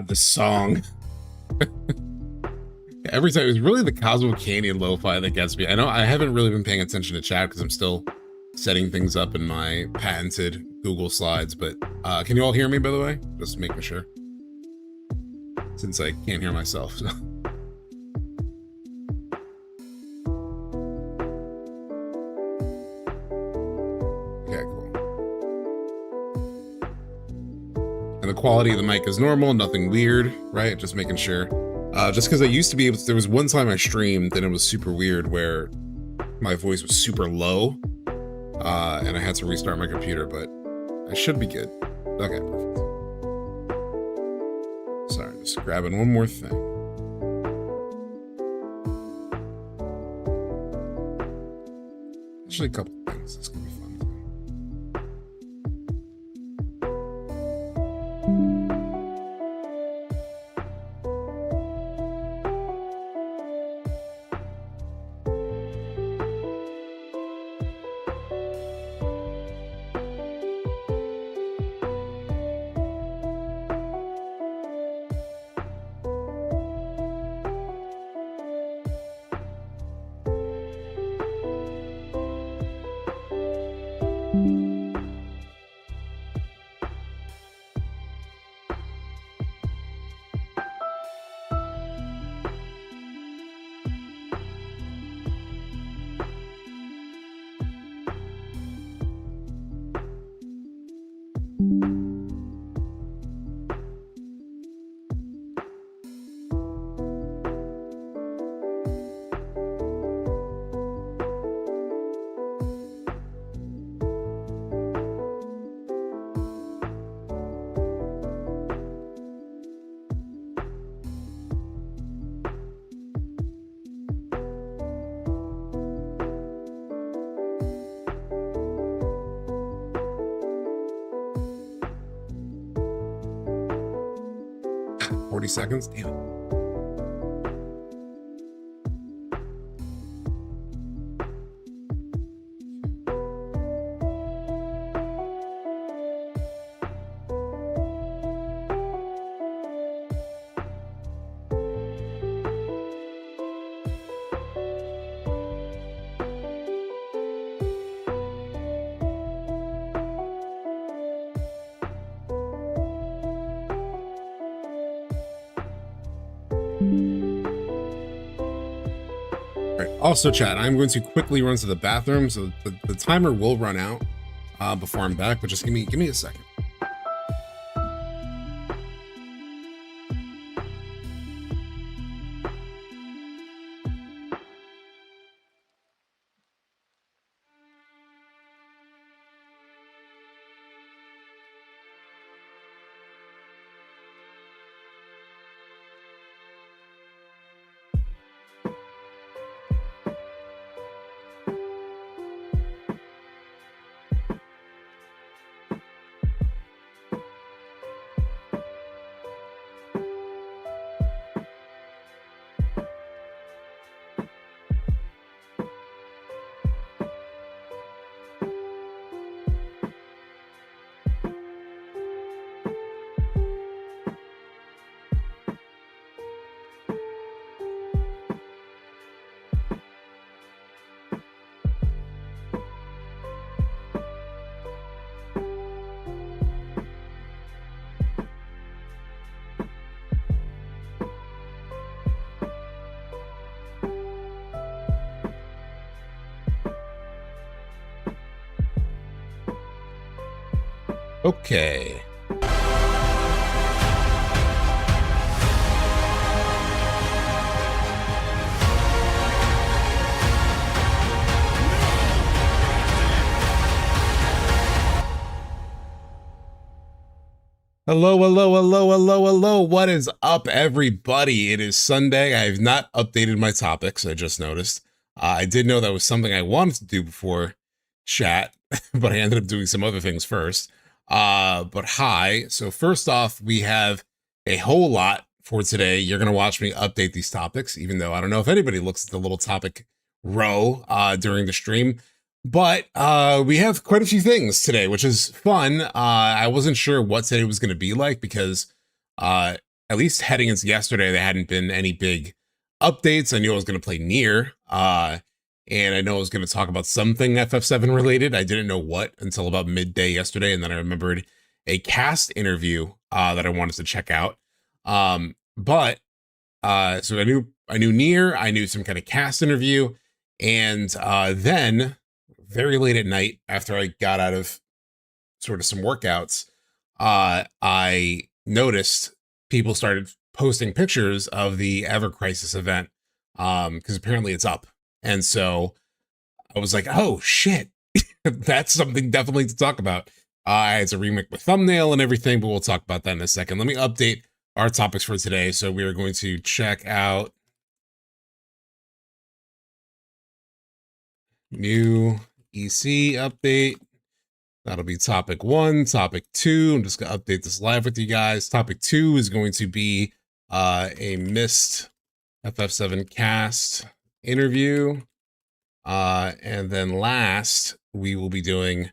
The song. Every time, it was really the Cosmo Kaine and lo-fi that gets me. I know I haven't really been paying attention to chat because I'm still setting things up in my patented Google Slides, but can you all hear me, by the way? Just making sure. Since I can't hear myself, so. Okay, cool. And the quality of the mic is normal, nothing weird, right? Just making sure. Just because I used to be able to, there was one time I streamed and it was super weird where my voice was super low and I had to restart my computer, but I should be good. Okay, perfect. Sorry, just grabbing one more thing. Actually, a couple things. It's gonna be fun. Seconds. Damn it. Also, chat, I'm going to quickly run to the bathroom, so the timer will run out before I'm back, but just give me a second. Okay. Hello, hello, hello, hello, hello. What is up, everybody? It is Sunday. I have not updated my topics, I just noticed. I did know that was something I wanted to do before chat, but I ended up doing some other things first. But hi. So first off, we have a whole lot for today. You're going to watch me update these topics, even though I don't know if anybody looks at the little topic row during the stream. But we have quite a few things today, which is fun. I wasn't sure what today was going to be like because, as at least heading into yesterday, there hadn't been any big updates. I knew I was going to play NieR, and I know I was going to talk about something FF7 related. I didn't know what until about midday yesterday, and then I remembered a cast interview that I wanted to check out. So I knew NieR, I knew some kind of cast interview, and then very late at night, after I got out of sort of some workouts, I noticed people started posting pictures of the Ever Crisis event, because apparently it's up. And so I was like, oh shit, that's something definitely to talk about. I had to remake my thumbnail and everything, but we'll talk about that in a second. Let me update our topics for today. So we are going to check out new EC update. That'll be topic 1. Topic 2, I'm just gonna update this live with you guys. Topic 2 is going to be a missed FF7 cast interview. And then last, we will be doing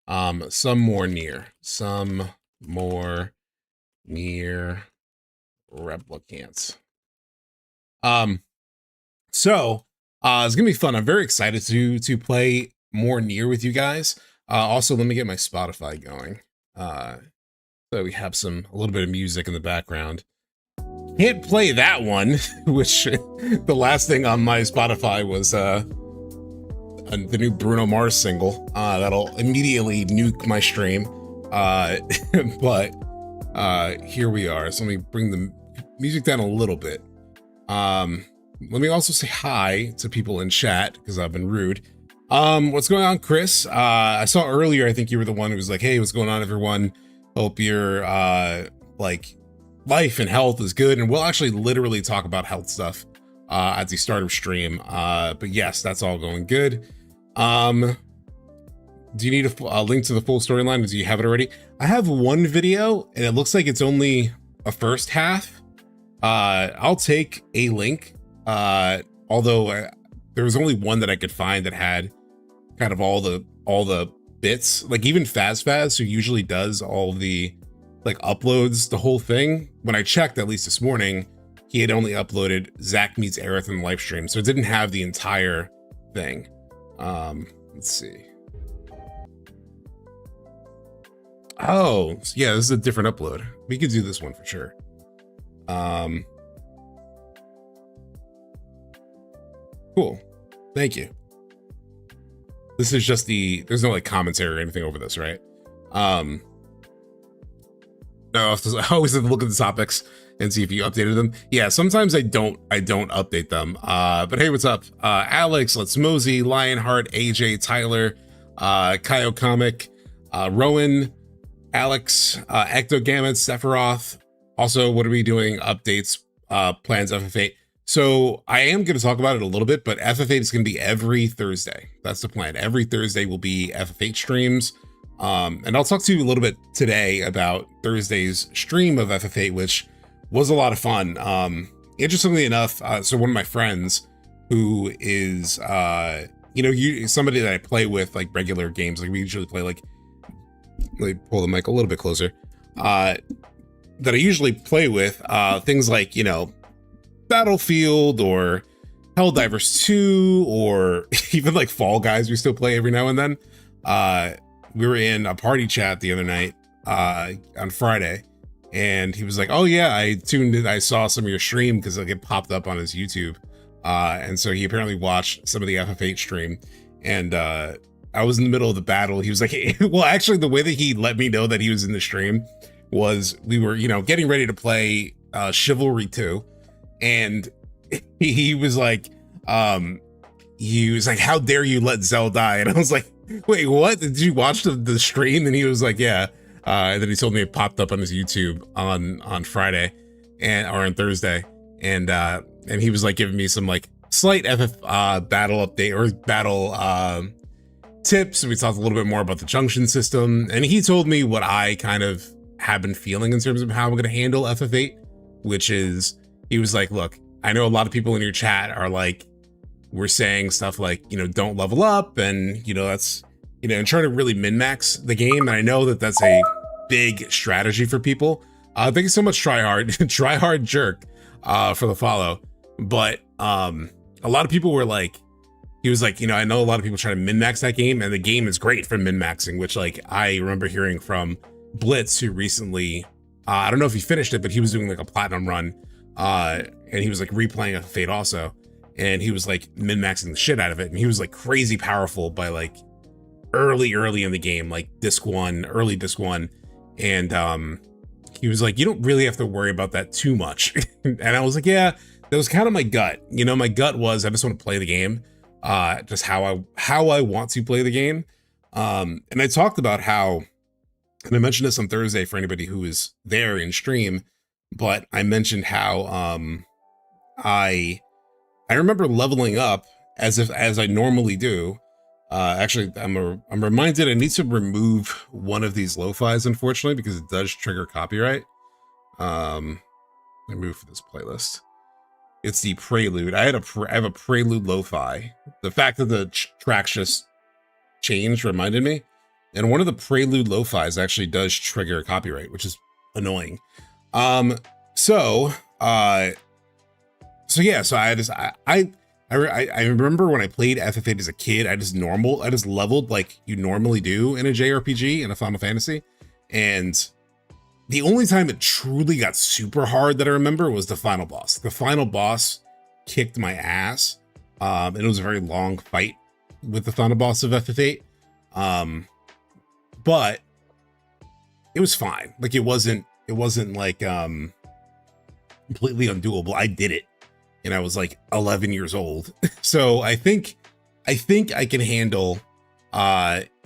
some more NieR Replicant. So it's gonna be fun. I'm very excited to play more NieR with you guys. Also, let me get my Spotify going. So we have a little bit of music in the background. Can't play that one, which the last thing on my Spotify was the new Bruno Mars single. That'll immediately nuke my stream. But here we are. So let me bring the music down a little bit. Let me also say hi to people in chat because I've been rude. What's going on, Chris? I saw earlier, I think you were the one who was like, hey, what's going on, everyone? Hope your like life and health is good. And we'll actually literally talk about health stuff at the start of stream. But yes, that's all going good. Do you need a link to the full storyline? Do you have it already? I have one video and it looks like it's only a first half. I'll take a link. Although there was only one that I could find that had kind of all the bits, like even Faz, who usually does all the like uploads the whole thing. When I checked, at least this morning, he had only uploaded Zack meets Aerith in the live stream, so it didn't have the entire thing. Let's see. Oh, yeah, this is a different upload. We could do this one for sure. Cool. Thank you. This is just there's no like commentary or anything over this, right? No, I always have to look at the topics and see if you updated them. Yeah, sometimes I don't update them. But hey, what's up? Alex, Let's Mosey, Lionheart, AJ, Tyler, Kyo Comic, Rowan, Alex, Ectogamut, Sephiroth. Also, what are we doing? Updates, plans, FF8. So I am going to talk about it a little bit, but FF8 is going to be every Thursday. That's the plan. Every Thursday will be FF8 streams. And I'll talk to you a little bit today about Thursday's stream of FF8, which was a lot of fun. Interestingly enough, so one of my friends who is, somebody that I play with like regular games, like we usually play like, let me pull the mic a little bit closer, that I usually play with, things like, Battlefield or Helldivers 2 or even like Fall Guys we still play every now and then. We were in a party chat the other night on Friday, and he was like, oh yeah, I tuned in, I saw some of your stream because like it popped up on his YouTube. And so he apparently watched some of the FF8 stream, and I was in the middle of the battle. He was like, hey, well, actually the way that he let me know that he was in the stream was we were, getting ready to play Chivalry 2. And he was like, how dare you let Zell die? And I was like, wait, what? Did you watch the stream? And he was like, yeah. And then he told me it popped up on his YouTube on Friday or on Thursday. And he was like giving me some like slight FF battle update or battle tips. We talked a little bit more about the junction system. And he told me what I kind of have been feeling in terms of how I'm going to handle FF8, which is, he was like, look, I know a lot of people in your chat are like, we're saying stuff like, don't level up and, that's, and trying to really min-max the game. And I know that that's a big strategy for people. Thank you so much, Tryhard Jerk, for the follow. But a lot of people were like, he was like, you know, I know a lot of people try to min-max that game, and the game is great for min-maxing, which like I remember hearing from Blitz, who recently, I don't know if he finished it, but he was doing like a platinum run, and he was like replaying Fate also, and he was like min-maxing the shit out of it, and he was like crazy powerful by like early in the game, like early disc one, and he was like, you don't really have to worry about that too much. And I was like, yeah, that was kind of my gut. You know, my gut was I just want to play the game, just how I want to play the game. And I talked about how, and I mentioned this on Thursday for anybody who was there in stream, but I mentioned how I remember leveling up as I normally do. Actually, I'm reminded I need to remove one of these lo-fis, unfortunately, because it does trigger copyright. Remove for this playlist. It's the Prelude. I have a Prelude lo-fi. The fact that the tracks just changed reminded me. And one of the Prelude lo-fis actually does trigger copyright, which is annoying. So I remember when I played FF8 as a kid, I just leveled like you normally do in a JRPG in a Final Fantasy. And the only time it truly got super hard that I remember was the final boss. The final boss kicked my ass. And it was a very long fight with the final boss of FF8. But it was fine. Like it wasn't like completely undoable. I did it. And I was like 11 years old. So I think I can handle,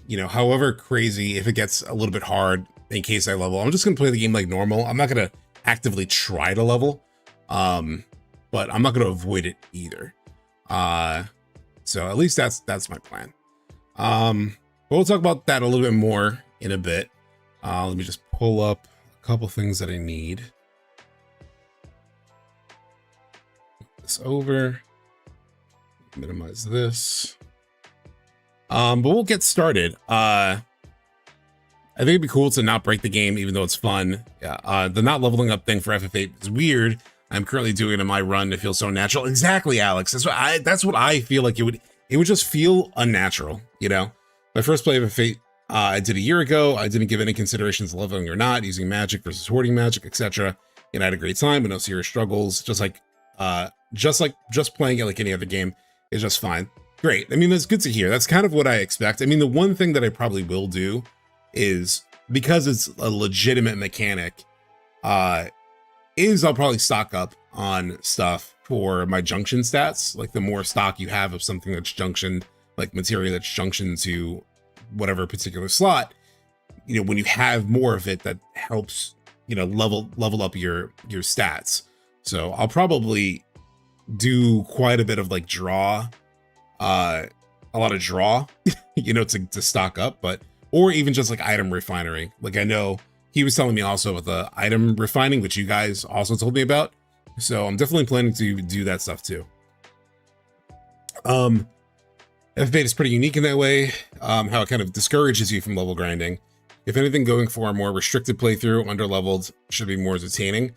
you know, however crazy, if it gets a little bit hard in case I level, I'm just going to play the game like normal. I'm not going to actively try to level, but I'm not going to avoid it either. So at least that's my plan. But we'll talk about that a little bit more in a bit. Let me just pull up a couple things that I need. Over, minimize this, but we'll get started. I think it'd be cool to not break the game, even though it's fun. The not leveling up thing for FF8 is weird. I'm currently doing it in my run. It feels so natural. Exactly, Alex. That's what I feel like it would just feel unnatural. You know, my first play of FF8 I did a year ago. I didn't give any considerations to leveling or not, using magic versus hoarding magic, etc. And I had a great time with no serious struggles. Just playing it like any other game is just fine. Great. I mean, that's good to hear. That's kind of what I expect. I mean, the one thing that I probably will do is, because it's a legitimate mechanic, is I'll probably stock up on stuff for my junction stats. Like the more stock you have of something that's junctioned, like material that's junctioned to whatever particular slot, you know, when you have more of it, that helps, you know, level up your stats. So I'll probably do quite a bit of like a lot of draw, you know, to stock up, or even just like item refinery. Like I know he was telling me also about the item refining, which you guys also told me about. So I'm definitely planning to do that stuff too. FF8 is pretty unique in that way, how it kind of discourages you from level grinding. If anything, going for a more restricted playthrough, underleveled should be more entertaining.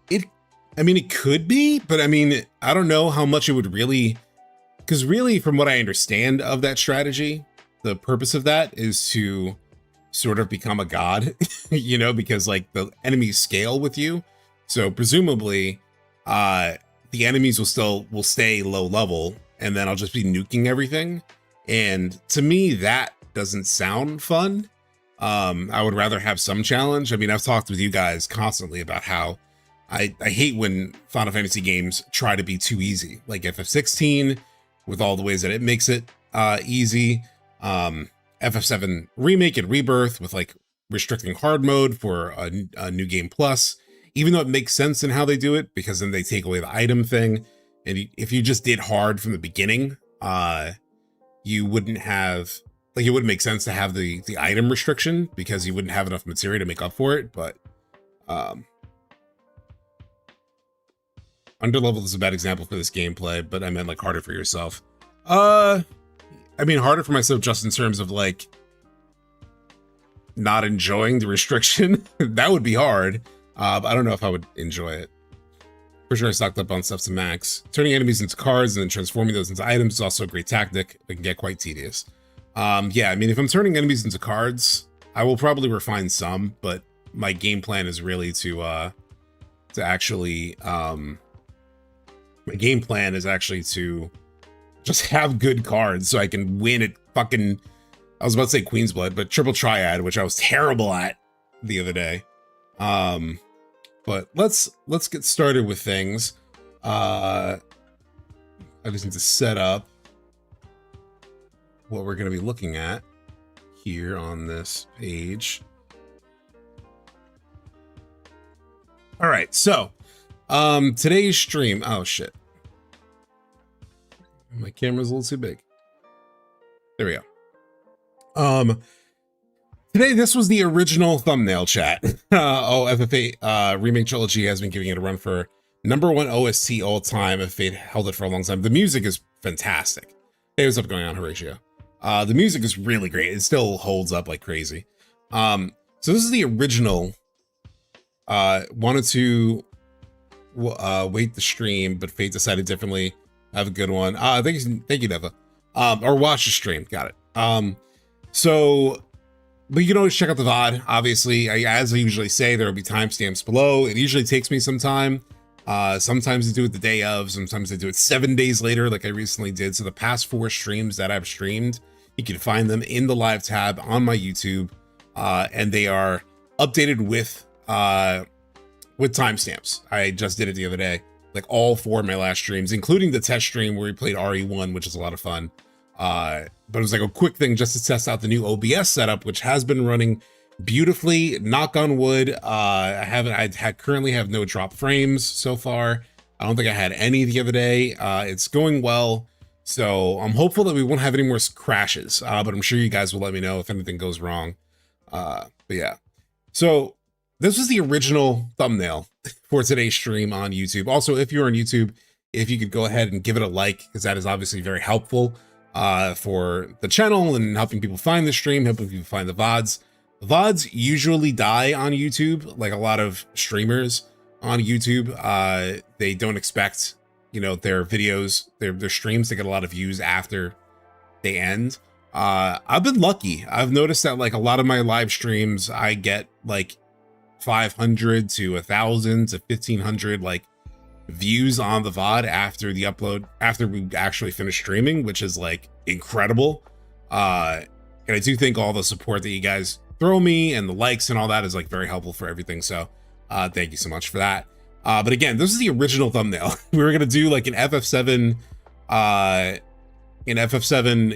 It could be, but I mean, I don't know how much it would really, because really from what I understand of that strategy, the purpose of that is to sort of become a god, you know, because like the enemies scale with you. So presumably, the enemies will stay low level, and then I'll just be nuking everything. And to me, that doesn't sound fun. I would rather have some challenge. I mean, I've talked with you guys constantly about how I hate when Final Fantasy games try to be too easy, like FF16 with all the ways that it makes it easy. FF7 Remake and Rebirth with like restricting hard mode for a new game plus, even though it makes sense in how they do it, because then they take away the item thing. And if you just did hard from the beginning, you wouldn't have, like, it wouldn't make sense to have the item restriction, because you wouldn't have enough material to make up for it. But underleveled is a bad example for this gameplay, but I meant like harder for yourself. I mean, harder for myself just in terms of like, not enjoying the restriction. That would be hard. But I don't know if I would enjoy it. For sure, I stocked up on stuff to max. Turning enemies into cards and then transforming those into items is also a great tactic. It can get quite tedious. Yeah, I mean, if I'm turning enemies into cards, I will probably refine some, but my game plan is really to actually, my game plan is actually to just have good cards so I can win at fucking, I was about to say Queen's Blood, but Triple Triad, which I was terrible at the other day. But let's get started with things. I just need to set up what we're going to be looking at here on this page. All right, so today's stream. Oh shit, my camera's a little too big. There we go. Today, this was the original thumbnail chat. FF8 Remake Trilogy has been giving it a run for #1 OST all time. FF8 held it for a long time. The music is fantastic. Hey, what's up going on, Horatio? The music is really great. It still holds up like crazy. So this is the original. Wanted to wait the stream, but Fate decided differently. Have a good one. Thank you, Neva. Or watch the stream. Got it. But you can always check out the VOD, obviously. As I usually say, there will be timestamps below. It usually takes me some time. Sometimes I do it the day of, sometimes I do it 7 days later, like I recently did. So the past 4 streams that I've streamed, you can find them in the live tab on my YouTube. And they are updated with timestamps. I just did it the other day, like all 4 of my last streams, including the test stream where we played RE1, which is a lot of fun. But it was like a quick thing just to test out the new OBS setup, which has been running beautifully. Knock on wood. I currently have no drop frames so far. I don't think I had any the other day. It's going well. So I'm hopeful that we won't have any more crashes, but I'm sure you guys will let me know if anything goes wrong. But yeah, so this was the original thumbnail for today's stream on YouTube. Also, if you're on YouTube, if you could go ahead and give it a like, because that is obviously very helpful for the channel and helping people find the stream, helping people find the VODs. VODs usually die on YouTube, like a lot of streamers on YouTube. They don't expect, their videos, their streams to get a lot of views after they end. I've been lucky. I've noticed that like a lot of my live streams, I get like 500 to 1,000 to 1,500 like views on the VOD after the upload, after we actually finish streaming, which is like incredible. And I do think all the support that you guys throw me and the likes and all that is like very helpful for everything. So thank you so much for that. But again, this is the original thumbnail. We were gonna do like an FF7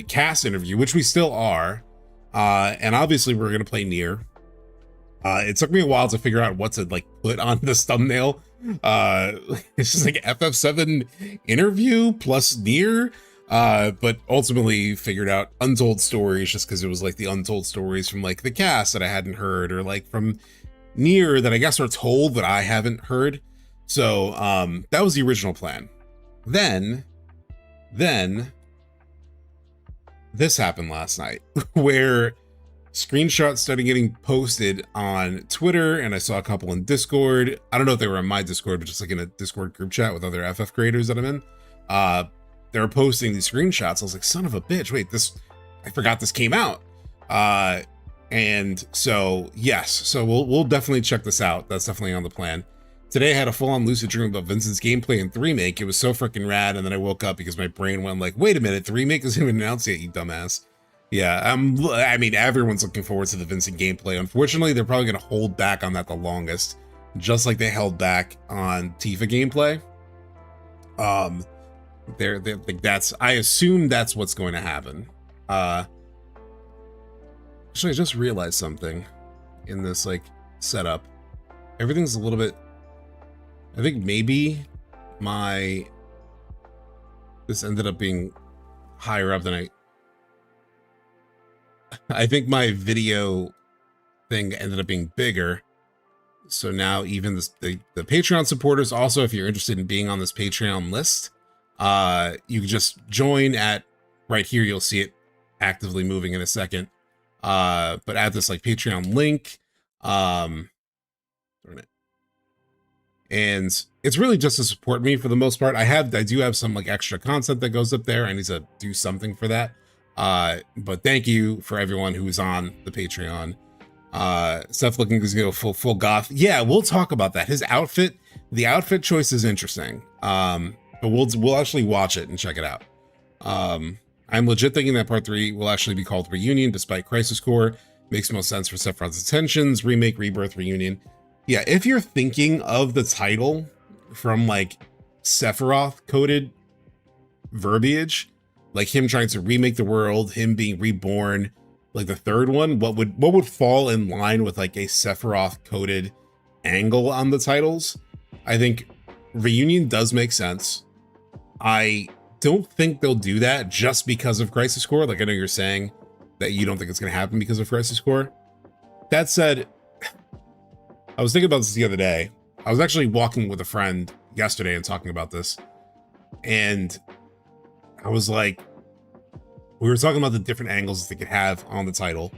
cast interview, which we still are. And obviously we're gonna play NieR. It took me a while to figure out what to like put on this thumbnail. It's just like FF7 interview plus NieR, but ultimately figured out untold stories, just because it was like the untold stories from like the cast that I hadn't heard, or like from NieR that I guess are told that I haven't heard. So that was the original plan. Then this happened last night where screenshots started getting posted on Twitter, and I saw a couple in Discord. I don't know if they were in my Discord, but just like in a Discord group chat with other FF creators that I'm in. They were posting these screenshots. I was like, son of a bitch, wait, I forgot this came out. And so, yes, so we'll definitely check this out. That's definitely on the plan. Today I had a full-on lucid dream about Vincent's gameplay in the remake. It was so freaking rad, and then I woke up because my brain went like, wait a minute, the remake isn't even announced yet, you dumbass. Yeah, I mean, everyone's looking forward to the Vincent gameplay. Unfortunately, they're probably going to hold back on that the longest, just like they held back on Tifa gameplay. They're like, I assume that's what's going to happen. Actually, I just realized something in this like setup. Everything's a little bit, I think maybe this ended up being higher up than I think my video thing ended up being bigger. So now even the Patreon supporters, also, if you're interested in being on this Patreon list, you can just join at right here. You'll see it actively moving in a second. but add this like Patreon link. And it's really just to support me for the most part. I do have some like extra content that goes up there. I need to do something for that. But thank you for everyone who's on the Patreon. Seth looking to go full goth. Yeah, we'll talk about that. His outfit, the outfit choice is interesting. But we'll actually watch it and check it out. I'm legit thinking that part 3 will actually be called Reunion, despite Crisis Core. Makes most sense for Sephiroth's intentions. Remake, Rebirth, Reunion. Yeah, if you're thinking of the title from like Sephiroth coded verbiage, like him trying to remake the world, him being reborn, like the third one, what would fall in line with like a Sephiroth coded angle on the titles? I think Reunion does make sense. I don't think they'll do that just because of Crisis Core. Like I know you're saying that you don't think it's going to happen because of Crisis Core. That said, I was thinking about this the other day. I was actually walking with a friend yesterday and talking about this. And I was like, we were talking about the different angles they could have on the title.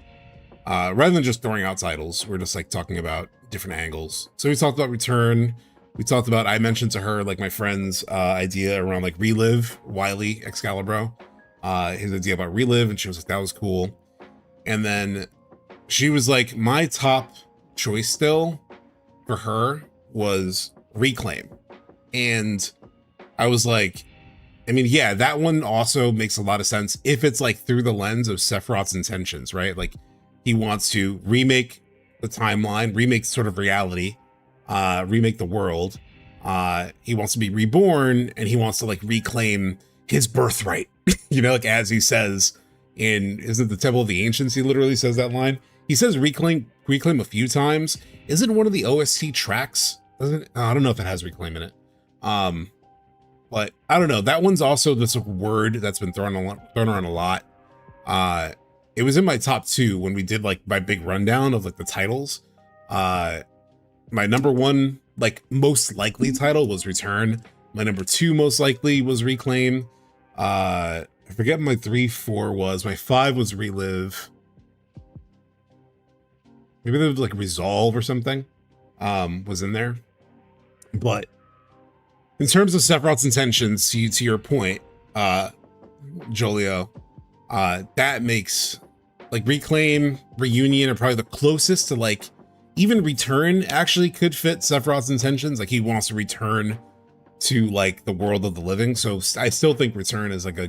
Rather than just throwing out titles, we're just like talking about different angles. So we talked about Return. We talked about, I mentioned to her like my friend's idea around like Relive, Wily Excalibur. His idea about Relive, and she was like, that was cool. And then she was like, my top choice still for her was Reclaim. And I was like, I mean, yeah, that one also makes a lot of sense if it's like through the lens of Sephiroth's intentions, right? Like he wants to remake the timeline, remake sort of reality, remake the world. He wants to be reborn, and he wants to like reclaim his birthright, you know, like as he says in, is it the Temple of the Ancients? He literally says that line. He says reclaim a few times. Isn't one of the OST tracks? Doesn't, I don't know if it has reclaim in it. But I don't know. That one's also this word that's been thrown around a lot. It was in my top 2 when we did like my big rundown of like the titles. My number 1, like most likely title was Return. My number 2 most likely was Reclaim. I forget what my 3, 4 was. My 5 was Relive. Maybe there was like Resolve or something was in there. But in terms of Sephiroth's intentions, to your point, Jolio, that makes like Reclaim, Reunion are probably the closest to like, even Return actually could fit Sephiroth's intentions. Like he wants to return to like the world of the living. So I still think Return is like a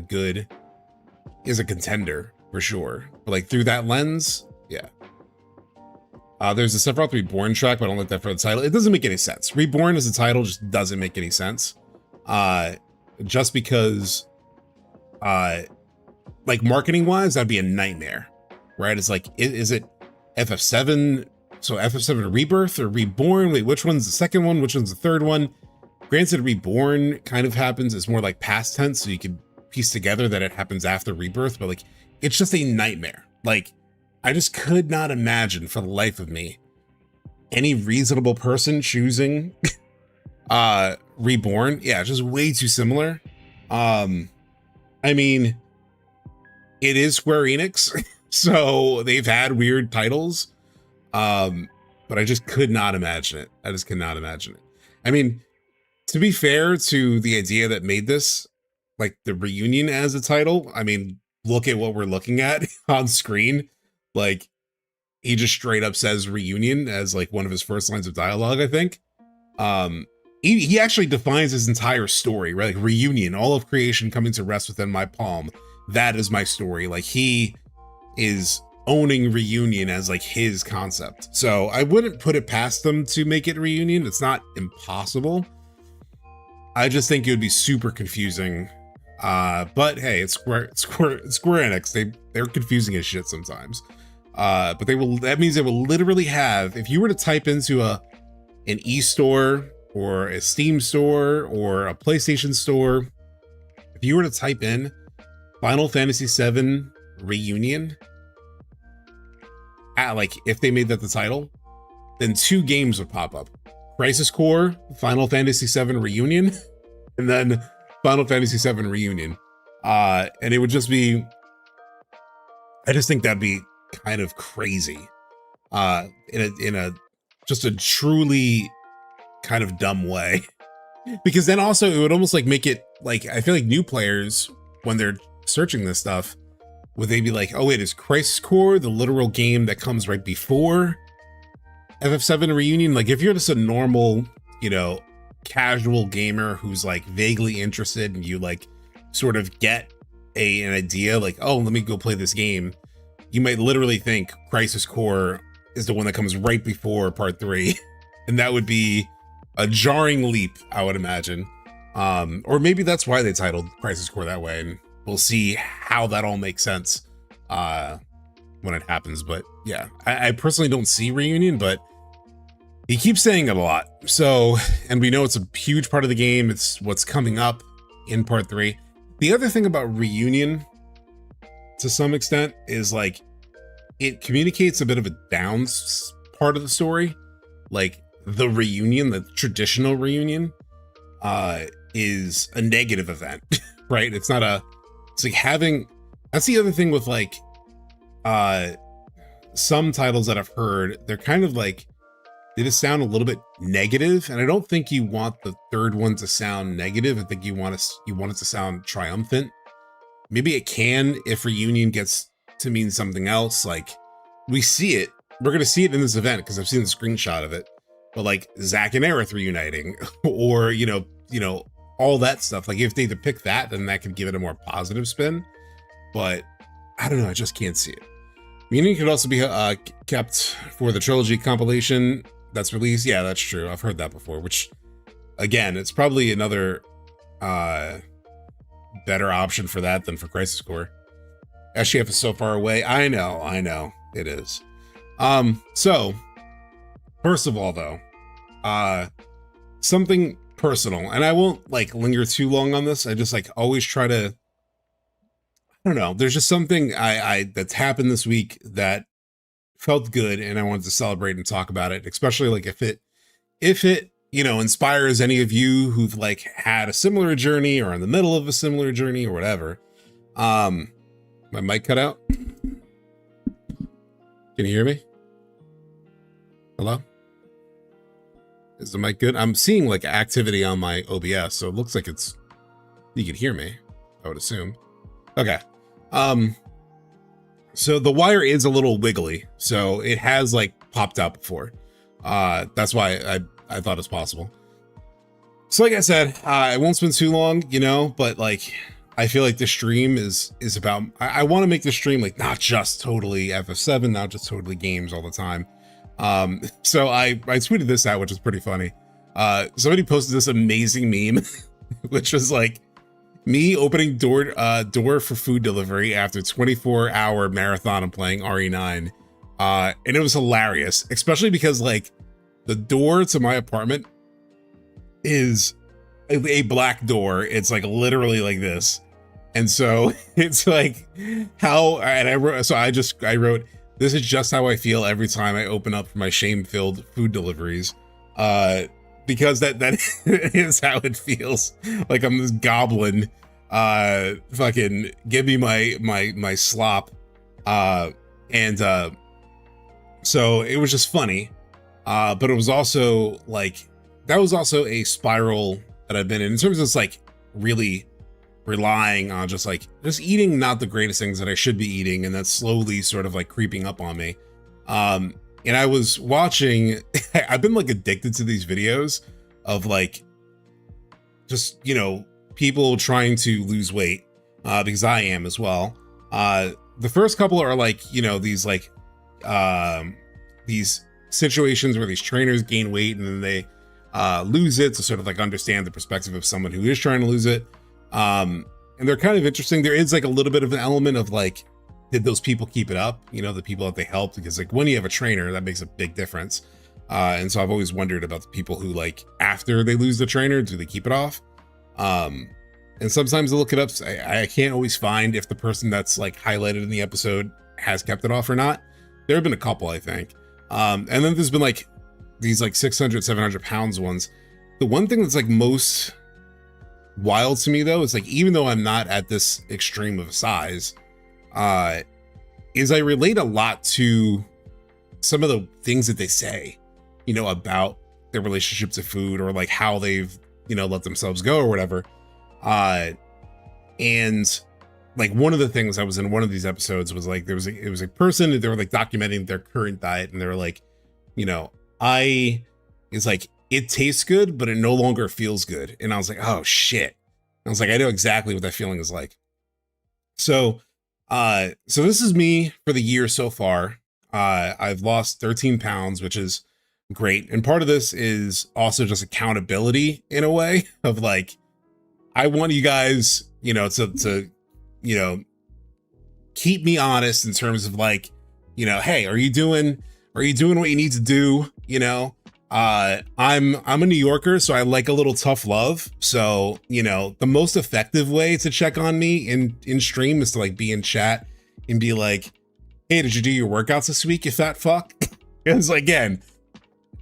contender for sure. But like through that lens, yeah. There's a Sephiroth Reborn track, but I don't like that for the title. It doesn't make any sense. Reborn as a title just doesn't make any sense. Just because, like marketing wise, that'd be a nightmare, right? It's like, is it FF7? So FF7 Rebirth or Reborn? Wait, which one's the second one? Which one's the third one? Granted, Reborn kind of happens. It's more like past tense, so you can piece together that it happens after Rebirth, but like, it's just a nightmare. Like, I just could not imagine for the life of me any reasonable person choosing Reborn. Yeah, just way too similar. I mean, it is Square Enix, so they've had weird titles. But I just could not imagine it. I just could not imagine it. I mean, to be fair to the idea that made this, like the Reunion as a title, I mean, look at what we're looking at on screen. Like, he just straight up says Reunion as like one of his first lines of dialogue, I think. He actually defines his entire story, right? Like Reunion, all of creation coming to rest within my palm. That is my story. Like he is owning Reunion as like his concept. So I wouldn't put it past them to make it Reunion. It's not impossible. I just think it would be super confusing. But hey, it's Square Enix. They're confusing as shit sometimes. But that means they will literally have, if you were to type into an e-store or a Steam store or a PlayStation store, if you were to type in Final Fantasy VII Reunion, like if they made that the title, then 2 games would pop up: Crisis Core, Final Fantasy VII Reunion, and then Final Fantasy VII Reunion. And it would just be, I just think that'd be kind of crazy, in a just a truly kind of dumb way. Because then also it would almost like make it like, I feel like new players, when they're searching this stuff, would they be like, oh wait, is Crisis Core the literal game that comes right before FF7 Reunion? Like if you're just a normal, you know, casual gamer who's like vaguely interested and you like sort of get an idea like, oh, let me go play this game, you might literally think Crisis Core is the one that comes right before Part 3. And that would be a jarring leap, I would imagine. Or maybe that's why they titled Crisis Core that way, and we'll see how that all makes sense when it happens. But yeah, I personally don't see Reunion, but he keeps saying it a lot. So, and we know it's a huge part of the game. It's what's coming up in Part 3. The other thing about Reunion, to some extent, is like it communicates a bit of a downs part of the story. Like the reunion, the traditional reunion, is a negative event, right? It's not a, it's like having, that's the other thing with like some titles that I've heard, they're kind of like, they just sound a little bit negative, and I don't think you want the third one to sound negative. I think you want it to sound triumphant. Maybe it can if Reunion gets to mean something else. Like we see it, we're gonna see it in this event because I've seen the screenshot of it. But like Zack and Aerith reuniting, or you know, all that stuff. Like if they depict that, then that could give it a more positive spin. But I don't know, I just can't see it. Reunion could also be kept for the trilogy compilation that's released. Yeah, that's true. I've heard that before, which again, it's probably another better option for that than for Crisis Core. SGF is so far away. I know it is. So first of all though, something personal, and I won't like linger too long on this. I just like always try to, I don't know, there's just something I that's happened this week that felt good, and I wanted to celebrate and talk about it, especially like if it, you know, inspires any of you who've like had a similar journey or in the middle of a similar journey or whatever. My mic cut out. Can you hear me? Hello? Is the mic good? I'm seeing like activity on my OBS, so it looks like it's, you can hear me, I would assume. Okay. So the wire is a little wiggly, so it has like popped out before. That's why I thought it's possible. So like I said, I won't spend too long, you know, but like I feel like the stream is about, I want to make the stream like not just totally FF7, not just totally games all the time. So I tweeted this out, which is pretty funny. Somebody posted this amazing meme, which was like me opening door for food delivery after 24-hour marathon of playing RE9. And it was hilarious, especially because like the door to my apartment is a black door. It's like literally like this. And so it's like how, and I wrote, this is just how I feel every time I open up for my shame-filled food deliveries. Because that is how it feels. Like I'm this goblin, fucking give me my slop. So it was just funny. But it was also like, that was also a spiral that I've been in terms of just like really relying on just eating not the greatest things that I should be eating, and that's slowly sort of like creeping up on me. And I was watching, I've been like addicted to these videos of like just, you know, people trying to lose weight, because I am as well. The first couple are like, you know, these like these situations where these trainers gain weight and then they lose it to sort of like understand the perspective of someone who is trying to lose it. And they're kind of interesting. There is like a little bit of an element of like, did those people keep it up? You know, the people that they helped, because like when you have a trainer, that makes a big difference. And so I've always wondered about the people who like, after they lose the trainer, do they keep it off? And sometimes I look it up. I can't always find if the person that's like highlighted in the episode has kept it off or not. There have been a couple, I think. And then there's been like these like 600, 700 pounds ones. The one thing that's like most wild to me though is like, even though I'm not at this extreme of a size, is I relate a lot to some of the things that they say, you know, about their relationship to food, or like how they've, you know, let themselves go or whatever. And like one of the things I was in one of these episodes was like, it was a person that they were like documenting their current diet, and they were like, you know, it's like, it tastes good, but it no longer feels good. And I was like, oh shit. I was like, I know exactly what that feeling is like. So this is me for the year so far. I've lost 13 pounds, which is great. And part of this is also just accountability in a way of like, I want you guys, you know, to, you know, keep me honest in terms of like, you know, hey, are you doing what you need to do? You know, I'm a New Yorker, so I like a little tough love. So, you know, the most effective way to check on me in stream is to like be in chat and be like, hey, did you do your workouts this week, you fat fuck? Because again,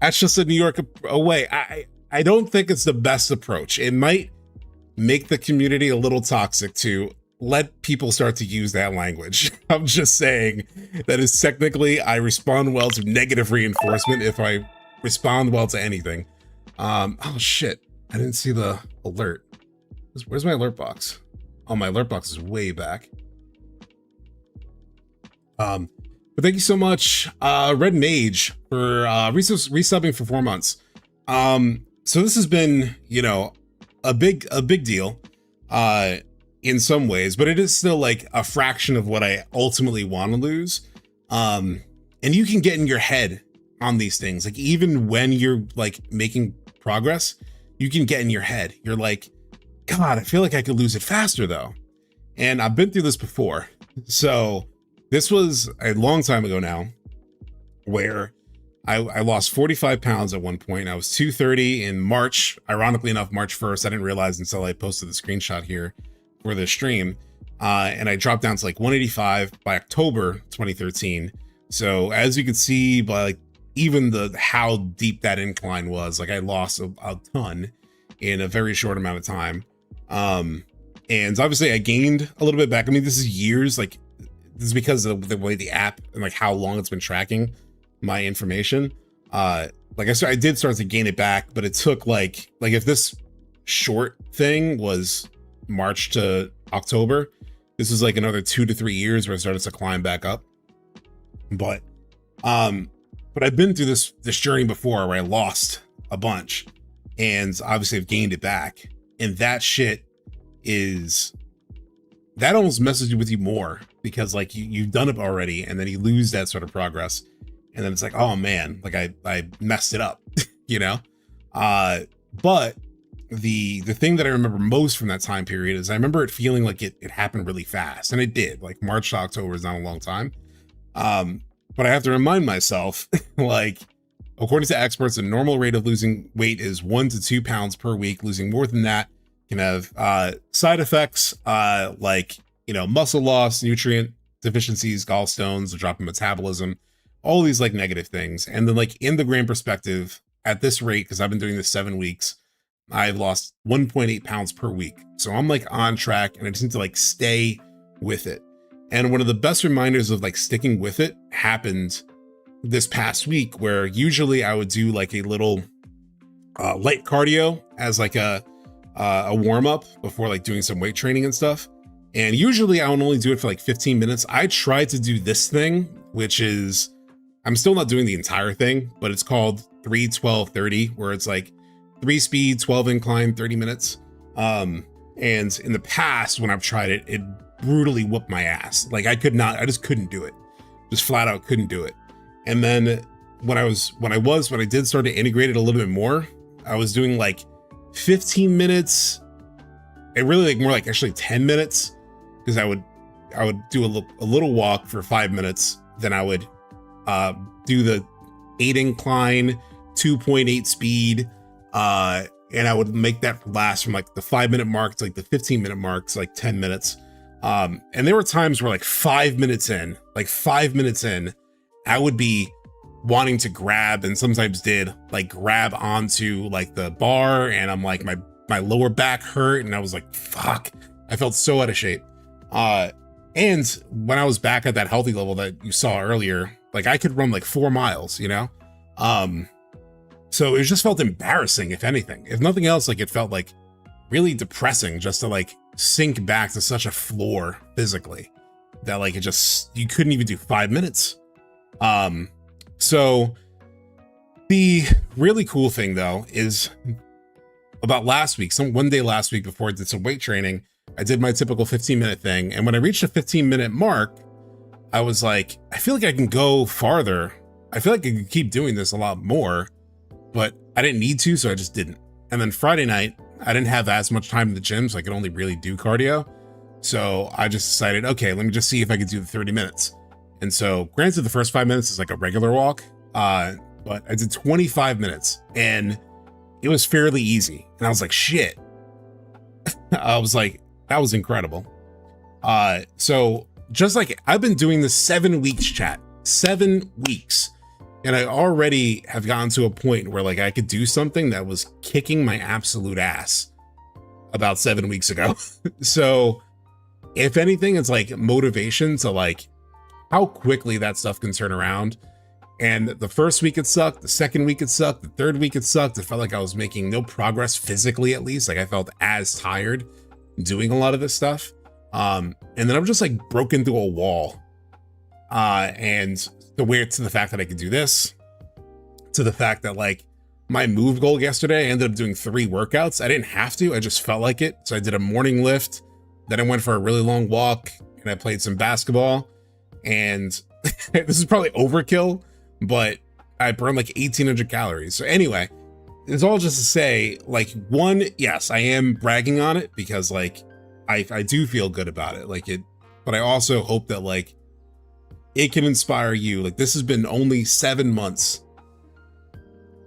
that's just a New York way. I don't think it's the best approach. It might make the community a little toxic to let people start to use that language. I'm just saying that is technically, I respond well to negative reinforcement if I respond well to anything. Oh shit, I didn't see the alert. Where's my alert box? Oh, my alert box is way back. But thank you so much, Red Mage, for resubbing for 4 months. So this has been, you know, a big deal in some ways, but it is still like a fraction of what I ultimately want to lose. And you can get in your head on these things. Like even when you're like making progress, you can get in your head. You're like, God, I feel like I could lose it faster though. And I've been through this before. So this was a long time ago now, where I lost 45 pounds at one point. I was 230 in March, ironically enough, March 1st. I didn't realize until I posted the screenshot here for the stream. And I dropped down to like 185 by October 2013. So as you can see by like even how deep that incline was, like I lost a ton in a very short amount of time. And obviously I gained a little bit back. I mean, this is years, like this is because of the way the app and like how long it's been tracking my information. Like I said, I did start to gain it back, but it took like if this short thing was March to October, this was like another 2 to 3 years where it started to climb back up. But I've been through this journey before where I lost a bunch, and obviously I've gained it back. And that shit that almost messes with you more, because like you've done it already, and then you lose that sort of progress, and then it's like, oh man, like I messed it up, you know. But the thing that I remember most from that time period is I remember it feeling like it happened really fast, and it did. Like March to October is not a long time. But I have to remind myself, like, according to experts, the normal rate of losing weight is 1 to 2 pounds per week. Losing more than that can have side effects like, you know, muscle loss, nutrient deficiencies, gallstones, a drop in metabolism, all these like negative things. And then like in the grand perspective, at this rate, because I've been doing this 7 weeks, I've lost 1.8 pounds per week. So I'm like on track, and I just need to like stay with it. And one of the best reminders of like sticking with it happened this past week, where usually I would do like a little light cardio as like a warm up before like doing some weight training and stuff. And usually I would only do it for like 15 minutes. I tried to do this thing, which is, I'm still not doing the entire thing, but it's called 3, 12, 30, where it's like 3 speed, 12 incline, 30 minutes. And in the past, when I've tried it, it brutally whooped my ass. Like I just couldn't do it. Just flat out couldn't do it. And then when I did start to integrate it a little bit more, I was doing like 15 minutes. It really like more like actually 10 minutes, because I would do a little walk for 5 minutes. Then I would do the 8 incline, 2.8 speed, and I would make that last from like the 5-minute mark to like the 15-minute mark to like 10 minutes. And there were times where like 5 minutes in, I would be wanting to grab, and sometimes did like grab onto like the bar, and I'm like, my lower back hurt, and I was like, fuck, I felt so out of shape. And when I was back at that healthy level that you saw earlier, like I could run like 4 miles, you know? So it just felt embarrassing, if anything. If nothing else, like it felt like really depressing just to like sink back to such a floor physically that like it just, you couldn't even do 5 minutes. So the really cool thing though is about last week, one day last week before I did some weight training, I did my typical 15-minute thing. And when I reached the 15-minute mark, I was like, I feel like I can go farther. I feel like I could keep doing this a lot more, but I didn't need to, so I just didn't. And then Friday night, I didn't have as much time in the gym, so I could only really do cardio. So I just decided, okay, let me just see if I could do the 30 minutes. And so granted, the first 5 minutes is like a regular walk, but I did 25 minutes and it was fairly easy. And I was like, shit. I was like, that was incredible. So just like I've been doing this 7 weeks, chat, 7 weeks. And I already have gotten to a point where like I could do something that was kicking my absolute ass about 7 weeks ago. So if anything, it's like motivation to like how quickly that stuff can turn around. And the first week it sucked, the second week it sucked, the third week it sucked. It felt like I was making no progress physically, at least. Like I felt as tired doing a lot of this stuff. And then I'm just like broken through a wall. And to the fact that I could do this, to the fact that like my move goal yesterday, I ended up doing 3 workouts. I didn't have to, I just felt like it. So I did a morning lift, then I went for a really long walk and I played some basketball. And this is probably overkill, but I burned like 1,800 calories. So anyway, it's all just to say, like, one, yes, I am bragging on it because like I do feel good about it, like it, but I also hope that like it can inspire you. Like this has been only 7 months.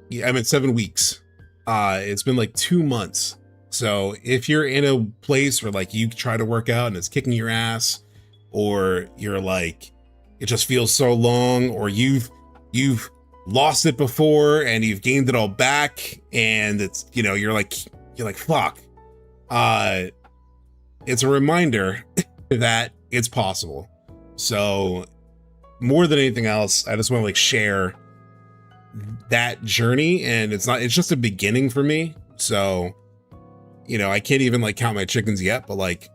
Yeah, I mean 7 weeks. It's been like 2 months. So if you're in a place where like you try to work out and it's kicking your ass, or you're like, it just feels so long, or you've lost it before and you've gained it all back and it's, you know, you're like, fuck. It's a reminder that it's possible. So more than anything else, I just want to like share that journey, and it's just a beginning for me. So, you know, I can't even like count my chickens yet, but like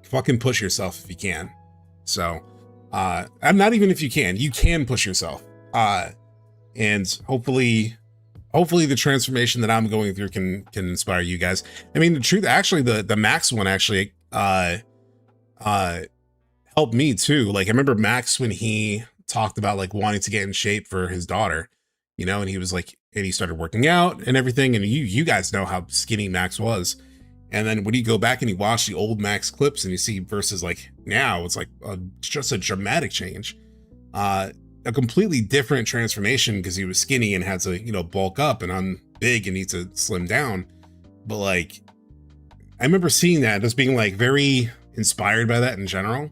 fucking push yourself if you can. So, I'm not even if you can push yourself. And hopefully the transformation that I'm going through can inspire you guys. I mean, the truth, actually, the Max one actually, helped me too. Like I remember Max when he talked about like wanting to get in shape for his daughter, you know, and he was like, and he started working out and everything. And you guys know how skinny Max was. And then when you go back and you watch the old Max clips and you see versus like now, it's like just a dramatic change, a completely different transformation because he was skinny and had to, you know, bulk up, and I'm big and need to slim down. But like, I remember seeing that, just being like very inspired by that in general.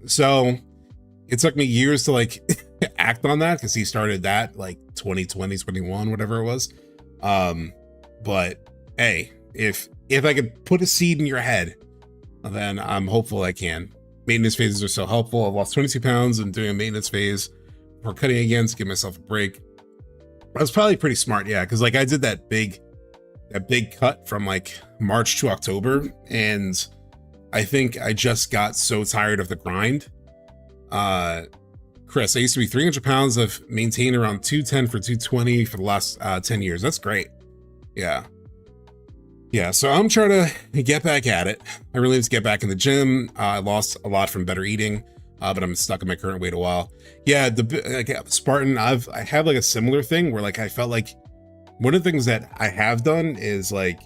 So it took me years to like act on that because he started that like 2020, 21, whatever it was. But hey, if I could put a seed in your head, then I'm hopeful I can. Maintenance phases are so helpful. I've lost 22 pounds and doing a maintenance phase before cutting again to give myself a break. I was probably pretty smart, yeah, because like I did that big cut from like March to October, and I think I just got so tired of the grind. Chris, I used to be 300 pounds. I've maintained around 210 for 220 for the last 10 years. That's great. Yeah, so I'm trying to get back at it. I really need to get back in the gym. I lost a lot from better eating, but I'm stuck in my current weight a while. Yeah, Spartan, I have like a similar thing where like I felt like one of the things that I have done is like,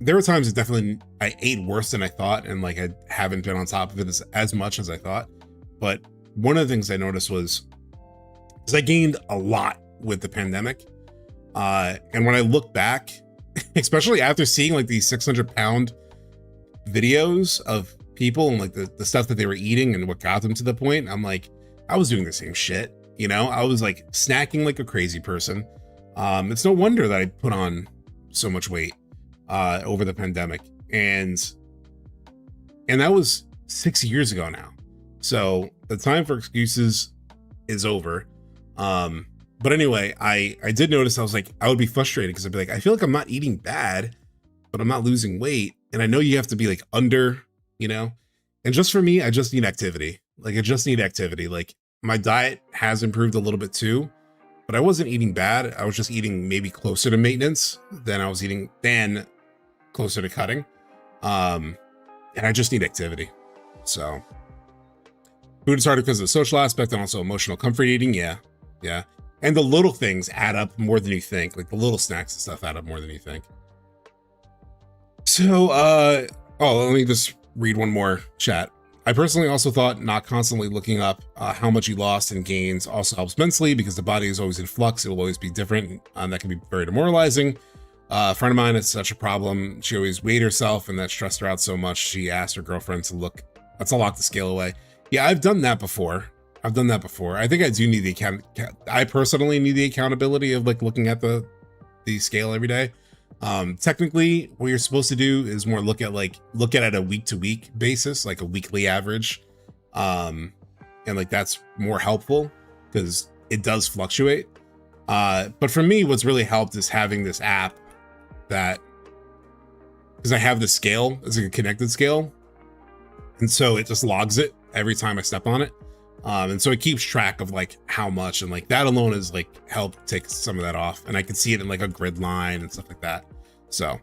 there were times that definitely I ate worse than I thought, and like I haven't been on top of it as much as I thought. But one of the things I noticed was I gained a lot with the pandemic. And when I look back, especially after seeing like these 600-pound videos of people and like the stuff that they were eating and what got them to the point, I'm like, I was doing the same shit, you know? I was like snacking like a crazy person. It's no wonder that I put on so much weight over the pandemic. And And that was 6 years ago now. So the time for excuses is over. But anyway, I did notice, I was like, I would be frustrated because I'd be like, I feel like I'm not eating bad, but I'm not losing weight. And I know you have to be like under, you know, and just for me, I just need activity. Like I just need activity. Like my diet has improved a little bit too, but I wasn't eating bad. I was just eating maybe closer to maintenance than I was eating, than closer to cutting. And I just need activity. So food is harder because of the social aspect and also emotional comfort eating. Yeah. Yeah. And the little things add up more than you think. Like the little snacks and stuff add up more than you think. So, let me just read one more chat. I personally also thought not constantly looking up how much you lost and gains also helps mentally because the body is always in flux. It will always be different. That can be very demoralizing. A friend of mine, it's such a problem. She always weighed herself and that stressed her out so much. She asked her girlfriend to look. That's a lot to scale away. Yeah, I've done that before. I think I do need the I personally need the accountability of like looking at the scale every day. Technically what you're supposed to do is more look at it a week to week basis, like a weekly average. And like that's more helpful because it does fluctuate. But for me, what's really helped is having this app that, because I have the scale, it's like a connected scale. And so it just logs it every time I step on it. And so it keeps track of like how much, and like that alone has like helped take some of that off, and I can see it in like a grid line and stuff like that. So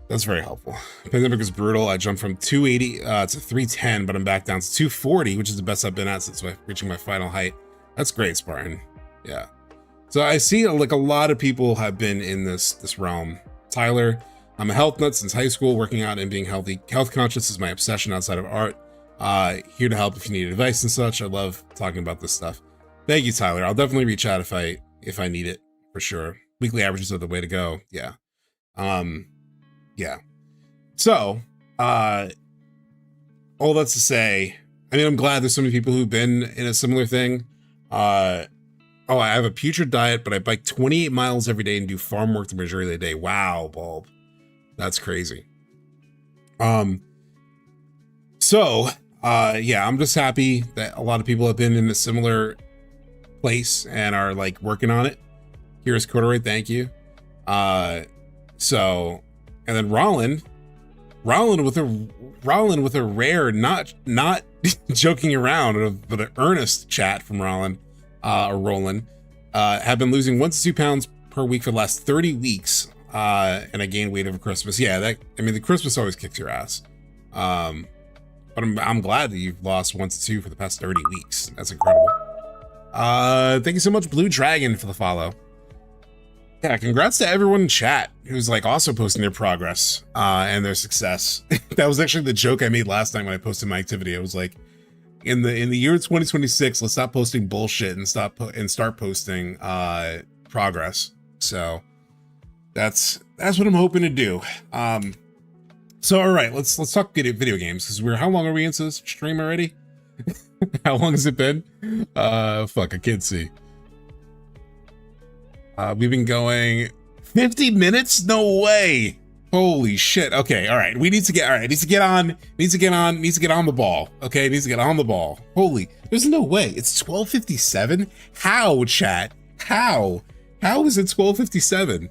that's very helpful. Pandemic is brutal. I jumped from 280 to 310, but I'm back down to 240, which is the best I've been at since reaching my final height. That's great, Spartan. Yeah. So I see like a lot of people have been in this realm. Tyler, I'm a health nut since high school. Working out and being healthy. Health conscious is my obsession outside of art. Here to help if you need advice and such. I love talking about this stuff. Thank you, Tyler. I'll definitely reach out if I need it, for sure. Weekly averages are the way to go. Yeah. Yeah. So, all that's to say, I mean, I'm glad there's so many people who've been in a similar thing. I have a putrid diet, but I bike 28 miles every day and do farm work the majority of the day. Wow, Bulb. That's crazy. Yeah, I'm just happy that a lot of people have been in a similar place and are like working on it. Here's Corduroy, thank you. And then Rollin with a rare, not joking around, but an earnest chat from Roland, have been losing 1 to 2 pounds per week for the last 30 weeks. And I gained weight over Christmas. Yeah, the Christmas always kicks your ass. But I'm glad that you've lost 1 to 2 for the past 30 weeks. That's incredible. Thank you so much, Blue Dragon, for the follow. Yeah, congrats to everyone in chat who's like also posting their progress and their success. That was actually the joke I made last time when I posted my activity. I was like, in the year 2026, let's stop posting bullshit and start posting progress. So that's what I'm hoping to do. So all right, let's talk video games, because how long are we into this stream already? How long has it been? Fuck, I can't see. We've been going 50 minutes? No way. Holy shit. Okay, all right. Needs to get on the ball. Okay, needs to get on the ball. Holy, there's no way. It's 12:57? How, chat? How is it 12:57?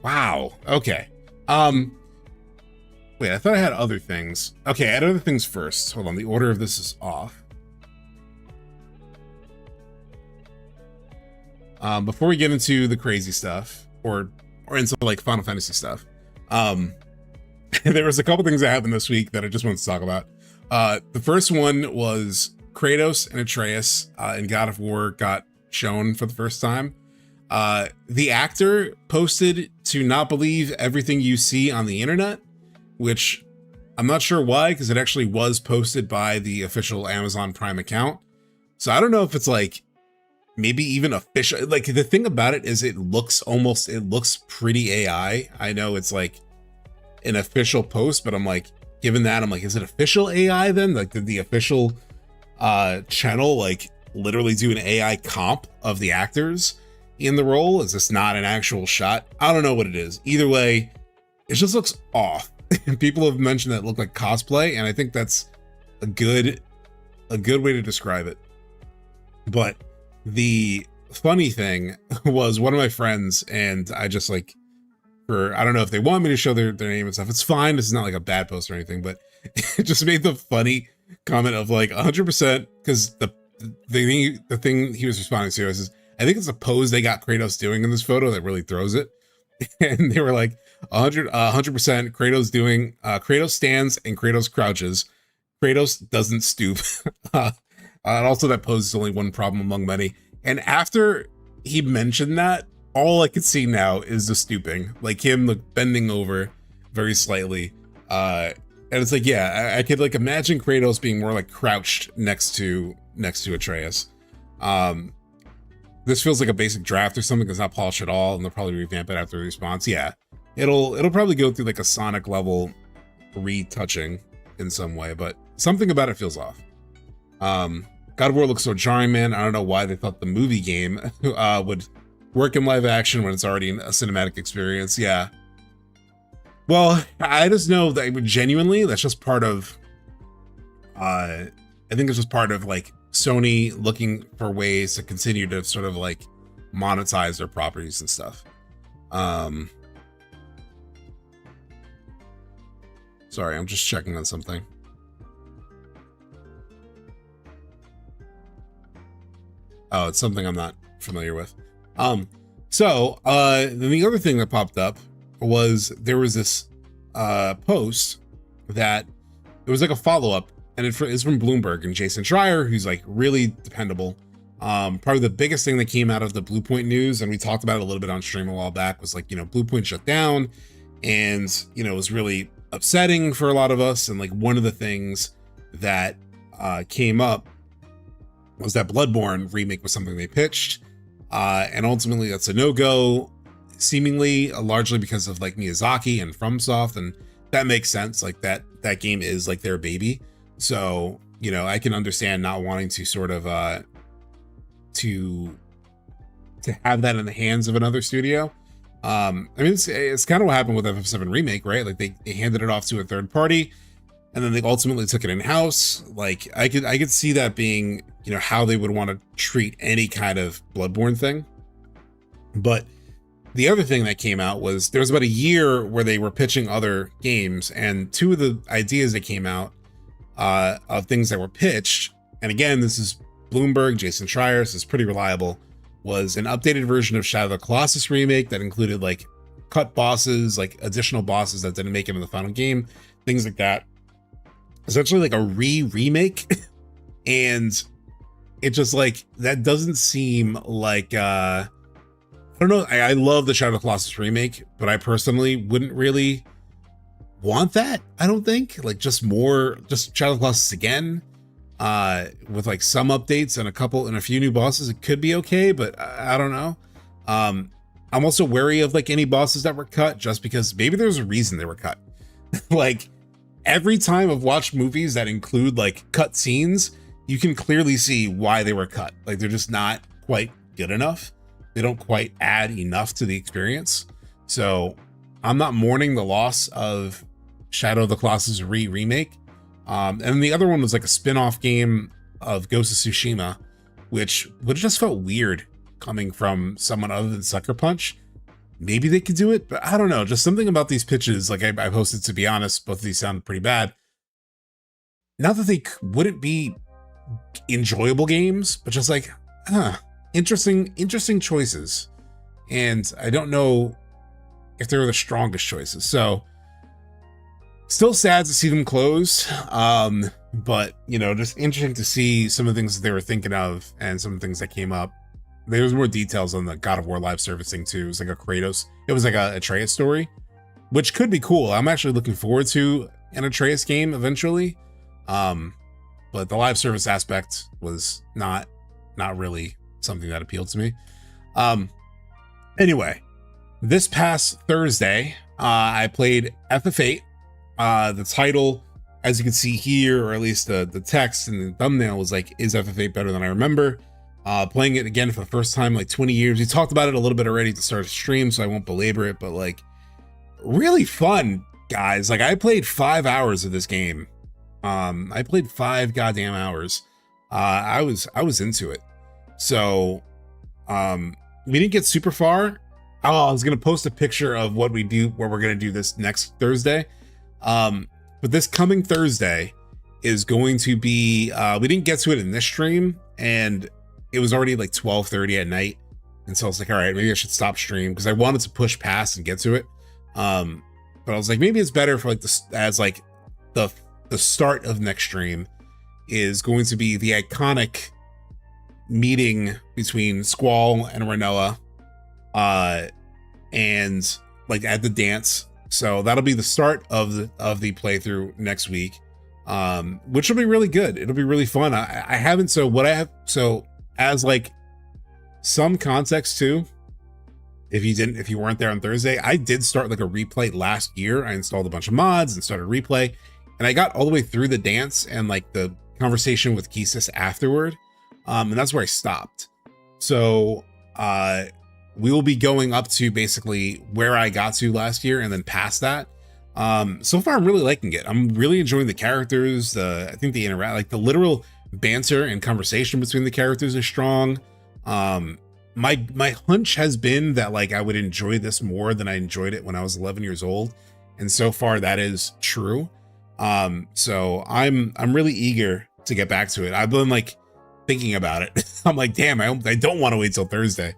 Wow. Okay. Wait, I thought I had other things. Okay, I had other things first. Hold on, the order of this is off. Before we get into the crazy stuff, or into like Final Fantasy stuff, there was a couple things that happened this week that I just wanted to talk about. The first one was Kratos and Atreus in God of War got shown for the first time. The actor posted to not believe everything you see on the internet, which I'm not sure why, because it actually was posted by the official Amazon Prime account. So I don't know if it's like maybe even official. Like, the thing about it is it looks pretty AI. I know it's like an official post, but I'm like, given that, I'm like, is it official AI then? Like, did the official channel like literally do an AI comp of the actors in the role? Is this not an actual shot? I don't know what it is. Either way, it just looks off. And people have mentioned that it looked like cosplay, and I think that's a good way to describe it. But the funny thing was, one of my friends, and I just like, I don't know if they want me to show their name and stuff. It's fine. This is not like a bad post or anything, but it just made the funny comment of like 100%, because the thing he was responding to is, I think it's a pose they got Kratos doing in this photo that really throws it. And they were like 100% Kratos stands and Kratos crouches. Kratos doesn't stoop. And also that pose is only one problem among many. And after he mentioned that, all I could see now is the stooping, like him like bending over very slightly. And it's like, yeah, I could like imagine Kratos being more like crouched next to Atreus. This feels like a basic draft or something that's not polished at all, and they'll probably revamp it after the response. Yeah, it'll probably go through like a Sonic level retouching in some way, but something about it feels off. God of War looks so jarring, man. I don't know why they thought the movie game would work in live action when it's already a cinematic experience. Yeah. Well, I just know that genuinely, that's just part of, I think it's just part of like Sony looking for ways to continue to sort of like monetize their properties and stuff. Sorry, I'm just checking on something. Oh, it's something I'm not familiar with. Then the other thing that popped up was there was this post that it was like a follow-up, and it's from Bloomberg and Jason Schreier, who's like really dependable. Probably the biggest thing that came out of the Bluepoint news, and we talked about it a little bit on stream a while back, was like, you know, Bluepoint shut down, and you know, it was really upsetting for a lot of us. And like one of the things that came up was that Bloodborne remake was something they pitched, and ultimately that's a no-go, seemingly largely because of like Miyazaki and FromSoft, and that makes sense. Like that game is like their baby, so you know, I can understand not wanting to sort of to have that in the hands of another studio. I mean, it's kind of what happened with FF7 Remake, right? Like they handed it off to a third party, and then they ultimately took it in-house. Like I could see that being, you know, how they would want to treat any kind of Bloodborne thing. But the other thing that came out was there was about a year where they were pitching other games, and two of the ideas that came out of things that were pitched, and again, this is Bloomberg, Jason Schreier, so it's pretty reliable, was an updated version of Shadow of the Colossus remake that included like cut bosses, like additional bosses that didn't make it in the final game, things like that. Essentially like a remake. And it just like, that doesn't seem like, I don't know. I love the Shadow of the Colossus remake, but I personally wouldn't really want that. I don't think, like, just Shadow of the Colossus again, with like some updates and a few new bosses. It could be okay, but I don't know. I'm also wary of like any bosses that were cut, just because maybe there's a reason they were cut. Like every time I've watched movies that include like cut scenes, you can clearly see why they were cut. Like they're just not quite good enough. They don't quite add enough to the experience. So I'm not mourning the loss of Shadow of the Colossus remake. And the other one was like a spin-off game of Ghost of Tsushima, which would have just felt weird coming from someone other than Sucker Punch. Maybe they could do it, but I don't know. Just something about these pitches, like I posted, to be honest, both of these sound pretty bad. Not that they wouldn't be enjoyable games, but just like, interesting choices. And I don't know if they were the strongest choices. So still sad to see them close. But you know, just interesting to see some of the things that they were thinking of and some of the things that came up. There was more details on the God of War live service thing too. It was like a Atreus story, which could be cool. I'm actually looking forward to an Atreus game eventually. But the live service aspect was not really something that appealed to me. Anyway, this past Thursday, I played FF8. The title, as you can see here, or at least the text and the thumbnail, was like, is FF8 better than I remember? Playing it again for the first time in like 20 years. We talked about it a little bit already to start a stream, so I won't belabor it, but like, really fun, guys. Like, I played 5 hours of this game. I played 5 goddamn hours. I was into it. So, we didn't get super far. Oh, I was gonna post a picture of what we're gonna do this next Thursday. But this coming Thursday is going to be, we didn't get to it in this stream, and it was already like 12:30 at night. And so I was like, all right, maybe I should stop stream, because I wanted to push past and get to it. But I was like, maybe it's better for like this, as like the start of next stream is going to be the iconic meeting between Squall and Renoa, and like at the dance. So that'll be the start of the playthrough next week, which will be really good. It'll be really fun. I haven't, so as like some context too, if you weren't there on Thursday, I did start like a replay last year. I installed a bunch of mods and started a replay, and I got all the way through the dance and like the conversation with Kisis afterward. And that's where I stopped. So we will be going up to basically where I got to last year and then past that. So far I'm really liking it. I'm really enjoying the characters. I think the like the literal banter and conversation between the characters is strong. My hunch has been that like I would enjoy this more than I enjoyed it when I was 11 years old, and so far that is true. So I'm really eager to get back to it. I've been like thinking about it. I'm like, damn, I don't want to wait till Thursday,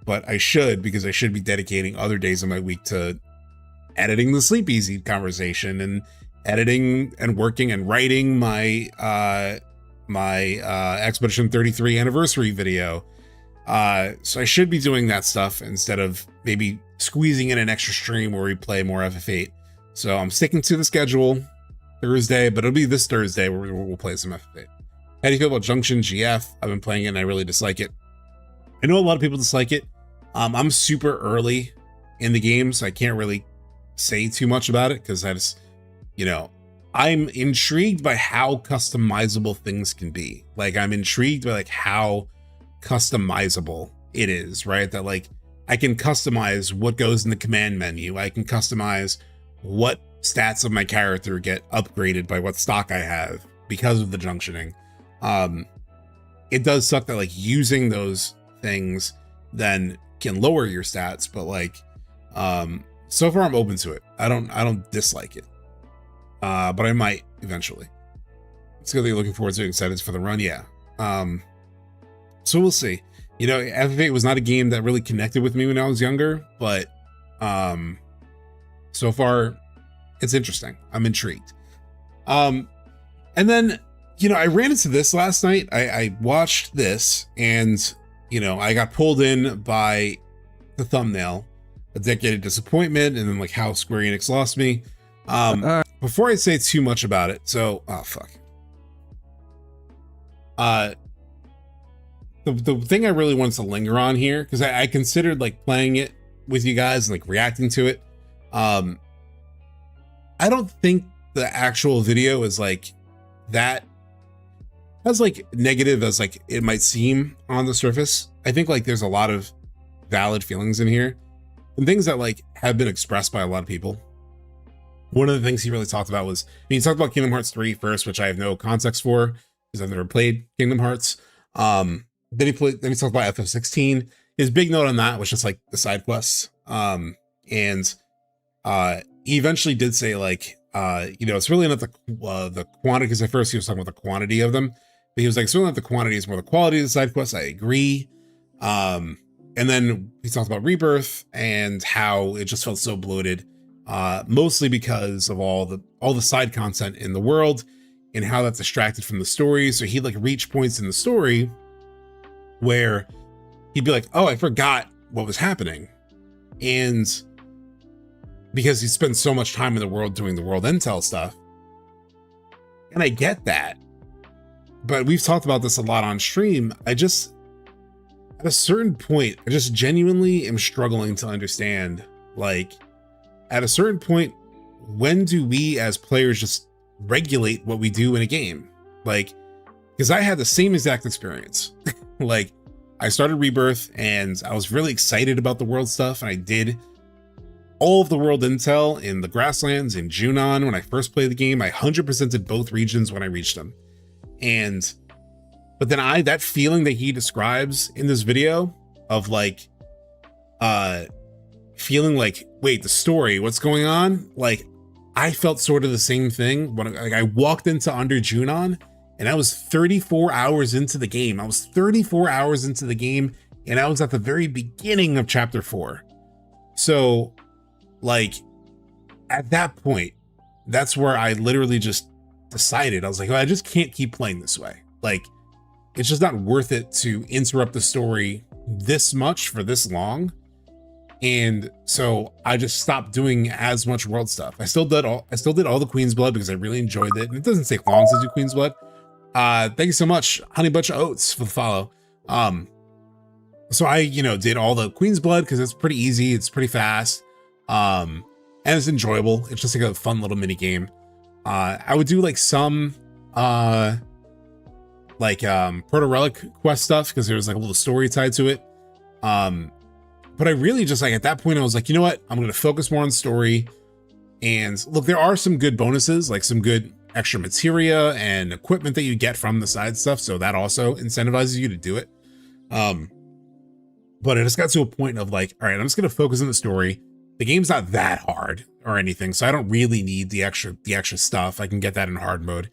but I should, because I should be dedicating other days of my week to editing the Sleep Easy conversation and editing and working and writing my Expedition 33 anniversary video. So I should be doing that stuff instead of maybe squeezing in an extra stream where we play more FF8. So I'm sticking to the schedule Thursday, but it'll be this Thursday where we'll play some FF8. How do you feel about Junction GF? I've been playing it and I really dislike it. I know a lot of people dislike it. I'm super early in the game, so I can't really say too much about it, because I just, I'm intrigued by how customizable things can be. Like, I'm intrigued by like how customizable it is, right? That like I can customize what goes in the command menu. I can customize what stats of my character get upgraded by what stock I have because of the junctioning. It does suck that like using those things then can lower your stats, but like so far I'm open to it. I don't dislike it, but I might eventually. It's gonna be looking forward to, excited for the run. Yeah. So we'll see. FF8 was not a game that really connected with me when I was younger, but so far it's interesting. I'm intrigued. And then, I ran into this last night. I watched this, and I got pulled in by the thumbnail, A Decade of Disappointment, and then like how Square Enix lost me. Before I say too much about it, so fuck. The thing I really wanted to linger on here, because I considered like playing it with you guys and like reacting to it. I don't think the actual video is like that as like negative as like it might seem on the surface. I think like there's a lot of valid feelings in here and things that like have been expressed by a lot of people. One of the things he really talked about was, he talked about Kingdom Hearts 3 first, which I have no context for because I've never played Kingdom Hearts. Then he talked about FF16. His big note on that was just like the side quests. And he eventually did say like, it's really not the quantity, because at first he was talking about the quantity of them, but he was like, it's really not the quantity, it's more the quality of the side quests. I agree. And then he talked about Rebirth and how it just felt so bloated, mostly because of all the side content in the world and how that distracted from the story. So he'd like reach points in the story where he'd be like, oh, I forgot what was happening. And because he spent so much time in the world doing the world intel stuff. And I get that. But we've talked about this a lot on stream. At a certain point, I just genuinely am struggling to understand, like, at a certain point, when do we as players just regulate what we do in a game? Like, because I had the same exact experience. Like, I started Rebirth and I was really excited about the world stuff, and I did all of the world intel in the grasslands in Junon when I first played the game. I 100%ed both regions when I reached them. But then that feeling that he describes in this video of like, feeling like, wait, the story, what's going on? Like, I felt sort of the same thing when I walked into Under Junon, and I was 34 hours into the game. I was 34 hours into the game, and I was at the very beginning of chapter 4. So, like, at that point, that's where I literally just decided, I was like, oh, I just can't keep playing this way. Like, it's just not worth it to interrupt the story this much for this long. And so I just stopped doing as much world stuff. I still did all the Queen's Blood because I really enjoyed it. And it doesn't take long to do Queen's Blood. Thank you so much, Honey Bunch of Oats, for the follow. So I, did all the Queen's Blood because it's pretty easy. It's pretty fast. And it's enjoyable. It's just like a fun little mini game. I would do like some, Proto Relic quest stuff because there was like a little story tied to it. But I really just like, at that point, I was like, you know what? I'm going to focus more on story. And look, there are some good bonuses, like some good extra materia and equipment that you get from the side stuff. So that also incentivizes you to do it. But it just got to a point of like, all right, I'm just going to focus on the story. The game's not that hard or anything, so I don't really need the extra stuff. I can get that in hard mode.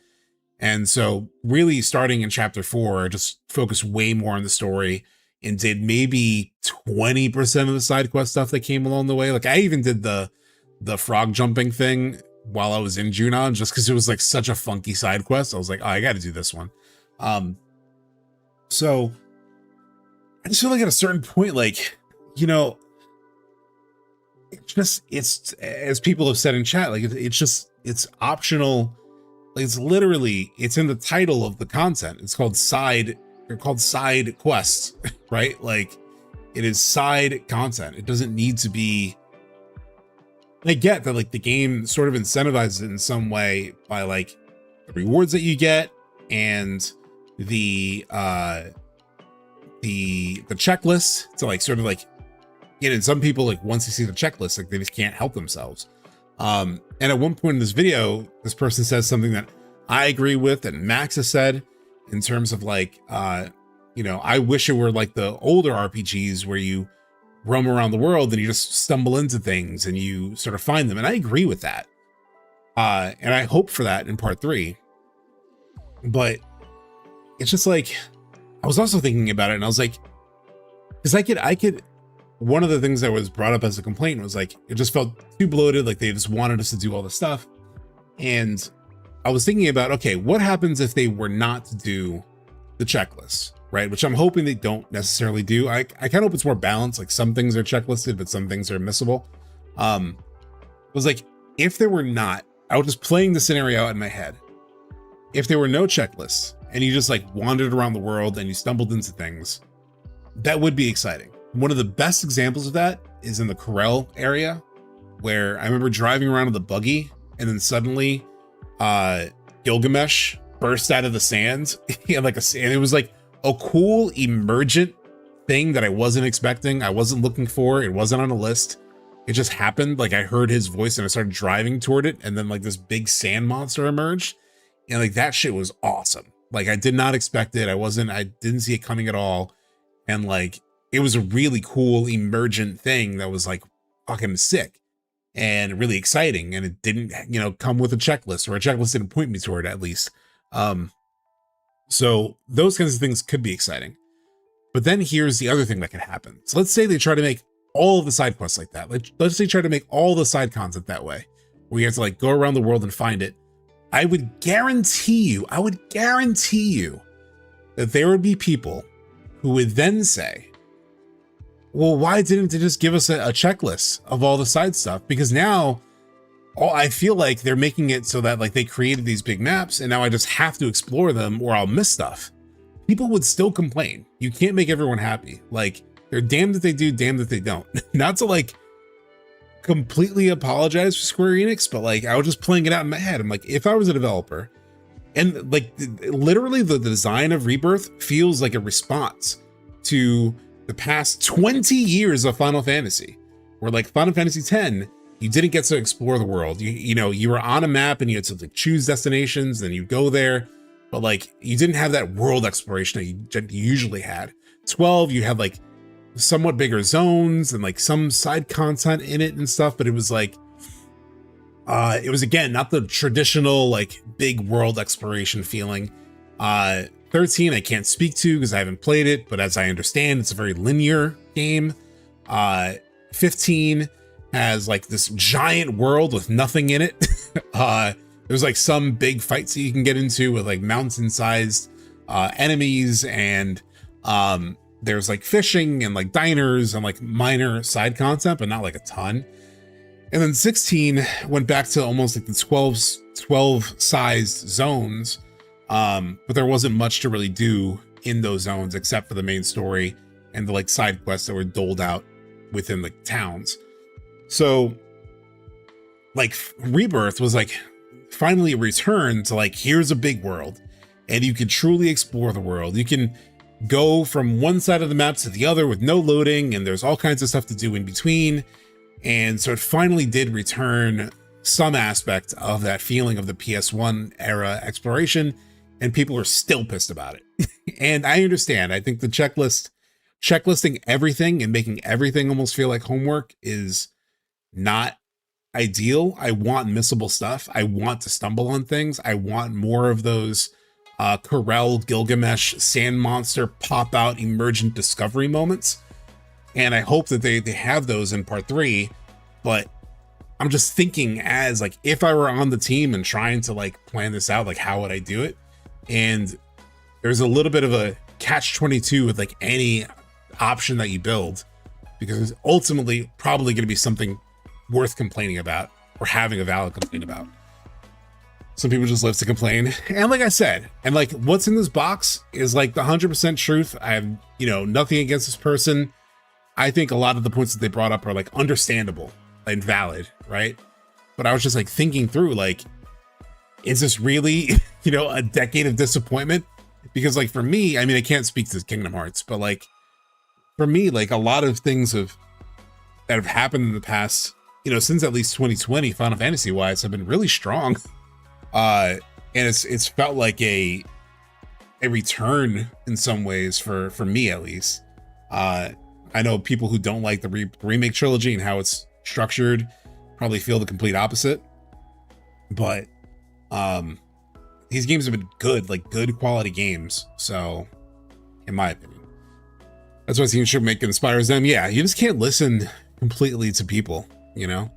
And so really starting in chapter 4, I just focused way more on the story and did maybe 20% of the side quest stuff that came along the way. Like I even did the frog jumping thing while I was in Junon, just because it was like such a funky side quest. I was like, oh, I got to do this one. So I just feel like at a certain point, like, it's as people have said in chat, like it's optional. Like it's in the title of the content. It's called side quests, right? Like it is side content. It doesn't need to be. I get that like the game sort of incentivizes it in some way by like the rewards that you get and the checklist to like sort of like, and some people like once they see the checklist, like they just can't help themselves. And at one point in this video, this person says something that I agree with and Max has said in terms of like, I wish it were like the older RPGs where you roam around the world and you just stumble into things and you sort of find them. And I agree with that. And I hope for that in part 3. But it's just like, I was also thinking about it and I was like, because I could, one of the things that was brought up as a complaint was like, it just felt too bloated. Like they just wanted us to do all this stuff. And I was thinking about, okay, what happens if they were not to do the checklist, right? Which I'm hoping they don't necessarily do. I kind of hope it's more balanced. Like some things are checklisted, but some things are missable. It was like, if there were not, I was just playing the scenario out in my head. If there were no checklists and you just like wandered around the world and you stumbled into things, that would be exciting. One of the best examples of that is in the Corel area, where I remember driving around with the buggy and then suddenly Gilgamesh burst out of the sand. And it was like a cool emergent thing that I wasn't expecting. I wasn't looking for. It wasn't on a list. It just happened. Like I heard his voice and I started driving toward it. And then like this big sand monster emerged. And like that shit was awesome. Like I did not expect it. I didn't see it coming at all. And like, it was a really cool emergent thing that was like fucking sick and really exciting. And it didn't, come with a checklist, or a checklist didn't point me toward it at least. So those kinds of things could be exciting. But then here's the other thing that could happen. So let's say they try to make all of the side quests like that. Let's say try to make all the side content that way, where you have to like go around the world and find it. I would guarantee you that there would be people who would then say, well, why didn't they just give us a checklist of all the side stuff? Because now I feel like they're making it so that like they created these big maps and now I just have to explore them or I'll miss stuff. People would still complain. You can't make everyone happy. Like they're damned if they do, damned if they don't. Not to like completely apologize for Square Enix, but like I was just playing it out in my head. I'm like, if I was a developer, and like literally the design of Rebirth feels like a response to the past 20 years of Final Fantasy, where like Final Fantasy X you didn't get to explore the world. You know, you were on a map and you had to like choose destinations, then you go there, but like you didn't have that world exploration that you usually had. 12, you had like somewhat bigger zones and like some side content in it and stuff, but it was like it was again not the traditional like big world exploration feeling. 13 I can't speak to because I haven't played it, but as I understand, it's a very linear game. 15 has like this giant world with nothing in it. There's like some big fights that you can get into with like mountain-sized enemies, and there's like fishing and like diners and like minor side content, but not like a ton. And then 16 went back to almost like the 12 sized zones, but there wasn't much to really do in those zones except for the main story and the like side quests that were doled out within the towns. So like Rebirth was like finally a return to like, here's a big world and you can truly explore the world. You can go from one side of the map to the other with no loading, and there's all kinds of stuff to do in between. And so it finally did return some aspect of that feeling of the PS1 era exploration, and people are still pissed about it. And I understand. I think the checklisting everything and making everything almost feel like homework is not ideal. I want missable stuff. I want to stumble on things. I want more of those Corel, Gilgamesh, Sand Monster pop out emergent discovery moments. And I hope that they have those in part 3. But I'm just thinking as like, if I were on the team and trying to like plan this out, like how would I do it? And there's a little bit of a catch-22 with like any option that you build, because it's ultimately probably going to be something worth complaining about or having a valid complaint about. Some people just live to complain. And like I said, and like what's in this box is like the 100% truth. I have, you know, nothing against this person. I think a lot of the points that they brought up are like understandable and valid, right? But I was just like thinking through, like, is this really, you know, a decade of disappointment? Because like for me, I mean, I can't speak to Kingdom Hearts, but like for me, like a lot of things that have happened in the past, you know, since at least 2020, Final Fantasy wise, have been really strong. And it's felt like a return in some ways for me, at least. I know people who don't like the remake trilogy and how it's structured probably feel the complete opposite, but these games have been good, like good quality games. So in my opinion, that's what teams should make inspires them. Yeah, you just can't listen completely to people, you know.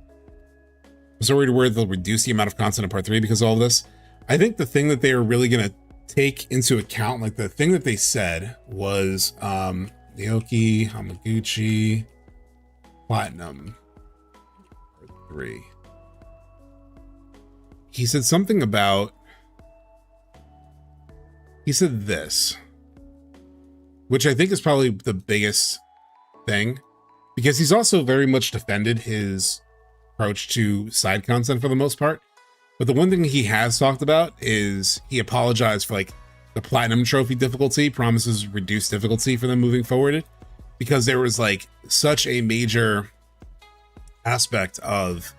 I'm so worried they'll reduce the amount of content in part 3 because of all this. I think the thing that they are really going to take into account, like the thing that they said was Naoki Hamaguchi Platinum part 3. He said something about, he said this, which I think is probably the biggest thing, because he's also very much defended his approach to side content for the most part. But the one thing he has talked about is he apologized for like the platinum trophy difficulty, promises reduced difficulty for them moving forward, because there was like such a major aspect of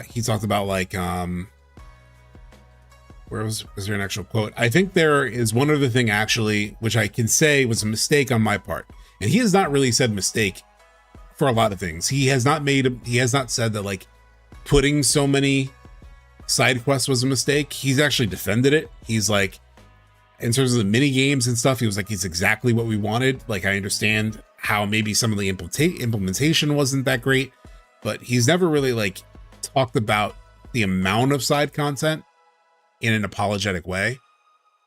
he talked about like where was there an actual quote? I think there is one other thing actually, which I can say was a mistake on my part. And he has not really said mistake for a lot of things. He has not said that like putting so many side quests was a mistake. He's actually defended it. He's like, in terms of the mini games and stuff, he was like, it's exactly what we wanted. Like, I understand how maybe some of the implementation wasn't that great, but he's never really like talked about the amount of side content in an apologetic way.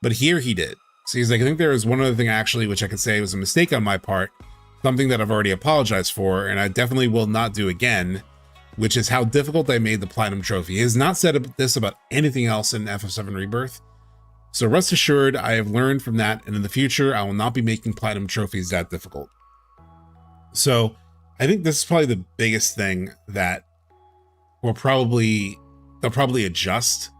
But here he did. So he's like, I think there is one other thing actually, which I could say was a mistake on my part, something that I've already apologized for, and I definitely will not do again, which is how difficult I made the platinum trophy. He has not said this about anything else in FF7 Rebirth. So rest assured, I have learned from that, and in the future, I will not be making platinum trophies that difficult. So I think this is probably the biggest thing that they'll probably adjust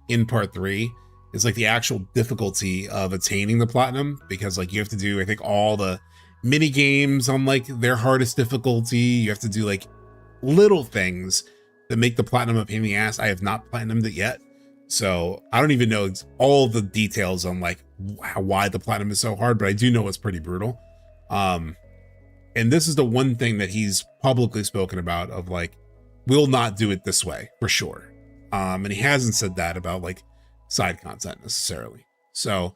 in part 3, is like the actual difficulty of attaining the platinum, because like you have to do, I think, all the mini games on like their hardest difficulty. You have to do like little things that make the platinum a pain in the ass. I have not platinumed it yet, so I don't even know all the details on like why the platinum is so hard, but I do know it's pretty brutal. And this is the one thing that he's publicly spoken about of like, will not do it this way for sure. And he hasn't said that about like side content necessarily. So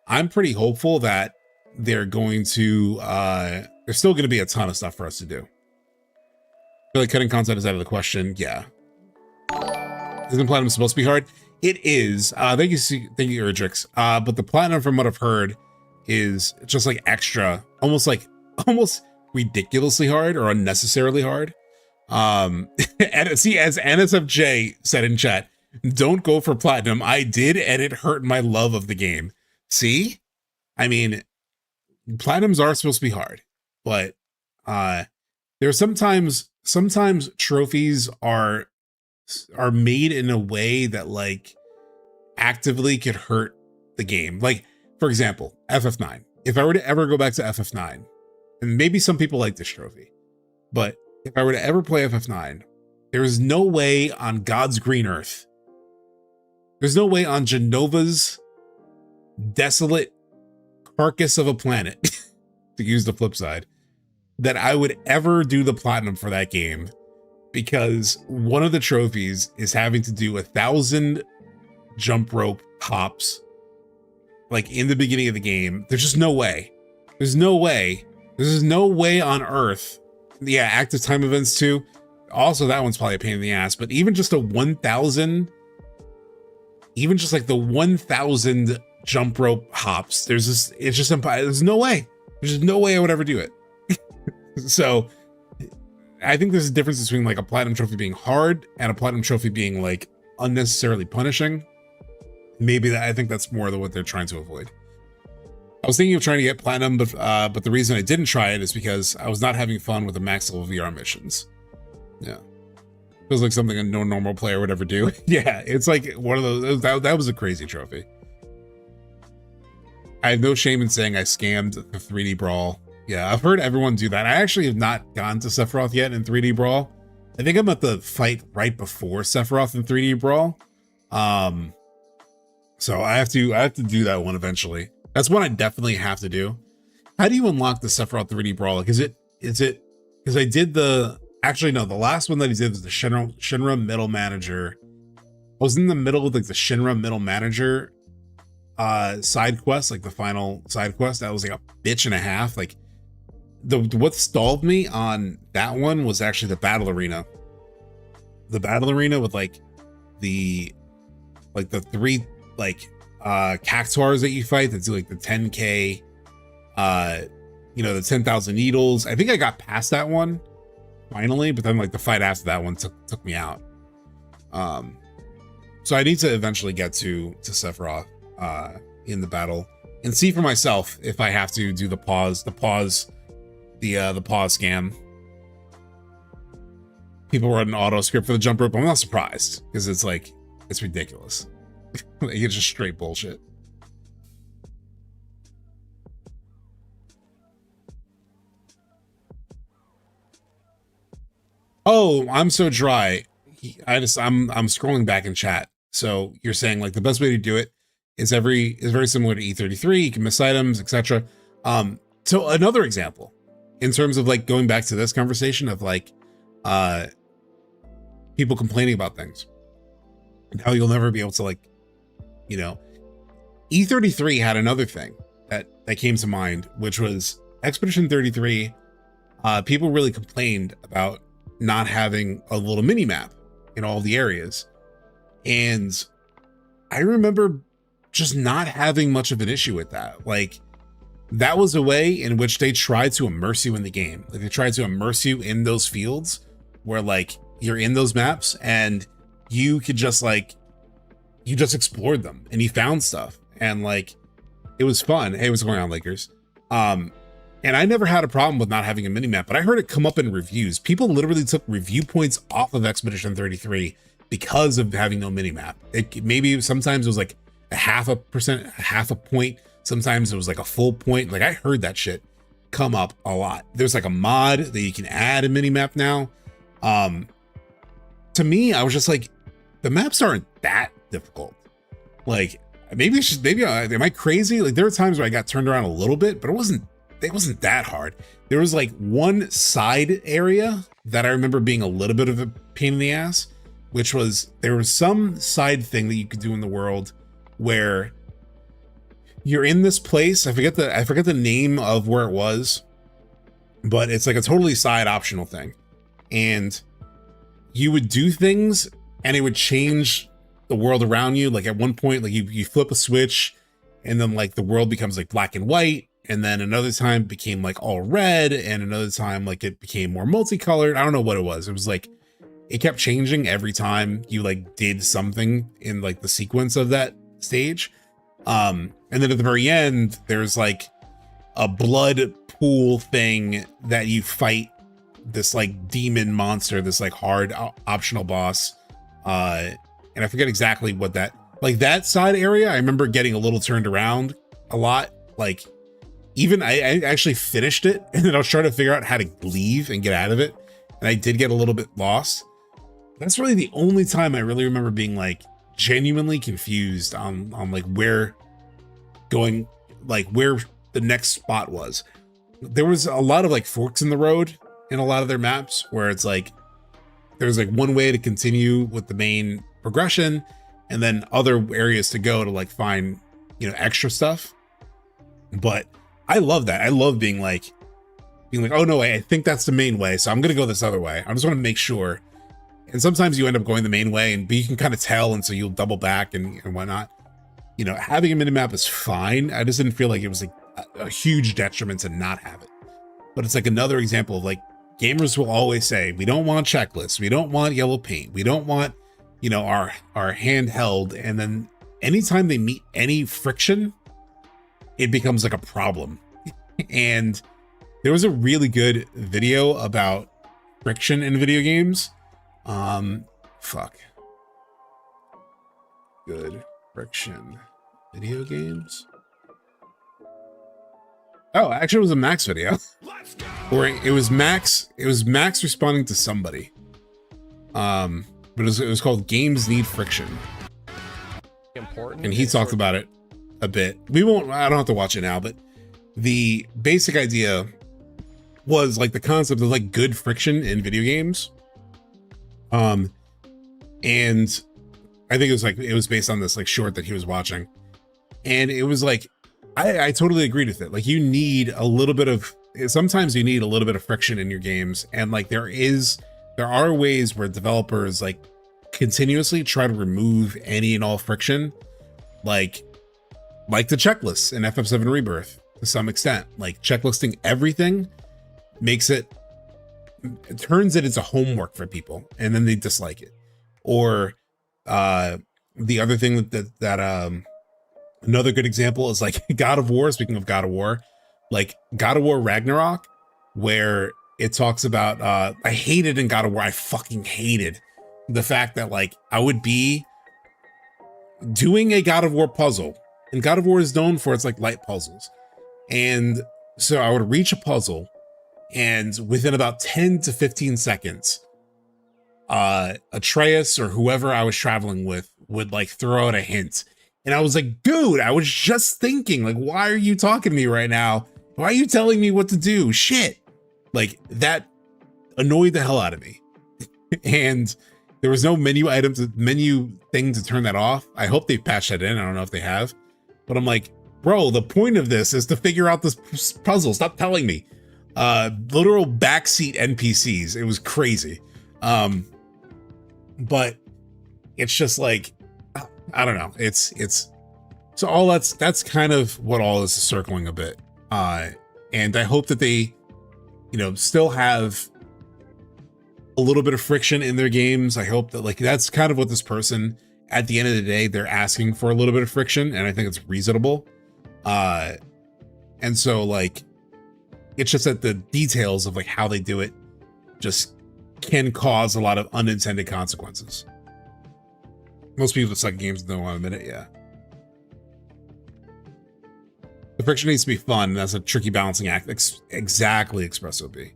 I'm pretty hopeful that they're going to, there's still going to be a ton of stuff for us to do. I feel like cutting content is out of the question. Yeah. Isn't platinum supposed to be hard? It is. Thank you, Erdrix. But the platinum, from what I've heard, is just like extra, almost ridiculously hard or unnecessarily hard. And see, as NSFJ said in chat, don't go for platinum. I did, and it hurt my love of the game. See, I mean, platinums are supposed to be hard, but there's sometimes trophies are made in a way that like actively could hurt the game. Like, for example, FF9. If I were to ever go back to FF9, and maybe some people like this trophy, but if I were to ever play FF9, there is no way on God's green earth, there's no way on Genova's desolate carcass of a planet, to use the flip side, that I would ever do the platinum for that game, because one of the trophies is having to do 1,000 jump rope hops, like in the beginning of the game. There's just no way. There's no way. There's no way on earth. Yeah, active time events too. Also, that one's probably a pain in the ass, but even just a 1,000, even just like the 1,000 jump rope hops, there's just, it's just, there's no way. There's just no way I would ever do it. So I think there's a difference between like a platinum trophy being hard and a platinum trophy being like unnecessarily punishing. Maybe that, I think that's more than what they're trying to avoid. I was thinking of trying to get platinum, but the reason I didn't try it is because I was not having fun with the max level VR missions. Yeah. Feels like something a no normal player would ever do. Yeah, it's like one of those, that was a crazy trophy. I have no shame in saying I scammed the 3D Brawl. Yeah, I've heard everyone do that. I actually have not gone to Sephiroth yet in 3D Brawl. I think I'm at the fight right before Sephiroth in 3D Brawl. So I have to do that one eventually. That's one I definitely have to do. How do you unlock the Sephiroth 3D Brawl? Like, is it, because I did the, actually no, the last one that he did was the Shinra Middle Manager. I was in the middle of like the Shinra Middle Manager side quest, like the final side quest. That was like a bitch and a half. Like, what stalled me on that one was actually the battle arena. The battle arena with like the three like cactuars that you fight that do like the 10k, you know, the 10,000 needles. I think I got past that one finally, but then like the fight after that one took me out. So I need to eventually get to Sephiroth in the battle and see for myself if I have to do the pause scam. People wrote an auto script for the jump rope. I'm not surprised because it's like, it's ridiculous. It's just straight bullshit. Oh, I'm so dry. I'm scrolling back in chat. So you're saying like the best way to do it is very similar to E33. You can miss items, etc. So another example in terms of like going back to this conversation of like people complaining about things and how you'll never be able to like, you know, E33 had another thing that came to mind, which was Expedition 33. People really complained about not having a little mini map in all the areas. And I remember just not having much of an issue with that. Like, that was a way in which they tried to immerse you in the game. Like, they tried to immerse you in those fields where like you're in those maps and you could just like, you just explored them and you found stuff and like it was fun. Hey, what's going on, Lakers? And I never had a problem with not having a mini map, but I heard it come up in reviews. People literally took review points off of Expedition 33 because of having no mini map. Maybe sometimes it was like a half a point. Sometimes it was like a full point. Like, I heard that shit come up a lot. There's like a mod that you can add a mini map now. to me, I was just like, the maps aren't that difficult. Like, maybe it's just, maybe am I crazy? Like, there were times where I got turned around a little bit, but it wasn't that hard. There was like one side area that I remember being a little bit of a pain in the ass, which was there was some side thing that you could do in the world where you're in this place. I forget the name of where it was, but it's like a totally side optional thing. And you would do things and it would change the world around you. Like at one point, like you flip a switch and then like the world becomes like black and white. And then another time it became like all red, and another time like it became more multicolored. I don't know what it was. It was like, it kept changing every time you like did something in like the sequence of that stage. And then at the very end, there's like a blood pool thing that you fight this like demon monster, this like hard optional boss. And I forget exactly what that, like that side area, I remember getting a little turned around a lot. Like even I actually finished it and then I was trying to figure out how to leave and get out of it. And I did get a little bit lost. That's really the only time I really remember being like genuinely confused on like where going, like where the next spot was. There was a lot of like forks in the road in a lot of their maps where it's like, there's like one way to continue with the main progression and then other areas to go to like find, you know, extra stuff. But I love that. I love being like, oh no, I think that's the main way. So I'm going to go this other way. I just want to make sure. And sometimes you end up going the main way but you can kind of tell. And so you'll double back and whatnot. You know, having a minimap is fine. I just didn't feel like it was like a huge detriment to not have it. But it's like another example of like, gamers will always say, we don't want checklists. We don't want yellow paint. We don't want, you know, our handheld. And then anytime they meet any friction, it becomes like a problem. And there was a really good video about friction in video games. Good friction video games. Oh, actually it was a Max video. Or it was Max responding to somebody. But it was called Games Need Friction. Important. And he talked about it a bit. I don't have to watch it now, but the basic idea was like the concept of like good friction in video games. And I think it was based on this like short that he was watching. And it was like, I totally agreed with it. Like sometimes you need a little bit of friction in your games. And like there are ways where developers like continuously try to remove any and all friction. Like the checklists in FF7 Rebirth to some extent, like checklisting everything it turns it into homework for people and then they dislike it. Or the other thing that another good example is like God of War. Speaking of God of War, like God of War Ragnarok, where it talks about, I hated in God of War, I fucking hated the fact that like I would be doing a God of War puzzle, and God of War is known for its like light puzzles. And so I would reach a puzzle and within about 10 to 15 seconds, Atreus or whoever I was traveling with would like throw out a hint. And I was like, dude, I was just thinking, like, why are you talking to me right now? Why are you telling me what to do? Shit. Like that annoyed the hell out of me. And there was no menu thing to turn that off. I hope they patched that in. I don't know if they have, but I'm like, bro, the point of this is to figure out this puzzle. Stop telling me. Literal backseat NPCs. It was crazy. But it's just like, I don't know. It's so all that's kind of what all this is circling a bit. And I hope that they, you know, still have a little bit of friction in their games. I hope that like, that's kind of what this person, at the end of the day, they're asking for a little bit of friction. And I think it's reasonable. And so like, it's just that the details of like how they do it just can cause a lot of unintended consequences. Most people that suck at games don't want to admit it. Yeah. The friction needs to be fun. And that's a tricky balancing act. Exactly, ExpressOB.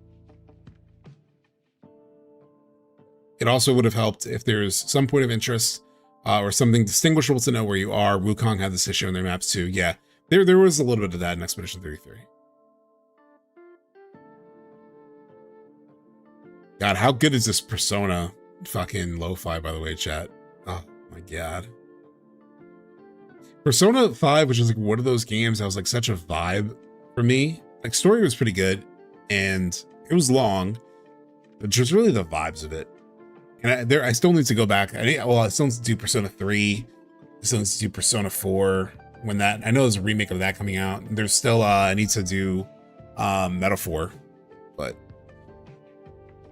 It also would have helped if there's some point of interest or something distinguishable to know where you are. Wukong had this issue on their maps too. Yeah, there was a little bit of that in Expedition 33. God, how good is this Persona fucking lo-fi, by the way, chat? Oh my god. Persona 5, which is like one of those games that was like such a vibe for me. Like, story was pretty good, and it was long, but just really the vibes of it. And I still need to go back. I still need to do Persona 3. I still need to do Persona 4 when that, I know there's a remake of that coming out. There's still, I need to do Metaphor, but.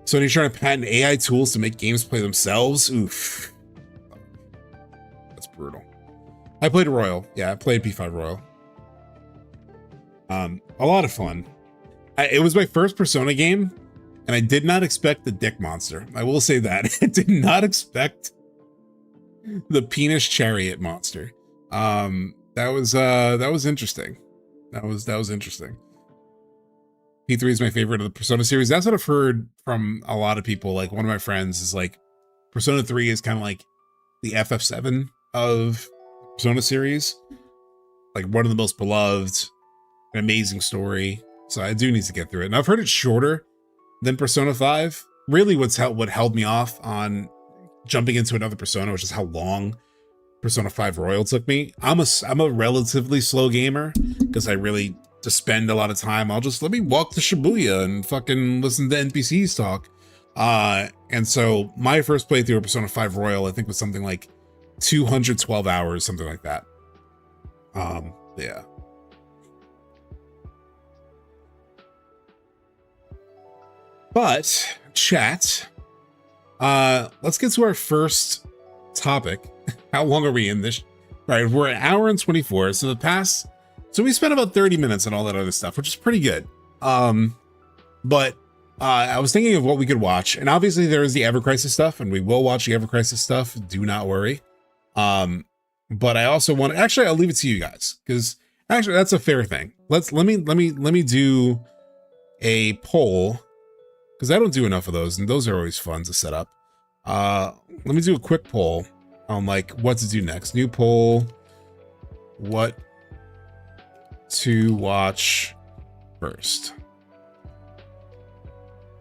So you're trying to patent AI tools to make games play themselves? Oof. That's brutal. I played Royal. Yeah, I played P5 Royal. A lot of fun. It was my first Persona game, and I did not expect the dick monster. I will say that. I did not expect the penis chariot monster. That was interesting. That was interesting. P3 is my favorite of the Persona series. That's what I've heard from a lot of people. Like, one of my friends is like, Persona 3 is kind of like the FF7 of Persona series. Like, one of the most beloved, an amazing story. So I do need to get through it. And I've heard it's shorter than Persona 5. Really what held me off on jumping into another Persona, which is how long Persona 5 Royal took me. I'm a relatively slow gamer because I really to spend a lot of time. Let me walk to Shibuya and fucking listen to NPCs talk. And so my first playthrough of Persona 5 Royal, I think, was something like 212 hours, something like that. Yeah. But chat, let's get to our first topic. How long are we in this? Right, we're an hour and 24. So we spent about 30 minutes on all that other stuff, which is pretty good. But I was thinking of what we could watch, and obviously there is the Ever Crisis stuff, and we will watch the Ever Crisis stuff. Do not worry. But I also want to, actually, I'll leave it to you guys, because actually that's a fair thing. Let me do a poll, because I don't do enough of those, and those are always fun to set up. Let me do a quick poll on like what to do next. New poll. What to watch first?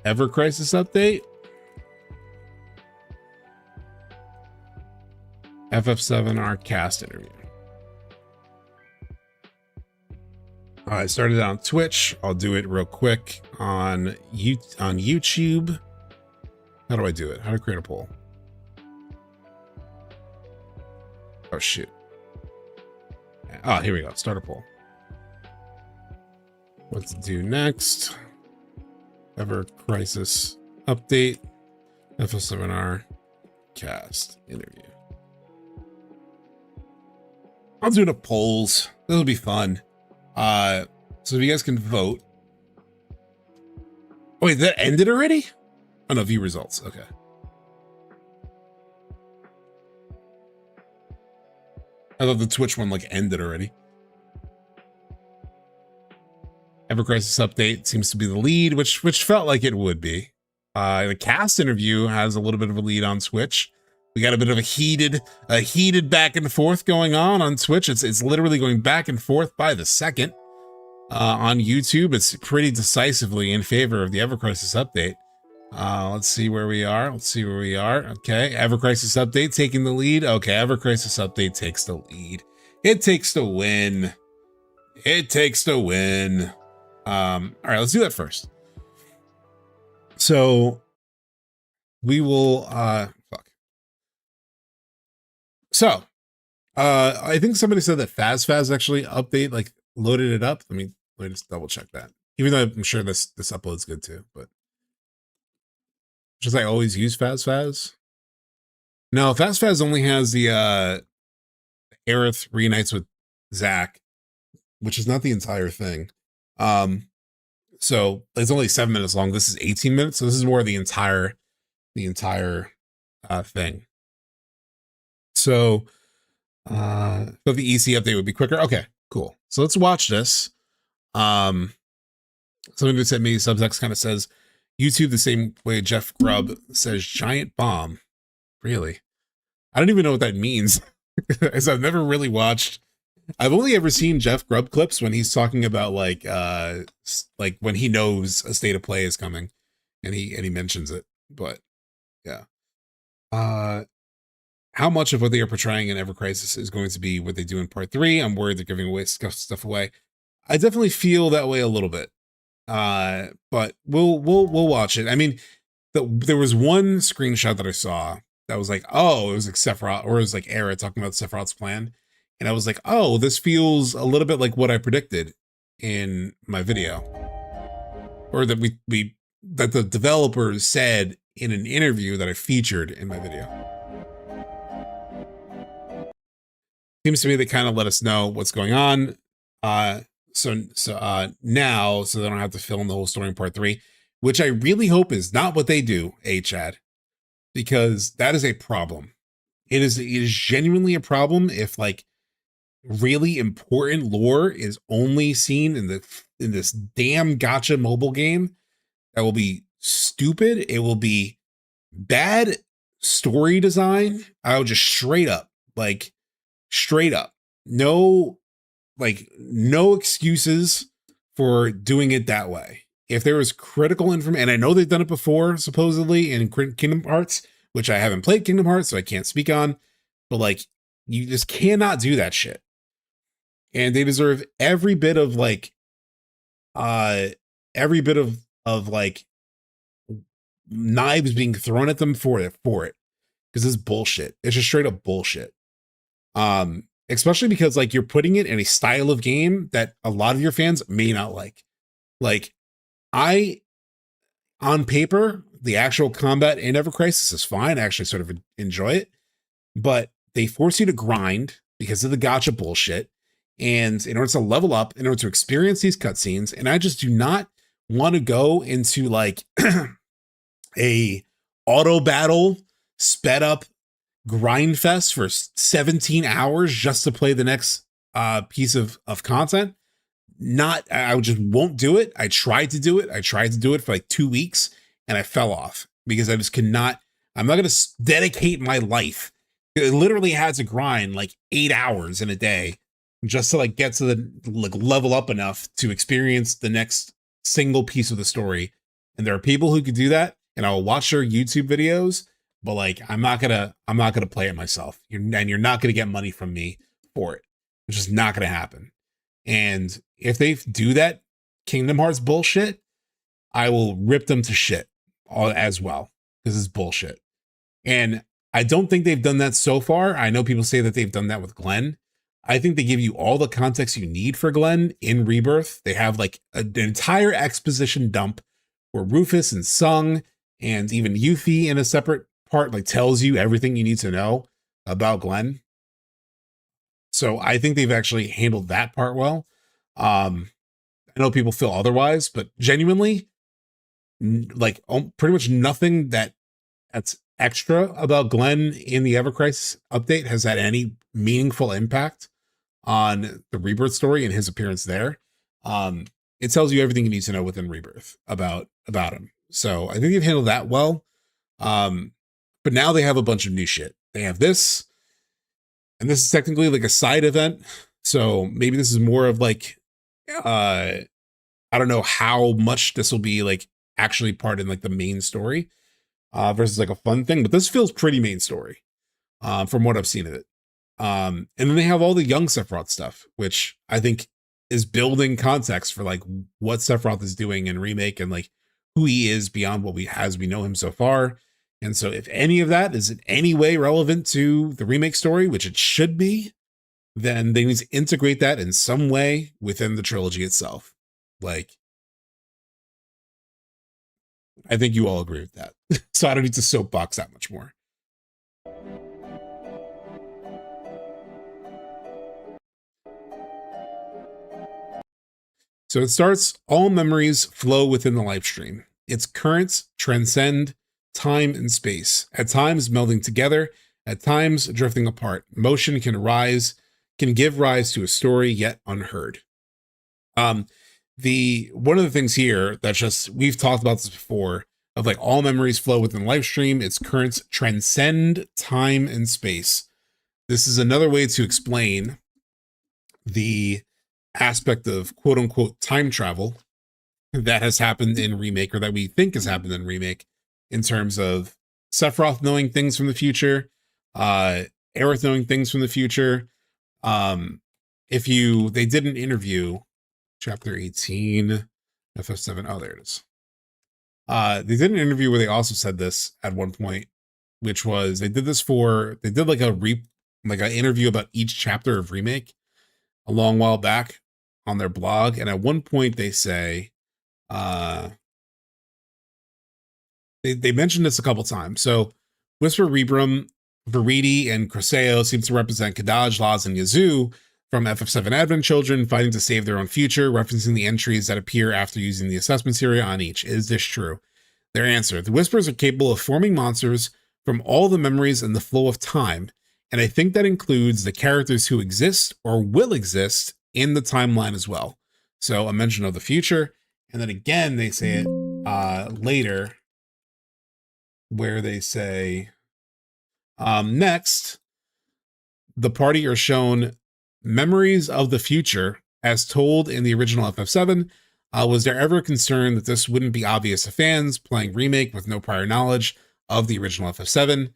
Ever Crisis update, FF7R cast interview. I started on Twitch. I'll do it real quick on YouTube. How do I do it? How to create a poll? Oh shoot. Oh, here we go. Start a poll. What to do next? Ever Crisis update, FF7R cast interview. I'll do the polls. This will be fun. So if you guys can vote. Oh, wait, that ended already? Oh no, view results. Okay. I thought the Twitch one like ended already. Ever Crisis update seems to be the lead, which felt like it would be. The cast interview has a little bit of a lead on Twitch. We got a bit of a heated back and forth going on Twitch. It's literally going back and forth by the second. On YouTube, it's pretty decisively in favor of the Ever Crisis update. Let's see where we are. Okay, Ever Crisis update taking the lead. Okay, Ever Crisis update takes the lead. It takes the win. All right, let's do that first. So we will So I think somebody said that Faz actually like loaded it up. Let me just double check that. Even though I'm sure this upload's good too, but just I always use Faz. No, Faz only has the Aerith reunites with Zack, which is not the entire thing. So it's only 7 minutes long. This is 18 minutes, so this is more the entire thing. So but the EC update would be quicker. Okay, cool. So let's watch this. Somebody who sent me SubTXT kind of says, YouTube the same way Jeff Grubb says giant bomb. Really? I don't even know what that means. As I've never really watched. I've only ever seen Jeff Grubb clips when he's talking about like when he knows a state of play is coming and he mentions it. But yeah. How much of what they are portraying in Ever Crisis is going to be what they do in part 3? I'm worried they're giving away stuff away. I definitely feel that way a little bit. But we'll watch it. I mean, there was one screenshot that I saw that was like, oh, it was like Sephiroth, or it was like Aerie talking about Sephiroth's plan. And I was like, oh, this feels a little bit like what I predicted in my video. Or that that the developers said in an interview that I featured in my video. Seems to me they kind of let us know what's going on. So now, so they don't have to film the whole story in part 3, which I really hope is not what they do, Chad, because that is a problem. It is genuinely a problem if like really important lore is only seen in this damn gacha mobile game. That will be stupid. It will be bad story design. I will just straight up, no excuses for doing it that way. If there was critical information, and I know they've done it before, supposedly in Kingdom Hearts, which I haven't played Kingdom Hearts, so I can't speak on, but like, you just cannot do that shit. And they deserve every bit of knives being thrown at them for it. Because it's bullshit. It's just straight up bullshit. Especially because like you're putting it in a style of game that a lot of your fans may not like. Like, on paper, the actual combat in Ever Crisis is fine. I actually sort of enjoy it, but they force you to grind because of the gacha bullshit. And in order to level up, in order to experience these cutscenes, and I just do not want to go into like a auto battle sped up grind fest for 17 hours just to play the next piece of content. I just won't do it. I tried to do it for like 2 weeks and I fell off because I just cannot. I'm not going to dedicate my life. It literally had to grind like 8 hours in a day just to like get to the level up enough to experience the next single piece of the story. And there are people who could do that, and I'll watch their YouTube videos, but like I'm not gonna play it myself. You're not gonna get money from me for it. It's just not gonna happen. And if they do that Kingdom Hearts bullshit, I will rip them to shit as well, because it's bullshit. And I don't think they've done that so far. I know people say that they've done that with Glenn. I think they give you all the context you need for Glenn in Rebirth. They have like an entire exposition dump where Rufus and Sung and even Yuffie in a separate part like tells you everything you need to know about Glenn. So I think they've actually handled that part well. I know people feel otherwise, but genuinely, like pretty much nothing that's extra about Glenn in the Ever Crisis update has had any meaningful impact on the Rebirth story and his appearance there. It tells you everything you need to know within Rebirth about him. So I think they've handled that well. But now they have a bunch of new shit. They have this, and this is technically like a side event. So maybe this is more of like, I don't know how much this will be like actually part in like the main story versus like a fun thing, but this feels pretty main story from what I've seen of it. And then they have all the young Sephiroth stuff, which I think is building context for like what Sephiroth is doing in Remake and like who he is beyond what we know him so far. And so if any of that is in any way relevant to the Remake story, which it should be, then they need to integrate that in some way within the trilogy itself. Like, I think you all agree with that. So I don't need to soapbox that much more. So it starts, all memories flow within the live stream. Its currents transcend time and space, at times melding together, at times drifting apart. Motion can give rise to a story yet unheard. one of the things here that's just, we've talked about this before, of like all memories flow within live stream, its currents transcend time and space. This is another way to explain the aspect of quote unquote time travel that has happened in Remake, or that we think has happened in Remake, in terms of Sephiroth knowing things from the future, Aerith knowing things from the future. They did an interview, chapter 18, FF7. Oh, there it is. They did an interview where they also said this at one point, which was they did like an interview about each chapter of Remake a long while back on their blog. And at one point they say, they mentioned this a couple times. So Whisper Rebrum, Viridi, and Creseo seem to represent Kadaj, Laz, and Yazoo from FF7 Advent Children fighting to save their own future, referencing the entries that appear after using the assessment area on each. Is this true? Their answer: the Whispers are capable of forming monsters from all the memories and the flow of time, and I think that includes the characters who exist or will exist in the timeline as well. So a mention of the future, and then again they say it later, where they say, next, the party are shown memories of the future as told in the original FF7. Was there ever a concern that this wouldn't be obvious to fans playing Remake with no prior knowledge of the original FF7?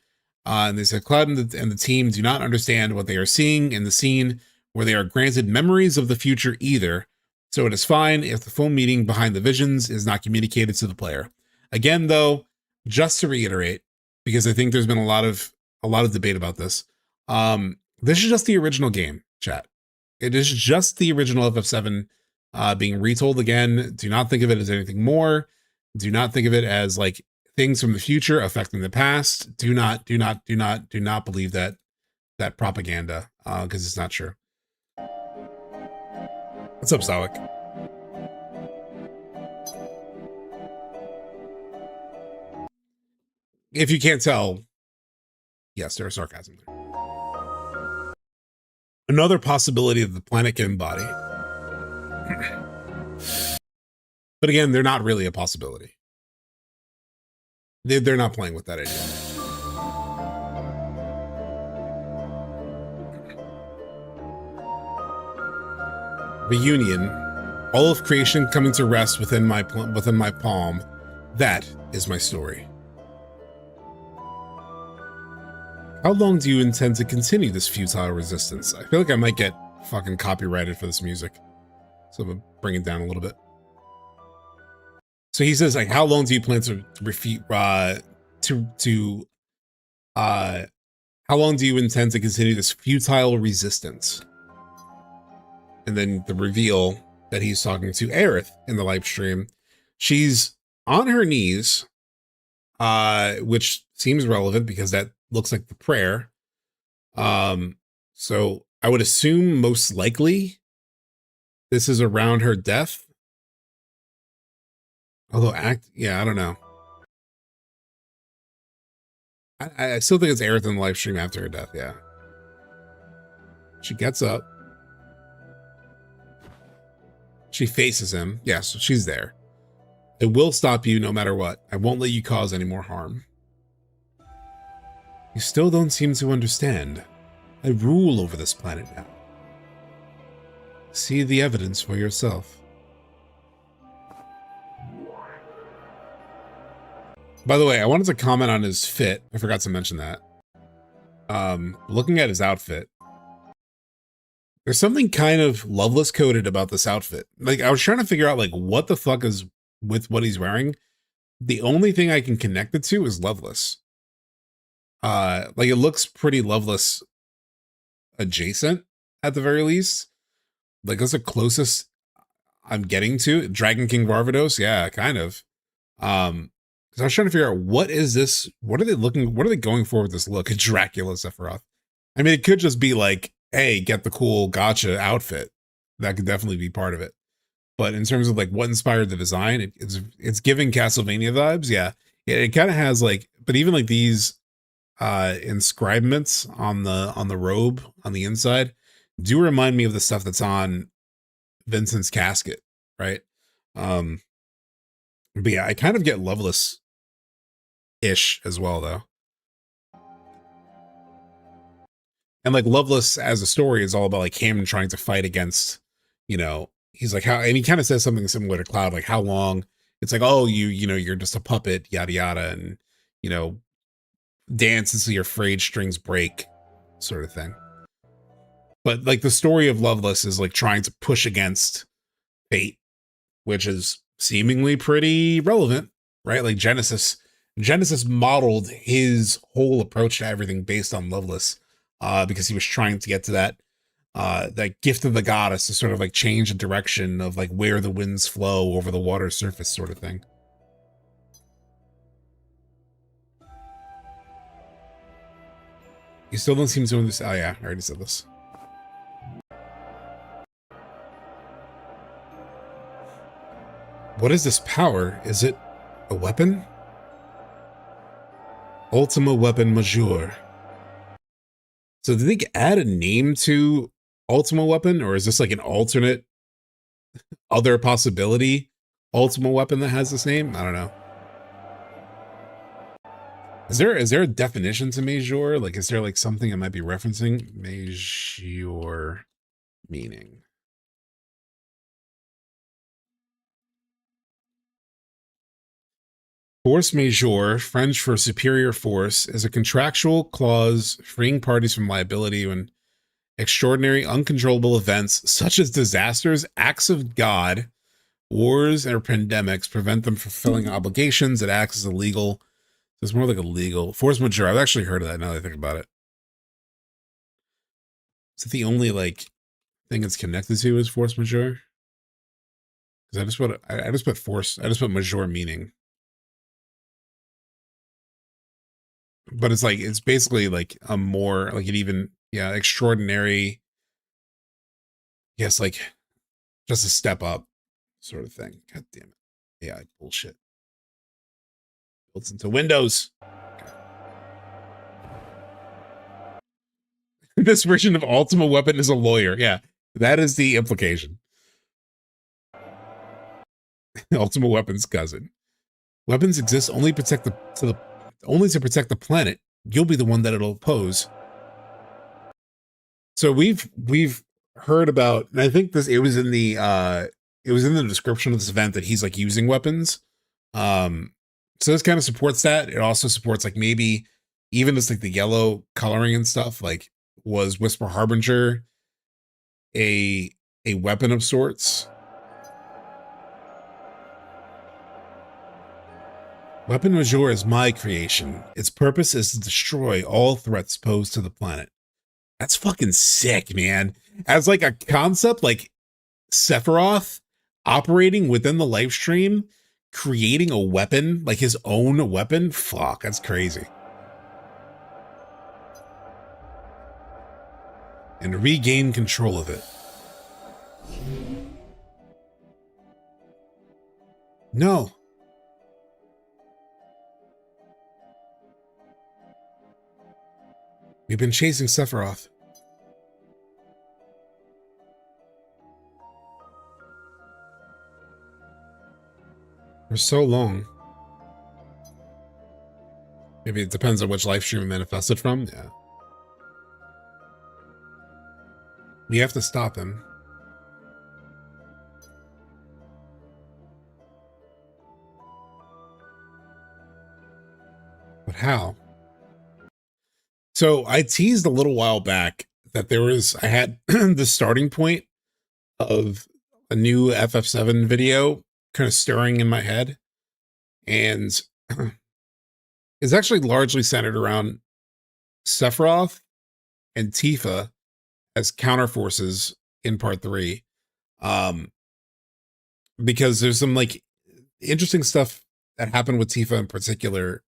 And they said Cloud and the team do not understand what they are seeing in the scene where they are granted memories of the future either, so it is fine if the full meaning behind the visions is not communicated to the player. Again, though, just to reiterate, because I think there's been a lot of debate about this, this is just the original game, chat. It is just the original FF7 being retold again. Do not think of it as anything more. Do not think of it as like things from the future affecting the past. Do not believe that propaganda, because it's not true. What's up, Stoic? If you can't tell, yes, there is sarcasm there. Another possibility that the planet can embody. But again, they're not really a possibility. They're not playing with that idea. Reunion, all of creation coming to rest within my palm. That is my story. How long do you intend to continue this futile resistance? I feel like I might get fucking copyrighted for this music, so I'm gonna bring it down a little bit. So he says, like, how long do you plan to refute? How long do you intend to continue this futile resistance? And then the reveal that he's talking to Aerith in the live stream. She's on her knees, which seems relevant because that looks like the prayer. So I would assume most likely this is around her death. Although I don't know. I still think it's Aerith in the live stream after her death, yeah. She gets up. She faces him. Yes, so she's there. I will stop you no matter what. I won't let you cause any more harm. You still don't seem to understand. I rule over this planet now. See the evidence for yourself. By the way, I wanted to comment on his fit. I forgot to mention that. Looking at his outfit, there's something kind of Loveless coded about this outfit. Like, I was trying to figure out, like, what the fuck is with what he's wearing. The only thing I can connect it to is Loveless. Like, it looks pretty Loveless adjacent at the very least. Like, that's the closest I'm getting to. Dragon King Barbados, yeah, kind of. Because I was trying to figure out, what is this? What are they going for with this look? Dracula Sephiroth. I mean, it could just be like, hey, get the cool gotcha outfit. That could definitely be part of it. But in terms of like what inspired the design, it's giving Castlevania vibes. Yeah, it kind of has like, but even like these inscribements on the robe on the inside do remind me of the stuff that's on Vincent's casket, right? Um, but yeah, I kind of get Loveless-ish as well, though. And like Loveless as a story is all about like him trying to fight against, you know, he's like, how, and he kind of says something similar to Cloud, like how long. It's like, oh, you know, you're just a puppet, yada yada, and you know, dance until your frayed strings break, sort of thing. But like the story of Loveless is like trying to push against fate, which is seemingly pretty relevant, right? Like Genesis modeled his whole approach to everything based on Loveless, because he was trying to get to that gift of the goddess to sort of like change the direction of like where the winds flow over the water surface, sort of thing. You still don't seem to understand. Oh yeah, I already said this. What is this power? Is it a weapon? Ultima Weapon Majeur. So did they add a name to Ultima Weapon, or is this like an alternate other possibility Ultima Weapon that has this name? I don't know. Is there a definition to Majeur? Like, is there like something I might be referencing? Majeur meaning. Force majeure, French for superior force, is a contractual clause freeing parties from liability when extraordinary, uncontrollable events such as disasters, acts of God, wars, or pandemics prevent them from fulfilling obligations. It acts as a legal. It's more like a legal force majeure. I've actually heard of that now that I think about it. Is it the only like thing it's connected to is force majeure? Because I just put force. I just put majeure meaning. But it's like it's basically like a more like an even extraordinary, yes, like just a step up sort of thing. God damn it. AI bullshit. Built into Windows. Okay. This version of Ultima Weapon is a lawyer. Yeah. That is the implication. Ultima Weapon's cousin. Weapons exist only to protect the planet. You'll be the one that it'll oppose. So we've heard about, and I think it was in the description of this event that he's like using weapons. So this kind of supports that. It also supports like maybe even just like the yellow coloring and stuff. Like, was Whisper Harbinger a weapon of sorts? Weapon Majeure is my creation. Its purpose is to destroy all threats posed to the planet. That's fucking sick, man. As like a concept, like Sephiroth operating within the live stream, creating a weapon, like his own weapon. Fuck, that's crazy. And regain control of it. No. We've been chasing Sephiroth for so long. Maybe it depends on which live stream it manifested from. Yeah. We have to stop him. But how? So I teased a little while back that I had the starting point of a new FF7 video kind of stirring in my head. And it's actually largely centered around Sephiroth and Tifa as counterforces in part 3. Because there's some like interesting stuff that happened with Tifa in particular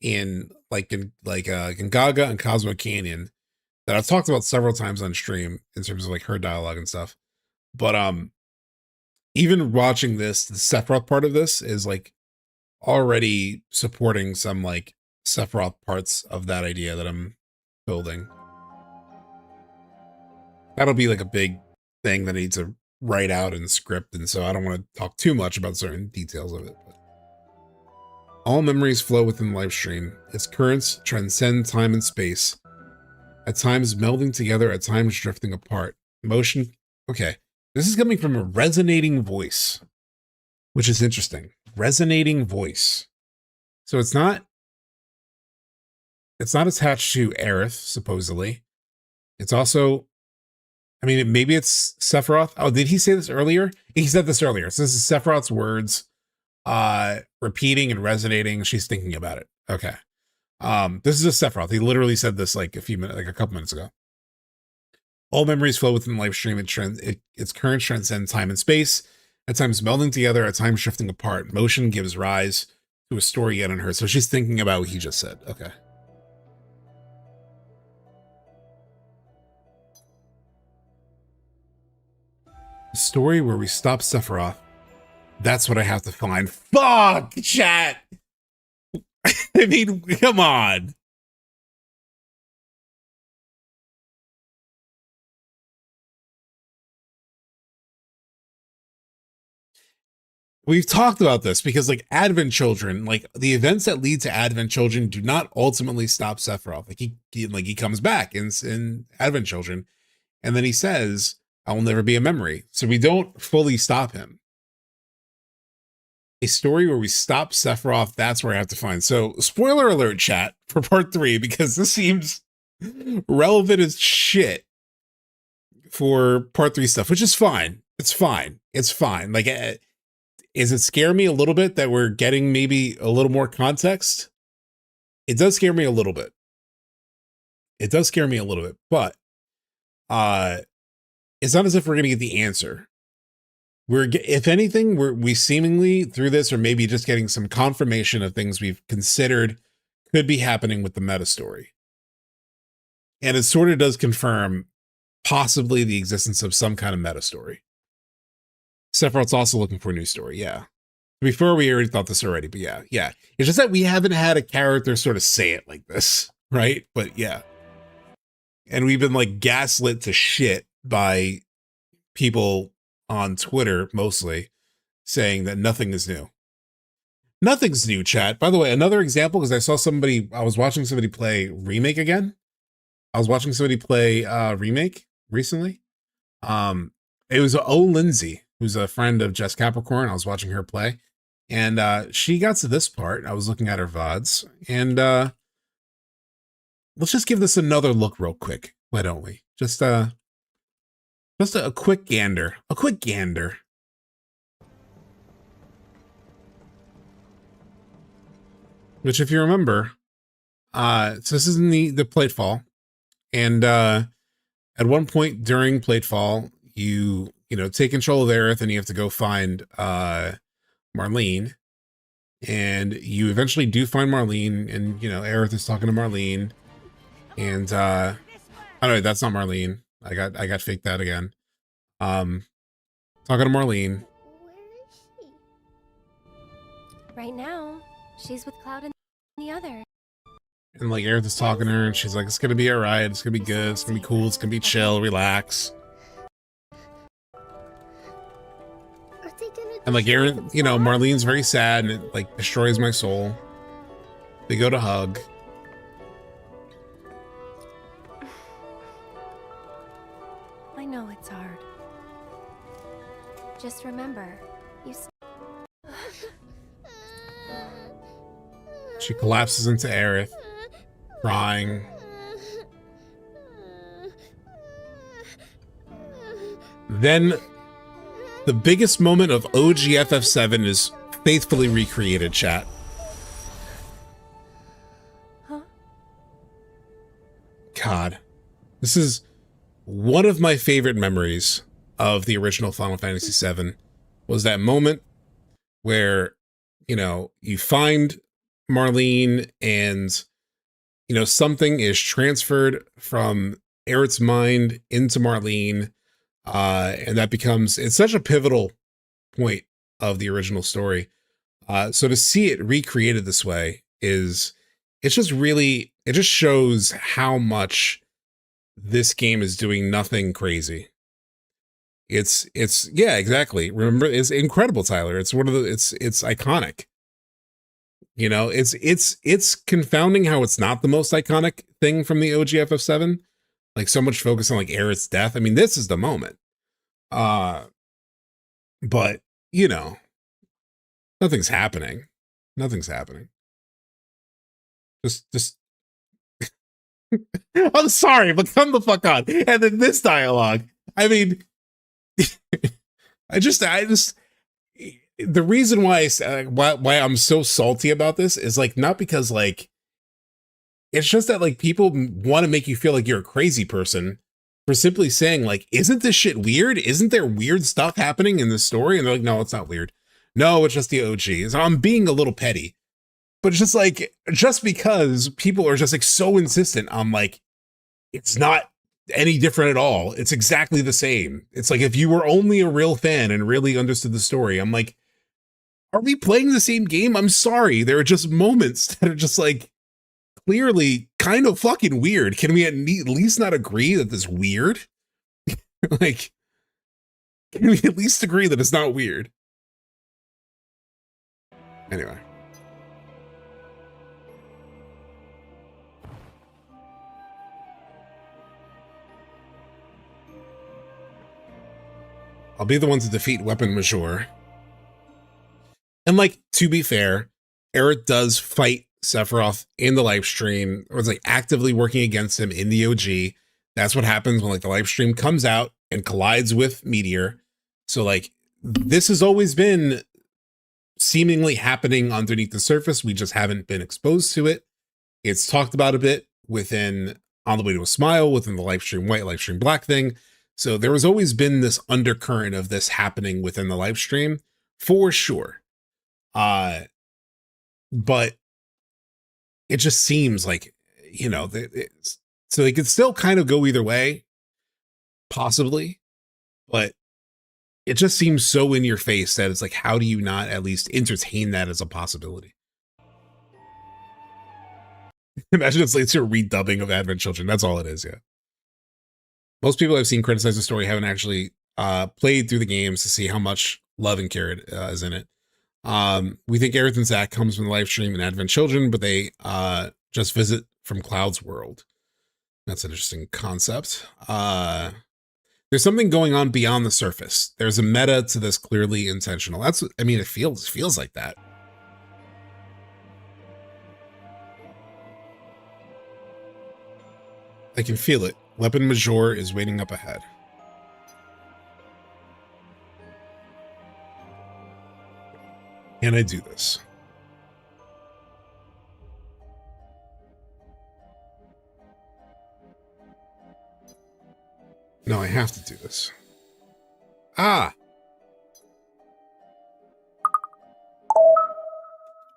in Gingaga and Cosmo Canyon that I've talked about several times on stream in terms of like her dialogue and stuff. But even watching this, the Sephiroth part of this is like already supporting some like Sephiroth parts of that idea that I'm building. That'll be like a big thing that needs to write out in script, and so I don't want to talk too much about certain details of it. But all memories flow within the live stream. Its currents transcend time and space, at times melding together, at times drifting apart. Motion. Okay, this is coming from a resonating voice, which is interesting. Resonating voice. So it's not attached to Aerith, supposedly. It's also, I mean, maybe it's Sephiroth. Oh, did he say this earlier? He said this earlier. So this is Sephiroth's words, repeating and resonating. She's thinking about it. Okay. This is a Sephiroth. He literally said this like a couple minutes ago. All memories flow within the live stream. Its currents transcend time and space, at times melding together, at times shifting apart. Motion gives rise to a story yet unheard. So she's thinking about what he just said. Okay. The story where we stop Sephiroth. That's what I have to find. Fuck, chat. I mean, come on. We've talked about this because like Advent Children, like the events that lead to Advent Children do not ultimately stop Sephiroth. Like he comes back in Advent Children, and then he says, I will never be a memory. So we don't fully stop him. A story where we stop Sephiroth, that's where I have to find. So spoiler alert, chat, for part 3, because this seems relevant as shit for part 3 stuff, which is fine. It's fine. It's fine. Like, is it scare me a little bit that we're getting maybe a little more context? It does scare me a little bit. It does scare me a little bit, but it's not as if we're going to get the answer. If anything, we seemingly through this are maybe just getting some confirmation of things we've considered could be happening with the meta story. And it sort of does confirm possibly the existence of some kind of meta story. Sephiroth's also looking for a new story, yeah. Before we already thought this already, but yeah. It's just that we haven't had a character sort of say it like this, right? But yeah. And we've been like gaslit to shit by people on Twitter, mostly, saying that nothing is new. Nothing's new, chat. By the way, another example, because I was watching somebody play Remake again. I was watching somebody play Remake recently. It was Lindsay, who's a friend of Jess Capricorn. I was watching her play, and she got to this part. I was looking at her VODs, and let's just give this another look real quick. Why don't we? Just a quick gander. A quick gander. Which, if you remember, so this is in the Platefall, and at one point during Platefall, you take control of Aerith, and you have to go find Marlene, and you eventually do find Marlene, and Aerith is talking to Marlene, and oh no, that's not Marlene. I got faked that again. Talking to Marlene. Where is she? Right now, she's with Cloud and the other. And like Aerith is talking to her, and she's like, "It's gonna be alright. It's gonna be good. It's gonna be cool. It's gonna be chill. Relax." And like Aaron, Marlene's very sad, and it like destroys my soul. They go to hug. I know it's hard. Just remember, She collapses into Aerith, crying. Then the biggest moment of OGFF7 is faithfully recreated, chat. Huh? God, this is one of my favorite memories of the original Final Fantasy VII, was that moment where, you find Marlene and, something is transferred from Aerith's mind into Marlene. And that it's such a pivotal point of the original story. So to see it recreated this way it just shows how much this game is doing nothing crazy. It's yeah, exactly. Remember, it's incredible, Tyler. It's one of the it's iconic. You know, it's confounding how it's not the most iconic thing from the OG FF7. Like so much focus on like Aerith's death. I mean, this is the moment. But you know, nothing's happening. Nothing's happening. Just I'm sorry, but come the fuck on. And then this dialogue. I mean, I just the reason why why I'm so salty about this is like not because like it's just that like people want to make you feel like you're a crazy person for simply saying like, isn't this shit weird? Isn't there weird stuff happening in this story? And they're like, no, it's not weird. No, it's just the OG. So I'm being a little petty, but it's just like, just because people are just like so insistent on like, it's not any different at all. It's exactly the same. It's like, if you were only a real fan and really understood the story, I'm like, are we playing the same game? I'm sorry. There are just moments that are just like, clearly kind of fucking weird. Can we at least not agree that this is weird? Like, can we at least agree that it's not weird? Anyway. I'll be the one to defeat Weapon Major. And like, to be fair, Aerith does fight Sephiroth in the live stream, or it's like actively working against him in the OG. That's what happens when like the live stream comes out and collides with NieR. So like this has always been seemingly happening underneath the surface. We just haven't been exposed to it. It's talked about a bit within On the Way to a Smile, within the live stream white, live stream black thing. So there has always been this undercurrent of this happening within the live stream for sure. But it just seems like, you know, so it could still kind of go either way, possibly, but it just seems so in your face that it's like, how do you not at least entertain that as a possibility? Imagine it's a redubbing of Advent Children. That's all it is, yeah. Most people I've seen criticize the story haven't actually played through the games to see how much love and care is in it. We think Aerith and Zack comes from the live stream in Advent Children, but they just visit from Cloud's world. That's an interesting concept. There's something going on beyond the surface. There's a meta to this, clearly intentional. That's, I mean, it feels like that. I can feel it. Weapon Major is waiting up ahead. Can I do this? No, I have to do this. Ah!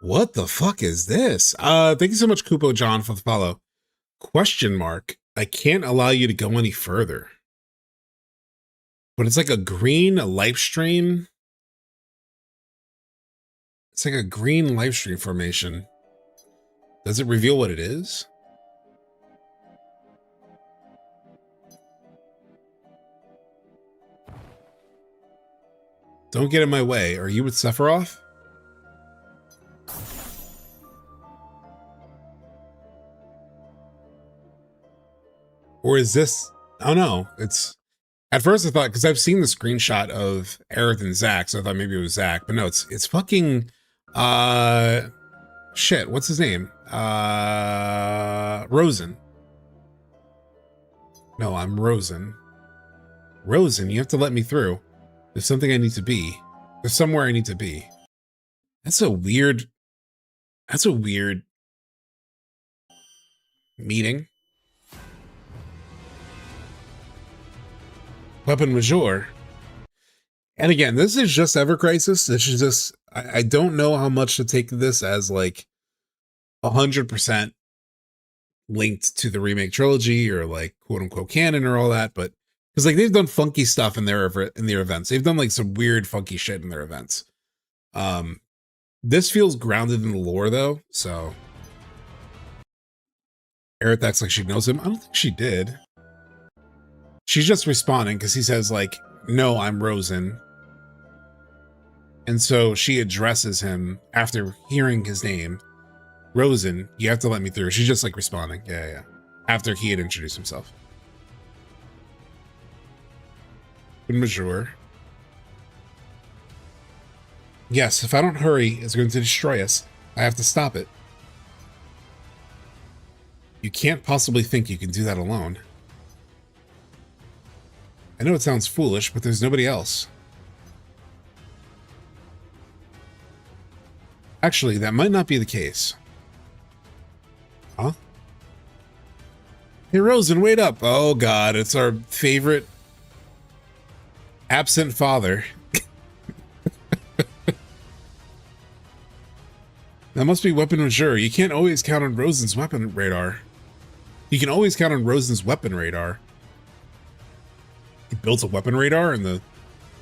What the fuck is this? Thank you so much, Kupo John, for the follow. Question mark. I can't allow you to go any further. But it's like a green live stream. It's like a green live stream formation. Does it reveal what it is? Don't get in my way. Are you with Sephiroth? Or is this... Oh no, it's... At first I thought, because I've seen the screenshot of Aerith and Zack, so I thought maybe it was Zack, but no, it's fucking... Shit, what's his name? Rosen. No, I'm Rosen. Rosen, you have to let me through. There's something I need to be. There's somewhere I need to be. That's a weird meeting. Weapon Major. And again, this is just Ever Crisis. This is just, I don't know how much to take this as like 100% linked to the remake trilogy or like quote unquote canon or all that, but because like they've done funky stuff in their events. They've done like some weird funky shit in their events. This feels grounded in the lore though, so Aerith acts like she knows him. I don't think she did. She's just responding because he says like, no, I'm Rosen. And so she addresses him after hearing his name. Rosen, you have to let me through. She's just like responding. Yeah, yeah. After he had introduced himself. Major. Yes, if I don't hurry, it's going to destroy us. I have to stop it. You can't possibly think you can do that alone. I know it sounds foolish, but there's nobody else. Actually, that might not be the case. Huh? Hey, Rosen, wait up. Oh, God, it's our favorite absent father. That must be weapon mature. You can't always count on Rosen's weapon radar. You can always count on Rosen's weapon radar. He built a weapon radar in the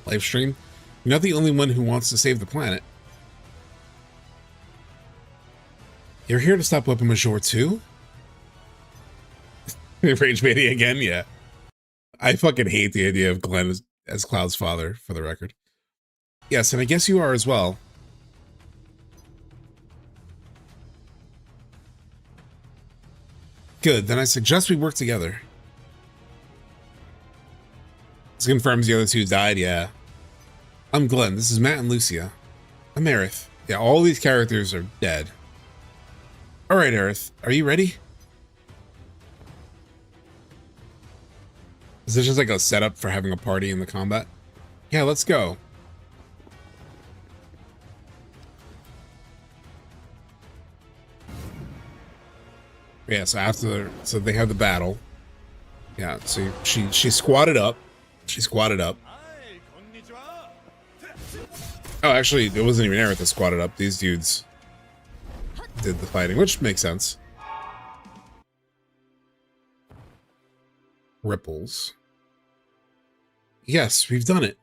live stream. You're not the only one who wants to save the planet. You're here to stop weapon mature too? Rage Mania again? Yeah. I fucking hate the idea of Glenn as Cloud's father, for the record. Yes, and I guess you are as well. Good, then I suggest we work together. This confirms the other two died, yeah. I'm Glenn, this is Matt and Lucia. I'm Aerith. Yeah, all these characters are dead. Alright, Aerith, are you ready? Is this just like a setup for having a party in the combat? Yeah, let's go. Yeah, so they have the battle. Yeah, so she squatted up. She squatted up. Oh, actually, it wasn't even Aerith that squatted up. These dudes did the fighting, which makes sense. Ripples. Yes, we've done it.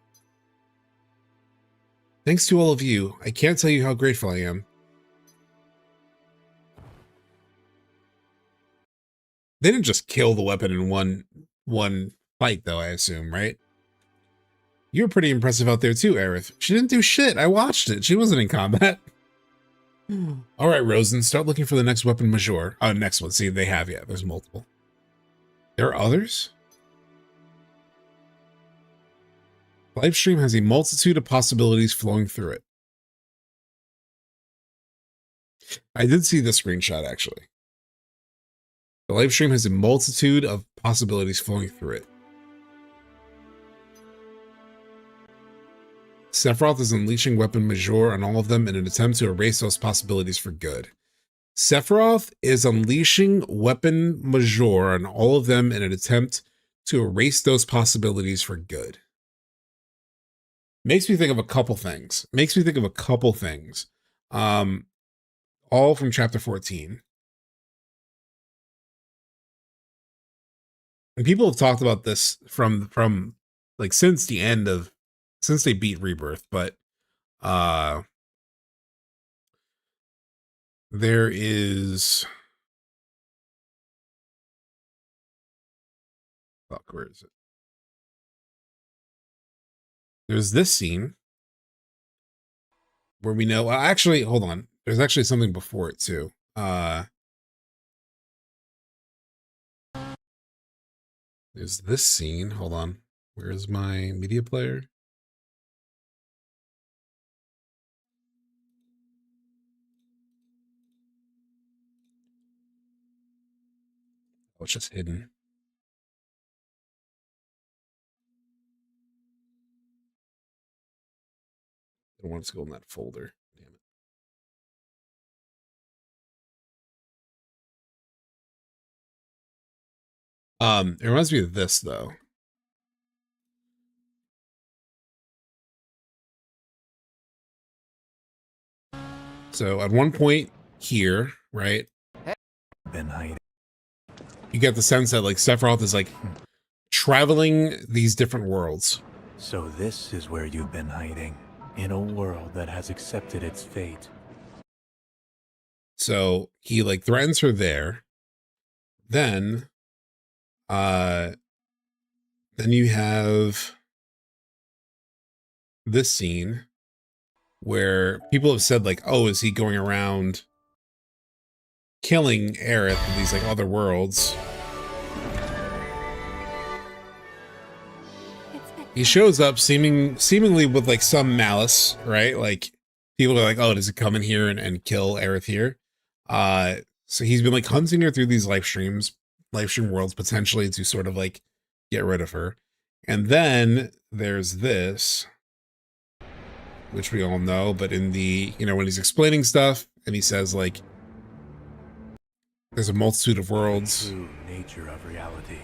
Thanks to all of you. I can't tell you how grateful I am. They didn't just kill the weapon in one fight, though, I assume, right? You were pretty impressive out there too, Aerith. She didn't do shit. I watched it. She wasn't in combat. All right, Rosen, start looking for the next weapon majeure. Oh, next one. See, they have, yeah. There's multiple. There are others? Live stream has a multitude of possibilities flowing through it. I did see this screenshot, actually. The live stream has a multitude of possibilities flowing through it. Sephiroth is unleashing weapon majeure on all of them in an attempt to erase those possibilities for good. Sephiroth is unleashing weapon majeure on all of them in an attempt to erase those possibilities for good. Makes me think of a couple things. All from chapter 14. And people have talked about this from like since they beat Rebirth, but there is, fuck, where is it? There's this scene where we know, well, actually, hold on. There's actually something before it too. There's this scene. Hold on. Where's my media player? Oh, it's just hidden. I don't want it to go in that folder. Damn it. It reminds me of this though. So at one point here, right? Been hiding. You get the sense that like Sephiroth is like traveling these different worlds. So this is where you've been hiding, in a world that has accepted its fate. So he like threatens her there. Then you have this scene where people have said like, oh, is he going around killing Aerith in these like other worlds? He shows up seemingly with like some malice, right? Like people are like, oh, does he come in here and kill Aerith here? So he's been like hunting her through these live stream worlds potentially to sort of like get rid of her. And then there's this, which we all know, but in the, you know, when he's explaining stuff and he says like, there's a multitude of worlds. The true nature of reality.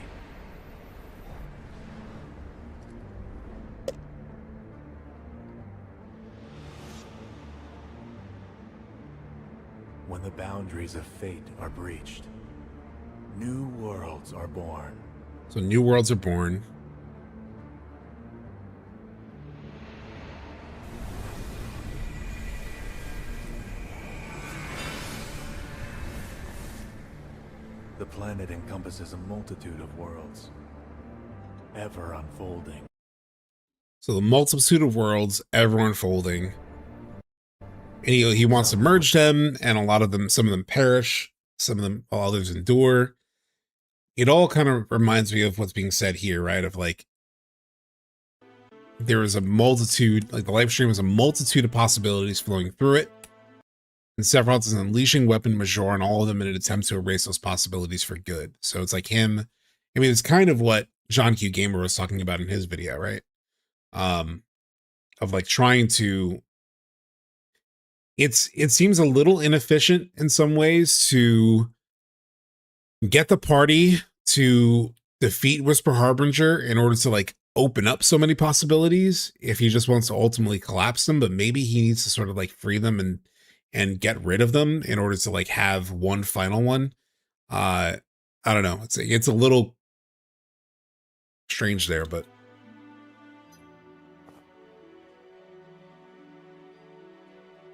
When the boundaries of fate are breached, new worlds are born. So new worlds are born. The planet encompasses a multitude of worlds, ever unfolding. So the multitude of worlds ever unfolding. And he wants to merge them, and a lot of them, some of them perish, some of them, others endure. It all kind of reminds me of what's being said here, right? Of like, there is a multitude, like the live stream is a multitude of possibilities flowing through it. And Sephiroth is unleashing weapon major on all of them in an attempt to erase those possibilities for good. So it's like him, I mean, it's kind of what John Q Gamer was talking about in his video, right? Of like trying to, it seems a little inefficient in some ways to get the party to defeat Whisper Harbinger in order to like open up so many possibilities if he just wants to ultimately collapse them, but maybe he needs to sort of like free them and get rid of them in order to like have one final one. I don't know. It's a little strange there, but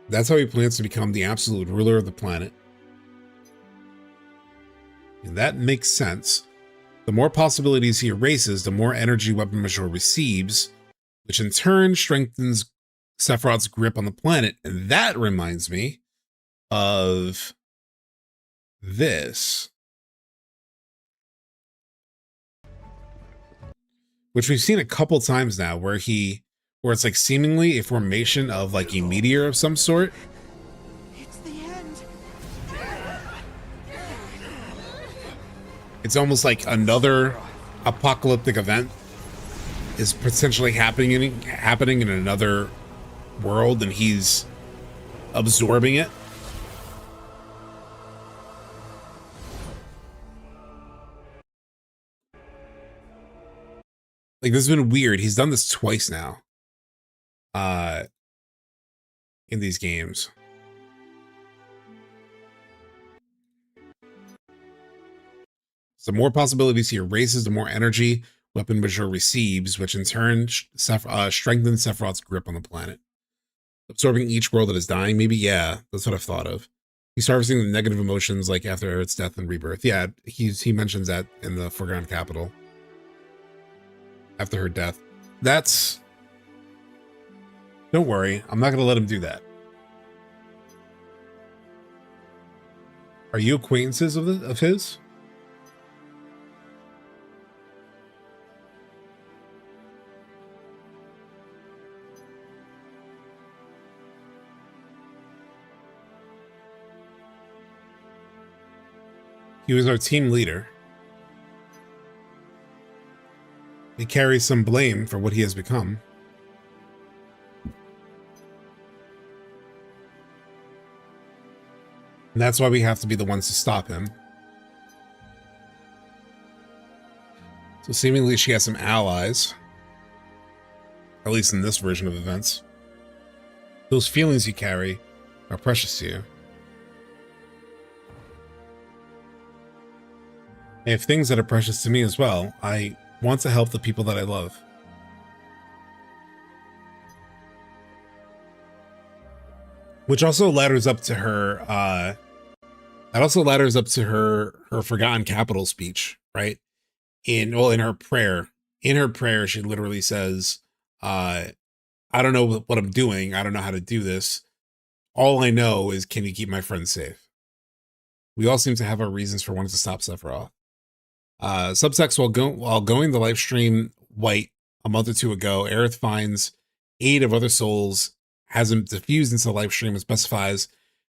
that's how he plans to become the absolute ruler of the planet. And that makes sense. The more possibilities he erases, the more energy Weapon Major receives, which in turn strengthens Sephiroth's grip on the planet. And that reminds me of this, which we've seen a couple times now, where it's like seemingly a formation of like a meteor of some sort. It's the end. It's almost like another apocalyptic event is potentially happening in another world, and he's absorbing it. Like, this has been weird. He's done this twice now. In these games. So the more possibilities he erases, the more energy Weapon Major receives, which in turn strengthens Sephiroth's grip on the planet. Absorbing each world that is dying, maybe? Yeah, that's what I've thought of. He's harvesting the negative emotions like after Aerith's death and Rebirth. Yeah, he mentions that in the Forgotten Capital. After her death. That's... Don't worry, I'm not going to let him do that. Are you acquaintances of his? He was our team leader. He carries some blame for what he has become. And that's why we have to be the ones to stop him. So seemingly she has some allies. At least in this version of events. Those feelings you carry are precious to you. I have things that are precious to me as well. I want to help the people that I love. Which also ladders up to her, that also ladders up to her Forgotten Capital speech, right? In her prayer. In her prayer, she literally says, I don't know what I'm doing. I don't know how to do this. All I know is, can you keep my friends safe? We all seem to have our reasons for wanting to stop Sephiroth. Subtext, while going the live stream white a month or two ago, Aerith finds 8 of other souls, has them diffused into the live stream and specifies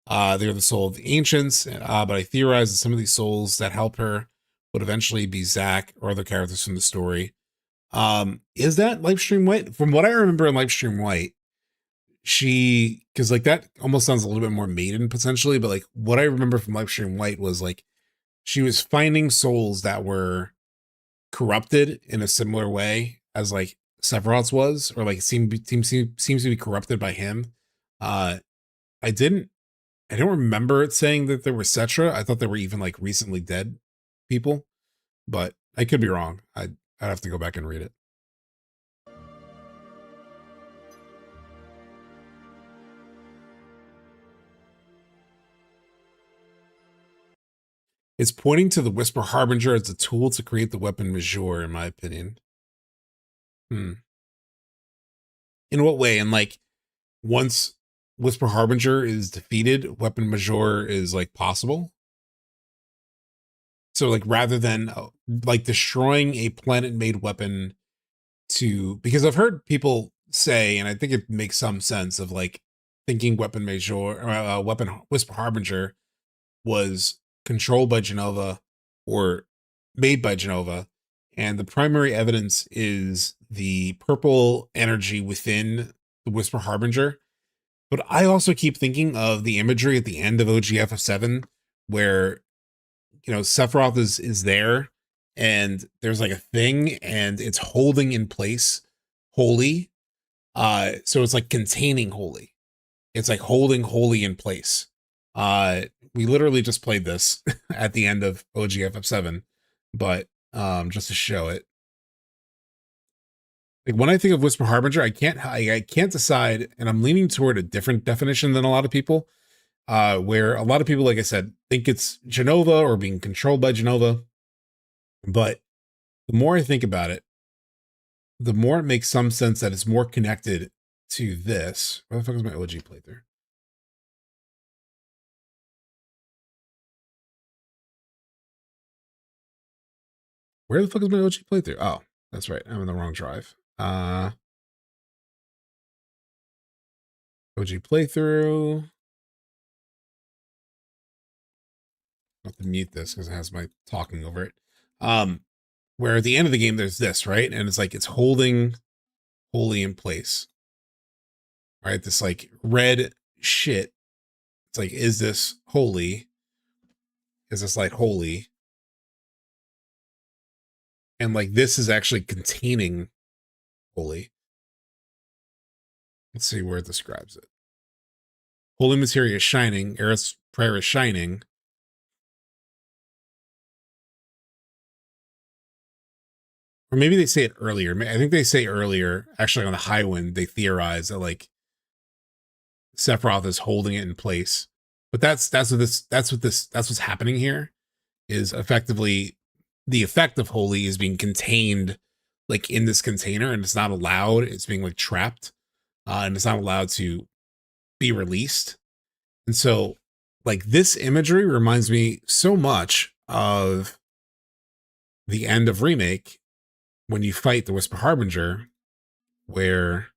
they're the soul of the ancients, but I theorize that some of these souls that help her would eventually be Zack or other characters from the story. Is that live stream white? From what I remember in live stream white, because like that almost sounds a little bit more maiden potentially, but like what I remember from live stream white was like she was finding souls that were corrupted in a similar way as like Sephiroth's was, or like seems to be corrupted by him. I don't remember it saying that there were Cetra. I thought they were even like recently dead people, but I could be wrong. I'd have to go back and read it. It's pointing to the Whisper Harbinger as a tool to create the weapon Major, in my opinion. In what way? And like, once Whisper Harbinger is defeated, weapon Major is like possible. So like, rather than like destroying a planet-made weapon because I've heard people say, and I think it makes some sense, of like thinking weapon Major, weapon Whisper Harbinger was controlled by Jenova or made by Jenova, and the primary evidence is the purple energy within the Whisper Harbinger. But I also keep thinking of the imagery at the end of OGF7 where, you know, Sephiroth is there and there's like a thing and it's holding in place holy. So it's like containing holy. It's like holding holy in place. We literally just played this at the end of OGFF7, but just to show it. Like when I think of Whisper Harbinger, I can't decide, and I'm leaning toward a different definition than a lot of people. Where a lot of people, like I said, think it's Jenova or being controlled by Jenova. But the more I think about it, the more it makes some sense that it's more connected to this. Where the fuck is my OG playthrough? Where the fuck is my OG playthrough? Oh, that's right. I'm in the wrong drive. OG playthrough. I have to mute this because it has my talking over it. Where at the end of the game, there's this, right? And it's like, it's holding holy in place. Right? This like red shit. It's like, is this holy? Is this like holy? And like, this is actually containing holy. Let's see where it describes it. Holy materia is shining. Aerith's prayer is shining. Or maybe they say it earlier. I think they say earlier, actually on the high wind, they theorize that like Sephiroth is holding it in place. But that's what's happening here, is effectively the effect of holy is being contained like in this container, and it's not allowed, it's being like trapped, and it's not allowed to be released. And so like this imagery reminds me so much of the end of Remake when you fight the Whisper Harbinger, where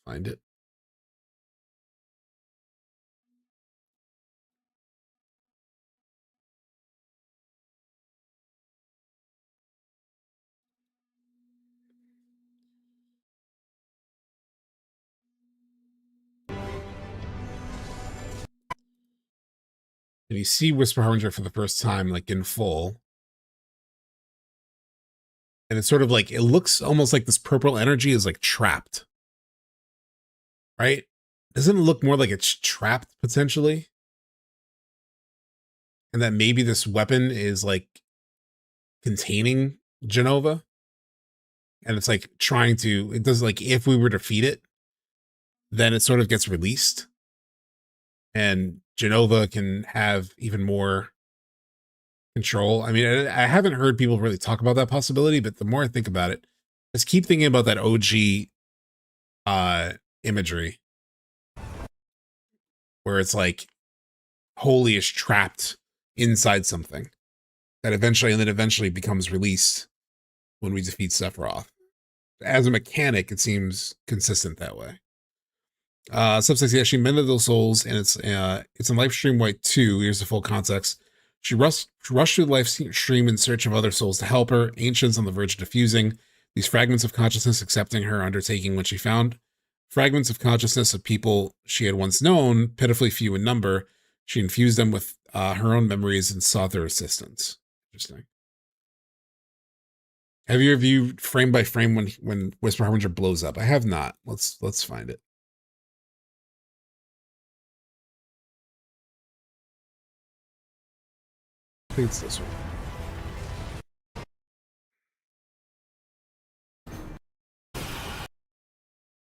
find it. And you see Whisper Harbinger for the first time, like in full. And it's sort of like, it looks almost like this purple energy is like trapped. Right? Doesn't it look more like it's trapped potentially? And that maybe this weapon is like containing Jenova. And it's like trying to, it does like, if we were to feed it, then it sort of gets released. And Jenova can have even more control. I mean, I haven't heard people really talk about that possibility, but the more I think about it, I just keep thinking about that OG imagery where it's like Holy is trapped inside something that eventually becomes released when we defeat Sephiroth. As a mechanic, it seems consistent that way. SubTXT actually mended those souls, and it's in live stream white 2. Here's the full context. She rushed through the live stream in search of other souls to help her, ancients on the verge of diffusing, these fragments of consciousness accepting her undertaking when she found fragments of consciousness of people she had once known, pitifully few in number. She infused them with her own memories and sought their assistance. Interesting. Have you reviewed frame by frame when Whisper Harbinger blows up? I have not. Let's find it. I think it's this one.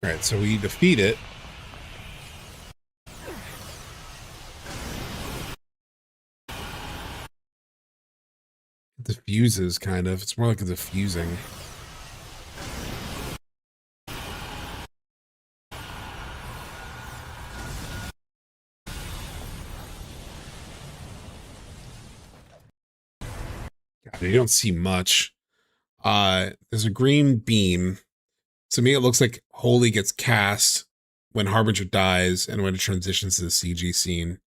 All right, so we defeat it. It diffuses, kind of. It's more like a diffusing. God, you don't see much. There's a green beam. To me, it looks like Holy gets cast when Harbinger dies, and when it transitions to the CG scene,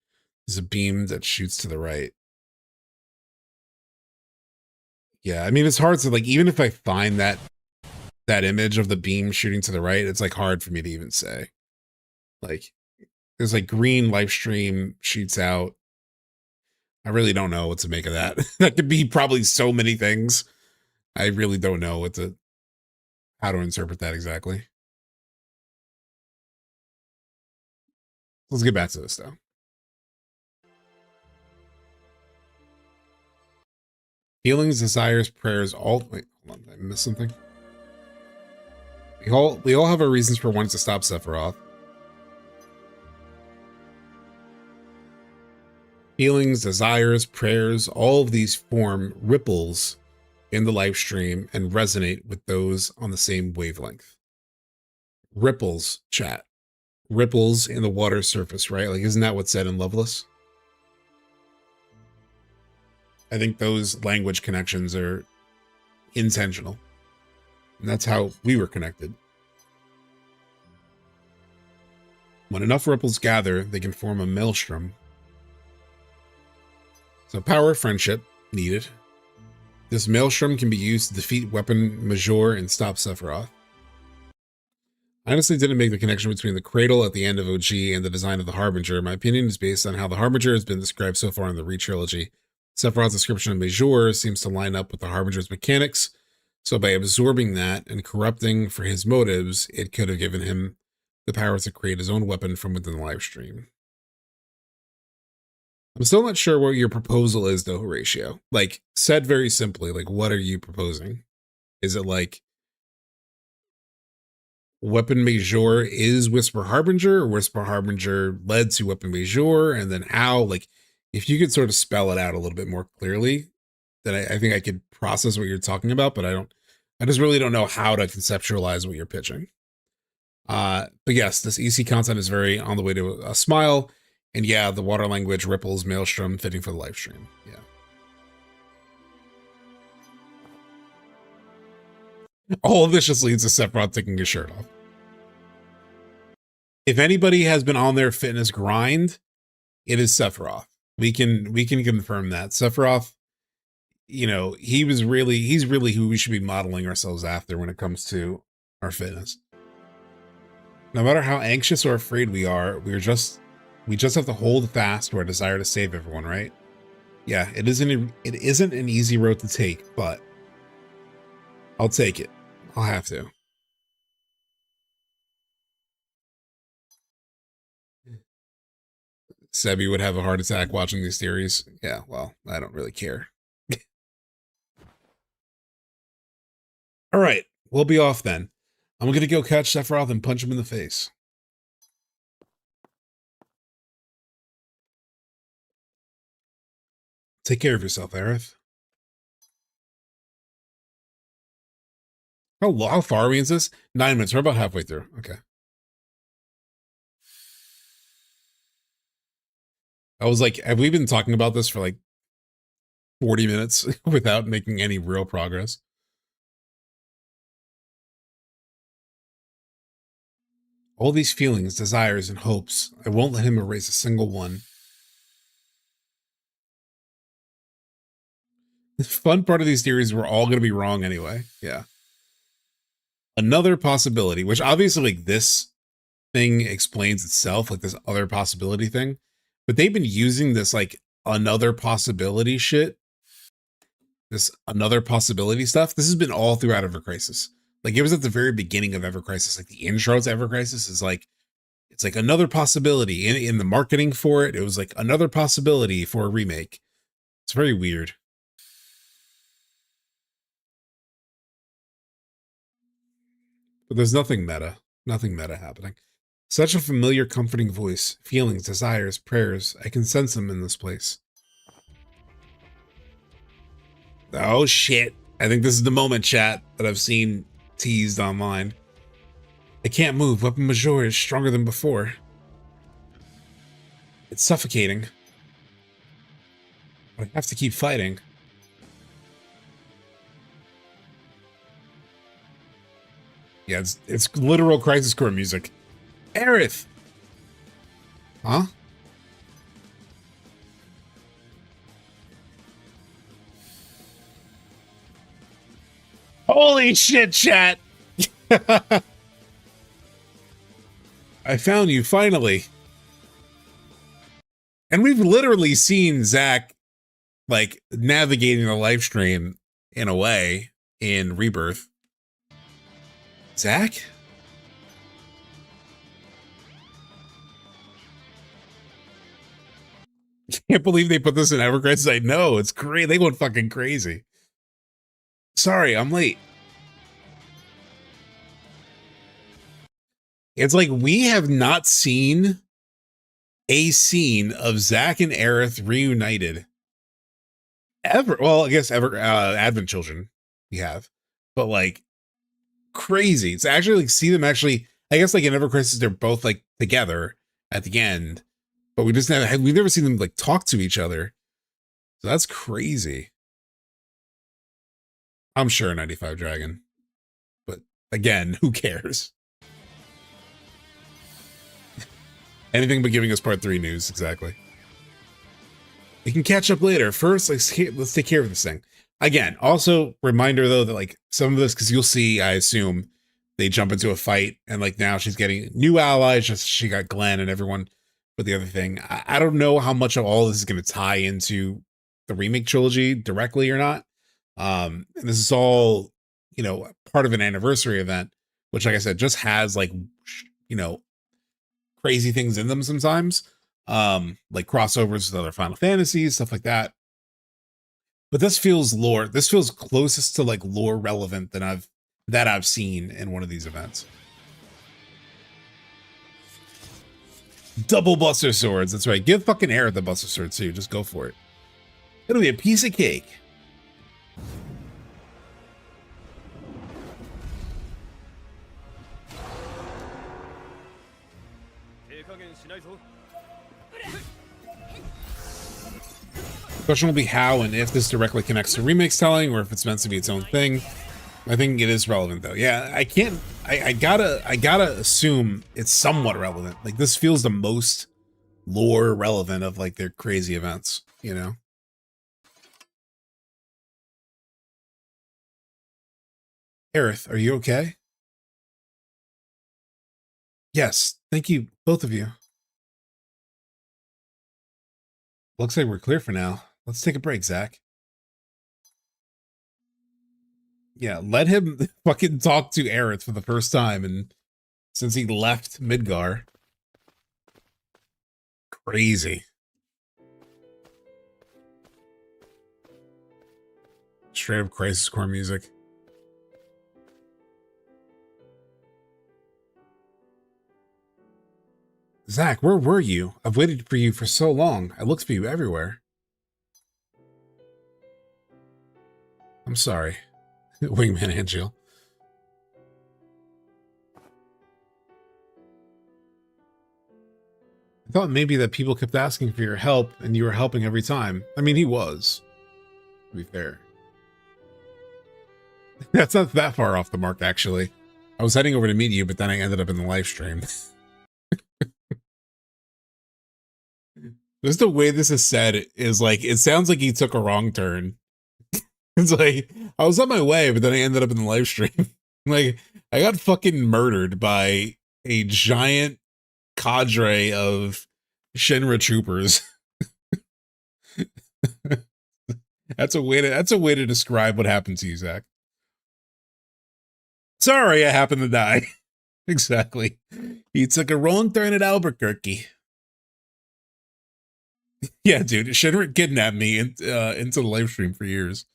there's a beam that shoots to the right. Yeah, I mean, it's hard to, like, even if I find that image of the beam shooting to the right, it's like hard for me to even say. Like, there's like green live stream shoots out. I really don't know what to make of that. That could be probably so many things. I really don't know how to interpret that exactly. Let's get back to this though. Feelings, desires, prayers, all wait, hold on, I missed something. We all have our reasons for wanting to stop Sephiroth. Feelings, desires, prayers, all of these form ripples in the live stream and resonate with those on the same wavelength. Ripples, chat. Ripples in the water surface, right? Like, isn't that what's said in Loveless? I think those language connections are intentional. And that's how we were connected. When enough ripples gather, they can form a maelstrom. So power of friendship needed. This maelstrom can be used to defeat Weapon Major and stop Sephiroth. I honestly didn't make the connection between the cradle at the end of OG and the design of the Harbinger. My opinion is based on how the Harbinger has been described so far in the Re-trilogy. Sephiroth's description of Major seems to line up with the Harbinger's mechanics, so by absorbing that and corrupting for his motives, it could have given him the power to create his own weapon from within the live stream. I'm still not sure what your proposal is, though, Horatio. Like, said very simply, like, what are you proposing? Is it like Weapon Major is Whisper Harbinger, or Whisper Harbinger led to Weapon Major, and then how? Like, if you could sort of spell it out a little bit more clearly, then I think I could process what you're talking about, but I just really don't know how to conceptualize what you're pitching. But yes, this EC content is very on the way to a smile. And yeah, the water language ripples, maelstrom, fitting for the live stream. Yeah. All of this just leads to Sephiroth taking his shirt off. If anybody has been on their fitness grind, it is Sephiroth. We can confirm that. Sephiroth, you know, he's really who we should be modeling ourselves after when it comes to our fitness. No matter how anxious or afraid we are, we just have to hold fast to our desire to save everyone, right? Yeah, it isn't an easy road to take, but I'll take it. I'll have to. Sebi would have a heart attack watching these theories. Yeah, well, I don't really care. All right, we'll be off then. I'm gonna go catch Sephiroth and punch him in the face. Take care of yourself, Aerith. How far are we into this? 9 minutes. We're about halfway through. Okay. I was like, have we been talking about this for like 40 minutes without making any real progress? All these feelings, desires, and hopes, I won't let him erase a single one. The fun part of these theories, we're all going to be wrong anyway. Yeah. Another possibility, which obviously like this thing explains itself, like this other possibility thing, but they've been using this like another possibility shit, this another possibility stuff. This has been all throughout Ever Crisis. Like it was at the very beginning of Ever Crisis, like the intro to Ever Crisis is like, it's like another possibility in the marketing for it. It was like another possibility for a remake. It's very weird. But there's nothing meta happening. Such a familiar, comforting voice, feelings, desires, prayers. I can sense them in this place. Oh shit. I think this is the moment, chat, that I've seen teased online. I can't move. Weapon Major is stronger than before. It's suffocating. But I have to keep fighting. Yeah, it's literal Crisis Core music. Aerith! Huh? Holy shit, chat! I found you, finally. And we've literally seen Zach, like, navigating the live stream in a way in Rebirth. Zach? Can't believe they put this in Ever Crisis. I know, it's great. They went fucking crazy. Sorry, I'm late. It's like we have not seen a scene of Zach and Aerith reunited ever. Well, I guess ever Advent Children we have, but like crazy. It's actually like see them actually. I guess like in Ever Crisis they're both like together at the end, but we've never seen them like talk to each other. So that's crazy. I'm sure 95 Dragon, but again, who cares? Anything but giving us part 3 news, exactly. We can catch up later. First, let's take care of this thing. Again, also reminder though that like some of this, because you'll see, I assume they jump into a fight and like now she's getting new allies. Just she got Glenn and everyone. But the other thing, I don't know how much of all this is going to tie into the remake trilogy directly or not. And this is all, you know, part of an anniversary event, which, like I said, just has like, you know, crazy things in them sometimes, like crossovers with other Final Fantasies, stuff like that. But this feels lore. This feels closest to like lore relevant than I've seen in one of these events. Double Buster Swords. That's right. Give fucking Aerith the Buster Sword too. Just go for it. It'll be a piece of cake. The question will be how and if this directly connects to remix telling or if it's meant to be its own thing. I think it is relevant though. Yeah, I gotta assume it's somewhat relevant. Like this feels the most lore relevant of like their crazy events, you know? Aerith, are you okay? Yes, thank you, both of you. Looks like we're clear for now. Let's take a break, Zach. Yeah, let him fucking talk to Aerith for the first time, and since he left Midgar. Crazy. Straight up Crisis Core music. Zach, where were you? I've waited for you for so long. I looked for you everywhere. I'm sorry, Wingman Angel. I thought maybe that people kept asking for your help and you were helping every time. I mean, he was, to be fair. That's not that far off the mark, actually. I was heading over to meet you, but then I ended up in the live stream. Just the way this is said is like, it sounds like he took a wrong turn. It's like, I was on my way, but then I ended up in the live stream. Like, I got fucking murdered by a giant cadre of Shinra troopers. That's a way to describe what happened to you, Zach. Sorry, I happened to die. Exactly. He took a wrong turn at Albuquerque. Yeah, dude, Shinra kidnapped me into the live stream for years.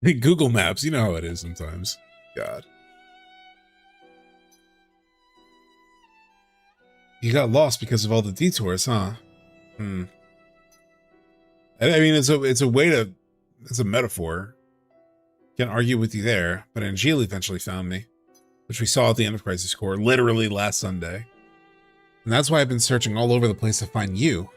Google Maps, you know how it is sometimes. God. You got lost because of all the detours, huh? I mean, it's a way to, it's a metaphor. Can't argue with you there, but Angel eventually found me, which we saw at the end of Crisis Core, literally last Sunday. And that's why I've been searching all over the place to find you.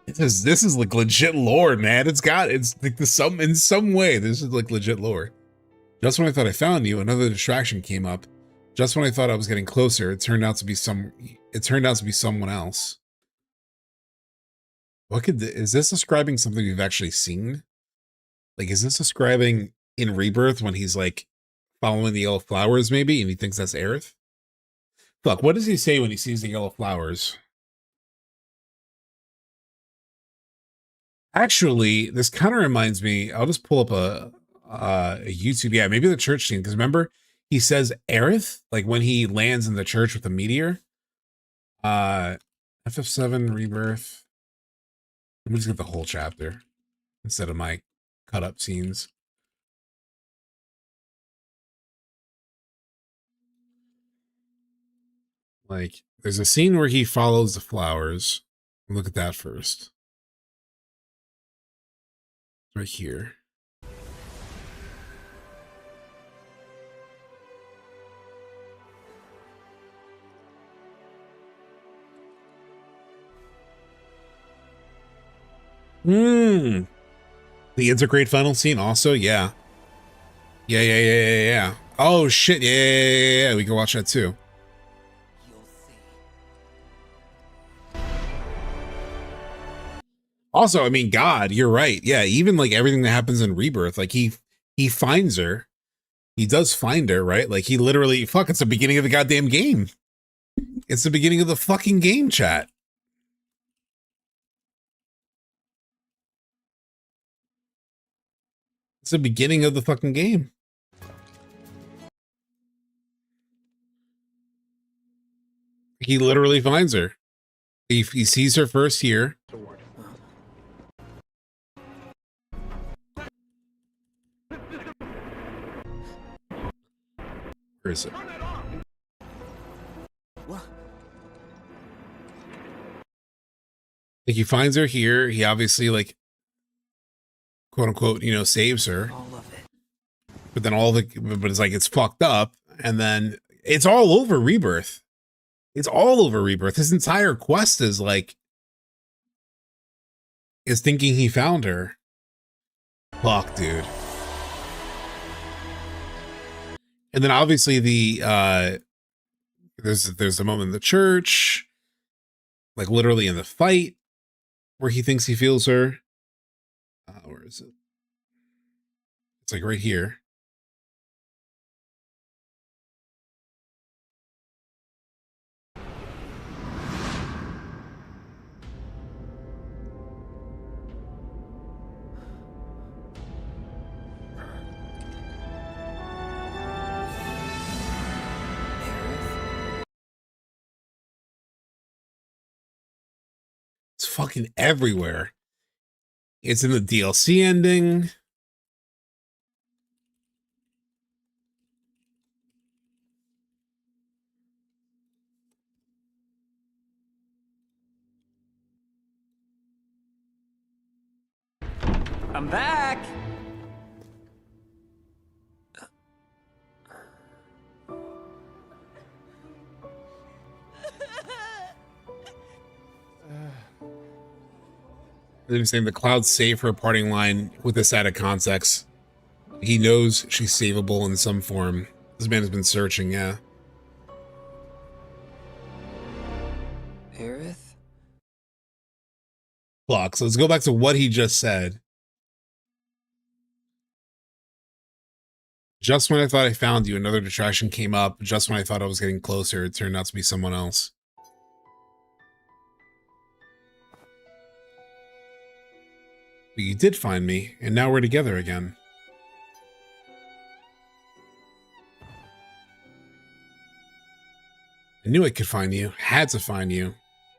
This is like legit lore, man. It's like in some way, this is like legit lore. Just when I thought I found you, another distraction came up. Just when I thought I was getting closer, it turned out to be someone else. Is this describing something we've actually seen? Like, is this describing in Rebirth when he's like following the yellow flowers maybe, and he thinks that's Aerith? Fuck, what does he say when he sees the yellow flowers? Actually, this kind of reminds me, I'll just pull up a YouTube, yeah, maybe the church scene, because remember, he says Aerith, like when he lands in the church with the meteor. FF7 Rebirth. Let me just get the whole chapter instead of my cut up scenes. Like, there's a scene where he follows the flowers. Look at that first. Right here. The integrate final scene also, yeah. Yeah. Oh shit, yeah. We can watch that too. Also, I mean, God, you're right. Yeah, even like everything that happens in Rebirth, like he finds her. He does find her, right? Like he literally, fuck, it's the beginning of the goddamn game. It's the beginning of the fucking game, chat. It's the beginning of the fucking game. He literally finds her. He sees her first here. Where is it? Like he finds her here. He obviously like quote unquote, you know, saves her. But then but it's like it's fucked up. And then it's all over Rebirth. It's all over Rebirth. His entire quest is like is thinking he found her. Fuck, dude. And then obviously the there's a moment in the church, like literally in the fight, where he thinks he feels her. Where is it? It's like right here. It's fucking everywhere. It's in the DLC ending. I'm back! They're saying the Cloud saved her parting line with this added context. He knows she's savable in some form. This man has been searching, yeah. Aerith? Clock. So let's go back to what he just said. Just when I thought I found you, another distraction came up. Just when I thought I was getting closer, it turned out to be someone else. But you did find me, and now we're together again. I knew I could find you, had to find you.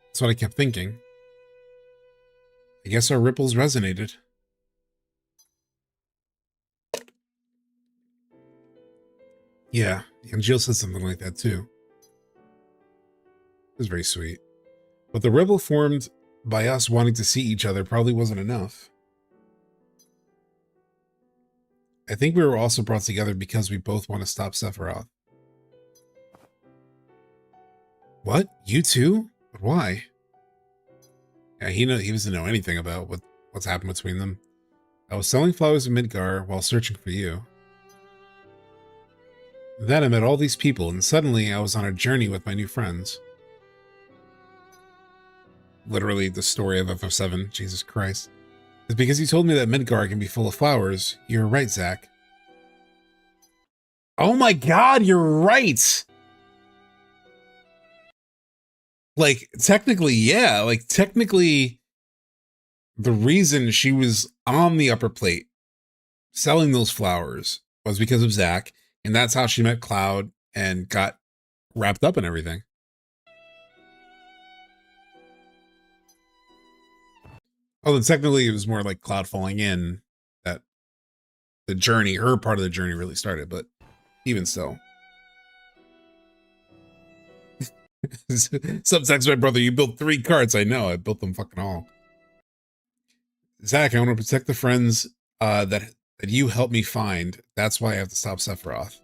That's what I kept thinking. I guess our ripples resonated. Yeah, and Jill said something like that too. It was very sweet. But the ripple formed by us wanting to see each other probably wasn't enough. I think we were also brought together because we both want to stop Sephiroth. What? You too? But why? Yeah, he doesn't know anything about what's happened between them. I was selling flowers in Midgar while searching for you. Then I met all these people, and suddenly I was on a journey with my new friends. Literally the story of FF7, Jesus Christ. It's because you told me that Midgar can be full of flowers. You're right, Zach. Oh my god, you're right! Like, technically, yeah. Like, technically, the reason she was on the upper plate selling those flowers was because of Zach, and that's how she met Cloud and got wrapped up in everything. Oh, then technically it was more like Cloud falling in that the journey, her part of the journey really started, but even still. Subtext, my brother, you built 3 carts. I know, I built them fucking all. Zach, I want to protect the friends that you helped me find. That's why I have to stop Sephiroth.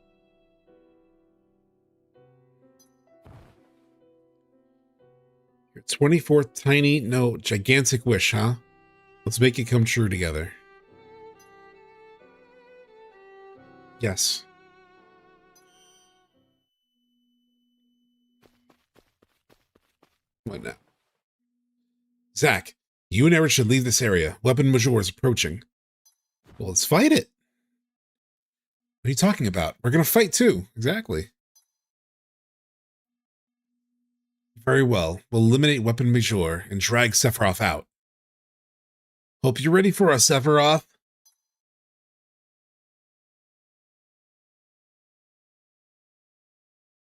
Your 24th tiny, no, gigantic wish, huh? Let's make it come true together. Yes. What now? Zach, you and Aerie should leave this area. Weapon Major is approaching. Well, let's fight it. What are you talking about? We're going to fight too. Exactly. Very well. We'll eliminate Weapon Major and drag Sephiroth out. Hope you're ready for us, Sephiroth.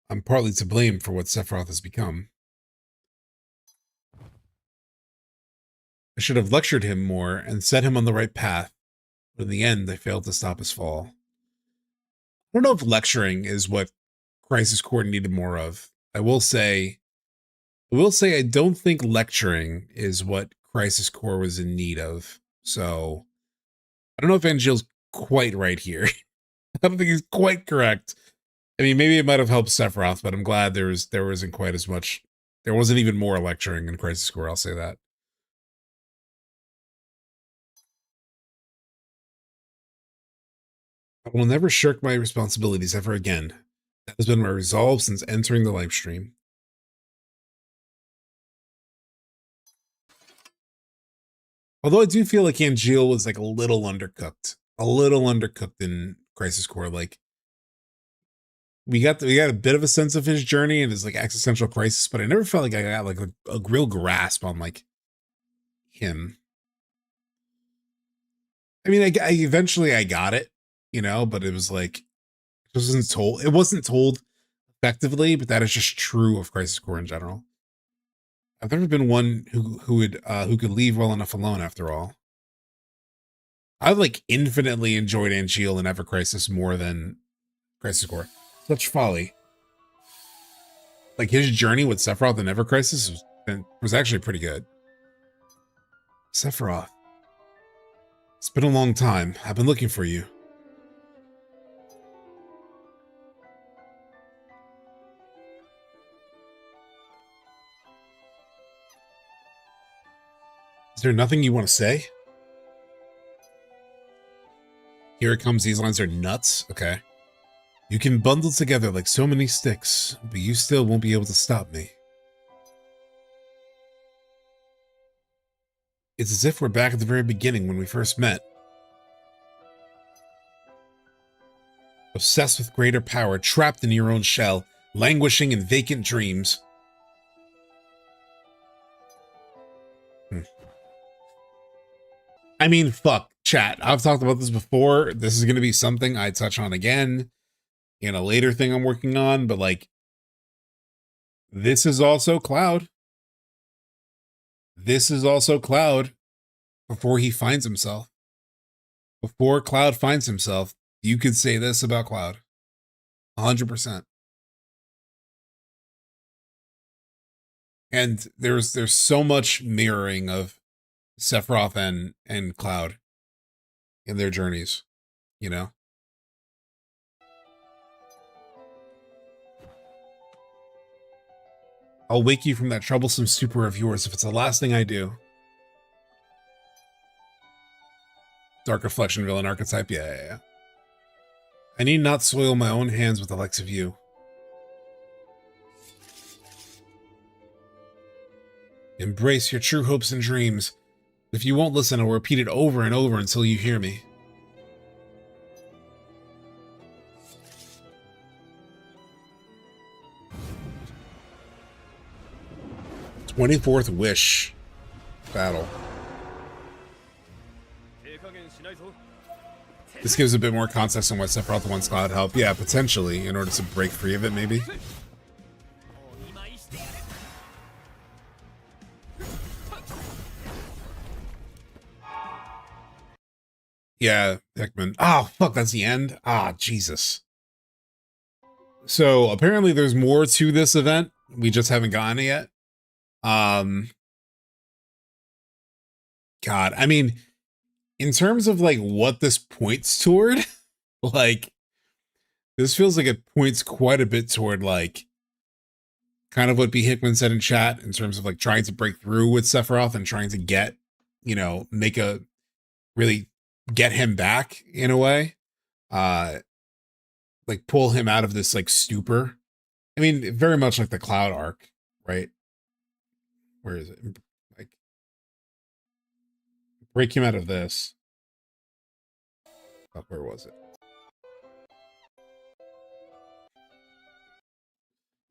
I'm partly to blame for what Sephiroth has become. I should have lectured him more and set him on the right path, but in the end, I failed to stop his fall. I don't know if lecturing is what Crisis Core needed more of. I will say I don't think lecturing is what Crisis Core was in need of. So I don't know if Angeal's quite right here. I don't think he's quite correct. I mean, maybe it might have helped Sephiroth, but I'm glad there wasn't quite as much. There wasn't even more lecturing in Crisis Core, I'll say that. I will never shirk my responsibilities ever again. That has been my resolve since entering the live stream. Although I do feel like Angeal was like a little undercooked in Crisis Core. Like we got a bit of a sense of his journey and his like existential crisis, but I never felt like I got like a real grasp on like him. I mean, I eventually I got it, you know, but it was like it wasn't told effectively, but that is just true of Crisis Core in general. I've never been one who could leave well enough alone after all. I've like infinitely enjoyed Angeal and Ever Crisis more than Crisis Core. Such folly. Like his journey with Sephiroth and Ever Crisis was actually pretty good. Sephiroth. It's been a long time. I've been looking for you. Is there nothing you want to say? Here it comes. These lines are nuts. Okay. You can bundle together like so many sticks, but you still won't be able to stop me. It's as if we're back at the very beginning when we first met. Obsessed with greater power, trapped in your own shell, languishing in vacant dreams. I mean, fuck, chat. I've talked about this before. This is going to be something I touch on again in a later thing I'm working on, but like, this is also Cloud. This is also Cloud before he finds himself. Before Cloud finds himself, you could say this about Cloud. 100%. And there's so much mirroring of Sephiroth and Cloud in their journeys, you know? I'll wake you from that troublesome stupor of yours if it's the last thing I do. Dark Reflection villain archetype, yeah. I need not soil my own hands with the likes of you. Embrace your true hopes and dreams. If you won't listen, I'll repeat it over and over until you hear me. "24th Wish" battle. This gives a bit more context on why Sephiroth wants Cloud help. Yeah, potentially, in order to break free of it, maybe. Yeah, Hickman. Oh, fuck, that's the end? Ah, Jesus. So, apparently there's more to this event. We just haven't gotten it yet. God, I mean, in terms of, like, what this points toward, like, this feels like it points quite a bit toward, like, kind of what B. Hickman said in chat, in terms of, like, trying to break through with Sephiroth and trying to get, you know, really get him back, in a way. Like, pull him out of this, like, stupor. I mean, very much like the Cloud arc, right? Where is it? Like, break him out of this. Oh, where was it?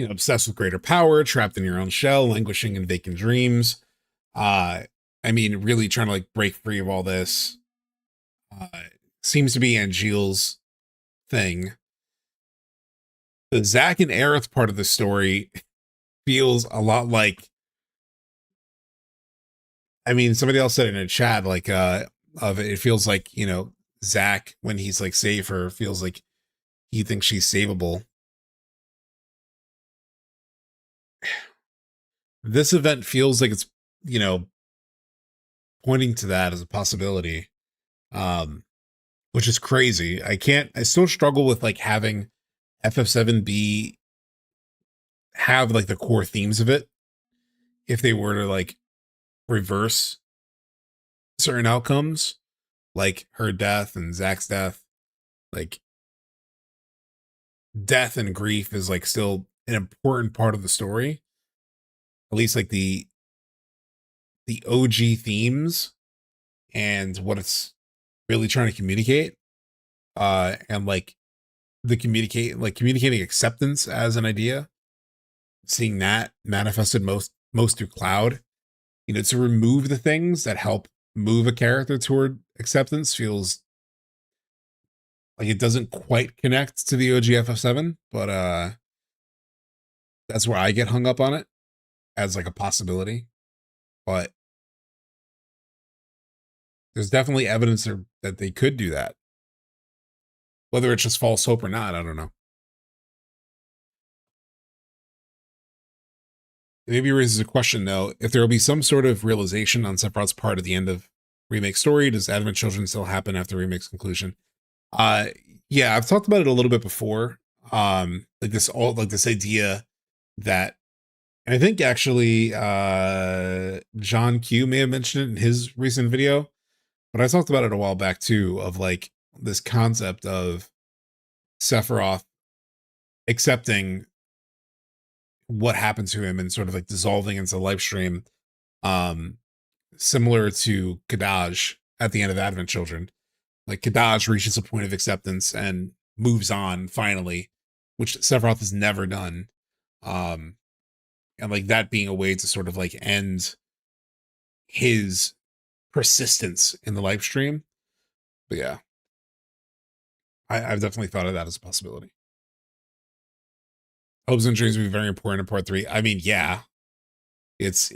You know, obsessed with greater power, trapped in your own shell, languishing in vacant dreams. I mean, really trying to, like, break free of all this. Seems to be Angeal's thing. The Zack and Aerith part of the story feels a lot like, I mean, somebody else said it in a chat, like, it feels like, you know, Zack, when he's like, save her, feels like he thinks she's savable. This event feels like it's, you know, pointing to that as a possibility, which is crazy. I still struggle with, like, having FF7 have, like, the core themes of it. If they were to, like, reverse certain outcomes, like her death and Zack's death, like, death and grief is, like, still an important part of the story. At least, like, the OG themes and what it's really trying to communicate. And, like, communicating acceptance as an idea, seeing that manifested most through Cloud, you know, to remove the things that help move a character toward acceptance feels like it doesn't quite connect to the OG FF7, but that's where I get hung up on it as, like, a possibility. But there's definitely evidence that they could do that. Whether it's just false hope or not, I don't know. It maybe raises a question, though, if there will be some sort of realization on Sephiroth's part at the end of remake story? Does Advent Children still happen after remake's conclusion? Yeah, I've talked about it a little bit before. Like this idea that, and I think actually John Q may have mentioned it in his recent video, but I talked about it a while back too, of like this concept of Sephiroth accepting what happened to him and sort of like dissolving into live stream, similar to Kadaj at the end of Advent Children. Like Kadaj reaches a point of acceptance and moves on finally, which Sephiroth has never done. And like that being a way to sort of like end his persistence in the live stream. But yeah, I've definitely thought of that as a possibility. Hopes and dreams will be very important in part 3. I mean, yeah, it's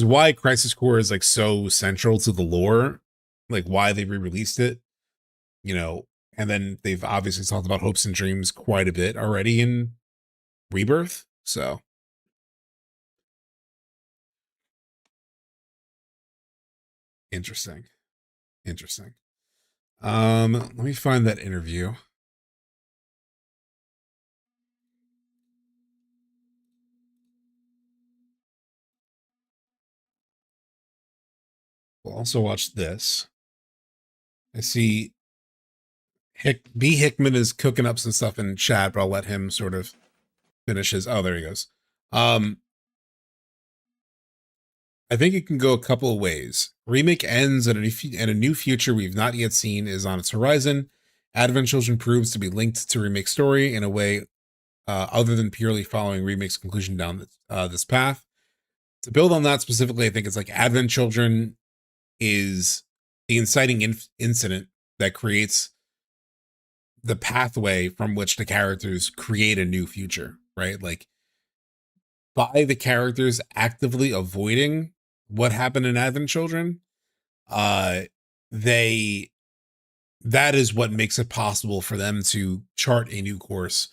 why Crisis Core is like so central to the lore, like why they re-released it, you know. And then they've obviously talked about hopes and dreams quite a bit already in Rebirth, so interesting. Let me find that interview. We'll also watch this. I see B. Hickman is cooking up some stuff in chat, but I'll let him sort of finish his. Oh, there he goes. I think it can go a couple of ways. Remake ends and a new future we've not yet seen is on its horizon. Advent Children proves to be linked to remake story in a way other than purely following remake's conclusion down this path. To build on that specifically, I think it's like Advent Children is the inciting incident that creates the pathway from which the characters create a new future, right? Like by the characters actively avoiding what happened in Advent Children, that is what makes it possible for them to chart a new course.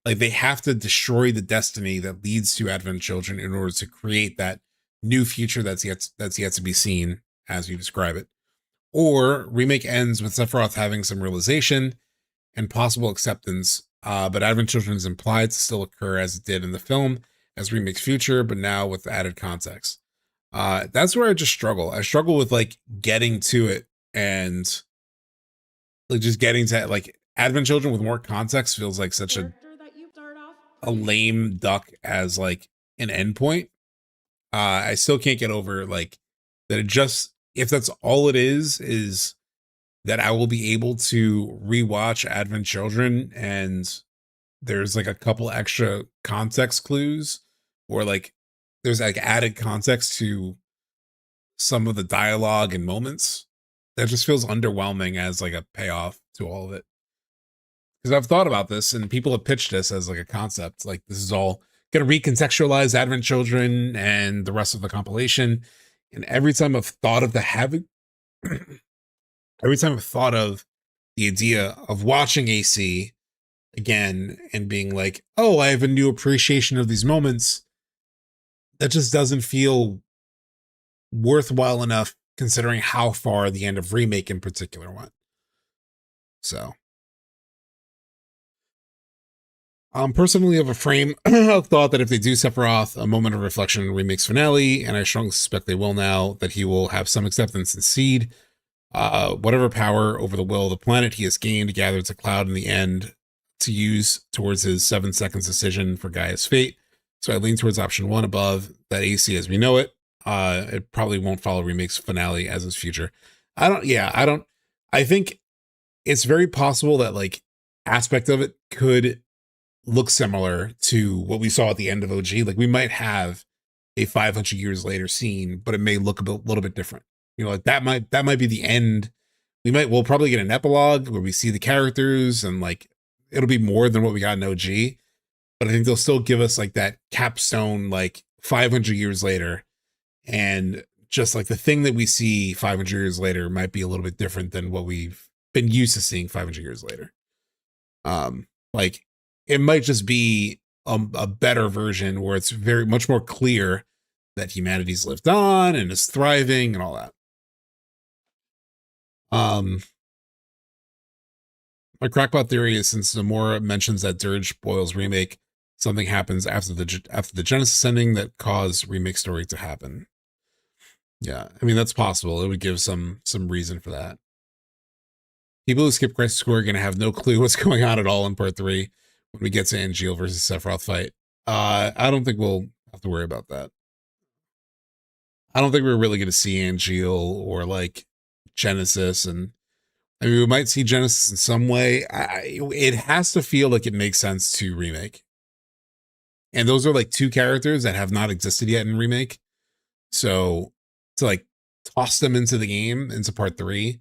Like they have to destroy the destiny that leads to Advent Children in order to create that new future that's yet to be seen, as you describe it. Or remake ends with Sephiroth having some realization and possible acceptance, but Advent Children is implied to still occur as it did in the film as remake's future, but now with added context. That's where I just struggle. I struggle with like getting to it and like just getting to like Advent Children with more context feels like such a lame duck as like an endpoint. I still can't get over like that. It just, if that's all it is that I will be able to rewatch Advent Children and there's like a couple extra context clues or like there's like added context to some of the dialogue and moments. That just feels underwhelming as like a payoff to all of it. Because I've thought about this and people have pitched this as like a concept. Like this is all going to recontextualize Advent Children and the rest of the compilation. And every time I've thought of every time I've thought of the idea of watching AC again and being like, oh, I have a new appreciation of these moments, that just doesn't feel worthwhile enough considering how far the end of remake in particular went. So personally have a frame of thought that if they do Sephiroth a moment of reflection in remake's finale, and I strongly suspect they will now, that he will have some acceptance and seed whatever power over the will of the planet he has gained gathered to Cloud in the end to use towards his 7 seconds decision for Gaia's fate. So I lean towards option 1 above that AC as we know it. It probably won't follow remake's finale as his future. I think it's very possible that like aspect of it could look similar to what we saw at the end of OG. Like we might have a 500 years later scene, but it may look a little bit different. You know, like that might be the end. We'll probably get an epilogue where we see the characters and like it'll be more than what we got in OG. But I think they'll still give us like that capstone, like 500 years later. And just like the thing that we see 500 years later might be a little bit different than what we've been used to seeing 500 years later. Like it might just be a better version where it's very much more clear that humanity's lived on and is thriving and all that. My crackpot theory is since Nomura mentions that Dirge Boyle's remake, something happens after the Genesis ending that caused remake story to happen. Yeah, I mean that's possible. It would give some reason for that. People who skip Crisis Core are gonna have no clue what's going on at all in Part 3 when we get to Angeal versus Sephiroth fight. I don't think we'll have to worry about that. I don't think we're really gonna see Angeal or like Genesis, and I mean we might see Genesis in some way. It has to feel like it makes sense to remake. And those are like two characters that have not existed yet in remake. So to like toss them into the game, into Part 3,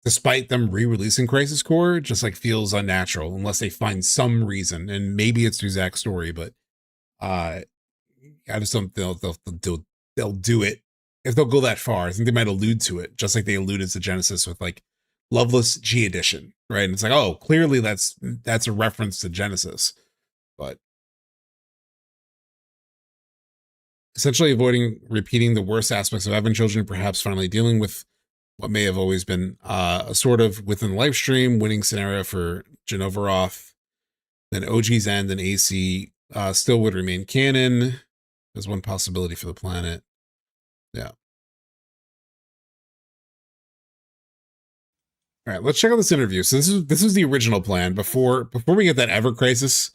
despite them re-releasing Crisis Core, just like feels unnatural unless they find some reason. And maybe it's through Zack's story, but I just don't think they'll do it if they'll go that far. I think they might allude to it, just like they alluded to Genesis with like Loveless G Edition, right? And it's like, oh, clearly that's a reference to Genesis, but essentially avoiding repeating the worst aspects of Evan Children, perhaps finally dealing with what may have always been a sort of within the live stream winning scenario for Genovaroth. Then OG's End and AC still would remain canon. There's one possibility for the planet. Yeah. All right, let's check out this interview. So this is the original plan before we get that Ever Crisis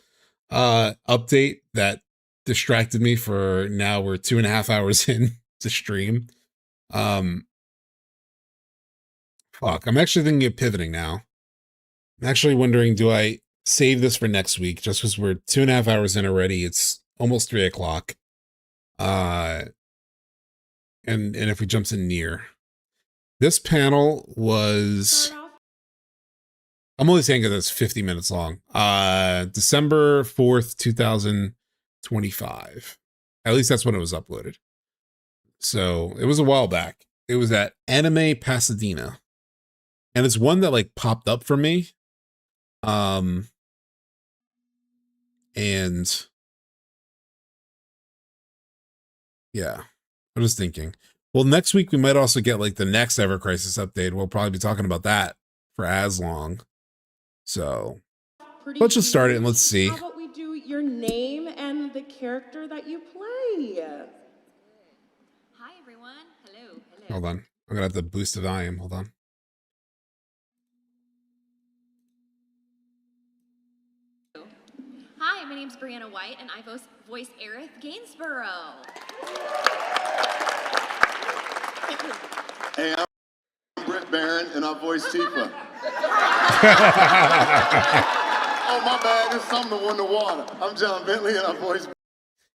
update that distracted me for now. We're 2.5 hours in to stream. Fuck, I'm actually thinking of pivoting now. I'm actually wondering, do I save this for next week just because we're 2.5 hours in already? It's almost 3 o'clock. And if we jump to NieR, this panel was, I'm only saying that it's 50 minutes long. December 4th, 2025. At least that's when it was uploaded. So it was a while back. It was at Anime Pasadena. And it's one that like popped up for me. And yeah, I'm just thinking, well, next week we might also get like the next Ever Crisis update. We'll probably be talking about that for as long. So let's just start it and let's see. How about we do your name and the character that you play? Hi, everyone. Hello. Hold on. I'm going to have to boost the volume. Hold on. Hi, my name's Brianna White, and I voice Aerith Gainsborough. Hey, I'm Barren, and I voice Tifa. Oh, my bad. It's something to win the water. I'm John Bentley, and I voice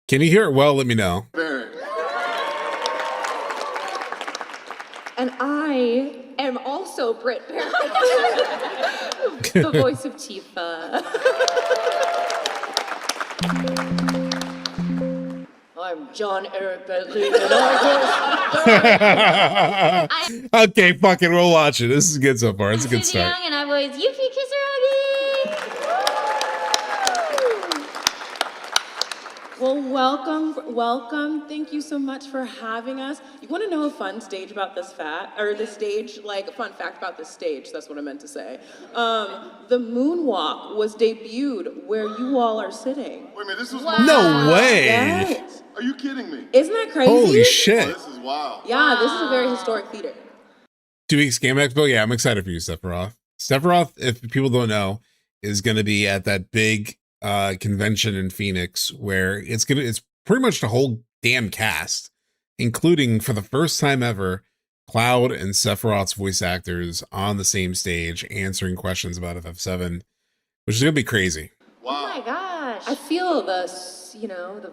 Can you hear it well? Let me know. Barren. And I am also Britt Barron, the voice of Tifa. I'm John Eric Bentley, and I voice Okay, fuck it. We'll watch it. This is good so far. It's a good start. Young, and I voice Yuki Kisaragi. Well, welcome. Thank you so much for having us. You want to know a fun stage about this stage? Like a fun fact about this stage, that's what I meant to say. The moonwalk was debuted where you all are sitting. Wait a minute, this was No way. Yes. Are you kidding me? Isn't that crazy? Holy Oh, shit. this is wild. Yeah, this is a very historic theater. 2 weeks Game Expo. Yeah, I'm excited for you, Sephiroth. Sephiroth, if people don't know, is going to be at that big convention in Phoenix where it's pretty much the whole damn cast, including for the first time ever, Cloud and Sephiroth's voice actors on the same stage answering questions about FF7, which is going to be crazy. Wow. Oh my gosh. I feel the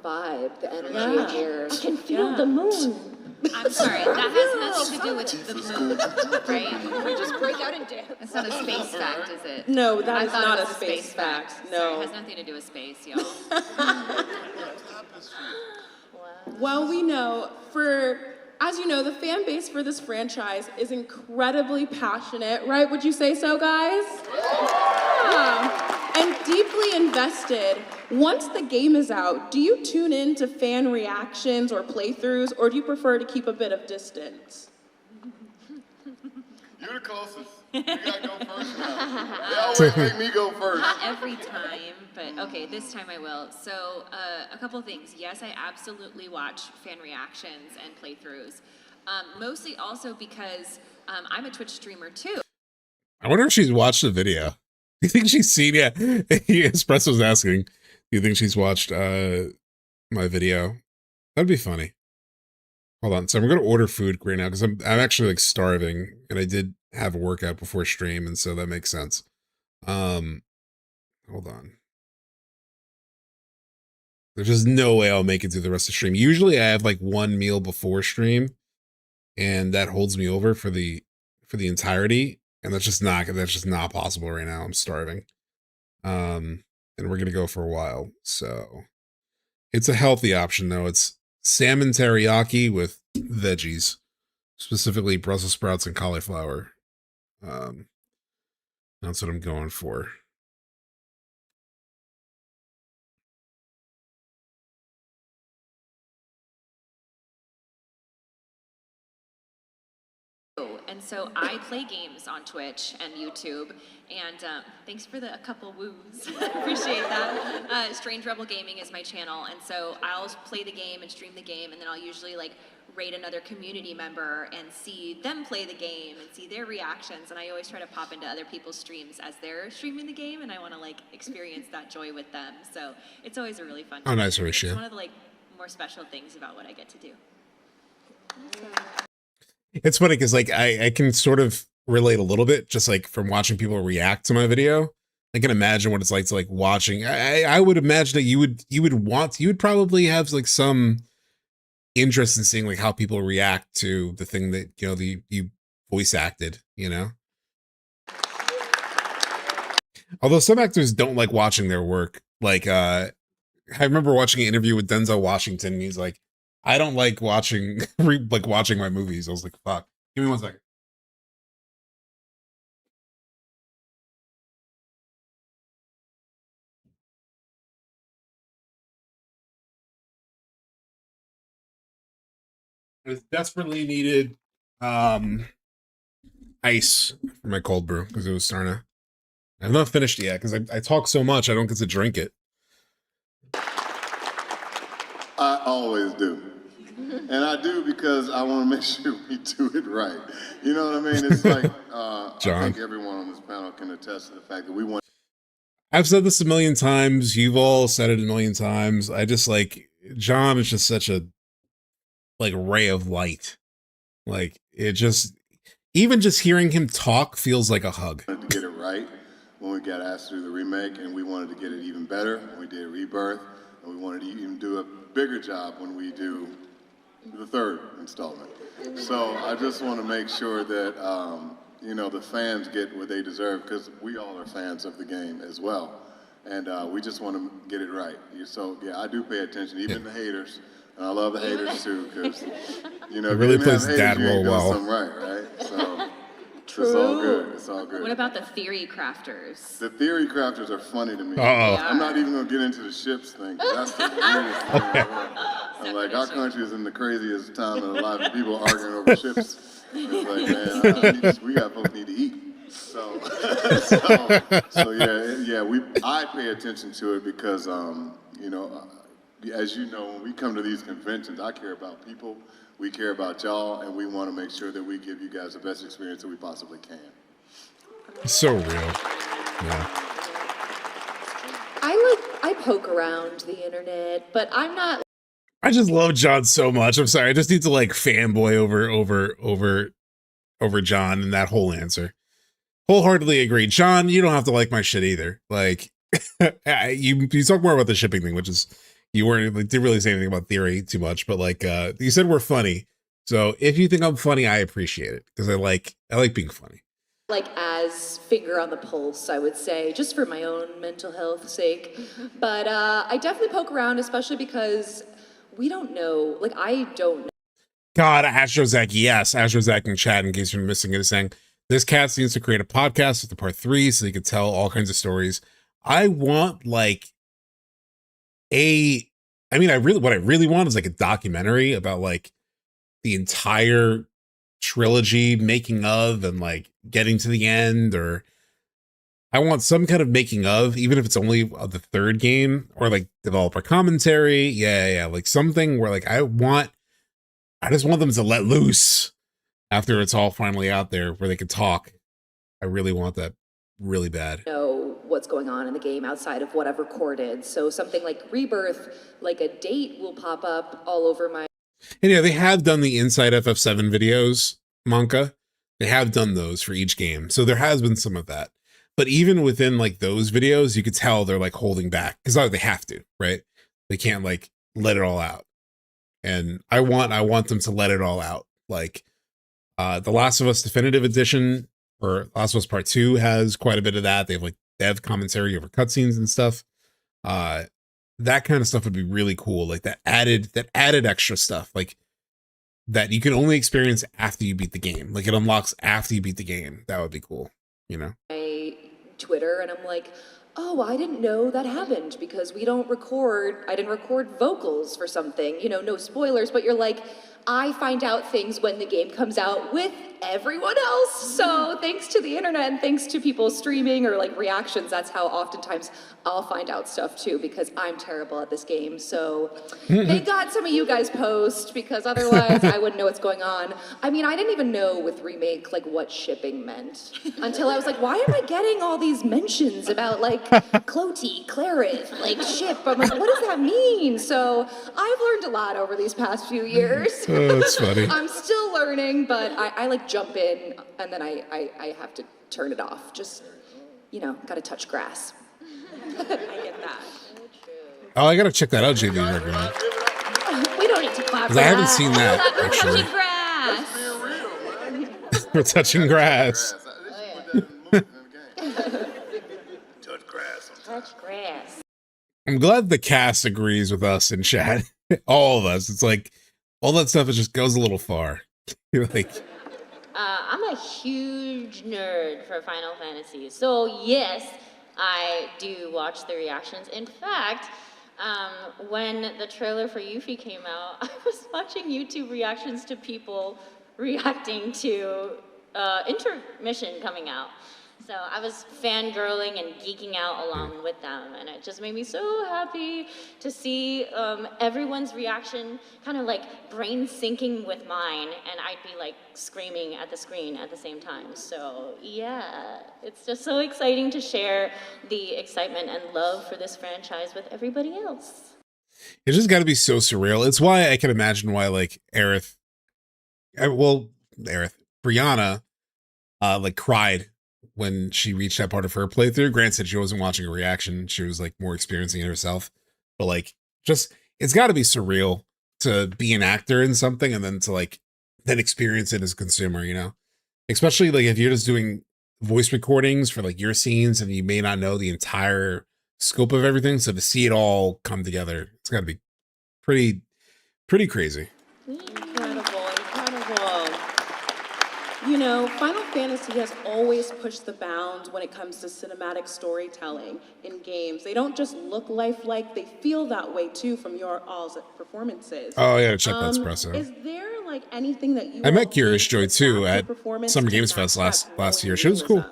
vibe, the energy here. I can feel the moon. I'm sorry, that has nothing to do with the moon, right? We just break out in dance. It's not a space fact, is it? No, that I is thought not it a was space fact. Sorry, No. it has nothing to do with space, y'all. Well, we know as you know, the fan base for this franchise is incredibly passionate, right? Would you say so, guys? Yeah. And deeply invested. Once the game is out, do you tune in to fan reactions or playthroughs, or do you prefer to keep a bit of distance? You You're the closest. You gotta go first now. They always make me go first. Not every time, but okay, this time I will. So, a couple things. Yes, I absolutely watch fan reactions and playthroughs. Mostly also because I'm a Twitch streamer too. I wonder if she's watched the video. Do you think she's seen? Yeah, Espresso was asking. Do you think she's watched my video? That'd be funny. Hold on. So I'm going to order food right now because I'm actually like starving, and I did have a workout before stream, and so that makes sense. Hold on. There's just no way I'll make it through the rest of the stream. Usually I have like one meal before stream, and that holds me over for the entirety, and that's just not possible right now. I'm starving. And we're gonna go for a while. So it's a healthy option though. It's salmon teriyaki with veggies, specifically Brussels sprouts and cauliflower. That's what I'm going for. And so I play games on Twitch and YouTube, and thanks for a couple woos. Appreciate that. Strange Rebel Gaming is my channel, and so I'll play the game and stream the game, and then I'll usually like rate another community member and see them play the game and see their reactions, and I always try to pop into other people's streams as they're streaming the game, and I want to like experience that joy with them. So it's always a really fun Oh, nice, Horatio. It's one of the like more special things about what I get to do. It's funny because like I can sort of relate a little bit just like from watching people react to my video. I can imagine what it's like to like watching. I would imagine that you would probably have like some interest in seeing like how people react to the thing that you voice acted, Although some actors don't like watching their work. Like I remember watching an interview with Denzel Washington, and he's like, I don't like watching watching my movies. I was like, fuck. Give me 1 second. I desperately needed ice for my cold brew because it was starting to. I've not finished it yet because I talk so much I don't get to drink it. I always do. And I do because I want to make sure we do it right. You know what I mean? It's like, John. I think everyone on this panel can attest to the fact that we want. I've said this a million times. You've all said it a million times. I just like, John is just such a like ray of light. Like it just, even just hearing him talk feels like a hug. We wanted to get it right when we got asked to do the remake, and we wanted to get it even better when we did Rebirth, and we wanted to even do a bigger job when we do the third installment. So I just want to make sure that the fans get what they deserve, because we all are fans of the game as well, and we just want to get it right. So yeah, I do pay attention, even the haters, and I love the haters too, because it really plays dad role well. Something right? So it's all good. It's all good. What about the theory crafters? The theory crafters are funny to me. I'm not even gonna get into the ships thing. That's the weirdest thing ever. I'm like, our country is in the craziest time, and a lot of people arguing over ships. It's like, man, we both need to eat. So I pay attention to it because, as you know, when we come to these conventions, I care about people, we care about y'all, and we want to make sure that we give you guys the best experience that we possibly can. So real. Yeah. I poke around the internet, but I'm not. I just love John so much. I'm sorry. I just need to like fanboy over John and that whole answer. Wholeheartedly agree. John, you don't have to like my shit either. Like you talk more about the shipping thing, which is you didn't really say anything about theory too much, but like you said we're funny. So if you think I'm funny, I appreciate it because I like being funny. Like as finger on the pulse, I would say, just for my own mental health sake. But I definitely poke around, especially because we don't know. Like I don't know. God, Astrozak, yes, Astrozak in chat, in case you're missing it, is saying this cat needs to create a podcast with the part 3 so he could tell all kinds of stories. I want like what I really want is like a documentary about like the entire trilogy making of and like getting to the end, or I want some kind of making of, even if it's only of the third game, or like developer commentary. Yeah, like something where like I just want them to let loose after it's all finally out there where they can talk. I really want that really bad. Know what's going on in the game outside of what I've recorded. So something like Rebirth, like a date will pop up all over my. And yeah, they have done the Inside FF7 videos, Monka. They have done those for each game. So there has been some of that. But even within like those videos, you could tell they're like holding back because they have to, right? They can't like let it all out. And I want them to let it all out. Like The Last of Us Definitive Edition or Last of Us Part 2 has quite a bit of that. They have like dev commentary over cutscenes and stuff. That kind of stuff would be really cool. Like that added extra stuff, like that you can only experience after you beat the game. Like it unlocks after you beat the game. That would be cool, you know? My Twitter, and I'm like, oh, I didn't know that happened because I didn't record vocals for something, you know, no spoilers, but you're like, I find out things when the game comes out with everyone else. So thanks to the internet and thanks to people streaming or like reactions, that's how oftentimes I'll find out stuff too, because I'm terrible at this game. So they got some of you guys post, because otherwise I wouldn't know what's going on. I mean, I didn't even know with Remake like what shipping meant until I was like, why am I getting all these mentions about like Cloti, Clarith, like ship? I'm like, what does that mean? So I've learned a lot over these past few years. Oh, that's funny. I'm still learning, but I like jump in and then I have to turn it off. Just, you know, gotta touch grass. I get that. Oh, I gotta check that out, JB recommend. We don't need to clap. I haven't seen that actually. Touching grass. We're touching grass. Touch grass. Touch grass. I'm glad the cast agrees with us in chat. All of us. It's like all that stuff just goes a little far. You're like, I'm a huge nerd for Final Fantasy, so yes, I do watch the reactions. In fact, when the trailer for Yuffie came out, I was watching YouTube reactions to people reacting to Intermission coming out. So I was fangirling and geeking out along with them, and it just made me so happy to see everyone's reaction kind of like brain syncing with mine, and I'd be like screaming at the screen at the same time. So yeah, it's just so exciting to share the excitement and love for this franchise with everybody else. it's just got to be so surreal. It's why I can imagine why like Brianna like cried when she reached that part of her playthrough. Granted, she wasn't watching a reaction. She was like more experiencing it herself. But like, just, it's got to be surreal to be an actor in something and then to like, then experience it as a consumer, you know? Especially like if you're just doing voice recordings for like your scenes and you may not know the entire scope of everything. So to see it all come together, it's got to be pretty crazy. Incredible. You know, Final Fantasy has always pushed the bounds when it comes to cinematic storytelling in games. They don't just look lifelike, they feel that way too from your all's performances. Oh, I gotta check that espresso. Is there like anything that you I met Curious Joy too at Summer Games Fest last year. She was cool.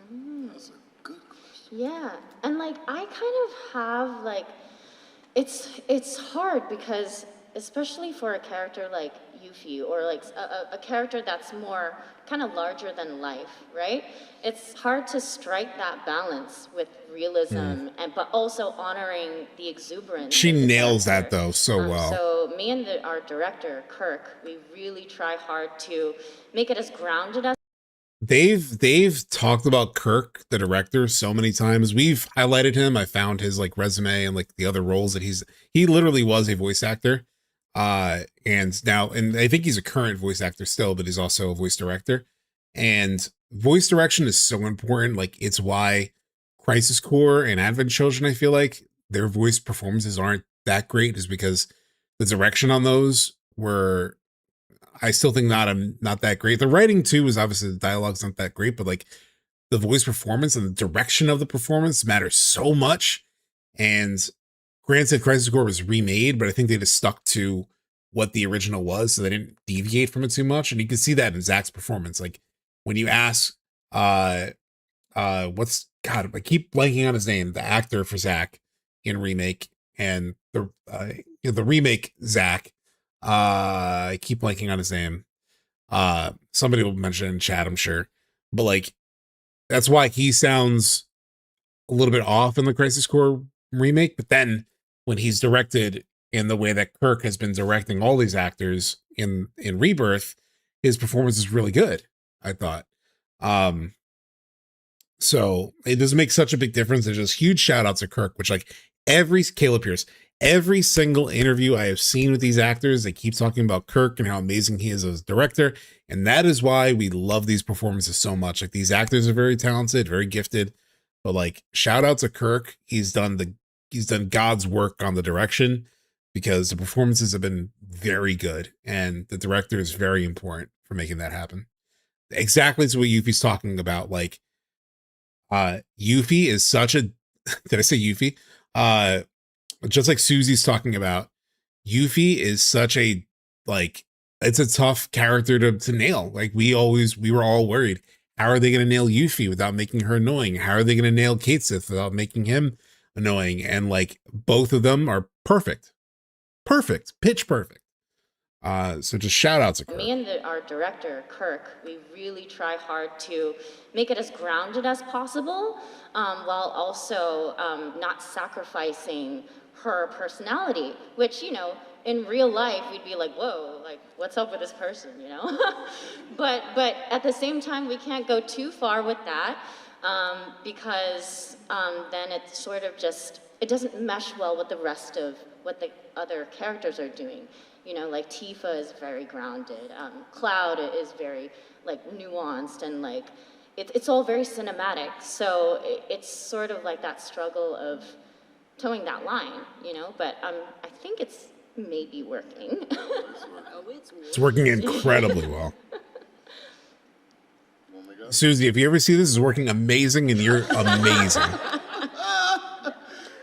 That's a good question. Yeah, and like I kind of have like, it's hard because especially for a character like Yuffie or like a character that's more kind of larger than life, right? It's hard to strike that balance with realism and but also honoring the exuberance. She of the nails character. that though so well. So me and our director Kirk, we really try hard to make it as grounded as. They've talked about Kirk, the director, so many times. We've highlighted him. I found his like resume and like the other roles that he literally was a voice actor. And I think he's a current voice actor still, but he's also a voice director. And voice direction is so important. Like it's why Crisis Core and Advent Children, I feel like their voice performances aren't that great, is because the direction on those were, I still think not that great. The writing too is obviously, the dialogue's not that great, but like the voice performance and the direction of the performance matters so much. And granted, Crisis Core was remade, but I think they just stuck to what the original was, so they didn't deviate from it too much. And you can see that in Zach's performance. Like when you ask, what's God? I keep blanking on his name. The actor for Zach in remake and the remake Zach. I keep blanking on his name. Somebody will mention it in chat, I'm sure. But like, that's why he sounds a little bit off in the Crisis Core remake. But then when he's directed in the way that Kirk has been directing all these actors in Rebirth, his performance is really good, I thought. So it does make such a big difference. There's just huge shout out to Kirk, which like Caleb Pierce, every single interview I have seen with these actors, they keep talking about Kirk and how amazing he is as a director. And that is why we love these performances so much. Like these actors are very talented, very gifted, but like shout out to Kirk. He's done God's work on the direction, because the performances have been very good and the director is very important for making that happen. Exactly to what Yuffie's talking about. Like, Yuffie is such a, did I say Yuffie? Just like Susie's talking about, Yuffie is such a, like, it's a tough character to nail. Like we were all worried, how are they going to nail Yuffie without making her annoying? How are they going to nail Kate Sith without making him annoying? And like both of them are perfect, pitch perfect. So just shout out to Kirk. Me and our director, Kirk, we really try hard to make it as grounded as possible, while also not sacrificing her personality, which, you know, in real life, we'd be like, whoa, like, what's up with this person, you know? but at the same time, we can't go too far with that, because then it's sort of just, it doesn't mesh well with the rest of what the other characters are doing. You know, like Tifa is very grounded. Cloud is very like nuanced and like it's all very cinematic. So it's sort of like that struggle of towing that line, you know. But I think it's maybe working. It's working incredibly well. Susie, if you ever see this, is working amazing, and you're amazing.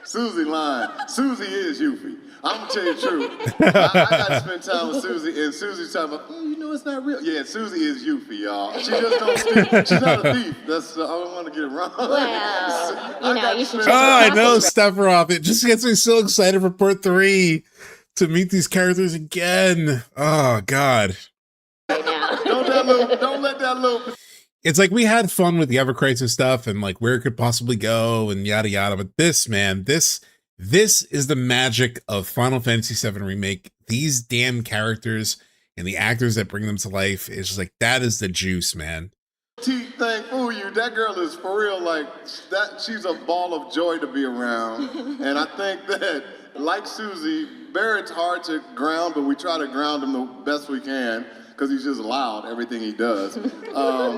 Susie lying. Susie is Yuffie. I'm gonna tell you the truth. I got to spend time with Susie, and Susie's talking about, oh, you know, it's not real. Yeah, Susie is Yuffie, y'all. She just don't speak. She's not a thief. That's I don't want to get it wrong. Well, you know, you should. I know, Sephiroth. It just gets me so excited for part 3 to meet these characters again. Oh God. Right now. Don't let that little. It's like we had fun with the Ever Crisis stuff and like where it could possibly go and yada yada. But this, man, this is the magic of Final Fantasy VII Remake. These damn characters and the actors that bring them to life is just like, that is the juice, man. Teeth thing, fool you. That girl is for real, like that. She's a ball of joy to be around. And I think that, like Susie, Barrett's hard to ground, but we try to ground him the best we can, because he's just loud, everything he does,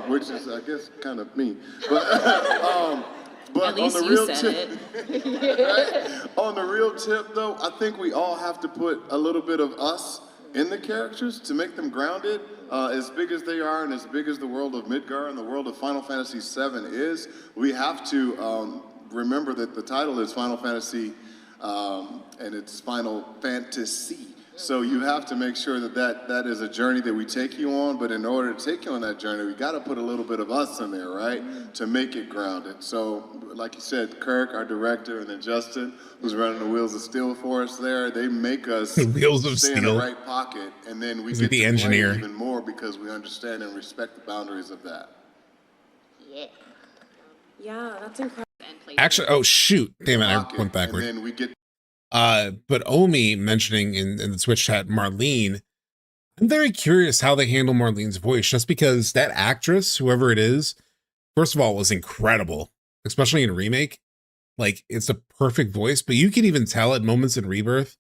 which is, I guess, kind of me. But at least on the you real said tip, right? On the real tip, though, I think we all have to put a little bit of us in the characters to make them grounded. As big as they are, and as big as the world of Midgar and the world of Final Fantasy VII is, we have to remember that the title is Final Fantasy, and it's Final Fantasy. So you have to make sure that is a journey that we take you on, but in order to take you on that journey, we got to put a little bit of us in there, right? To make it grounded. So, like you said, Kirk, our director, and then Justin, who's running the Wheels of Steel for us there, they make us Wheels of stay Steel in the right pocket, and then we He's get the to engineer. play even more because we understand and respect the boundaries of that. Yeah. Yeah, that's incredible. Actually, oh shoot, damn it, I Pocket, went backward. And then we get But Omi mentioning in the Twitch chat Marlene, I'm very curious how they handle Marlene's voice, just because that actress, whoever it is, first of all, was incredible, especially in Remake. Like, it's a perfect voice, but you can even tell at moments in Rebirth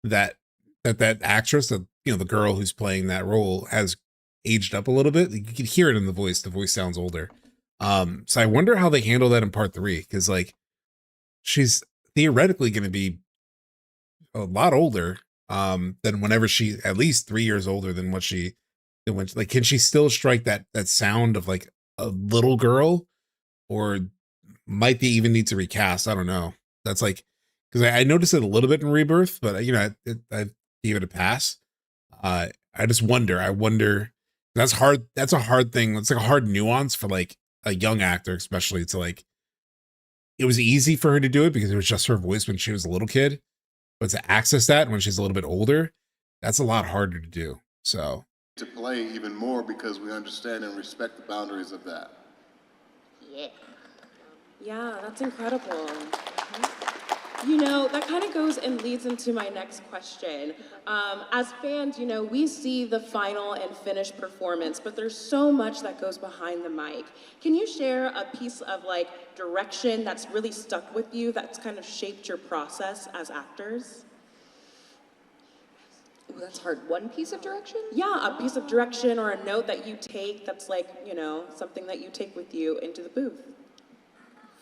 that actress, that, you know, the girl who's playing that role, has aged up a little bit. You can hear it in the voice. The voice sounds older. So I wonder how they handle that in part 3, because like she's theoretically going to be a lot older than whenever she, at least 3 years older than what she went. Like, can she still strike that sound of like a little girl, or might they even need to recast? I don't know. That's like, because I noticed it a little bit in Rebirth, but you know, I gave it a pass. I just wonder. I wonder. That's hard. That's a hard thing. It's like a hard nuance for like a young actor, especially to like. It was easy for her to do it because it was just her voice when she was a little kid, but to access that when she's a little bit older, that's a lot harder to do. So to play even more because we understand and respect the boundaries of that. Yeah. Yeah, that's incredible. You know, that kind of goes and leads into my next question. As fans, you know, we see the final and finished performance, but there's so much that goes behind the mic. Can you share a piece of like direction that's really stuck with you, that's kind of shaped your process as actors? Ooh, that's hard. One piece of direction? Yeah, a piece of direction or a note that you take that's like, you know, something that you take with you into the booth.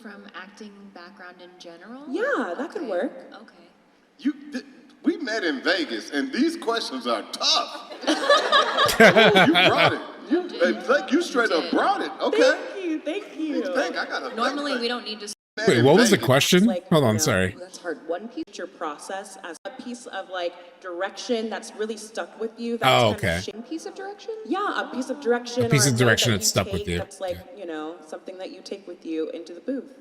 From acting background in general? Yeah, that could work. Okay. We met in Vegas, and these questions are tough. You brought it. You straight up brought it. Okay. Thank you. I gotta Normally, we don't need to. wait, what was the question? Like, Hold you on, know, sorry. That's hard. One piece of your process as a piece of like direction that's really stuck with you. That's Oh, kind okay. Of One piece of direction? yeah, a piece of direction. A piece or of note direction that that's stuck with take you. That's like, you know, something that you take with you into the booth.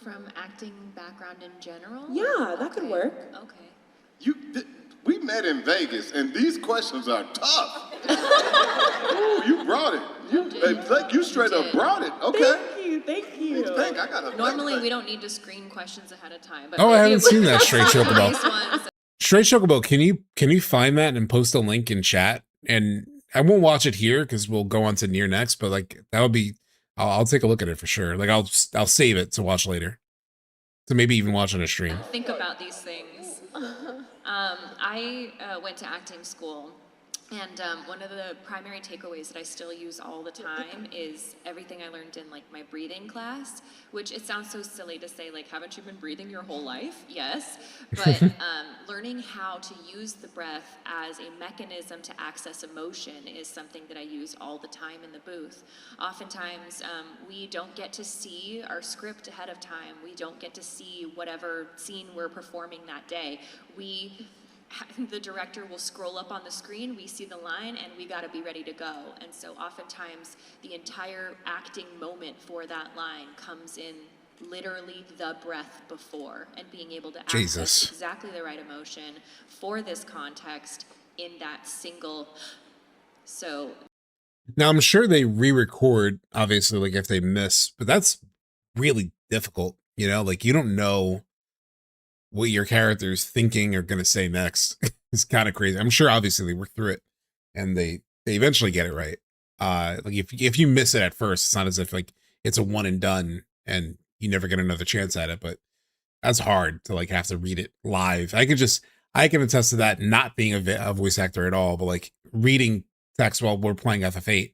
From acting background in general? Yeah, that could work. Okay. We met in Vegas, and these questions are tough. You brought it. You straight up brought it. Okay. Thank you. I gotta Normally, we don't need to screen questions ahead of time. But Oh, I maybe haven't seen that Straight Chocobo. nice ones. Straight Chocobo, can you find that and post a link in chat? And I won't watch it here because we'll go on to NieR next. But like that would be, I'll take a look at it for sure. Like I'll save it to watch later, to maybe even watch on a stream. Think about these things. I went to acting school, and one of the primary takeaways that I still use all the time is everything I learned in like my breathing class, which it sounds so silly to say, like, haven't you been breathing your whole life? Yes, but learning how to use the breath as a mechanism to access emotion is something that I use all the time in the booth. Oftentimes, we don't get to see our script ahead of time. We don't get to see whatever scene we're performing that day. The director will scroll up on the screen, we see the line, and we gotta be ready to go. And so oftentimes, the entire acting moment for that line comes in literally the breath before, and being able to access exactly the right emotion for this context in that single. So now I'm sure they re-record, obviously, like if they miss, but that's really difficult, you know, like you don't know what your character's thinking or gonna say next. It's kind of crazy. I'm sure obviously they work through it and they eventually get it right. Like if you miss it at first, it's not as if like it's a one and done and you never get another chance at it, but that's hard to like have to read it live. I can attest to that, not being a voice actor at all, but like reading text while we're playing FF8,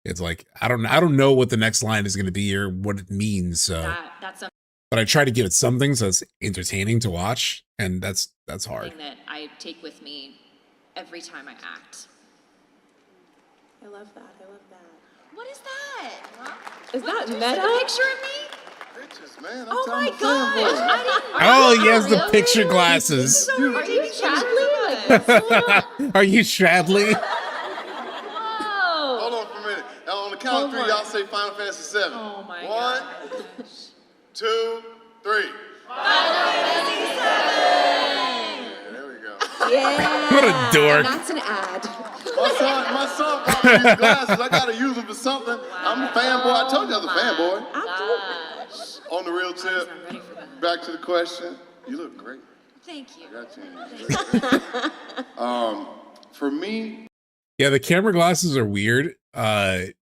it's like I don't know what the next line is going to be or what it means. So that's but I try to give it something so it's entertaining to watch, and that's hard. something that I take with me every time I act. I love that. What is that? Is that There's meta? a picture of me? Bitches, man. Oh my gosh! Oh, he has the picture glasses. Are you Chadley? Like, what's going on? Are you Shradley? Whoa! Hold on for a minute. On the count of three, y'all say Final Fantasy VII. Oh my One, god. 2, 3. There we go. Yeah. What a dork. That's an ad. My son bought me these glasses. I gotta use them for something. I'm a fanboy. I told you I was a fanboy. Gosh. On the real tip, I'm ready for that. back to the question. You look great. Thank you. I got you. For me, Yeah, the camera glasses are weird. But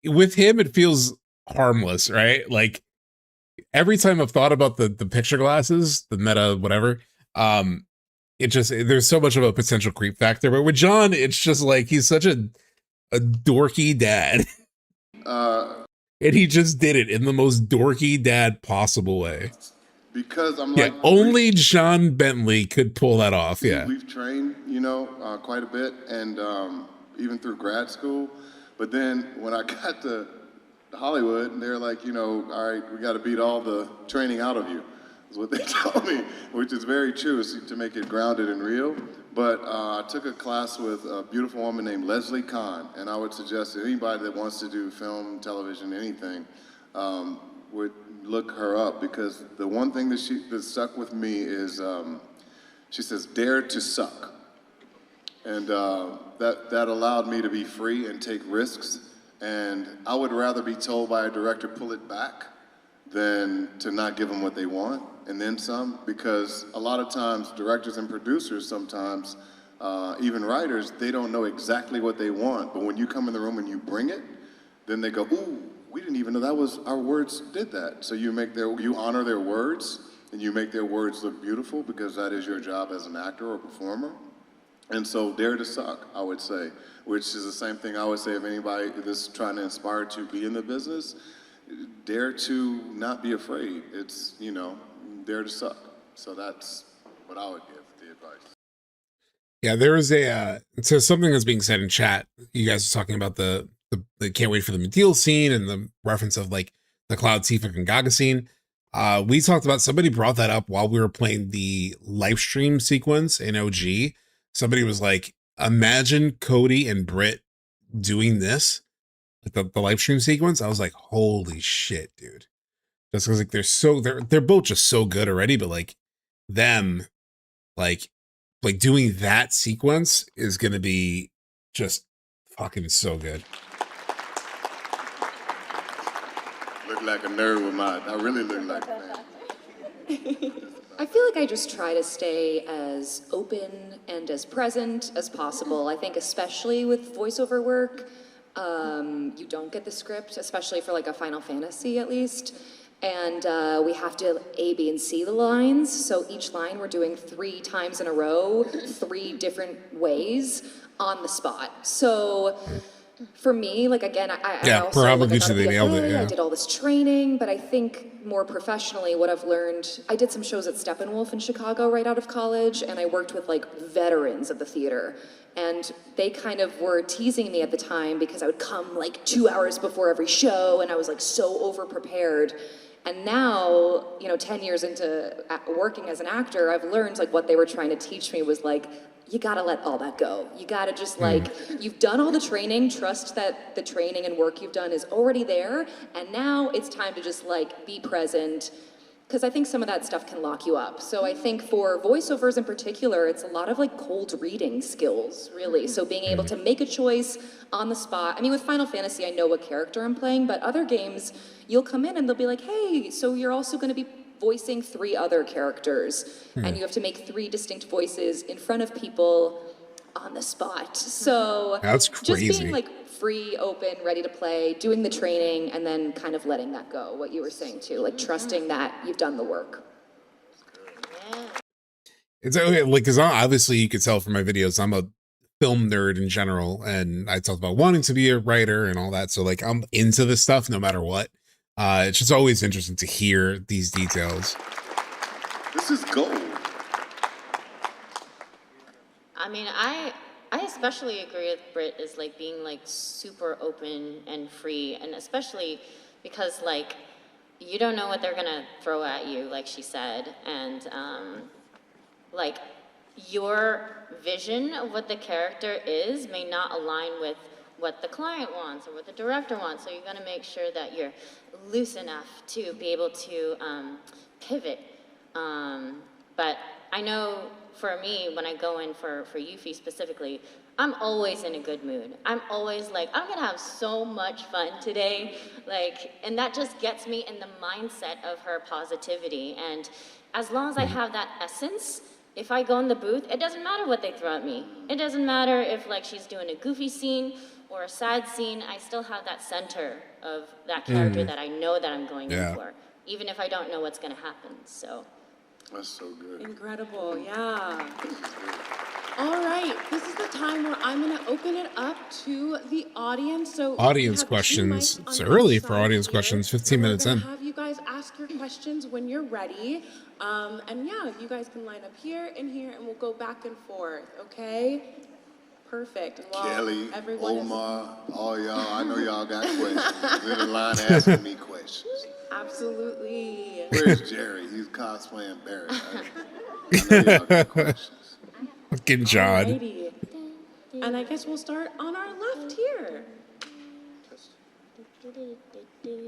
with him, it feels harmless, right? Like every time I've thought about the picture glasses, the meta, whatever, it just, there's so much of a potential creep factor. But with John, it's just like he's such a dorky dad. And he just did it in the most dorky dad possible way. because I'm Yeah, like, only John Bentley could pull that off. Yeah. we've trained, quite a bit, and even through grad school. But then when I got to Hollywood, they're like, all right, we got to beat all the training out of you, is what they told me, which is very true, is to make it grounded and real. But I took a class with a beautiful woman named Leslie Kahn, and I would suggest that anybody that wants to do film, television, anything, would look her up, because the one thing that stuck with me is she says, "Dare to suck." And that allowed me to be free and take risks. And I would rather be told by a director, pull it back, than to not give them what they want and then some. Because a lot of times, directors and producers sometimes, even writers, they don't know exactly what they want. But when you come in the room and you bring it, then they go, ooh, we didn't even know that was, our words did that. So you honor their words, and you make their words look beautiful, because that is your job as an actor or performer. And so dare to suck, I would say, which is the same thing I would say if anybody is trying to inspire to be in the business, dare to not be afraid. It's, dare to suck. So that's what I would give the advice. Yeah, there is so something that's being said in chat. You guys are talking about the can't wait for the Medeal scene and the reference of like the Cloud, Tifa, and Gaga scene. We talked about, somebody brought that up while we were playing the live stream sequence in OG. Somebody was like, imagine Cody and Britt doing this, like the live stream sequence. I was like, holy shit, dude. Just because like they're both just so good already, but like them, like doing that sequence is gonna be just fucking so good. Look like a nerd with I really look like a man. I feel like I just try to stay as open and as present as possible. I think especially with voiceover work, you don't get the script, especially for like a Final Fantasy at least. And we have to A, B, and C the lines. So each line we're doing 3 times in a row, 3 different ways on the spot. So for me, like again, I also probably like, they nailed it. Yeah. I did all this training, but I think more professionally, what I've learned, I did some shows at Steppenwolf in Chicago right out of college, and I worked with like veterans of the theater. And they kind of were teasing me at the time because I would come like 2 hours before every show, and I was like so over prepared. And now, 10 years into working as an actor, I've learned like what they were trying to teach me was like, you gotta let all that go. You gotta just like, you've done all the training, trust that the training and work you've done is already there, and now it's time to just like be present, because I think some of that stuff can lock you up. So I think for voiceovers in particular, it's a lot of like cold reading skills, really. So being able to make a choice on the spot. I mean, with Final Fantasy, I know what character I'm playing, but other games, you'll come in and they'll be like, hey, so you're also gonna be voicing 3 other characters, and you have to make 3 distinct voices in front of people on the spot. So that's crazy. Just being like free, open, ready to play, doing the training, and then kind of letting that go, what you were saying too, like trusting that you've done the work. It's okay, like, because obviously you could tell from my videos, I'm a film nerd in general, and I talked about wanting to be a writer and all that, so like I'm into this stuff no matter what. It's just always interesting to hear these details. This is gold. I mean, I especially agree with Britt is like being like super open and free, and especially because like you don't know what they're gonna throw at you, like she said, and like your vision of what the character is may not align with what the client wants or what the director wants. So you're gonna make sure that you're loose enough to be able to pivot. But I know for me, when I go in for Yuffie specifically, I'm always in a good mood. I'm always like, I'm gonna have so much fun today. Like, and that just gets me in the mindset of her positivity. And as long as I have that essence, if I go in the booth, it doesn't matter what they throw at me. It doesn't matter if like she's doing a goofy scene or a sad scene, I still have that center of that character that I know that I'm going in for, even if I don't know what's gonna happen, so. That's so good. Incredible, yeah. All right, this is the time where I'm gonna open it up to the audience. So audience questions. It's early for audience questions, 15 minutes in. Have you guys ask your questions when you're ready. And yeah, you guys can line up here and here, and we'll go back and forth, okay? Perfect. Well, Kelly, everyone Omar, all y'all, I know y'all got questions. You're in the line asking me questions. Absolutely. Where's Jerry? He's cosplaying Barren. I know y'all got questions. Fucking John. Alrighty. And I guess we'll start on our left here.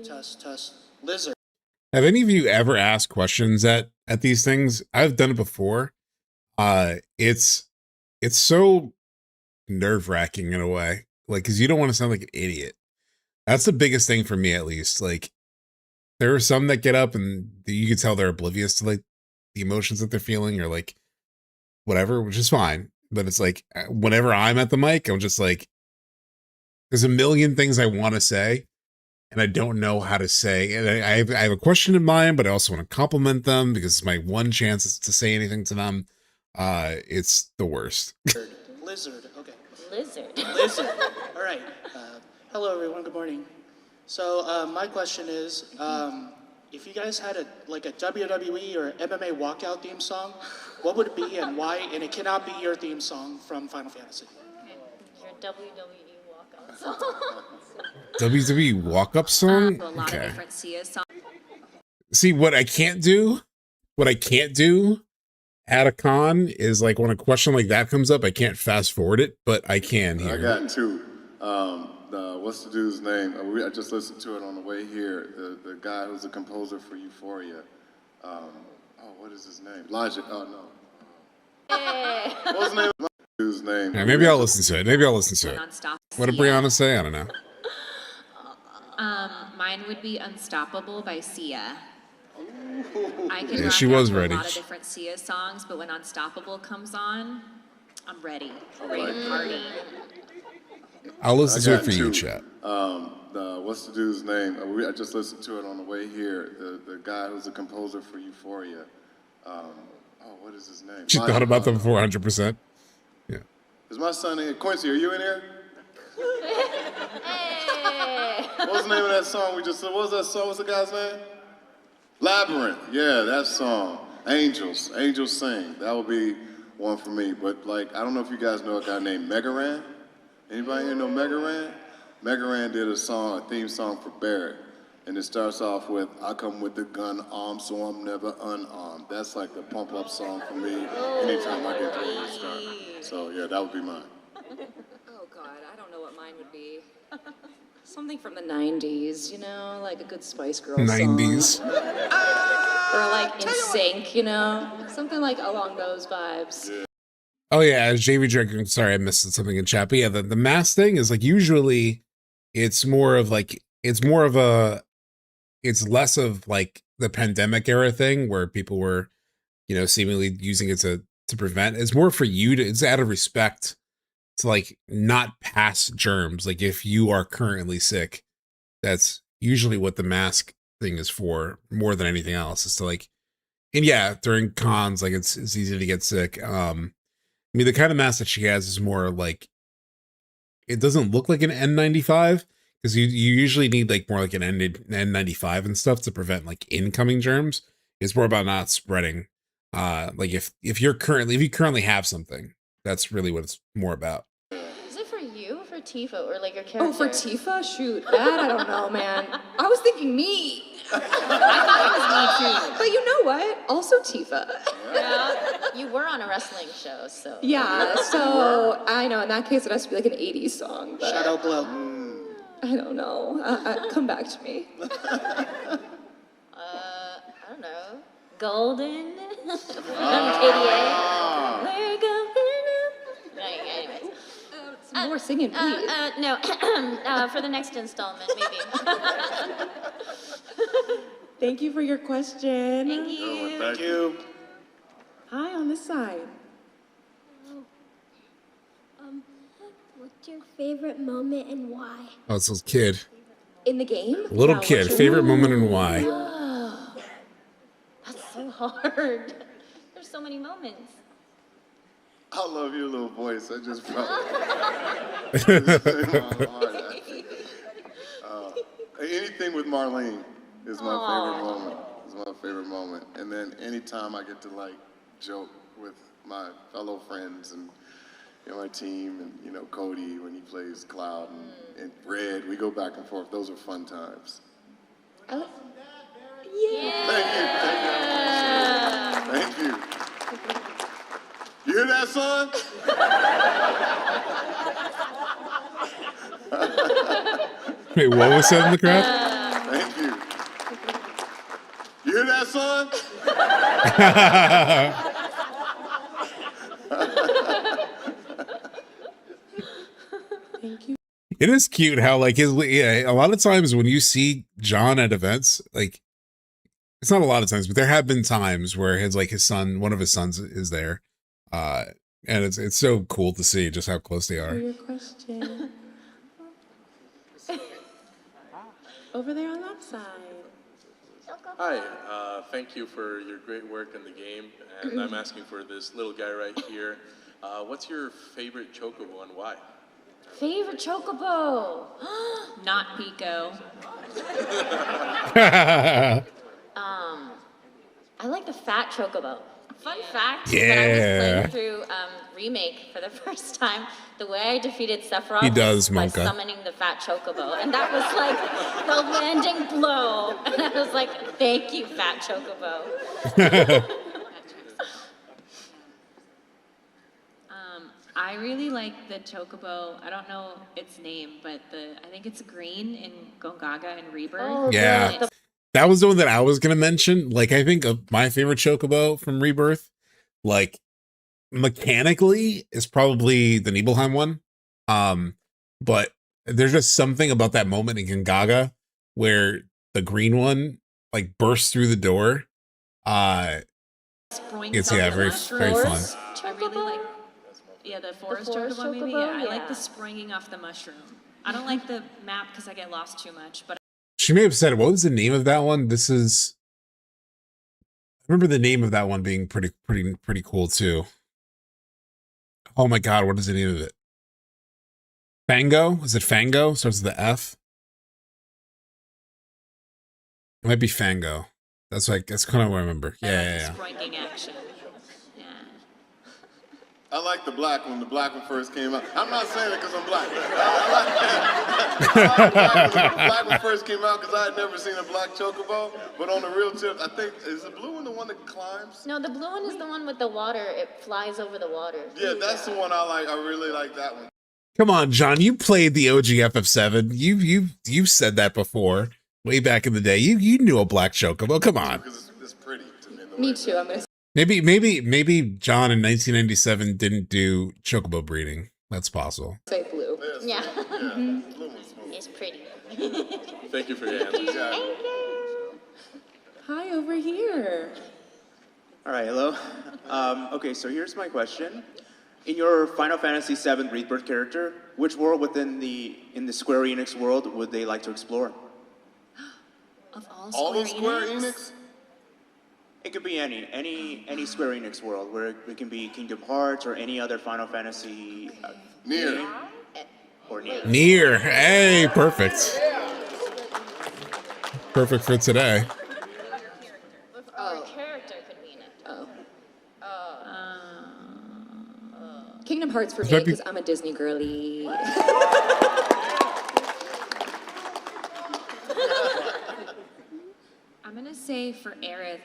Test. Lizard. Have any of you ever asked questions at these things? I've done it before. It's so nerve-wracking in a way, like, because you don't want to sound like an idiot. That's the biggest thing for me, at least. Like, there are some that get up and you can tell they're oblivious to like the emotions that they're feeling or like whatever, which is fine. But it's like whenever I'm at the mic, I'm just like, there's a million things I want to say and I don't know how to say. And I have a question in mind, but I also want to compliment them because it's my one chance to say anything to them. It's the worst. Lizard. Okay. Lizard. All right. Hello, everyone. Good morning. So my question is, if you guys had a WWE or MMA walkout theme song, what would it be and why? And it cannot be your theme song from Final Fantasy. Your WWE walkout song. WWE walk-up song? A lot Okay. of different Sia songs. See, what I can't do at a con is like when a question like that comes up, I can't fast forward it, but I can here. I got two. What's the dude's name? I just listened to it on the way here. The guy who's the composer for Euphoria. What is his name? Logic. Oh, no. What was the name of the dude's name? Yeah, maybe I'll listen to it. Non-stop What did Sia. Brianna say? I don't know. Mine would be Unstoppable by Sia. I can Yeah, rock she out was to ready. a lot of different Sia songs, but when Unstoppable comes on, I'm ready. Ready to party. I'll listen to I it got for you, two. chat. What's the dude's name? I just listened to it on the way here. The guy who's the composer for Euphoria. What is his name? She thought about them before 100%. Yeah. Is my son in here? Quincy, are you in here? Hey. What was the name of that song we just said? What was that song? What's the guy's name? Labyrinth. Yeah, that song. Angels. Angels Sing. That would be one for me. But like, I don't know if you guys know a guy named Megaran. Anybody here know Megaran? Megaran did a theme song for Barren. And it starts off with, I come with the gun armed, so I'm never unarmed. That's like the pump up song for me anytime I get ready to start. So yeah, that would be mine. Oh God, I don't know what mine would be. Something from the 90s, you know, like a good Spice Girls 90s. song. Or like In Sync, you know, something like along those vibes. Yeah. Oh yeah, as JV Drake, sorry I missed something in chat, but yeah, the mask thing is like usually it's less of like the pandemic era thing where people were, seemingly using it to prevent. It's more for you it's out of respect to like not pass germs. Like if you are currently sick, that's usually what the mask thing is for more than anything else. It's to like, and yeah, during cons, like it's easy to get sick. I mean, the kind of mask that she has is more like, it doesn't look like an N95 because you usually need like more like an N95 and stuff to prevent like incoming germs. It's more about not spreading. Like if you currently have something, that's really what it's more about. Is it for you or for Tifa or like your character? Oh, for Tifa? Shoot, that I don't know, man. I was thinking me. I thought it was me too. But you know what? Also Tifa. Yeah. You were on a wrestling show, so. Yeah, so I know in that case it has to be like an 80s song, but Shadow Glow. I don't know. Come back to me. I don't know. Golden? From KDA? We're going up. Right, anyways. Some more singing, please. No, for the next installment, maybe. Thank you for your question. Thank you. Thank you. Hi, on this side. What's your favorite moment and why? Oh, it's a kid. In the game? Little Yeah, kid, what's your- favorite moment and why? Oh, that's so hard. There's so many moments. I love your little voice. I just felt it. In my heart, actually. Anything with Marlene is my favorite moment. And then anytime I get to like joke with my fellow friends and my team and Cody when he plays Cloud and Red, we go back and forth. Those are fun times. Yeah. Thank you. You hear that, son? Wait, what was said in the crowd? Thank you. You hear that, son? Thank you. It is cute how like a lot of times when you see John at events, like it's not a lot of times, but there have been times where his son, one of his sons is there. And it's so cool to see just how close they For are. your question. Over there on that side. Hi, thank you for your great work in the game, and I'm asking for this little guy right here. What's your favorite chocobo and why? Favorite chocobo? Not Pico. I like the fat chocobo. Fun fact, Yeah. when I was playing through Remake for the first time, the way I defeated Sephiroth He does, was by Monka. summoning the fat chocobo. And that was like the landing blow. And I was like, thank you, fat chocobo. I really like the chocobo. I don't know its name, but I think it's green in Gongaga and Rebirth. Oh, Yeah. good. That was the one that I was gonna mention. Like, I think of my favorite chocobo from Rebirth, like mechanically, is probably the Nibelheim one. But there's just something about that moment in Gongaga where the green one like bursts through the door. It's very fun. I really like, the forest chocobo maybe. Yeah, I like the springing off the mushroom. I don't like the map because I get lost too much, but She may have said it. What was the name of that one? I remember the name of that one being pretty cool too. Oh my god, what is the name of it? Fango? Is it Fango? Starts with the F. It might be Fango. That's kind of what I remember. Yeah. springing action. Yeah. I like the black one. The black one first came out. I'm not saying it because I'm black. The black one first came out because I had never seen a black chocobo. But on the real tip, I think, is the blue one the one that climbs? No, the blue one is the one with the water. It flies over the water. Yeah, that's the one I like. I really like that one. Come on, John. You played the OG FF7. You've said that before. Way back in the day. You knew a black chocobo. Come on. Because it's pretty to me. Me too. I'm gonna. Maybe John in 1997 didn't do chocobo breeding. That's possible. Say blue. Yeah. Blue one's smooth. It's pretty. Thank you for your answers. Hi, over here. All right, hello. Okay, so here's my question. In your Final Fantasy VII Rebirth character, which world in the Square Enix world would they like to explore? Of All of Square Enix? It could be any Square Enix world, where it can be Kingdom Hearts or any other Final Fantasy NieR. game, or NieR. NieR. Hey, perfect. Perfect for today. Our character could be in it. Kingdom Hearts for This me might be- because I'm a Disney girly. I'm gonna say for Aerith,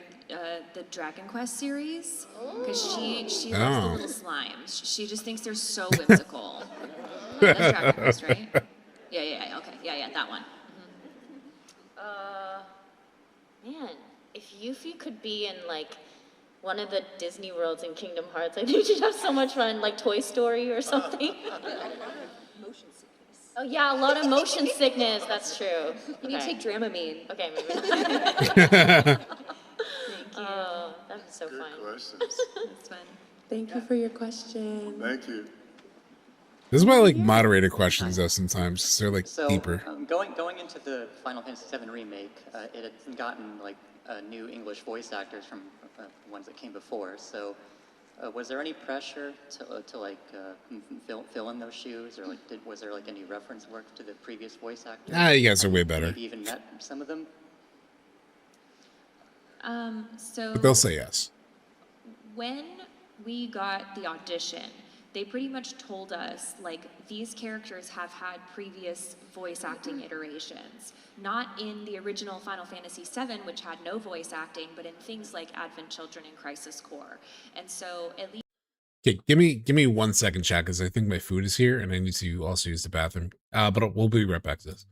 the Dragon Quest series, because she loves the Oh. little slimes. She just thinks they're so whimsical. That's Dragon Quest, right? Yeah. Okay, yeah, that one. Man, if Yuffie could be in like one of the Disney worlds in Kingdom Hearts, I think she'd have so much fun, like Toy Story or something. Oh yeah, a lot of motion sickness. That's true. You need to take Dramamine. Okay, maybe not. Oh, that's so Good fun. questions. It's fun. Thank you for your question. Thank you. This is why I like moderator questions though sometimes. 'Cause they're like So, deeper. going into the Final Fantasy VII Remake, it had gotten like new English voice actors from ones that came before. So, was there any pressure to like fill in those shoes, or like was there like any reference work to the previous voice actors? You guys are way better. Maybe even met some of them. So But they'll say yes. when we got the audition, they pretty much told us, like, these characters have had previous voice acting iterations. Not in the original Final Fantasy VII, which had no voice acting, but in things like Advent Children and Crisis Core. And so, at least Okay, give me 1 second, chat, because I think my food is here and I need to also use the bathroom. But we'll be right back to this.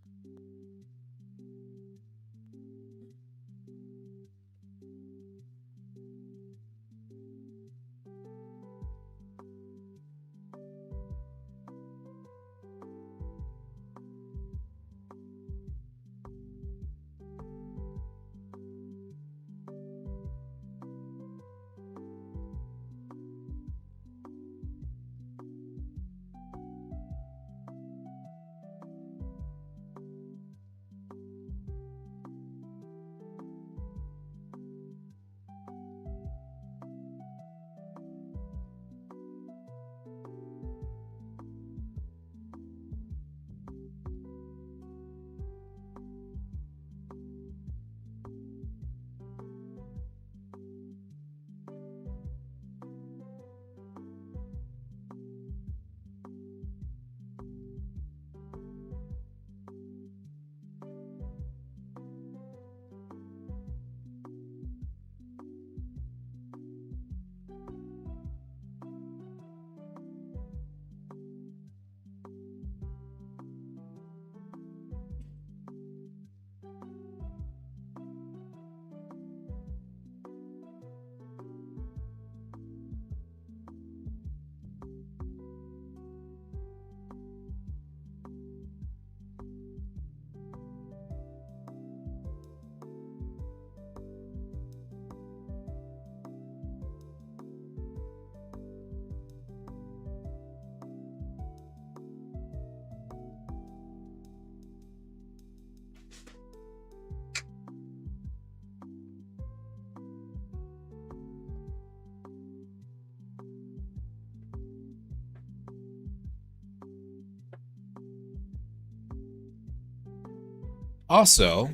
Also,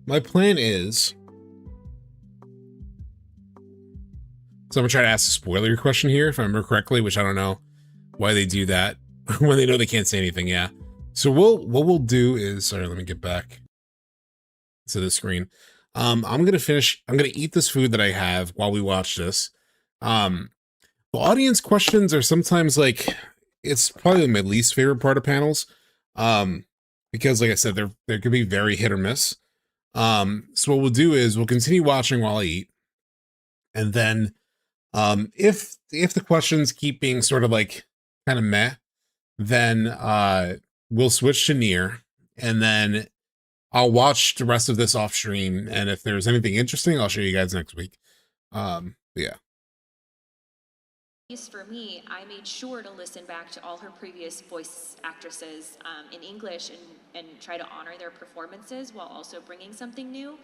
my plan is, so I'm gonna try to ask a spoiler question here, if I remember correctly, which I don't know why they do that when they know they can't say anything. Yeah. So what we'll do is, sorry, let me get back to the screen. I'm gonna eat this food that I have while we watch this. The audience questions are sometimes like, it's probably my least favorite part of panels. Because like I said, there could be very hit or miss. So what we'll do is we'll continue watching while I eat. And then if the questions keep being sort of like kind of meh, then we'll switch to NieR, and then I'll watch the rest of this off stream, and if there's anything interesting, I'll show you guys next week. Yeah. At least for me, I made sure to listen back to all her previous voice actresses in English and try to honor their performances while also bringing something new.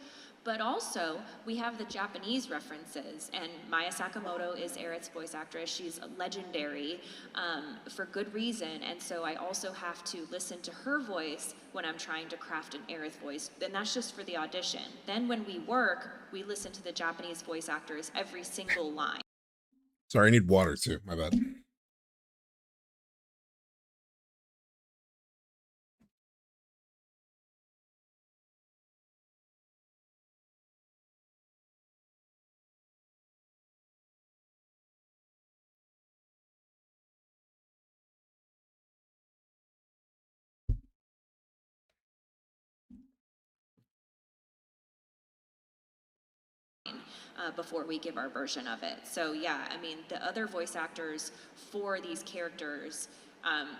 But also, we have the Japanese references, and Maya Sakamoto is Aerith's voice actress. She's legendary for good reason, and so I also have to listen to her voice when I'm trying to craft an Aerith voice, and that's just for the audition. Then when we work, we listen to the Japanese voice actors every single line. Sorry, I need water too. My bad. Before we give our version of it. So yeah, I mean, the other voice actors for these characters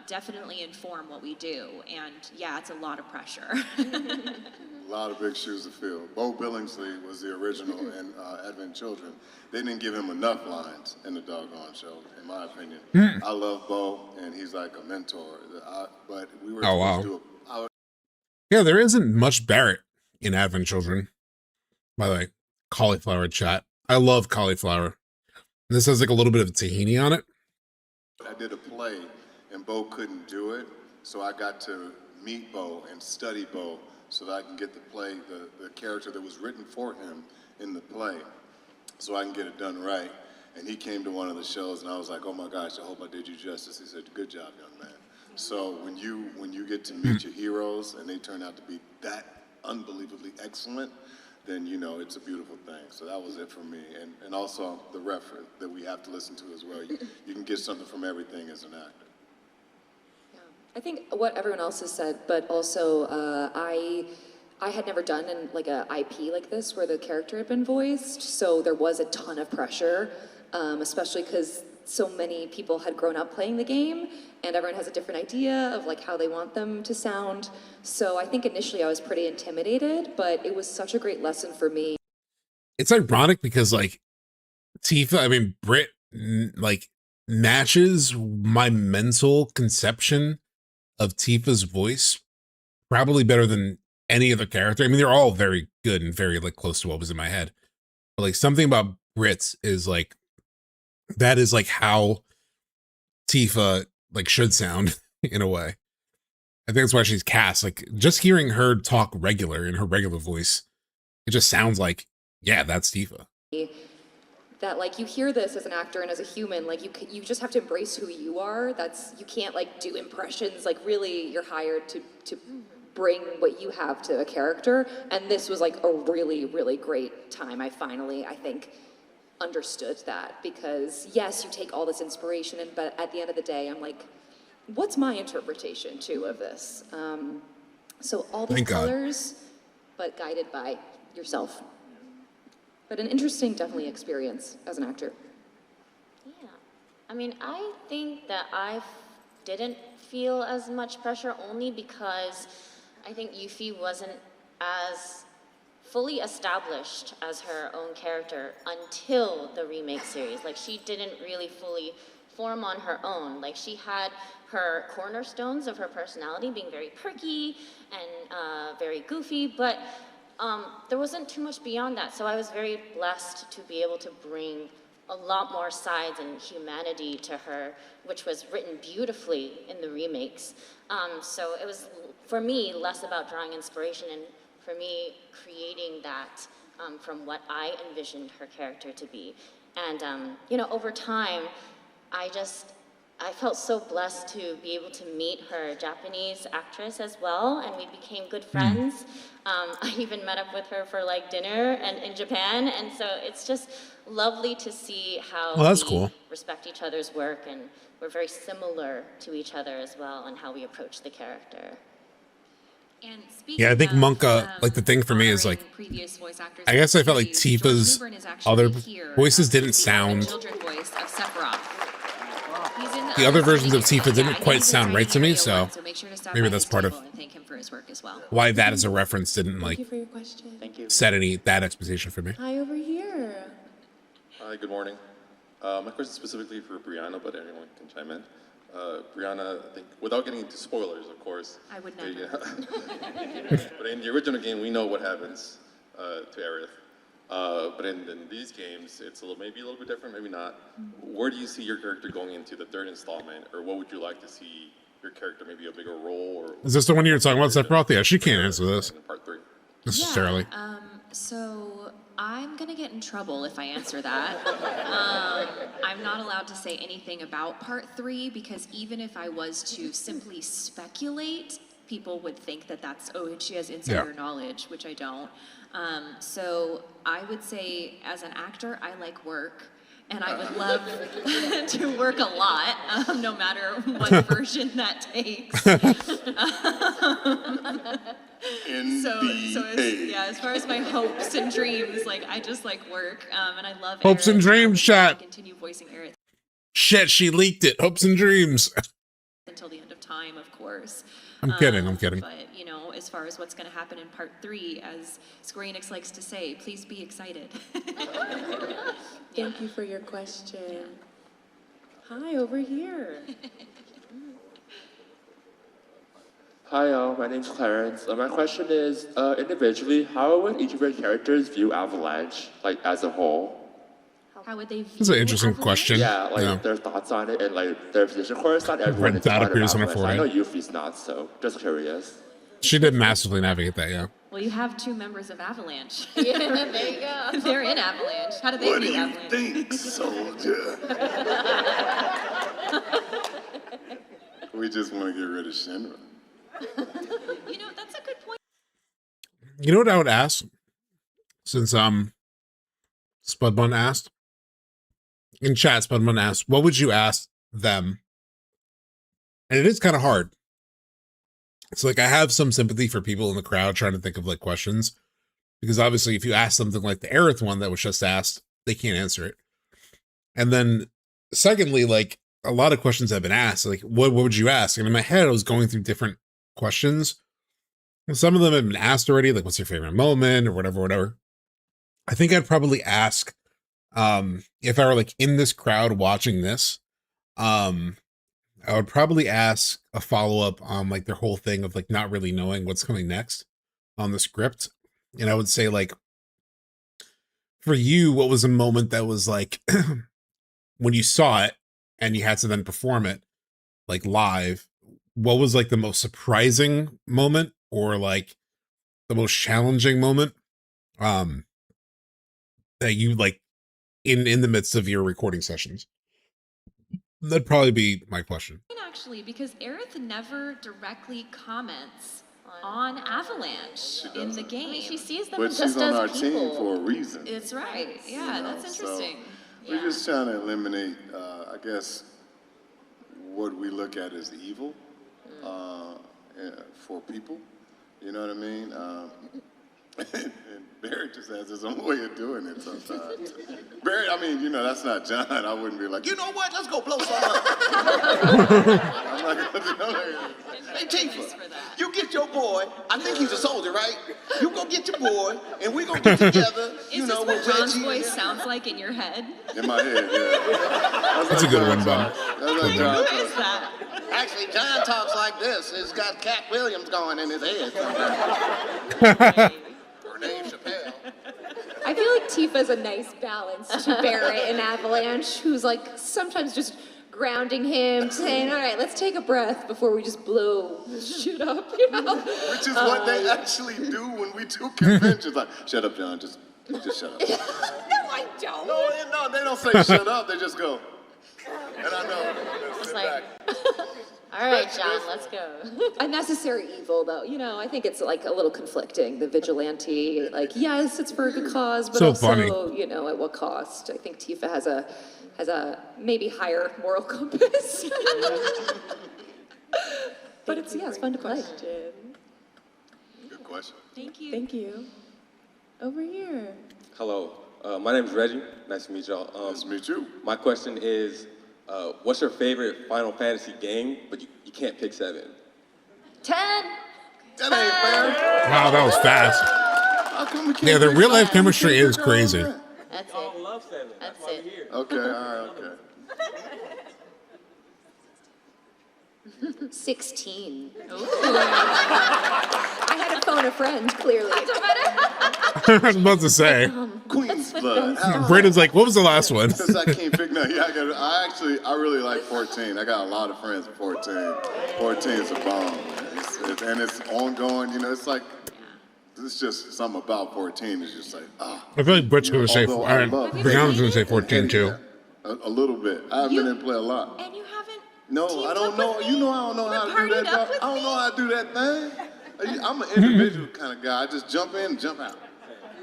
definitely inform what we do. And yeah, it's a lot of pressure. A lot of big shoes to fill. Bo Billingsley was the original in Advent Children. They didn't give him enough lines in the doggone show, in my opinion. I love Bo, and he's like a mentor. But we were supposed to do Yeah, there isn't much Barrett in Advent Children. By the way, cauliflower chat. I love cauliflower. This has like a little bit of tahini on it. I did a play, and Bo couldn't do it, so I got to meet Bo and study Bo so that I can get the play, the character that was written for him in the play, so I can get it done right. And he came to one of the shows, and I was like, oh my gosh, I hope I did you justice. He said, good job, young man. So when you get to meet your heroes and they turn out to be that unbelievably excellent, then you know it's a beautiful thing. So that was it for me. And also the reference that we have to listen to as well. You can get something from everything as an actor. I think what everyone else has said, but also I had never done like a IP like this where the character had been voiced, so there was a ton of pressure, especially because so many people had grown up playing the game, and everyone has a different idea of like how they want them to sound. So I think initially I was pretty intimidated, but it was such a great lesson for me. It's ironic because like Tifa, I mean Britt, like matches my mental conception of Tifa's voice probably better than any other character. I mean, they're all very good and very like close to what was in my head. But like something about Britt is like, that is like how Tifa like should sound in a way. I think that's why she's cast. Like just hearing her talk regular in her regular voice, it just sounds like, yeah, that's Tifa. That like you hear this as an actor and as a human, like you just have to embrace who you are. You can't like do impressions. Like really, you're hired to bring what you have to a character. And this was like a really, really great time. I think, understood that, because yes, you take all this inspiration, but at the end of the day, I'm like, what's my interpretation too of this? So all these colors, but guided by yourself. But an interesting, definitely, experience as an actor. Yeah. I mean, I think that I didn't feel as much pressure only because I think Yuffie wasn't as fully established as her own character until the remake series. Like, she didn't really fully form on her own. Like, she had her cornerstones of her personality being very perky and very goofy, but there wasn't too much beyond that, so I was very blessed to be able to bring a lot more sides and humanity to her, which was written beautifully in the remakes. So it was, for me, less about drawing inspiration and for me creating that from what I envisioned her character to be. And you know, over time, I felt so blessed to be able to meet her Japanese actress as well, and we became good friends. I even met up with her for like dinner and in Japan, and so it's just lovely to see how we respect each other's work, and we're very similar to each other as well on how we approach the character. And speaking I think Monka, like the thing for me is like, I guess I felt like Tifa's other voices didn't sound. The other versions of Tifa didn't quite sound right to me, so maybe that's part of why that as a reference didn't like set any bad expectation for me. Hi, over here. Hi, good morning. My question is specifically for Brianna, but anyone can chime in. Brianna, I think, without getting into spoilers, of course. I would never. Yeah. But in the original game, we know what happens to Aerith. But in these games, it's maybe a little bit different, maybe not. Where do you see your character going into the third installment, or what would you like to see your character, maybe a bigger role? Or is this the one you were talking about, Sephiroth? Yeah, she can't answer this. Part 3. Necessarily. Yeah, so I'm gonna get in trouble if I answer that. I'm not allowed to say anything about part 3 because even if I was to simply speculate, people would think that she has insider knowledge, which I don't. So I would say, as an actor, I like work, and I would love to work a lot, no matter what version that takes. As far as my hopes and dreams, like I just like work, and I love hopes Aerith, and dreams. Chat. Continue voicing Aerith. Shit, she leaked it. Hopes and dreams. Until the end of time, of course. I'm kidding. But, you know, as far as what's going to happen in part 3, as Square Enix likes to say, please be excited. Thank you for your question. Hi, over here. Hi, my name's Clarence. My question is, individually, how would each of your characters view Avalanche, like, as a whole? How would they view This is an interesting question. Yeah, like their thoughts on it and like their position. Of course, not everyone is That part of appears on her Avalanche. I know forehead. Yuffie's not, so just curious. She did massively navigate that, yeah. Well, you have 2 members of Avalanche. Yeah, there you go. They're in Avalanche. How do they view Avalanche? What do you think, soldier? We just want to get rid of Shinra. You know, that's a good point. You know what I would ask? since Spudbun asked in chat. Spudbun asked, "What would you ask them?" And it is kind of hard. It's like I have some sympathy for people in the crowd trying to think of like questions, because obviously if you ask something like the Aerith one that was just asked, they can't answer it. And then secondly, like a lot of questions have been asked, like what would you ask? And in my head, I was going through different questions. And some of them have been asked already, like what's your favorite moment or whatever. I think I'd probably ask, if I were like in this crowd watching this, I would probably ask a follow-up on like their whole thing of like not really knowing what's coming next on the script. And I would say, like, for you, what was a moment that was like when you saw it and you had to then perform it like live, what was like the most surprising moment or like the most challenging moment that you like in the midst of your recording sessions? That'd probably be my question. Actually, because Aerith never directly comments on Avalanche in the game. I mean, she sees them But just she's on as our people. team for a reason. It's right. Yeah, You know, that's interesting. So we're just trying to eliminate, I guess, what we look at as evil for people. You know what I mean? And Barry just has his own way of doing it sometimes. Barry, I mean, you know, that's not John. I wouldn't be like, you know what, let's go blow some up. I'm not going to do that. Hey, Tifa, you get your boy. I think he's a soldier, right? You go get your boy, and we gonna get together. Is this what John's voice sounds like in your head? In my head, yeah. That's a good one, Bum. Who is that? Actually, John talks like this. He's got Cat Williams going in his head. Or Dave Chappelle. I feel like Tifa's a nice balance to Barrett and Avalanche, who's like sometimes just grounding him, saying, all right, let's take a breath before we just blow shit up, you know? Which is what they actually do when we do conventions. Like, shut up, John, just shut up. No, I don't. No, they don't say shut up, they just go. And I know. It's like, all right, John, let's go. A necessary evil, though. You know, I think it's like a little conflicting. The vigilante, like, yes, it's for a good cause, but So also, funny. you know, at what cost? I think Tifa has a maybe higher moral compass. But it's fun to play. Good question. Thank you. Thank you. Over here. Hello, my name is Reggie. Nice to meet y'all. Nice to meet you. My question is, what's your favorite Final Fantasy game, but you can't pick 7? 10. That ain't fair. Wow, that was fast. How come we can't Yeah, the pick real life five? chemistry is Pick all crazy. that? That's it. That's it. Okay, all right, okay. 16. I had to phone a friend, clearly. I was about to say. Queen's Blood. Brandon's like, what was the last one? Since I can't pick no, yeah, I really like 14. I got a lot of friends with 14. 14 is a bomb. And it's ongoing, you know, it's like, it's just something about 14 is just like, I feel like Britt's going to say, although I love Brianna's going to say 14 too. A little bit. I haven't been in play a lot. And you haven't. No, I don't know. You know I don't know how to do that. I don't know how to do that thing. I'm an individual kind of guy. I just jump in and jump out.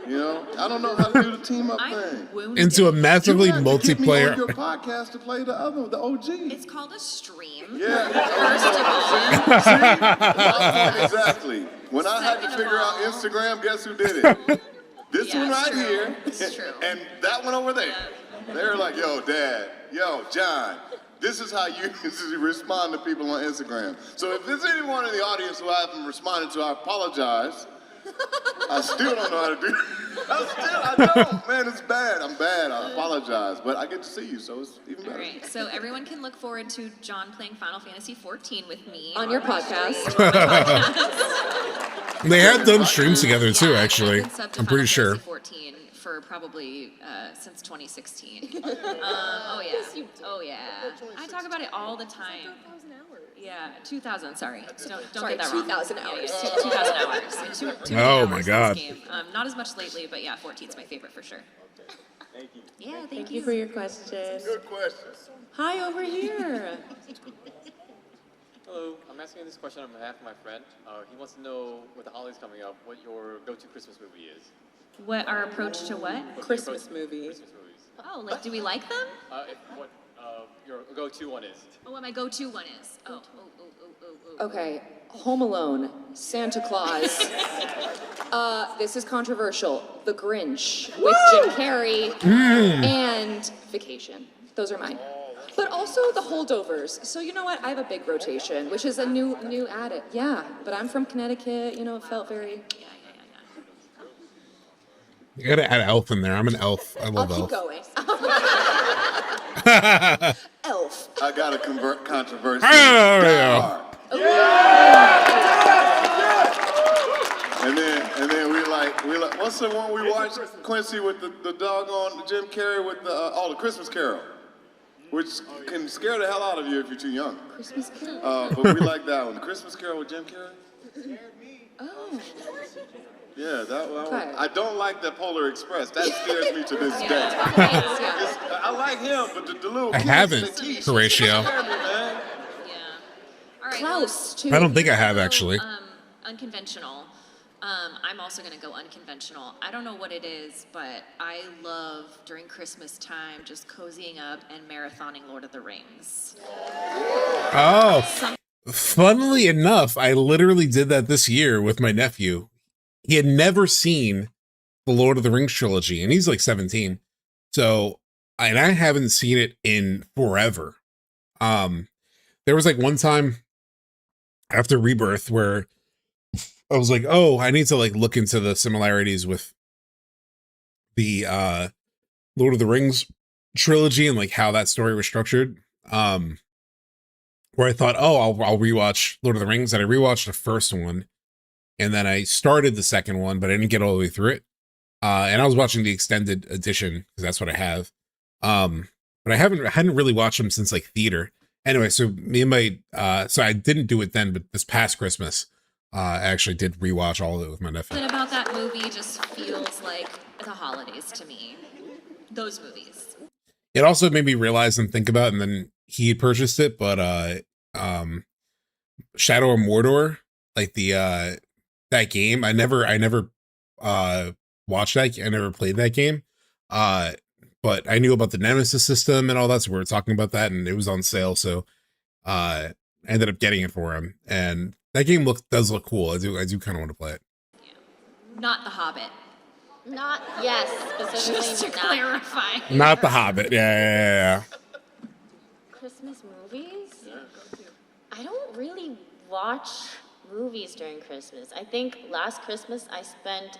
You know, I don't know how to do the team up thing. Into a massively You have to get me multiplayer. on your podcast to play the OG. It's called a stream. Yeah. First of all. Exactly. When I had to figure out Instagram, guess who did it? This one right here, and that one over there. They were like, yo, Dad, yo, John, this is how you respond to people on Instagram. So if there's anyone in the audience who I haven't responded to, I apologize. I still don't know how to do it. I don't. Man, it's bad. I'm bad. I apologize. But I get to see you, so it's even better. All right, so everyone can look forward to John playing Final Fantasy 14 with me. On your my podcast. stream. On my podcast. They have done streams together too, actually. I've been subbed to I'm pretty Final sure. Fantasy 14 for probably since 2016. Oh yeah. Oh yeah. I talk about it all the time. Yeah, 2,000. Sorry, don't get that wrong. 2,000 hours. Yeah, 2,000 hours. Two Oh, hours my in this God. game. Not as much lately, but yeah, 14's my favorite for sure. Thank you. Yeah, Thank you for your question. Good question. Hi, over here. Hello, I'm asking this question on behalf of my friend. He wants to know, with the holidays coming up, what your go-to Christmas movie is. What our approach to what? Christmas movies. Oh, like, do we like them? What your go-to one is? Oh, what my go-to one is. Oh. Okay, Home Alone, Santa Claus. This is controversial. The Grinch with Jim Carrey and Vacation. Those are mine. But also the Holdovers. So you know what? I have a big rotation, which is a new added. Yeah, but I'm from Connecticut. You know, it felt very. You gotta add Elf in there. I'm an Elf. I love I'll Elf. keep going. Elf. I got a controversy. And then we like what's the one we watched, Quincy, with the doggone Jim Carrey with the Christmas Carol, which can scare the hell out of you if you're too young. Christmas Carol. But we like that one, the Christmas Carol with Jim Carrey. Oh. Yeah, that one. Okay. I don't like the Polar Express. That scares me to this day. I like him, but the little I kids, haven't, they Horatio. scare me, man. All right. Klaus, too. I don't think I have, actually. Unconventional. I'm also gonna go unconventional. I don't know what it is, but I love during Christmas time just cozying up and marathoning Lord of the Rings. Oh, funnily enough, I literally did that this year with my nephew. He had never seen the Lord of the Rings trilogy, and he's like 17. So, and I haven't seen it in forever. There was like one time after Rebirth where I was like, oh, I need to like look into the similarities with the Lord of the Rings trilogy and like how that story was structured. Where I thought, oh, I'll rewatch Lord of the Rings, and I rewatched the first one, and then I started the second one, but I didn't get all the way through it. And I was watching the extended edition because that's what I have. But I hadn't really watched them since like theater. Anyway, so me and my so I didn't do it then, but this past Christmas, I actually did rewatch all of it with my nephew. Something about that movie just feels like the holidays to me. Those movies. It also made me realize and think about, and then he had purchased it, but Shadow of Mordor, like the that game, I never watched that. I never played that game. But I knew about the Nemesis system and all that, so we were talking about that, and it was on sale, so I ended up getting it for him. And that game does look cool. I do kind of want to play it. Yeah. Not The Hobbit. Not, yes, specifically Just to not. clarify. Not The Hobbit. Yeah. Christmas movies? I don't really watch movies during Christmas. I think last Christmas I spent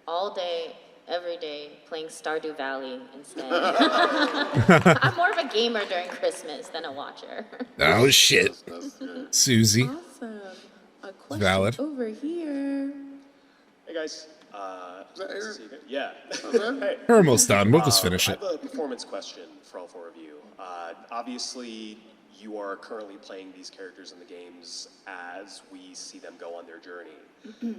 all day, every day, playing Stardew Valley instead. I'm more of a gamer during Christmas than a watcher. Oh shit, Susie. Awesome. A question Valid. over here. Hey guys. Is that Aerie? Yeah. Okay. We're almost done. We'll just finish I it. have a performance question for all four of you. Obviously, you are currently playing these characters in the games as we see them go on their journey.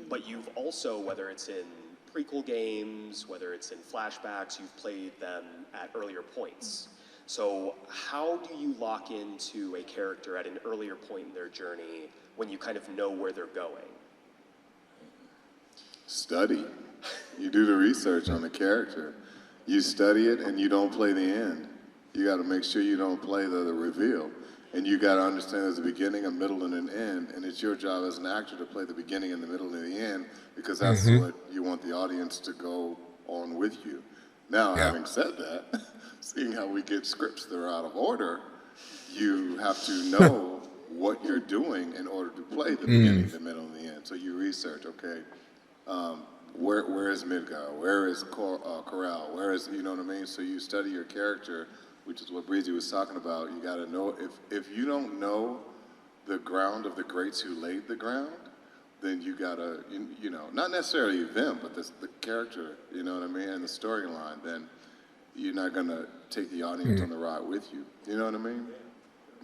But you've also, whether it's in prequel games, whether it's in flashbacks, you've played them at earlier points. So how do you lock into a character at an earlier point in their journey when you kind of know where they're going? Study. You do the research on the character. You study it and you don't play the end. You got to make sure you don't play the reveal. And you got to understand there's a beginning, a middle, and an end. And it's your job as an actor to play the beginning and the middle and the end, because that's what you want the audience to go on with you. Now, having said that, seeing how we get scripts that are out of order, you have to know what you're doing in order to play the beginning, the middle, and the end. So you research, okay, where is Midgar? Where is Corral? Where is, you know what I mean? So you study your character, which is what Breezy was talking about. You got to know, if you don't know the ground of the greats who laid the ground, then you got to, you know, not necessarily them, but the character, you know what I mean, and the storyline, then you're not going to take the audience on the ride with you. You know what I mean?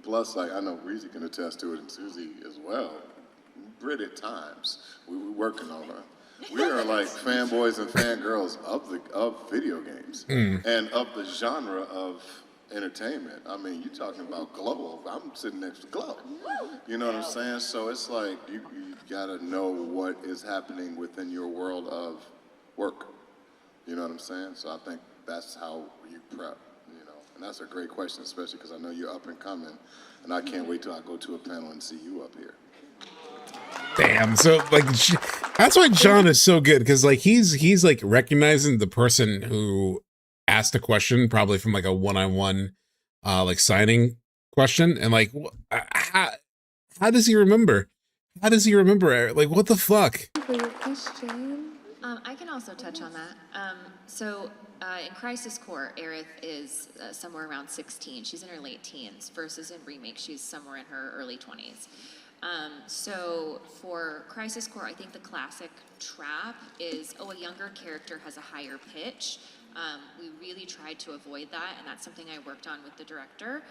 Plus, like, I know Breezy can attest to it, and Susie as well. Brit at times. We're working on her. We are like fanboys and fangirls of video games and of the genre of entertainment. I mean, you're talking about Glow. I'm sitting next to Glow. You know what I'm saying? So it's like you got to know what is happening within your world of work. You know what I'm saying? So I think that's how you prep, you know. And that's a great question, especially because I know you're up and coming, and I can't wait till I go to a panel and see you up here. Damn. So like, that's why John is so good, because like he's like recognizing the person who asked a question, probably from like a one-on-one, like signing question, and like, how does he remember? How does he remember? Like, what the fuck? I can also touch on that. In Crisis Core, Aerith is somewhere around 16. She's in her late teens, versus in Remake, she's somewhere in her early 20s. So for Crisis Core, I think the classic trap is, a younger character has a higher pitch. We really tried to avoid that, and that's something I worked on with the director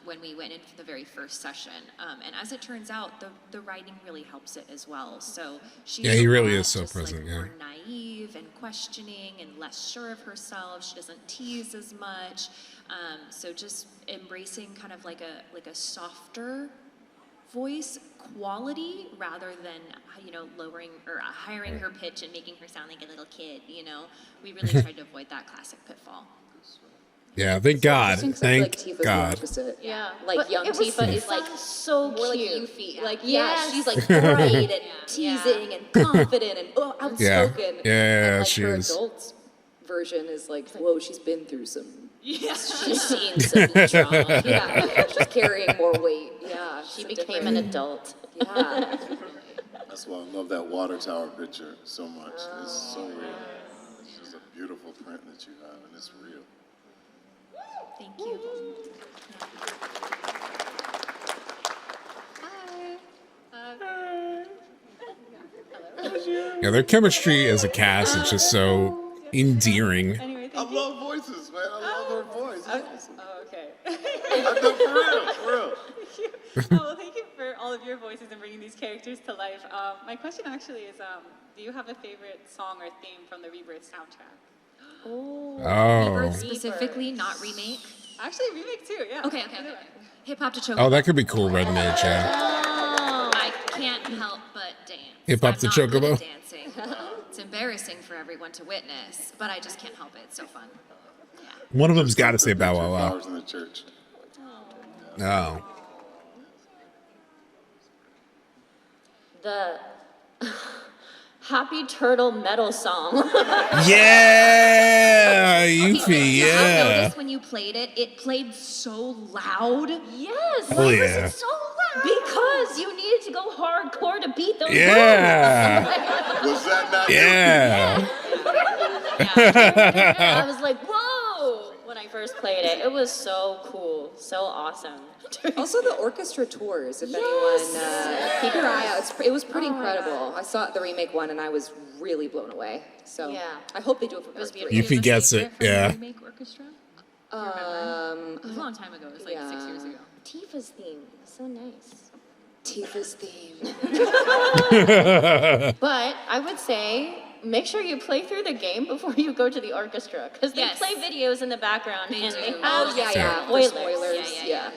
when we went in for the very first session. And as it turns out, the writing really helps it as well. So she's he really is so present. Like, more naive and questioning and less sure of herself. She doesn't tease as much. So just embracing kind of like a softer voice quality rather than lowering or hiring her pitch and making her sound like a little kid. We really tried to avoid that classic pitfall. Yeah, thank God. Thank God. Yeah, like But young it was- Tifa it is like sounds so more like cute. Yuffie. Like Yes. she's like bright and teasing and confident and outspoken. Yeah, and, like, she her is. adult version is like, whoa, she's been through some. Yeah. She's seen some trauma. Yeah, she's carrying more weight. Yeah, She became an adult. Yeah. That's why I love that water tower picture so much. It's so real. It's just a beautiful print that you have, and it's real. Thank you. Yeah, their chemistry as a cast is just so endearing. I love voices, man. I love their voice. Oh, okay. I know, for real. Well, thank you for all of your voices and bringing these characters to life. My question actually is, do you have a favorite song or theme from the Rebirth soundtrack? Oh. Rebirth specifically, not Remake? Actually, Remake too, yeah. Okay. Hip Hop to Choke. Oh, that could be cool, Red Mage, yeah. I can't help but dance. Hip Hop I'm to not good Chocobo. at dancing. It's embarrassing for everyone to witness, but I just can't help it. It's so fun. One of them's got to say Bow Wow Wow. Flowers in the church. Oh. The Happy Turtle metal song. Yeah, Yuffie, I yeah. noticed when you played it, it played so loud. Yes. Oh, yeah. So loud. Because you needed to go hardcore to beat those Yeah. Was that not Yeah. I was like, whoa, when I first played it. It was so cool, so awesome. Also, the orchestra tours. If anyone keep your eye out, it was pretty incredible. I saw the remake one and I was really blown away. So Yeah. I hope they do it for part 3. Yuffie gets it, yeah. Remake orchestra? It was a long time ago. It was like 6 years ago. Tifa's theme, so nice. Tifa's theme. But I would say, make sure you play through the game before you go to the orchestra, because they Yes. play videos in the background and they have Oh, yeah. For spoilers. Yeah.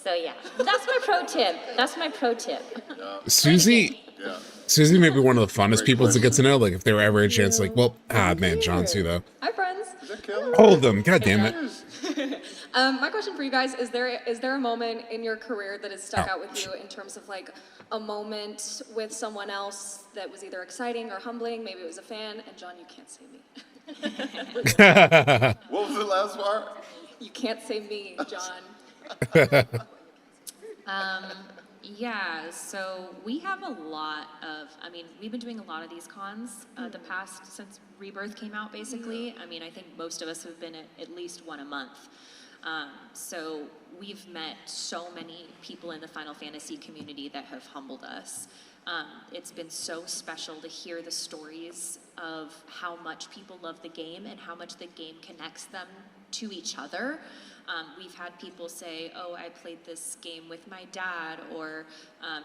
So yeah, that's my pro tip. That's my pro tip. Susie may be one of the funnest people to get to know. Like, if there were ever a chance, like, well, man, John too, though. Hi, friends. Hold them, god damn it. My question for you guys, is there a moment in your career that has stuck out with you in terms of like a moment with someone else that was either exciting or humbling? Maybe it was a fan, and John, you can't say me. What was the last part? You can't say me, John. Yeah, so we have a lot of, we've been doing a lot of these cons the past, since Rebirth came out, basically. I think most of us have been at least one a month. So we've met so many people in the Final Fantasy community that have humbled us. It's been so special to hear the stories of how much people love the game and how much the game connects them to each other. We've had people say, oh, I played this game with my dad, or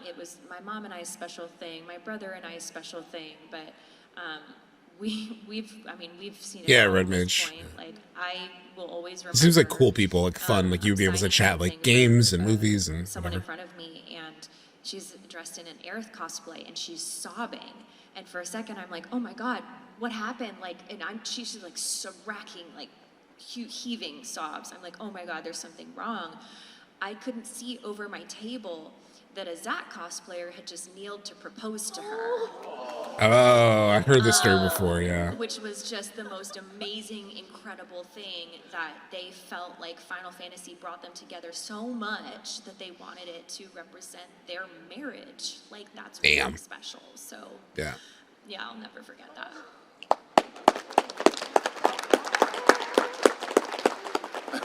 it was my mom and I's special thing, my brother and I's special thing, but we've seen it all Red at this Mage. point. Like, I will always remember. It seems like cool people, like fun, like you'd be able to chat like games and movies and someone in whatever. front of me, and she's dressed in an Aerith cosplay, and she's sobbing. And for a second, I'm like, oh my God, what happened? Like, and she's like racking, like heaving sobs. I'm like, oh my God, there's something wrong. I couldn't see over my table that a Zack cosplayer had just kneeled to propose to her. Oh, I've heard this story before, yeah. Which was just the most amazing, incredible thing, that they felt like Final Fantasy brought them together so much that they wanted it to represent their marriage. Like, that's really special. So, yeah, I'll never forget that.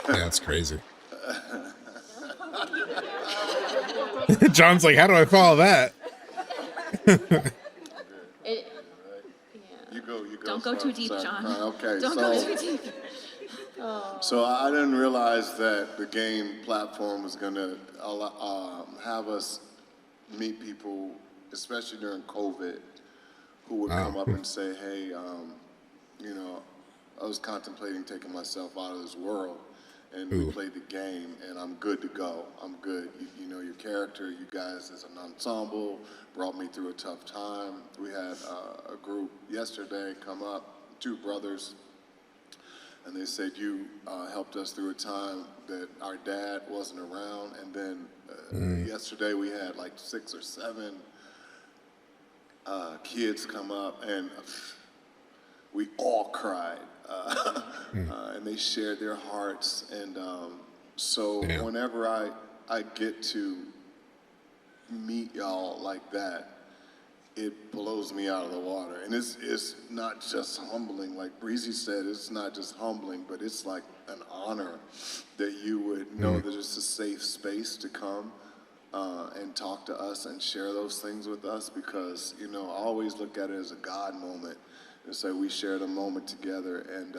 Yeah, that's crazy. John's like, how do I follow that? You go. Don't go too deep, John. Okay, Don't go too deep. So I didn't realize that the game platform was gonna have us meet people, especially during COVID, who would come up and say, hey, you know, I was contemplating taking myself out of this world, and we played the game, and I'm good to go. I'm good. You know, your character, you guys as an ensemble brought me through a tough time. We had a group yesterday come up, 2 brothers, and they said you helped us through a time that our dad wasn't around. And then yesterday we had like 6 or 7 kids come up, and we all cried. And they shared their hearts, and so whenever I get to meet y'all like that, it blows me out of the water. And it's not just humbling, like Breezy said, it's not just humbling, but it's like an honor that you would know that it's a safe space to come and talk to us and share those things with us, because, you know, I always look at it as a God moment. And so we shared a moment together, and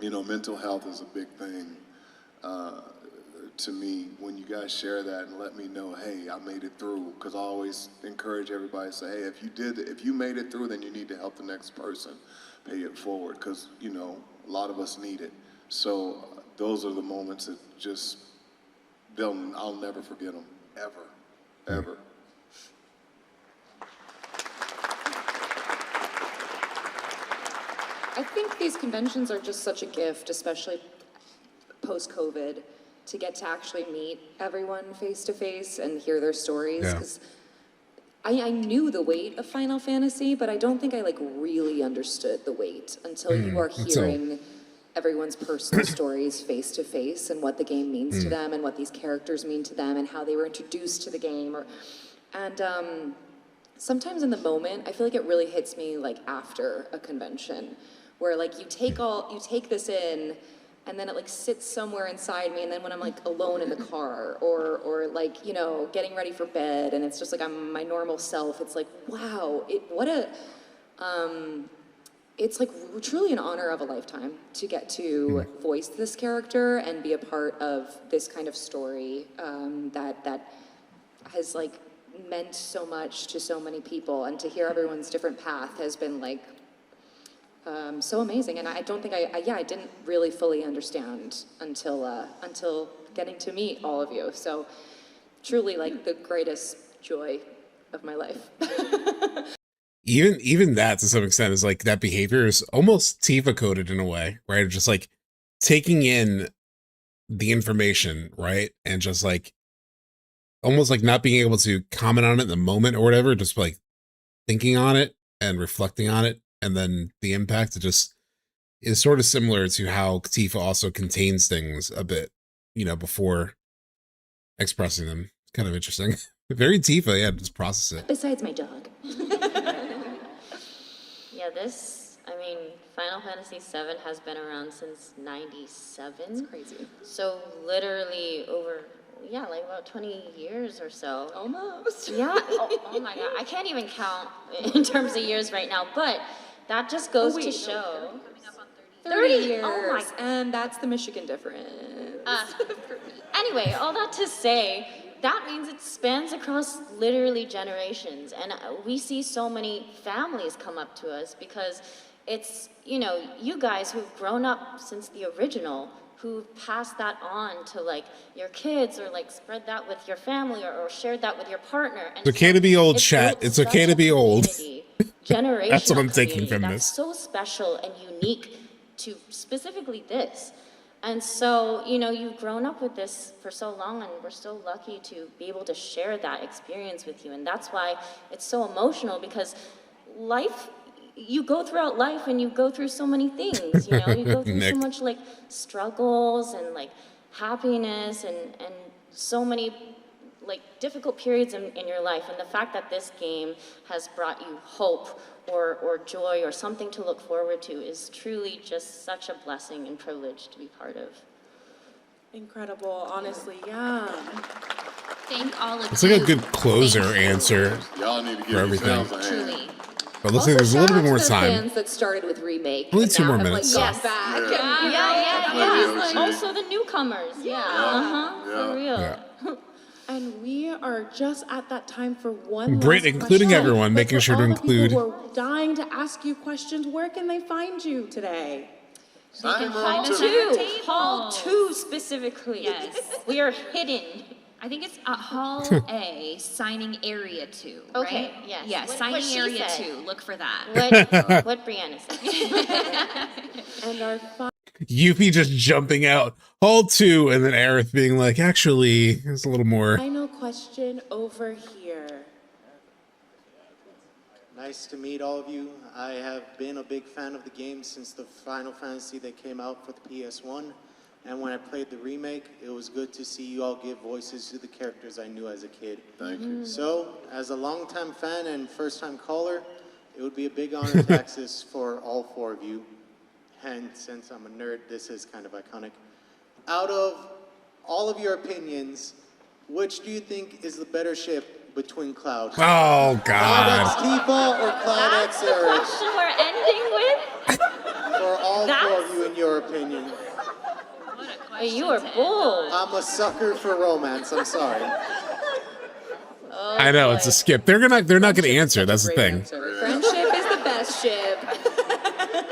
you know, mental health is a big thing to me. When you guys share that and let me know, hey, I made it through, because I always encourage everybody to say, hey, if you made it through, then you need to help the next person pay it forward, because, you know, a lot of us need it. So those are the moments that just, I'll never forget them, ever. I think these conventions are just such a gift, especially post-COVID, to get to actually meet everyone face to face and hear their stories. Because I knew the weight of Final Fantasy, but I don't think I like really understood the weight until you are hearing everyone's personal stories face to face, and what the game means to them, and what these characters mean to them, and how they were introduced to the game. Sometimes in the moment, I feel like it really hits me like after a convention, where like you take this in, and then it like sits somewhere inside me, and then when I'm like alone in the car, or like, you know, getting ready for bed, and it's just like I'm my normal self, it's like, wow, it's like truly an honor of a lifetime to get to voice this character and be a part of this kind of story that has like meant so much to so many people, and to hear everyone's different path has been like so amazing. And I don't think I didn't really fully understand until getting to meet all of you. So truly like the greatest joy of my life. Even that, to some extent, is like, that behavior is almost Tifa coded in a way, right? Just like taking in the information, right? And just like almost like not being able to comment on it in the moment or whatever, just like thinking on it and reflecting on it, and then the impact, it just is sort of similar to how Tifa also contains things a bit, you know, before expressing them. It's kind of interesting. Very Tifa, yeah, just process it. Besides my dog. Yeah, I mean, Final Fantasy VII has been around since '97. It's crazy. So literally over, like about 20 years or so. Almost. Yeah, oh my God, I can't even count in terms of years right now, but that just goes to show. 30 years. Oh my. And that's the Michigan difference. Anyway, all that to say, that means it spans across literally generations. And we see so many families come up to us because it's, you know, you guys who've grown up since the original, who passed that on to like your kids, or like spread that with your family, or shared that with your partner. And it's okay to be old, chat. It's okay to be old. generational That's what I'm taking community from that's this. so special and unique to specifically this. And so, you know, you've grown up with this for so long, and we're so lucky to be able to share that experience with you. And that's why it's so emotional, because life, you go throughout life and you go through so many things, you know, you go through so Nick. much like struggles and like happiness and so many like difficult periods in your life. And the fact that this game has brought you hope or joy or something to look forward to is truly just such a blessing and privilege to be part of. Incredible, honestly, yeah. Thank all of It's you. like a good closer answer Y'all need to for give everything. yourselves a hand. Truly. But looks like there's a little bit more The time. fans that started with Remake. Only and 2 now more have, minutes. Like, Yes. gone back. Yeah. and, you Yeah, know, yeah. yeah. Also the newcomers. Yeah. Uh-huh. Yeah. For real. Yeah. And we are just at that time for one Great, last including question. everyone, But making for sure to all the include. people who are dying to ask you questions, where can they find you today? They can Sign find up us to- at our Two. table. Hall 2 specifically. Yes. We are hidden. I think it's Hall A, signing area 2, Okay, right? yes. Yeah, What signing she area said. 2. Look for that. What Brianna said. And our Yuffie just jumping out. Hall 2, and then Aerith being like, actually, there's a little more. final question over here. Nice to meet all of you. I have been a big fan of the game since the Final Fantasy that came out for the PS1. And when I played the remake, it was good to see you all give voices to the characters I knew as a kid. Thank you. So, as a longtime fan and first-time caller, it would be a big honor to access for all 4 of you. And since I'm a nerd, this is kind of iconic. Out of all of your opinions, which do you think is the better ship between Cloud? Oh, Cloud X God. Tifa or Cloud That's X the Aerie? question we're ending with? For all 4 That's- of you, in your opinion. You are bold. I'm a sucker for romance, I'm sorry. Oh, I know, boy. it's a skip. They're not gonna answer. That's the thing. Friendship is the best ship.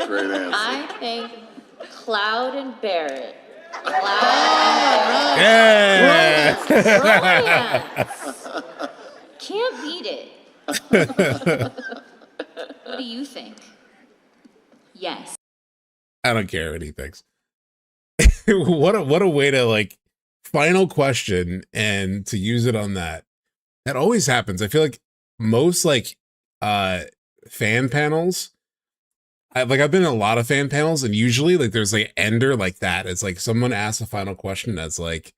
Great answer. I think Cloud and Barrett. Yeah. Romance. Can't beat it. What do you think? Yes. I don't care what he thinks. what a way to like final question and to use it on that. That always happens. I feel like most like fan panels. I've been in a lot of fan panels, and usually like there's like ender like that. It's like someone asks a final question that's like,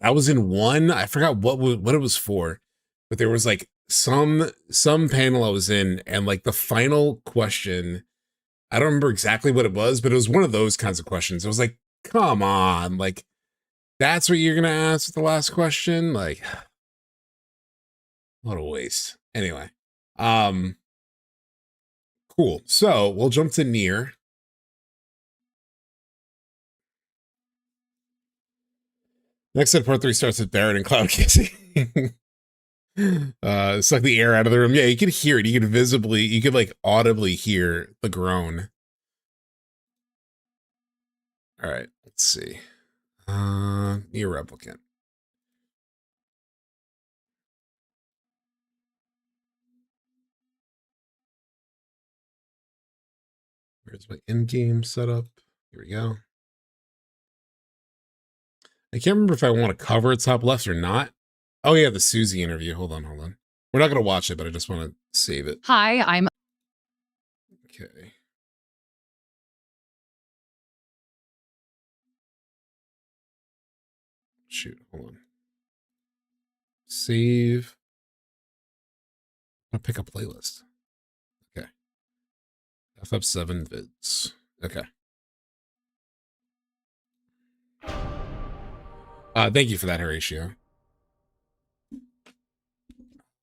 I was in one, I forgot what it was for, but there was like some panel I was in, and like the final question, I don't remember exactly what it was, but it was one of those kinds of questions. It was like, come on, like that's what you're gonna ask the last question? Like, what a waste. Anyway, cool. So we'll jump to NieR. Next set, part 3 starts with Barren and Cloud kissing. Suck the air out of the room. Yeah, you could hear it. You could like audibly hear the groan. All right, let's see. NieR Replicant. Where's my Endgame setup? Here we go. I can't remember if I want to cover it top left or not. Oh yeah, the Susie interview. Hold on. We're not going to watch it, but I just want to save it. Hi, I'm... Okay. Shoot, hold on. Save. I'll pick a playlist. Okay. FF7 vids. Okay. Thank you for that, Horatio.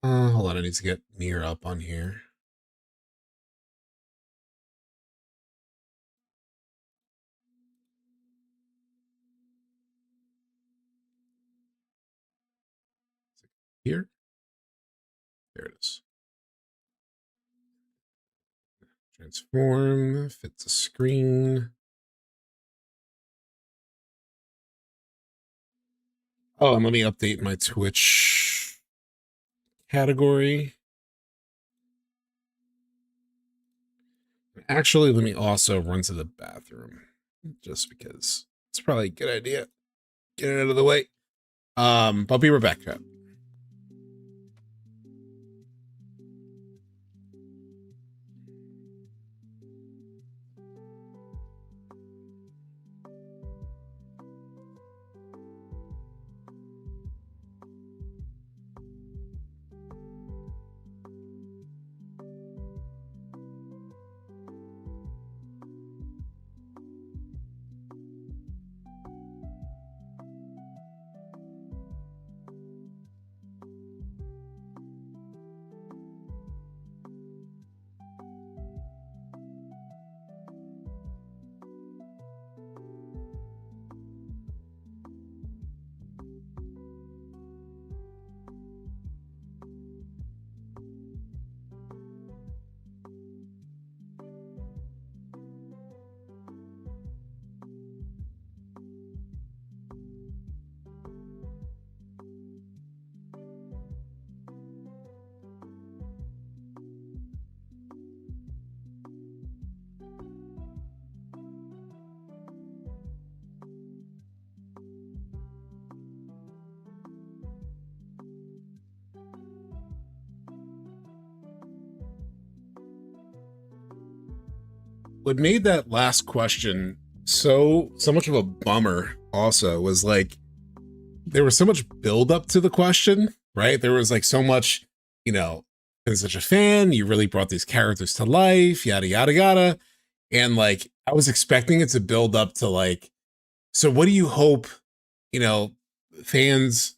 Hold on, I need to get NieR up on here. Here? There it is. Transform, fit the screen. Oh, and let me update my Twitch category. Actually, let me also run to the bathroom just because it's probably a good idea. Get it out of the way. I'll be right back, chat. What made that last question so much of a bummer also was like there was so much build up to the question, right? There was like so much, you know, been such a fan, you really brought these characters to life, yada yada yada. And like I was expecting it to build up to like, so what do you hope, you know, fans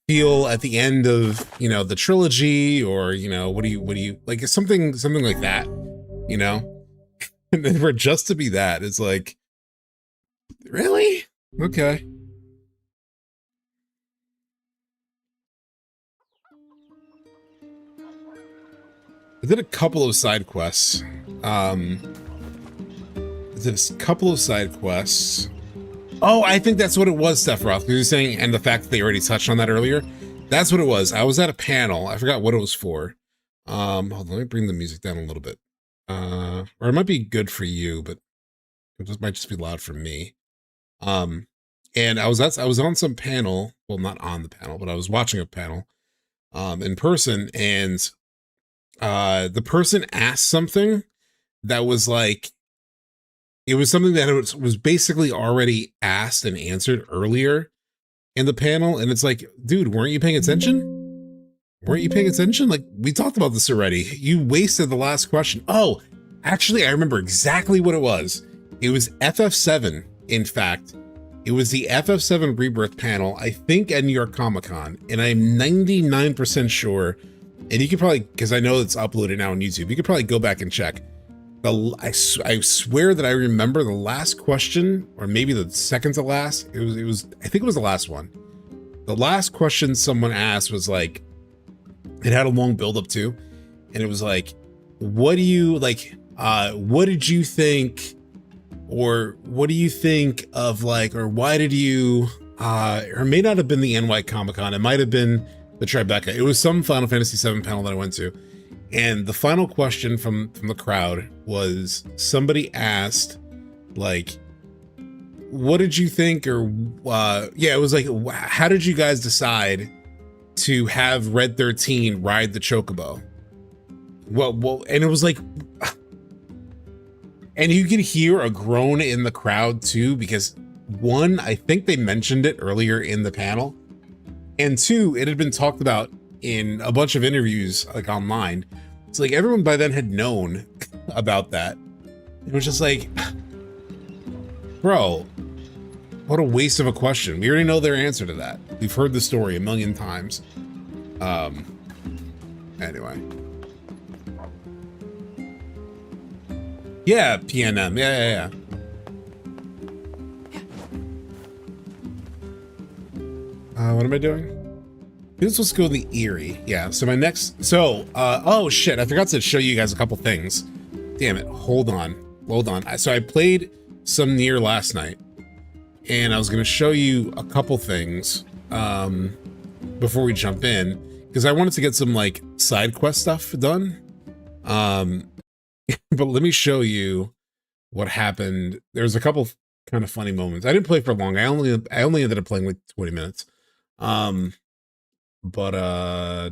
feel at the end of, you know, the trilogy, or, you know, what do you like, something like that, you know? And then for just to be that, it's like, really? Okay. I did a couple of side quests. Oh, I think that's what it was, Sephiroth, because you're saying, and the fact that they already touched on that earlier. That's what it was. I was at a panel. I forgot what it was for. Hold on, let me bring the music down a little bit. Or it might be good for you, but it might just be loud for me. And I was on some panel, well, not on the panel, but I was watching a panel in person, and the person asked something that was like, it was something that was basically already asked and answered earlier in the panel, and it's like, dude, weren't you paying attention? Weren't you paying attention? Like, we talked about this already. You wasted the last question. Oh, actually, I remember exactly what it was. It was FF7, in fact. It was the FF7 Rebirth panel, I think at New York Comic-Con, and I'm 99% sure, and you could probably, because I know it's uploaded now on YouTube, you could probably go back and check. I swear that I remember the last question, or maybe the second to last. I think it was the last one. The last question someone asked was like, it had a long build up too, and it was like, what do you like? What did you think, or what do you think of like, or why did you? Or it may not have been the NY Comic Con. It might have been the Tribeca. It was some Final Fantasy VII panel that I went to. And the final question from the crowd was, somebody asked, like, what did you think? Or, yeah, it was like, how did you guys decide to have Red 13 ride the Chocobo? Well, and it was like, and you could hear a groan in the crowd too, because one, I think they mentioned it earlier in the panel, and two, it had been talked about in a bunch of interviews like online. It's like everyone by then had known about that. It was just like, bro, what a waste of a question. We already know their answer to that. We've heard the story a million times. Anyway. Yeah, PNM. Yeah. What am I doing? Let's go to the Aerie. Yeah, so my next, oh shit, I forgot to show you guys a couple things. Damn it, hold on. So I played some NieR last night, and I was gonna show you a couple things before we jump in, because I wanted to get some like side quest stuff done. But let me show you what happened. There's a couple kind of funny moments. I didn't play for long. I only ended up playing like 20 minutes. But where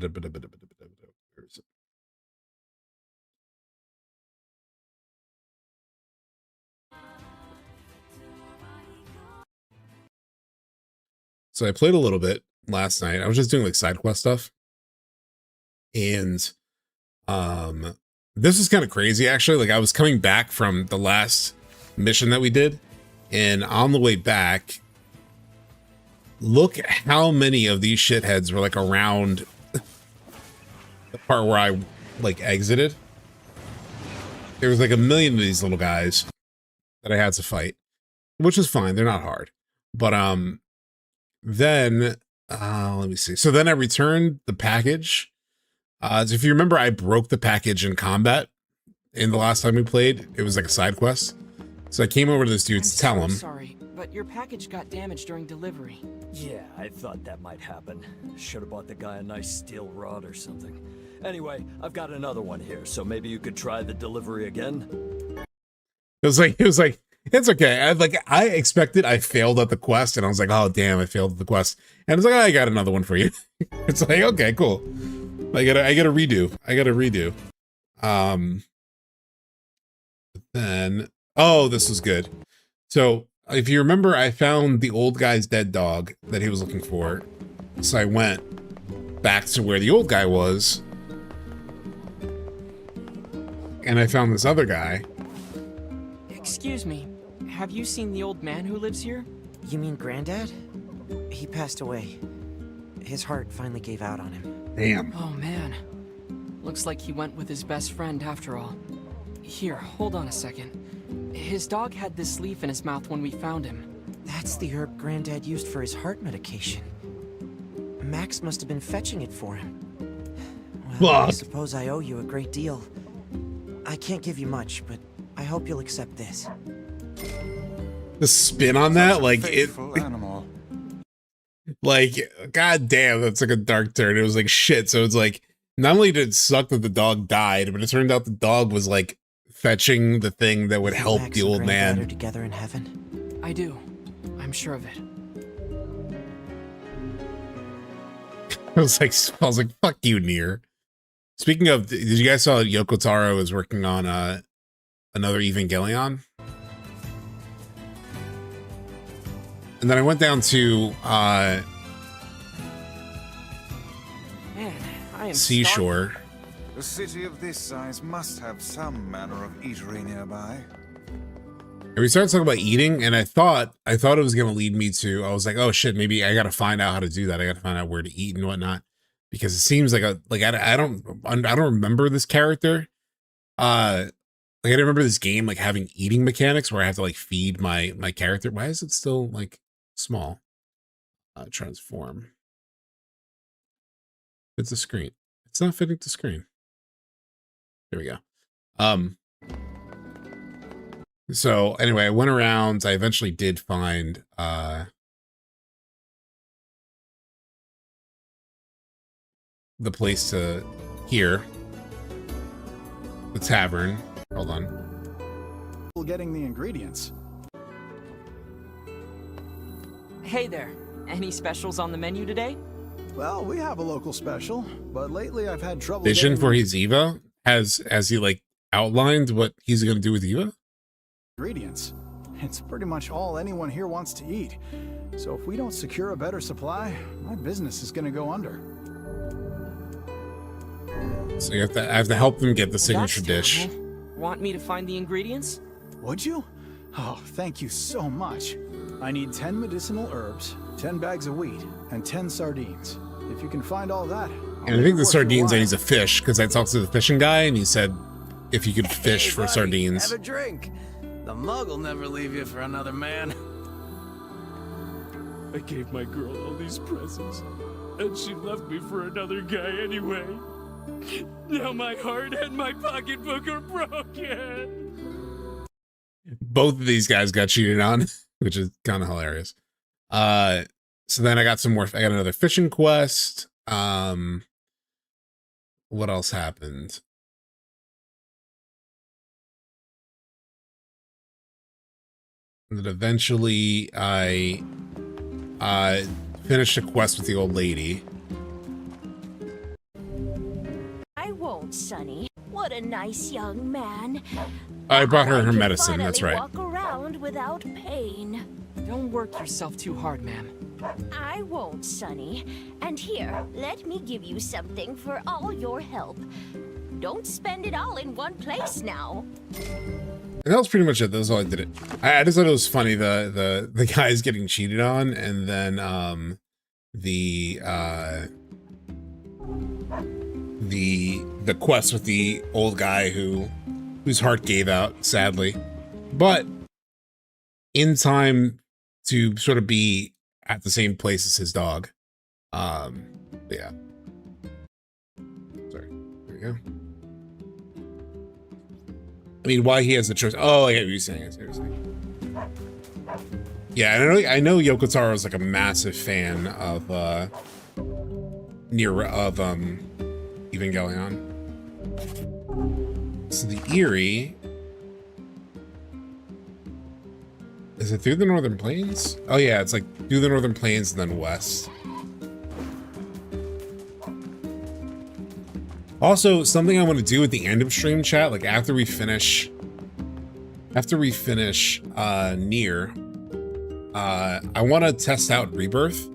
is it? So I played a little bit last night. I was just doing like side quest stuff. And this is kind of crazy actually. Like I was coming back from the last mission that we did, and on the way back, look how many of these shitheads were like around the part where I like exited. There was like a million of these little guys that I had to fight, which is fine. They're not hard. But then let me see. So then I returned the package. So if you remember, I broke the package in combat in the last time we played. It was like a side quest. So I came over to this dude to tell him. Sorry, but your package got damaged during delivery. Yeah, I thought that might happen. Should have bought the guy a nice steel rod or something. Anyway, I've got another one here, so maybe you could try the delivery again. It was like, it's okay. I expected I failed at the quest, and I was like, oh damn, I failed at the quest. And it's like, oh, I got another one for you. It's like, okay, cool. I gotta redo. Then, oh, this was good. So if you remember, I found the old guy's dead dog that he was looking for. So I went back to where the old guy was, and I found this other guy. Excuse me, have you seen the old man who lives here? You mean Granddad? He passed away. His heart finally gave out on him. Damn. Oh man. Looks like he went with his best friend after all. Here, hold on a second. His dog had this leaf in his mouth when we found him. That's the herb Granddad used for his heart medication. Max must have been fetching it for him. Well, I suppose I owe you a great deal. I can't give you much, but I hope you'll accept this. The spin on that, like it. Animal. Like, god damn, that's like a dark turn. It was like shit. So it's like, not only did it suck that the dog died, but it turned out the dog was like fetching the thing that would help Max the old and Granddad man. are together in heaven? I do. I'm sure of it. I was like, fuck you, NieR. Speaking of, did you guys saw Yoko Taro is working on another Evangelion? And then I went down to Man, I am Seashore. A city of this size must have some manner of eatery nearby. And we started talking about eating, and I thought it was gonna lead me to, I was like, oh shit, maybe I gotta find out how to do that. I gotta find out where to eat and whatnot. Because it seems like I don't remember this character. Like I didn't remember this game like having eating mechanics where I have to like feed my character. Why is it still like small? Transform. It's a screen. It's not fitting to screen. There we go. So anyway, I went around. I eventually did find the place to here. The tavern. Hold on. Getting the ingredients. Hey there. Any specials on the menu today? Well, we have a local special, but lately I've had trouble Vision getting for his Eva? Has he like outlined what he's gonna do with Eva? ingredients. It's pretty much all anyone here wants to eat. So if we don't secure a better supply, my business is gonna go under. So I have to help them get the signature dish. Want me to find the ingredients? Would you? Oh, thank you so much. I need 10 medicinal herbs, 10 bags of wheat, and 10 sardines. If you can find all that. And I think the sardines I need a fish, because I talked to the fishing guy and he said if you could fish for sardines. Have a drink. The mug will never leave you for another man. I gave my girl all these presents, and she left me for another guy anyway. Now my heart and my pocketbook are broken. Both of these guys got cheated on, which is kind of hilarious. So then I got some more. I got another fishing quest. What else happened? And then eventually I finished a quest with the old lady. I won't, Sonny. What a nice young man. I brought her I her can medicine, that's finally right. Walk around without pain. Don't work yourself too hard, ma'am. I won't, Sonny. And here, let me give you something for all your help. Don't spend it all in one place now. And that was pretty much it. That was all I did it. I just thought it was funny, the guys getting cheated on, and then the quest with the old guy whose heart gave out, sadly. But in time to sort of be at the same place as his dog. Yeah. Sorry. There we go. I mean, why he has the choice? Oh, yeah, you're saying it. Yeah, I know Yoko Taro is like a massive fan of Evangelion. So the Aerie, is it through the Northern Plains? Oh yeah, it's like through the Northern Plains and then west. Also, something I want to do at the end of stream chat, like after we finish NieR, I want to test out Rebirth.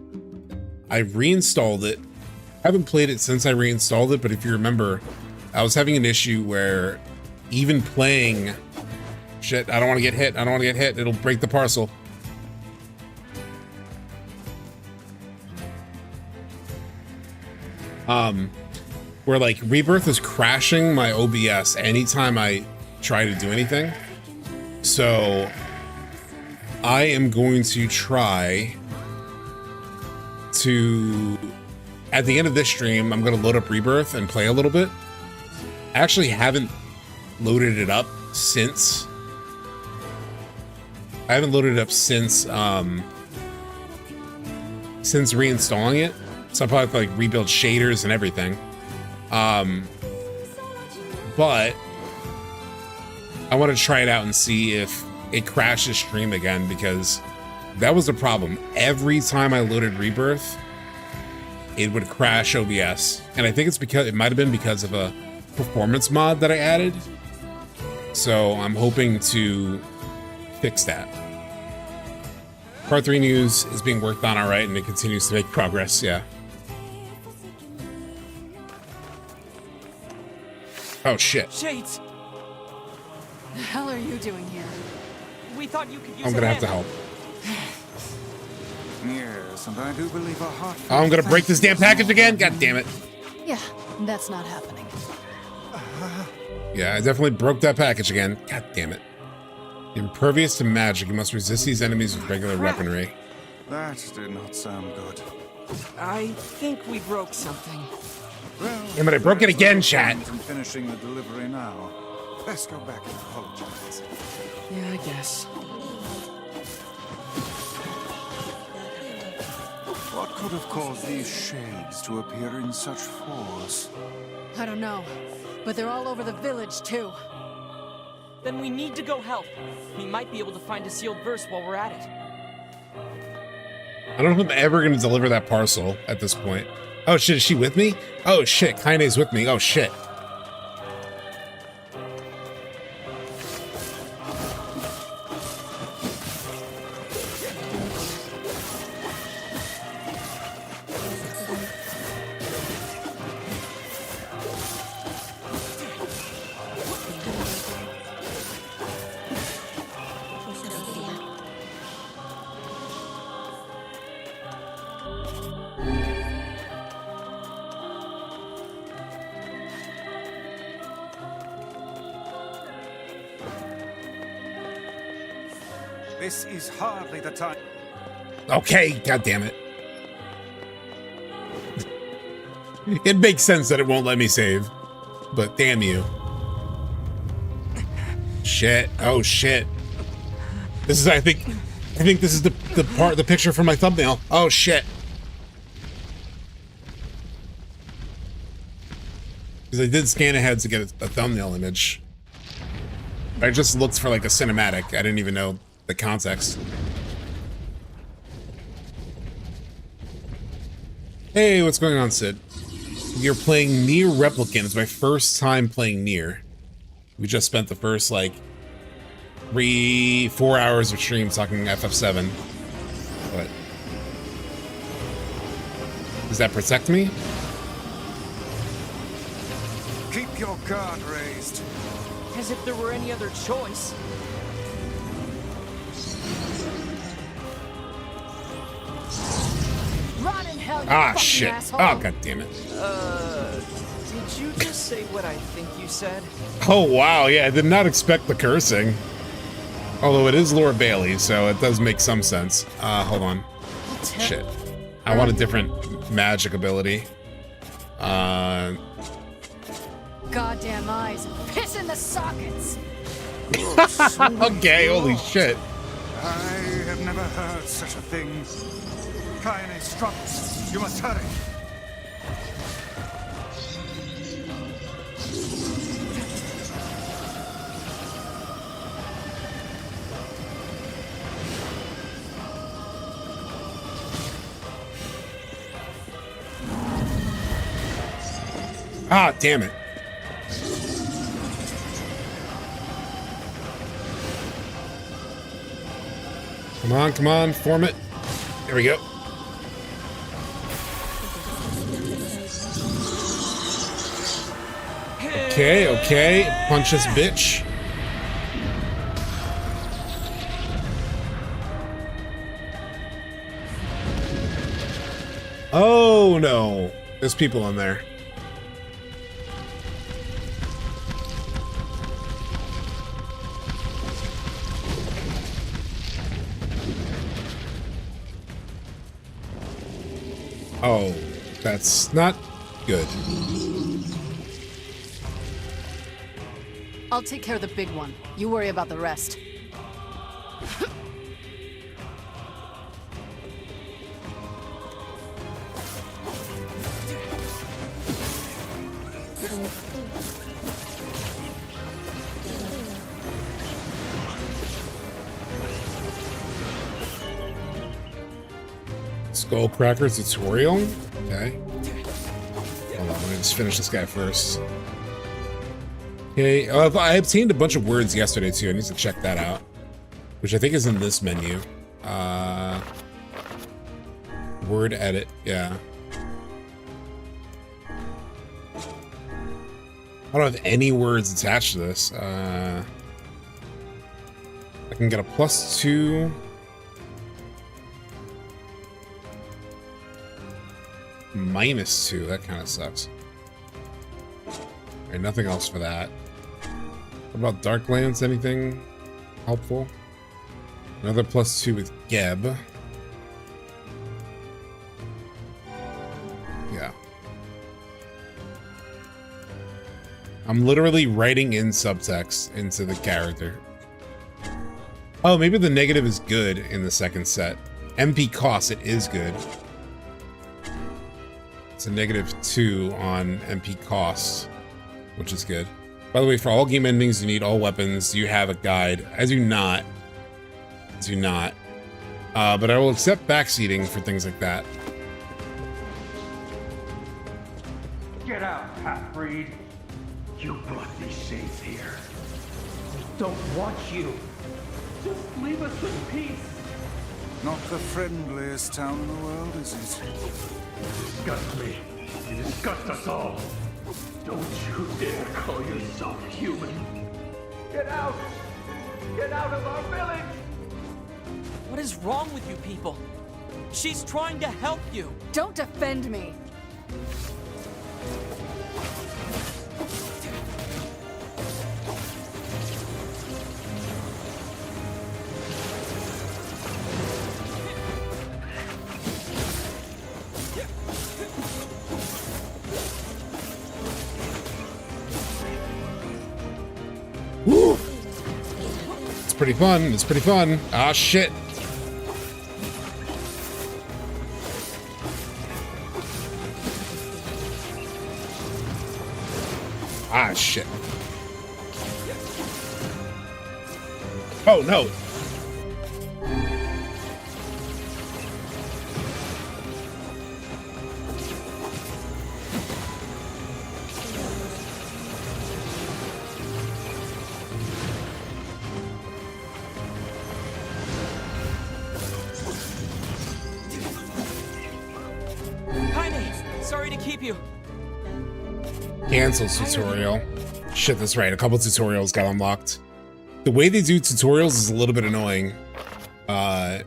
I reinstalled it. I haven't played it since I reinstalled it, but if you remember, I was having an issue where even playing... Shit, I don't want to get hit. I don't want to get hit. It'll break the parcel. Where like Rebirth is crashing my OBS anytime I try to do anything. So I am going to try to, at the end of this stream, I'm going to load up Rebirth and play a little bit. I actually haven't loaded it up since reinstalling it. So I'll probably have to like rebuild shaders and everything. But I want to try it out and see if it crashes stream again, because that was the problem. Every time I loaded Rebirth, it would crash OBS. And I think it's because it might have been because of a performance mod that I added. So I'm hoping to fix that. Part 3 news is being worked on alright, and it continues to make progress, yeah. Oh shit. Shades! The hell are you doing here? We thought you could use I'm gonna have to help. Yes, and I do believe a heart. Oh, I'm gonna break this damn package again? God damn it. Yeah, that's not happening. Yeah, I definitely broke that package again. God damn it. Impervious to magic, you must resist these enemies with regular weaponry. That did not sound good. I think we broke something. Well, Yeah, but I broke it again, chat. I'm finishing the delivery now. Let's go back and apologize. Yeah, I guess. What could have caused these shades to appear in such force? I don't know, but they're all over the village, too. Then we need to go help. We might be able to find a sealed verse while we're at it. I don't know if I'm ever gonna deliver that parcel at this point. Oh shit, is she with me? Oh shit, Kaine's with me. Oh shit. This is hardly the time. Okay, god damn it. It makes sense that it won't let me save, but damn you. Shit. Oh shit. This is, I think this is the picture from my thumbnail. Oh shit. Because I did scan ahead to get a thumbnail image. I just looked for like a cinematic. I didn't even know the context. Hey, what's going on, Sid? You're playing NieR Replicant. It's my first time playing NieR. We just spent the first, like, 4 hours of stream talking FF7. What? Does that protect me? Keep your guard raised. As if there were any other choice. Rot in hell, you Ah, fucking shit. asshole. Oh, god damn it. Did you just say what I think you said? Oh, wow. Yeah, I did not expect the cursing. Although it is Laura Bailey, so it does make some sense. Hold on. Shit. I want a different magic ability. Goddamn eyes, piss in the sockets. Okay, holy shit. I have never heard such a thing. Kaine struts. You must hurry. Ah, damn it. Come on, form it. There we go. Okay, punch this bitch. Oh no, there's people in there. Oh, that's not good. I'll take care of the big one. You worry about the rest. Skullcracker tutorial? Okay. Hold on, let me just finish this guy first. Okay, I obtained a bunch of words yesterday too. I need to check that out. Which I think is in this menu. Word edit, yeah. I don't have any words attached to this. I can get a +2. -2, that kind of sucks. Alright, nothing else for that. What about Darklands? Anything helpful? Another +2 with Geb. Yeah. I'm literally writing in subtext into the character. Oh, maybe the negative is good in the second set. MP cost, it is good. It's a -2 on MP costs, which is good. By the way, for all game endings, you need all weapons. You have a guide. I do not. Do not. But I will accept backseating for things like that. Get out, half-breed. You brought me safe here. Don't want you. Just leave us in peace. Not the friendliest town in the world, is it? Disgust me. You disgust us all. Don't you dare call yourself human. Get out! Get out of our village! What is wrong with you people? She's trying to help you. Don't defend me. Woo! It's pretty fun. It's pretty fun. Ah, shit. Ah, shit. Oh, no. keep you. Cancel tutorial. Shit, that's right. A couple tutorials got unlocked. The way they do tutorials is a little bit annoying. Because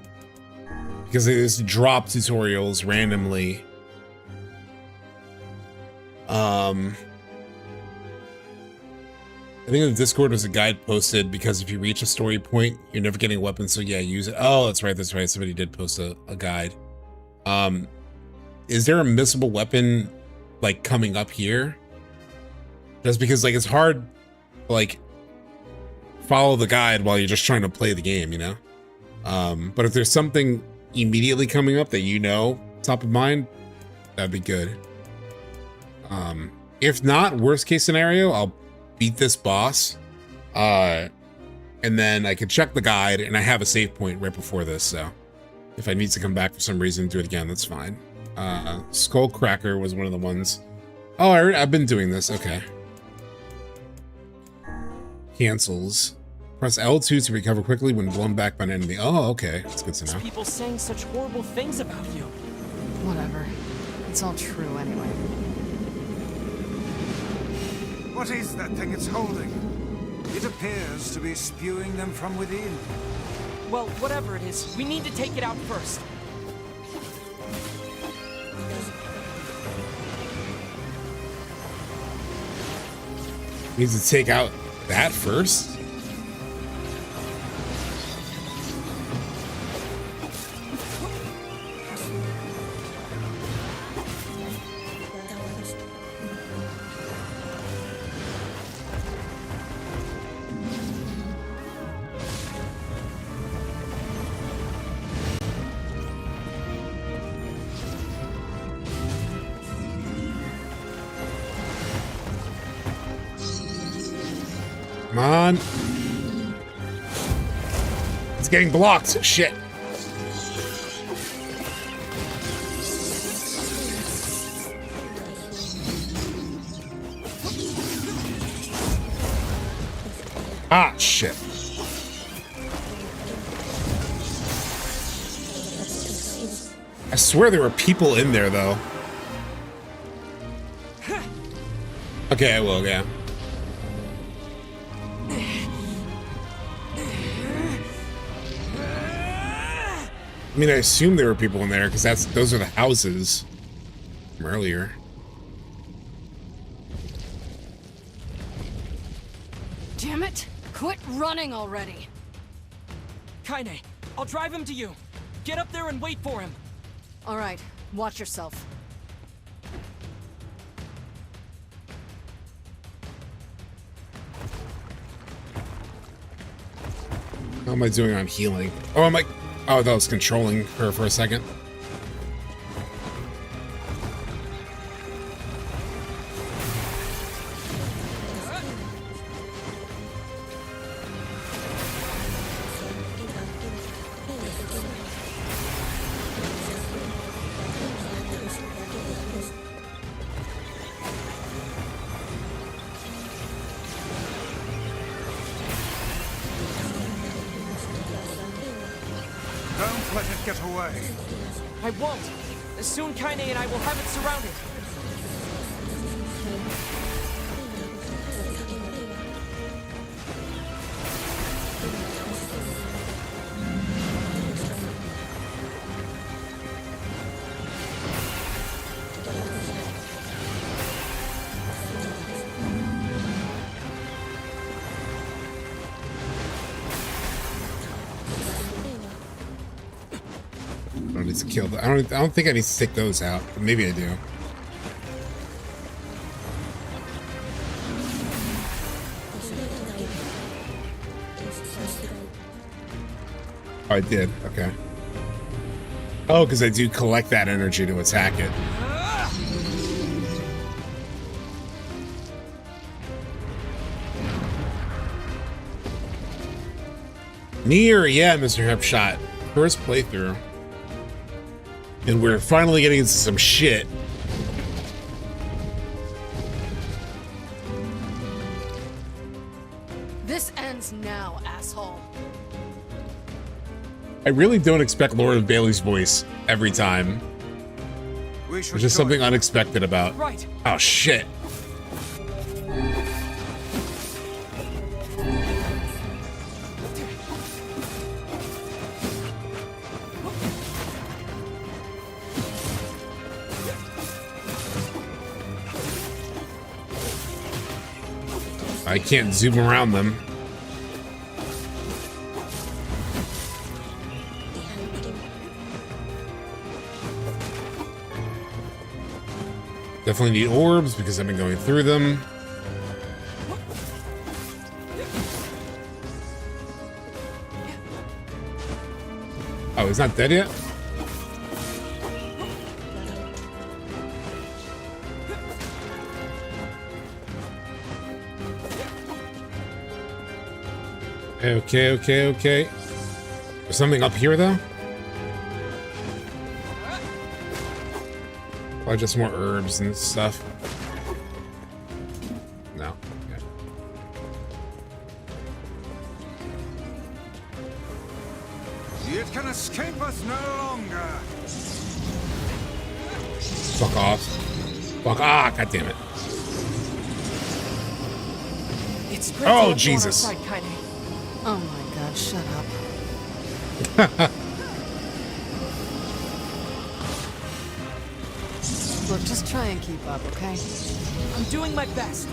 they just drop tutorials randomly. I think in the Discord was a guide posted because if you reach a story point, you're never getting a weapon, so yeah, use it. Oh, that's right, that's right. Somebody did post a guide. Is there a missable weapon like coming up here? Just because like it's hard like follow the guide while you're just trying to play the game, you know? But if there's something immediately coming up that you know, top of mind, that'd be good. If not, worst case scenario, I'll beat this boss. And then I can check the guide and I have a save point right before this, so if I need to come back for some reason and do it again, that's fine. Skullcracker was one of the ones. Oh, I've been doing this, okay. Cancels. Press L2 to recover quickly when blown back by an enemy. Oh, okay. That's good to know. People saying such horrible things about you. Whatever. It's all true anyway. What is that thing it's holding? It appears to be spewing them from within. Well, whatever it is, we need to take it out first. Need to take out that first? Come on. It's getting blocked. Shit. Ah, shit. I swear there were people in there, though. Okay, I will, yeah. I mean, I assume there were people in there because those are the houses from earlier. Damn it! Quit running already! Kaine, I'll drive him to you. Get up there and wait for him. All right, watch yourself. How am I doing on healing? Oh, am I? Oh, I thought I was controlling her for a second. Don't let it get away. I won't. Soon Kaine and I will have it surrounded. I don't need to kill them. I don't think I need to take those out. But maybe I do. Oh, I did. Okay. Oh, because I do collect that energy to attack it. NieR, yeah, Mr. Hipshot. First playthrough. And we're finally getting into some shit. This ends now, asshole. I really don't expect Lord of Bailey's voice every time. There's just something unexpected about. Right. Oh shit. I can't zoom around them. Definitely need orbs because I've been going through them. Oh, he's not dead yet? Okay. There's something up here, though? Or just more herbs and stuff? No. Okay. It can escape us no longer. Fuck off. Fuck. Ah, God damn it. It's oh, Jesus. Outside, Kaine. Oh my god, shut up. Look, just try and keep up, okay? I'm doing my best.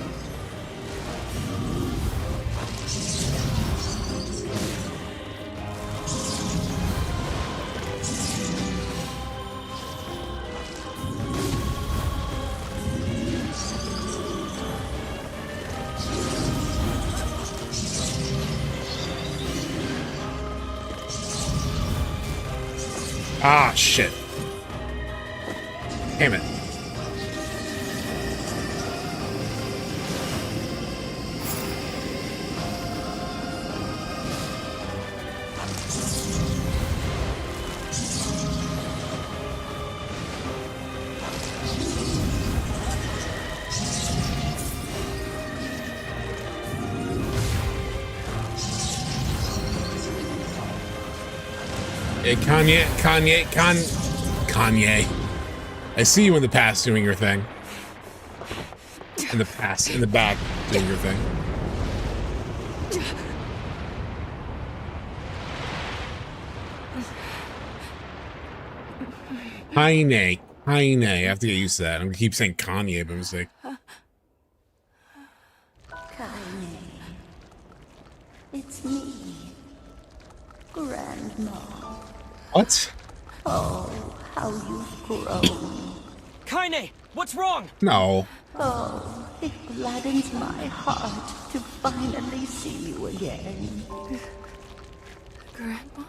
Ah, shit. Damn it. Hey, Kanye. I see you in the past doing your thing. In the back doing your thing. Kaine. I have to get used to that. I'm gonna keep saying Kanye by mistake. Kaine. It's me, Grandma. What? Oh, how you've grown. Kaine, what's wrong? No. Oh, it gladdens my heart to finally see you again. Grandma?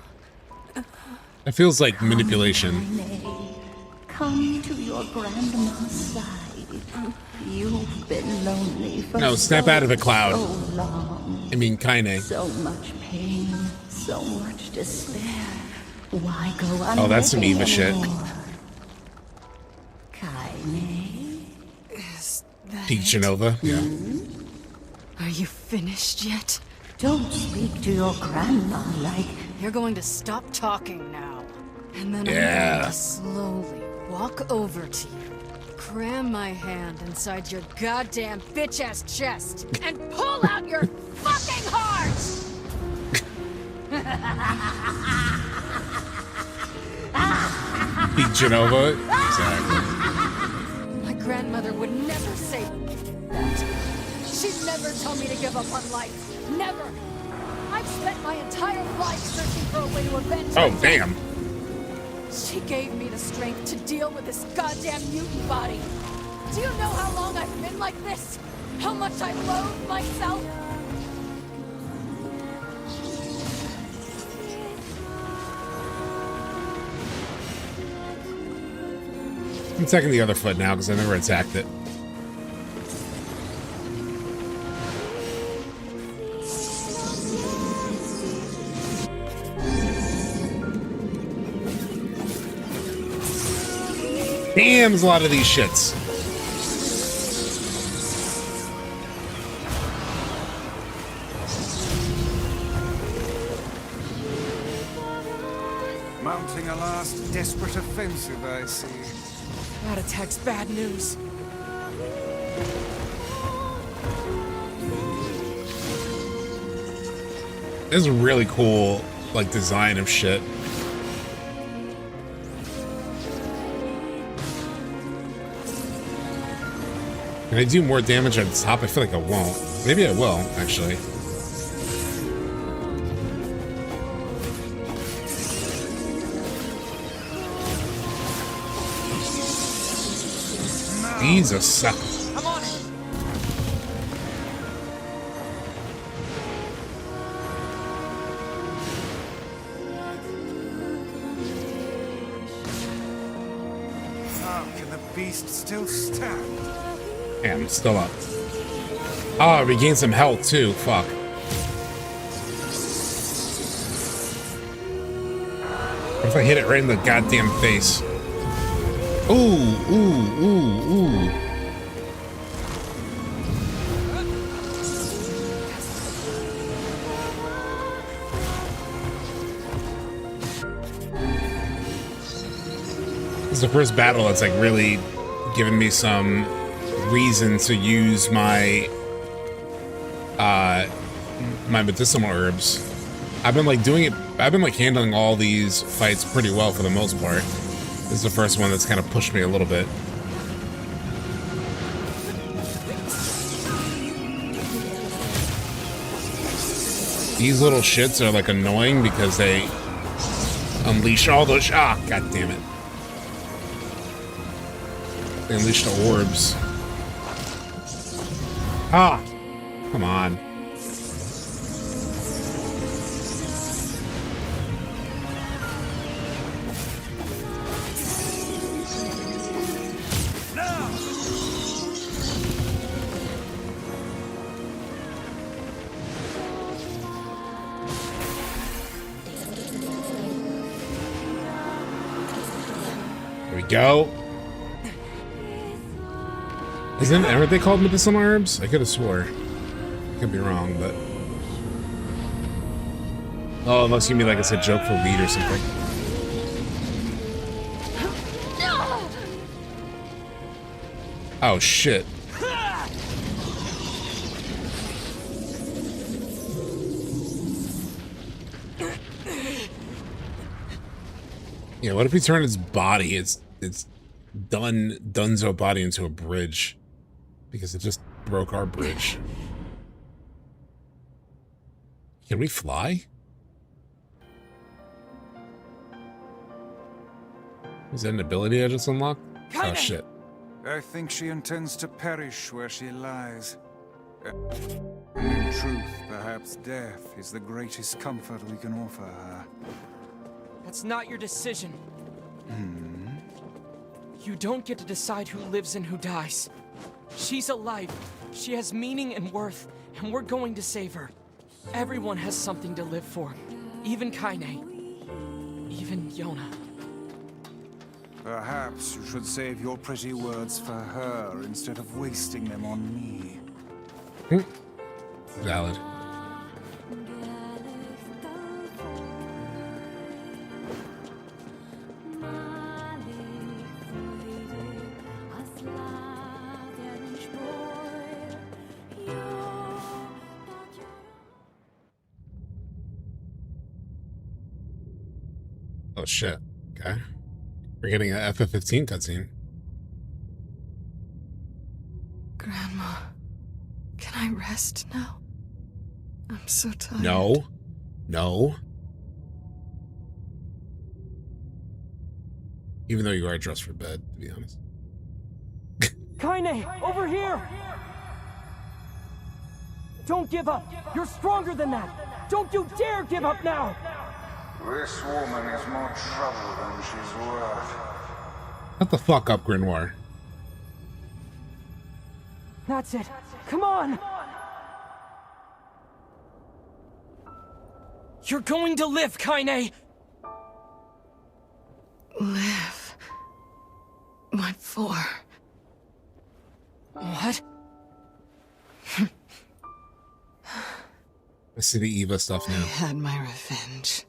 It feels like manipulation. Kaine, come to your grandma's side. You've been lonely for No, snap out of it, Cloud. so long. I mean, Kaine. So much pain, so much despair. Why go on? Oh, that's some Eva shit. Kaine? Is that Pete Genova, yeah. Are you finished yet? Don't speak to your grandma like... You're going to stop talking now. And then I'm Yeah. going to slowly walk over to you, cram my hand inside your goddamn bitch-ass chest, and pull out your fucking heart! Pete Genova? Exactly. My grandmother would never say that. She'd never tell me to give up on life. Never! I've spent my entire life searching for a way to avenge Oh, my damn. She gave me the strength to deal with this goddamn mutant body. Do you know how long I've been like this? How much I loathe myself? I'm taking the other foot now because I never attacked it. Damn, there's a lot of these shits. Mounting a last desperate offensive, I see. That attack's bad news. This is a really cool, like, design of shit. Can I do more damage at the top? I feel like I won't. Maybe I will, actually. Jesus. I'm on it. How can the beast still stand? Damn, it's still up. Oh, I regained some health too. Fuck. What if I hit it right in the goddamn face? Ooh, ooh, ooh, ooh. This is the first battle that's like really given me some reason to use my my medicinal herbs. I've been like doing it. I've been like handling all these fights pretty well for the most part. This is the first one that's kind of pushed me a little bit. These little shits are like annoying because they unleash all those. Ah, god damn it! They unleash the orbs. Ah, come on. Go. Aren't they called medicinal herbs? I could have swore. Could be wrong, but. Oh, unless you mean like it's a joke for weed or something. Oh shit. Yeah, what if we turn its body, its Dunzo body into a bridge? Because it just broke our bridge. Can we fly? Is that an ability I just unlocked? Oh shit. I think she intends to perish where she lies. And in truth, perhaps death is the greatest comfort we can offer her. That's not your decision. You don't get to decide who lives and who dies. She's alive. She has meaning and worth, and we're going to save her. Everyone has something to live for. Even Kaine. Even Yona. Perhaps you should save your pretty words for her instead of wasting them on me. Valid. Oh shit. Okay. We're getting an FF15 cutscene. Grandma, can I rest now? I'm so tired. No. No. Even though you are dressed for bed, to be honest. Kaine, over here! Don't give up! You're stronger than that! Don't you dare give up now! This woman is more trouble than she's worth. Shut the fuck up, Grimoire. That's it. Come on! You're going to live, Kaine! Live. What for? What? I see the Eva stuff now. I had my revenge.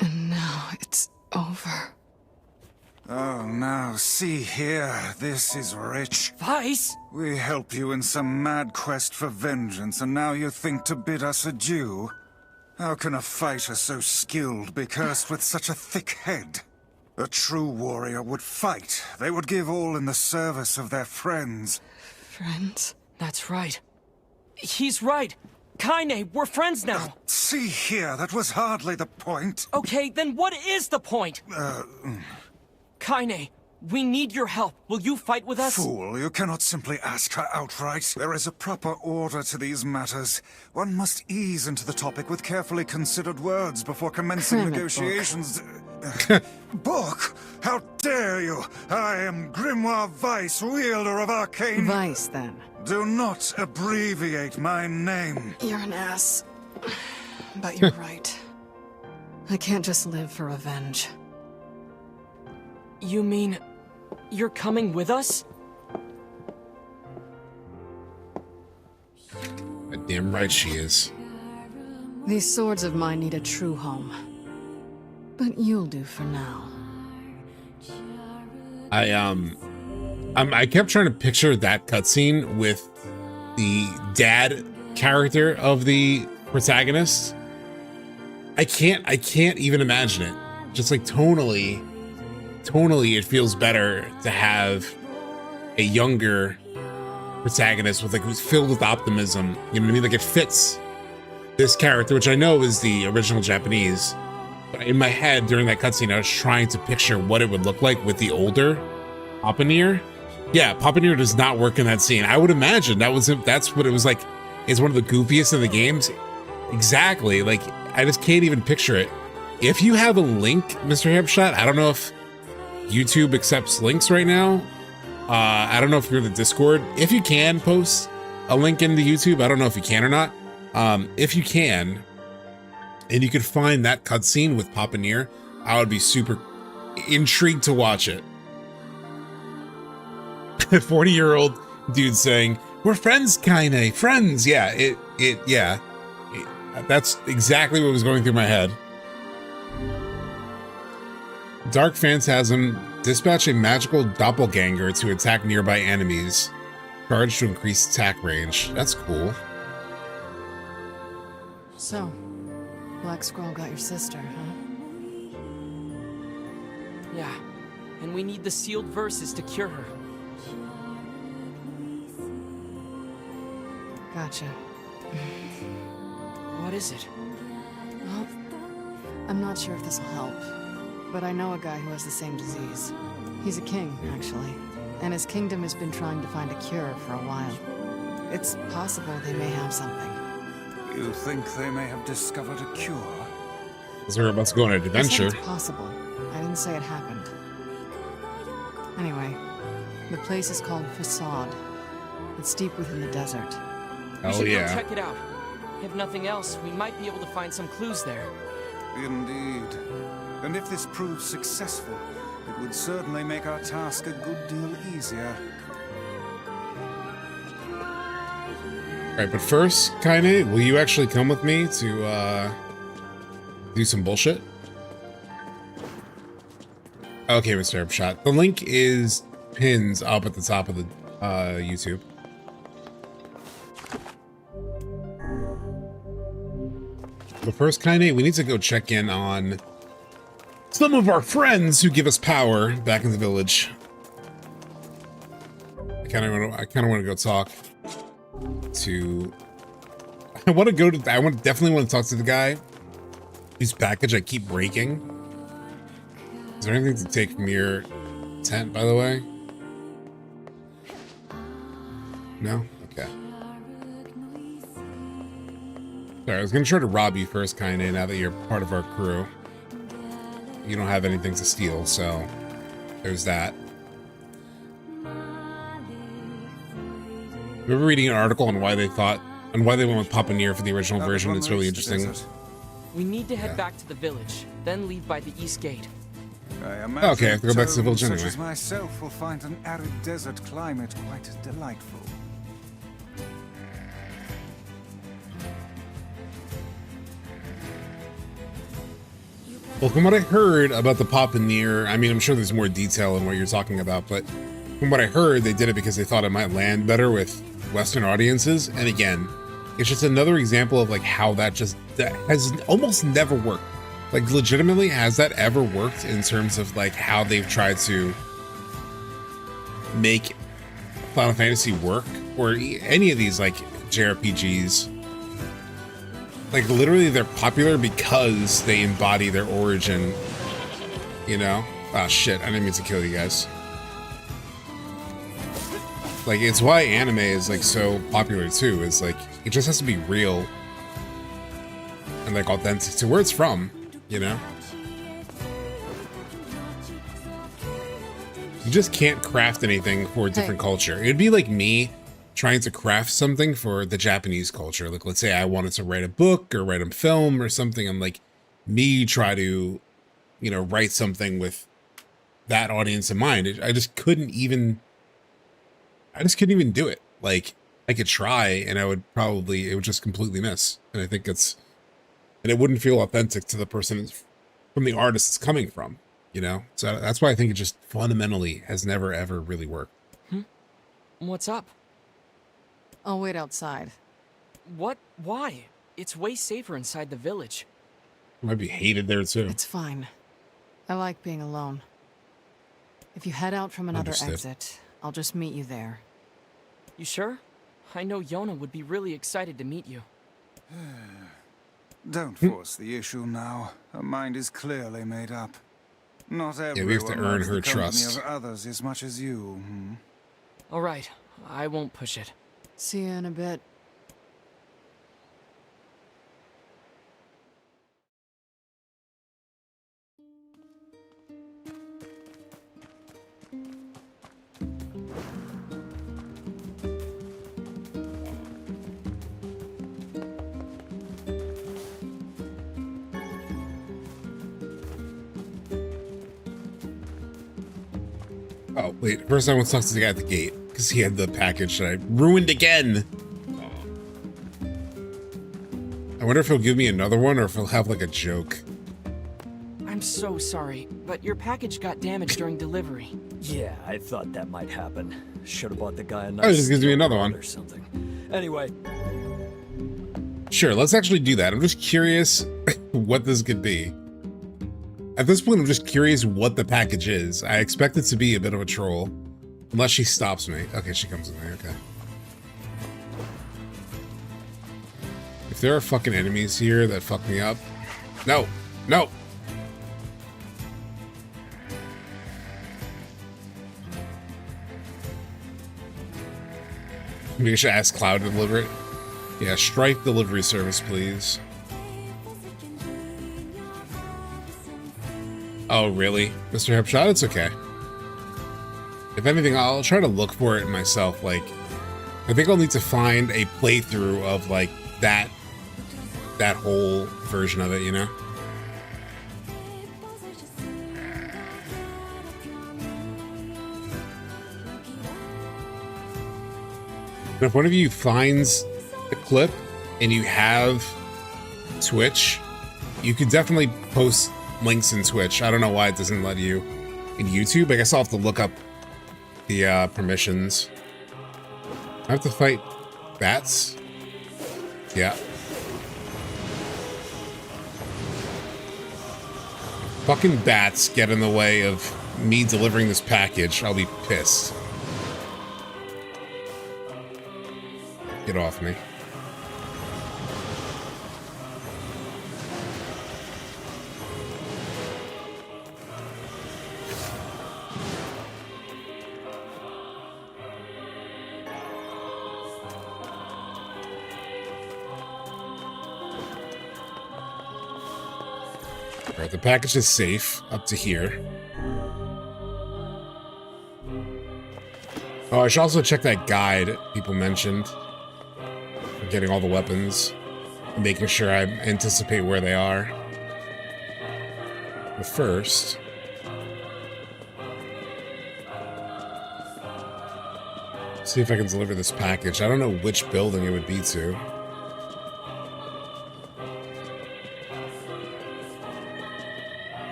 And now it's over. Oh, now, see here. This is rich. Vice? We helped you in some mad quest for vengeance, and now you think to bid us adieu? How can a fighter so skilled be cursed with such a thick head? A true warrior would fight. They would give all in the service of their friends. Friends? That's right. He's right. Kaine, we're friends now. See here, that was hardly the point. Okay, then what is the point? Kaine, we need your help. Will you fight with us? Fool, you cannot simply ask her outright. There is a proper order to these matters. One must ease into the topic with carefully considered words before commencing Cram it, negotiations. Book? How dare you? I am Grimoire Vice, wielder of arcane... Vice, then. Do not abbreviate my name. You're an ass. But you're right. I can't just live for revenge. You mean... you're coming with us? Damn right she is. These swords of mine need a true home. But you'll do for now. I kept trying to picture that cutscene with the dad character of the protagonist. I can't even imagine it. Just like tonally, it feels better to have a younger protagonist with like who's filled with optimism. You know what I mean? Like it fits this character, which I know is the original Japanese. But in my head during that cutscene, I was trying to picture what it would look like with the older Papa NieR. Yeah, Papa NieR does not work in that scene. I would imagine that's what it was like. It's one of the goofiest in the games. Exactly. Like I just can't even picture it. If you have a link, Mr. Hipshot, I don't know if YouTube accepts links right now. I don't know if you're in the Discord. If you can post a link into YouTube, I don't know if you can or not. If you can, and you could find that cutscene with Papa NieR, I would be super intrigued to watch it. A 40-year-old dude saying, "We're friends, Kaine, friends." Yeah, yeah. That's exactly what was going through my head. Dark Phantasm, dispatch a magical doppelganger to attack nearby enemies. Charge to increase attack range. That's cool. So, Black Scroll got your sister, huh? Yeah, and we need the sealed verses to cure her. Gotcha. What is it? Well, I'm not sure if this will help, but I know a guy who has the same disease. He's a king, actually, and his kingdom has been trying to find a cure for a while. It's possible they may have something. You think they may have discovered a cure? Because we're about to go on an adventure. It's possible. I didn't say it happened. Anyway, the place is called Facade. It's deep within the desert. We should go check it out. If nothing else, we might be able to find some clues there. Indeed. And if this proves successful, it would certainly make our task a good deal easier. Alright, but first, Kaine, will you actually come with me to do some bullshit? Okay, Mr. Upshot. The link is pinned up at the top of the YouTube. But first, Kaine, we need to go check in on some of our friends who give us power back in the village. I kind of want to go talk to. I definitely want to talk to the guy whose package I keep breaking. Is there anything to take from your tent, by the way? No? Okay. Sorry, I was gonna try to rob you first, Kaine, now that you're part of our crew. You don't have anything to steal, so there's that. Remember reading an article on why they went with Papa NieR for the original version? It's really interesting. We need to head back to the village, then leave by the east gate. Okay, I have to go back to the village such anyway. as myself will find an arid desert climate quite delightful. Well, from what I heard about the pop in NieR, I mean, I'm sure there's more detail in what you're talking about, but from what I heard, they did it because they thought it might land better with Western audiences. And again, it's just another example of like how that has almost never worked. Like, legitimately, has that ever worked in terms of like how they've tried to make Final Fantasy work, or any of these like JRPGs? Like, literally, they're popular because they embody their origin, you know? Oh, shit, I didn't mean to kill you guys. Like, it's why anime is, like, so popular, too. It's like, it just has to be real and, like, authentic to where it's from, you know? You just can't craft anything for a different culture. It'd be like me trying to craft something for the Japanese culture. Like, let's say I wanted to write a book or write a film or something. I'm like, me try to, you know, write something with that audience in mind. I just couldn't even do it. Like, I could try and it would just completely miss. And I think and it wouldn't feel authentic to the person from the artist it's coming from, you know? So that's why I think it just fundamentally has never, ever really worked. What's up? I'll wait outside. What? Why? It's way safer inside the village. Might be hated there too. It's fine. I like being alone. If you head out from another exit, I'll just meet you there. You sure? I know Yona would be really excited to meet you. Don't force the issue now. Her mind is clearly made up. Not everyone we have to earn loves her the company trust. of others as much as you. All right, I won't push it. See you in a bit. Oh, wait. First I want to talk to the guy at the gate, because he had the package that I ruined again. I wonder if he'll give me another one, or if he'll have, like, a joke. I'm so sorry, but your package got damaged during delivery. Yeah, I thought that might happen. Should have bought the guy a Oh, nice just gives me another one. or something. Anyway. Sure, let's actually do that. I'm just curious what this could be. At this point, I'm just curious what the package is. I expect it to be a bit of a troll. Unless she stops me. Okay, she comes with me, okay. If there are fucking enemies here that fuck me up... No! No! Maybe I should ask Cloud to deliver it. Yeah, Stripe delivery service, please. Oh, really? Mr. Hepshot? It's okay. If anything, I'll try to look for it myself. Like, I think I'll need to find a playthrough of, like, that whole version of it, you know? But if one of you finds the clip and you have Twitch, you could definitely post links in Twitch. I don't know why it doesn't let you in YouTube. I guess I'll have to look up the permissions. I have to fight bats? Yeah. Fucking bats get in the way of me delivering this package. I'll be pissed. Get off me. Alright, the package is safe up to here. Oh, I should also check that guide people mentioned. For getting all the weapons. Making sure I anticipate where they are. But first... see if I can deliver this package. I don't know which building it would be to.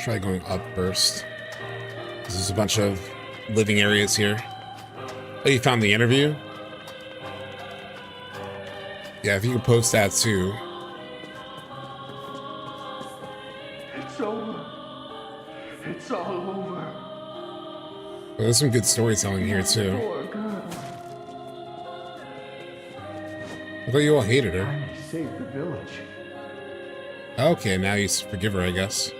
try going up first. There's a bunch of living areas here. Oh, you found the interview? Yeah, if you could post that too. It's over. It's all over. Well, there's some good storytelling here too. Poor girl. I thought you all hated her. I saved the village. Okay, now you forgive her, I guess.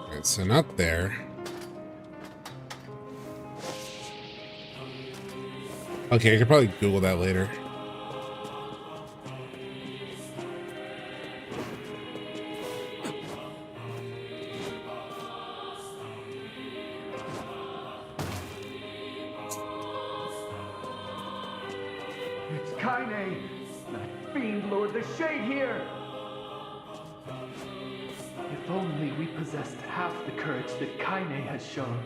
Alright, so not there. Okay, I could probably Google that later. It's Kaine! That fiend lured the shade here! If only we possessed half the courage that Kaine has shown.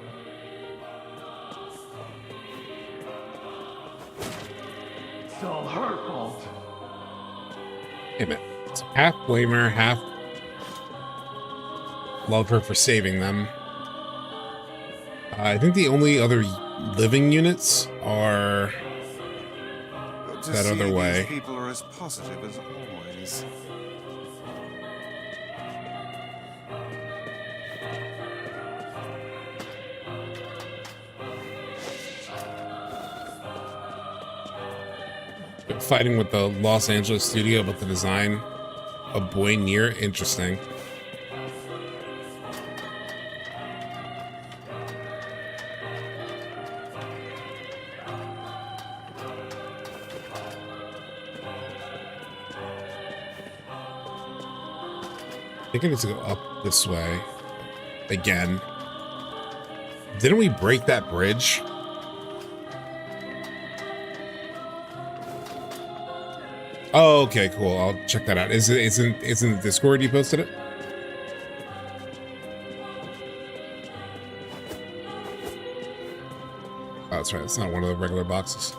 It's all her fault. Wait a minute. It's half blame her, half love her for saving them. I think the only other living units are that other way. These people are as positive as always. Fighting with the Los Angeles studio about the design of Boy NieR. Interesting. I think I need to go up this way again. Didn't we break that bridge? Oh, okay, cool. I'll check that out. It's in the Discord you posted it? Oh, that's right. It's not one of the regular boxes.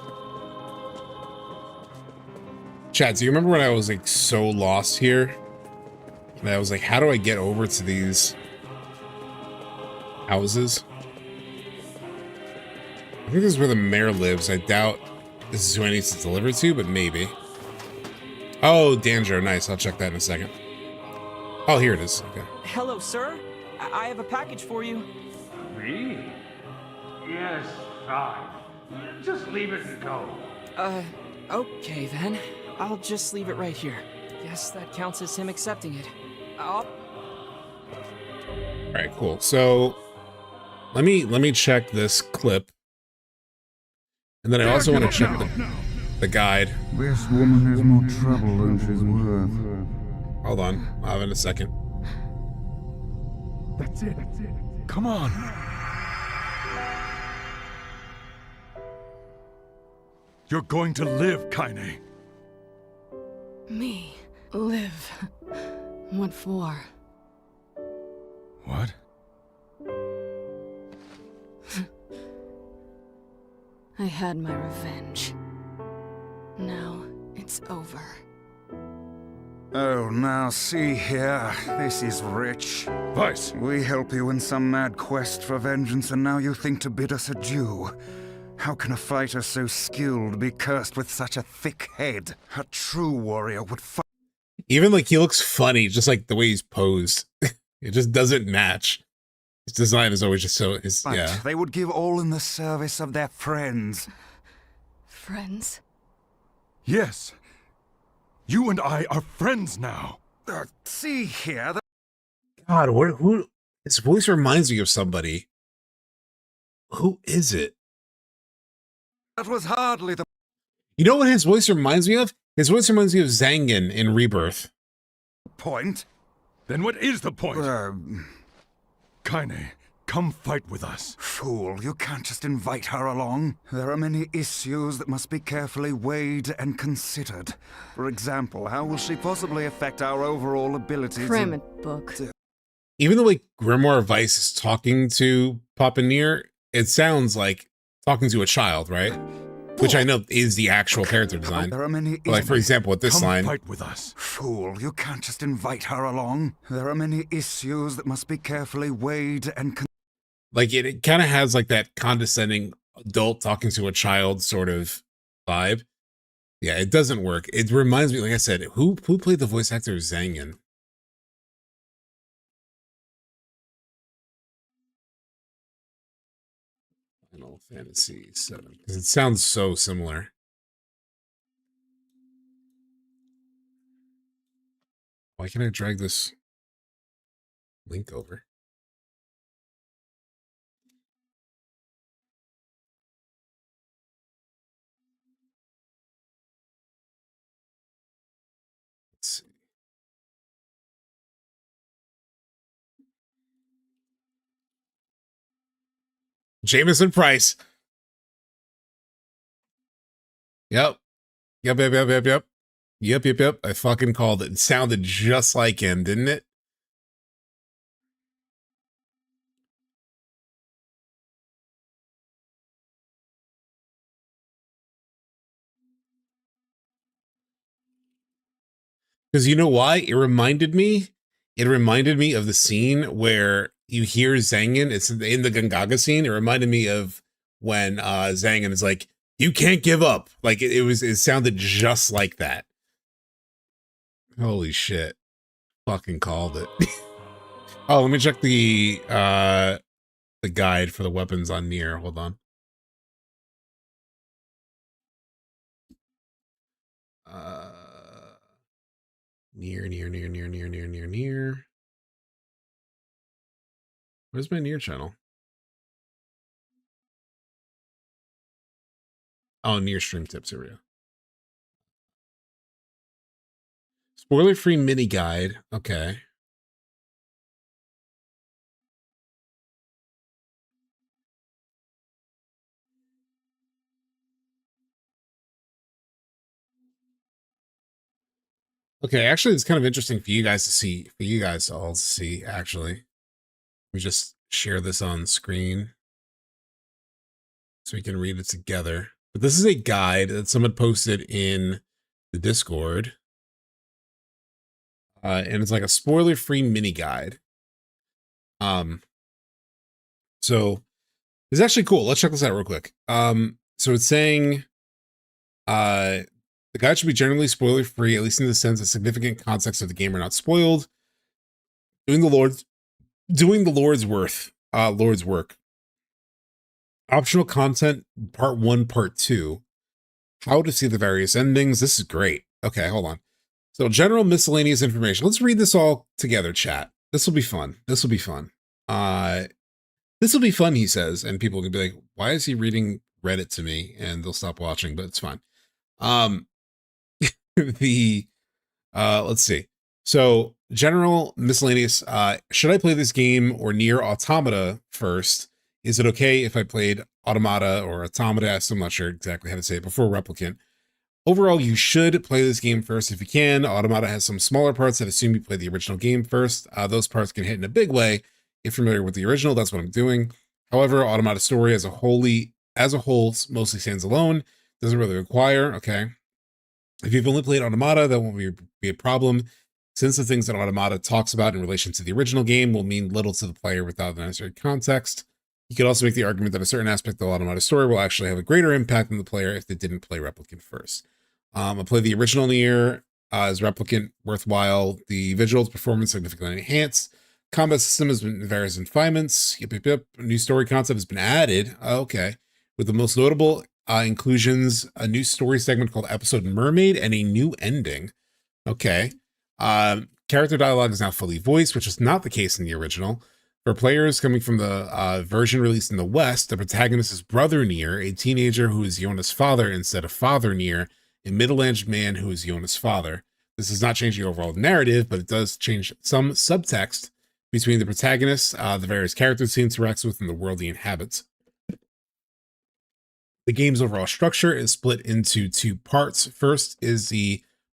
Chad, do you remember when I was like so lost here? And I was like, how do I get over to these houses? I think this is where the mayor lives. I doubt this is who I need to deliver to, but maybe. Oh, Danjo, nice. I'll check that in a second. Oh, here it is. Okay. Hello, sir. I have a package for you. Me? Yes, fine. Just leave it and go. Okay then. I'll just leave it right here. Guess that counts as him accepting it. All right, cool. So let me check this clip, and then I also want to check the guide. This woman has more trouble than she's worth. Hold on, I'll have it in a second. That's it. Come on. You're going to live, Kaine. Me? Live? What for? What? I had my revenge. Now it's over. Oh, now see here. This is rich. Vice. We help you in some mad quest for vengeance, and now you think to bid us adieu. How can a fighter so skilled be cursed with such a thick head? A true warrior would fight. Even like he looks funny, just like the way he's posed. It just doesn't match. His design is always just so. Yeah. They would give all in the service of their friends. Friends? Yes. You and I are friends now. See here. God, who? His voice reminds me of somebody. Who is it? That was hardly the. You know what his voice reminds me of? His voice reminds me of Zangan in Rebirth. Point? Then what is the point? Kaine, come fight with us. Fool, you can't just invite her along. There are many issues that must be carefully weighed and considered. For example, how will she possibly affect our overall ability Cram it, book. Even though like Grimoire Vice is talking to Papa NieR, it sounds like talking to a child, right? which I know is the actual character design. There are many But like, for example, with this Come line, fight with us. Fool, you can't just invite her along. There are many issues that must be carefully weighed and like it kind of has like that condescending adult talking to a child sort of vibe. Yeah, it doesn't work. It reminds me, like I said, who played the voice actor of Zangan? Final Fantasy VII. Because it sounds so similar. Why can't I drag this link over? Let's see. Jameson Price. Yep. Yep. I fucking called it. It sounded just like him, didn't it? Because you know why? It reminded me of the scene where you hear Zangan. It's in the Gongaga scene. It reminded me of when Zangan is like, "You can't give up." Like it sounded just like that. Holy shit. Fucking called it. Oh, let me check the guide for the weapons on NieR. Hold on. NieR. Where's my NieR channel? Oh, NieR stream tips. Here we go. Spoiler-free mini guide. Okay. Okay, actually, it's kind of interesting for you guys to see, all to see, actually. Let me just share this on screen so we can read it together. But this is a guide that someone posted in the Discord. And it's like a spoiler-free mini guide. So it's actually cool. Let's check this out real quick. So it's saying the guide should be generally spoiler-free, at least in the sense that significant context of the game are not spoiled. Doing the Lord's work. Optional content, part 1, part 2. How to see the various endings. This is great. Okay, hold on. So general miscellaneous information. Let's read this all together, chat. This will be fun. This will be fun, he says, and people can be like, why is he reading Reddit to me? And they'll stop watching, but it's fine. Let's see. So general miscellaneous, should I play this game or NieR Automata first? Is it okay if I played Automata or Automata? I'm not sure exactly how to say it before Replicant. Overall, you should play this game first if you can. Automata has some smaller parts that assume you play the original game first. Those parts can hit in a big way. If you're familiar with the original, that's what I'm doing. However, Automata story as a whole mostly stands alone. Doesn't really require, okay. If you've only played Automata, that won't be a problem, since the things that Automata talks about in relation to the original game will mean little to the player without the necessary context. You could also make the argument that a certain aspect of the Automata story will actually have a greater impact on the player if they didn't play Replicant first. I'll play the original NieR as Replicant, worthwhile. The visuals performance significantly enhanced. Combat system has been various refinements. Yep. New story concept has been added. Okay. With the most notable inclusions, a new story segment called Episode Mermaid and a new ending. Okay. Character dialogue is now fully voiced, which is not the case in the original. For players coming from the version released in the West, the protagonist is Brother NieR, a teenager who is Yona's father instead of Father NieR, a middle-aged man who is Yona's father. This does not change the overall narrative, but it does change some subtext between the protagonists, the various characters he interacts with, and the world he inhabits. The game's overall structure is split into 2 parts.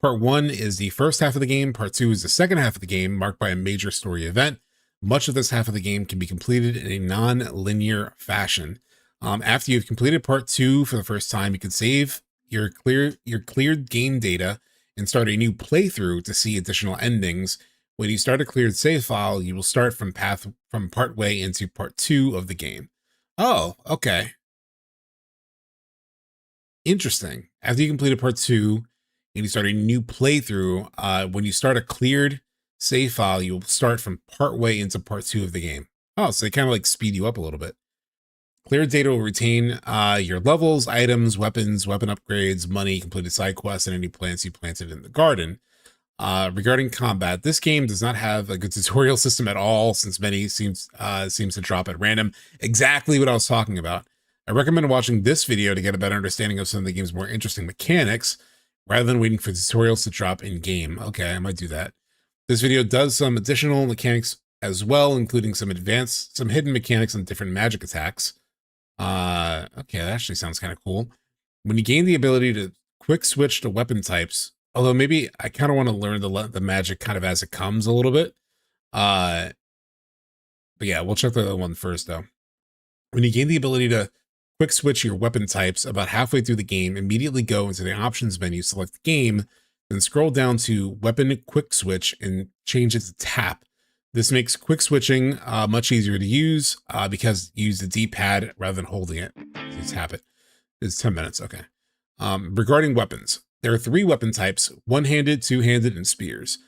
Part 1 is the first half of the game. Part 2 is the second half of the game, marked by a major story event. Much of this half of the game can be completed in a non-linear fashion. After you've completed part 2 for the first time, you can save your cleared game data and start a new playthrough to see additional endings. When you start a cleared save file, you will start from part way into part 2 of the game. Oh, okay. Interesting. After you completed part 2 and you start a new playthrough, when you start a cleared save file, you'll start from part way into part 2 of the game. Oh, so they kind of like speed you up a little bit. Cleared data will retain your levels, items, weapons, weapon upgrades, money, completed side quests, and any plants you planted in the garden. Regarding combat, this game does not have a good tutorial system at all, since many seems to drop at random. Exactly what I was talking about. I recommend watching this video to get a better understanding of some of the game's more interesting mechanics, rather than waiting for tutorials to drop in game. Okay, I might do that. This video does some additional mechanics as well, including some hidden mechanics on different magic attacks. Okay, that actually sounds kind of cool. When you gain the ability to quick switch to weapon types, although maybe I kind of want to learn the magic kind of as it comes a little bit. But yeah, we'll check the other one first though. When you gain the ability to quick switch your weapon types about halfway through the game, immediately go into the options menu, select the game, then scroll down to weapon quick switch and change it to tap. This makes quick switching much easier to use because you use the D-pad rather than holding it. You tap it. It's 10 minutes. Okay. Regarding weapons, there are 3 weapon types: one-handed, two-handed, and spears.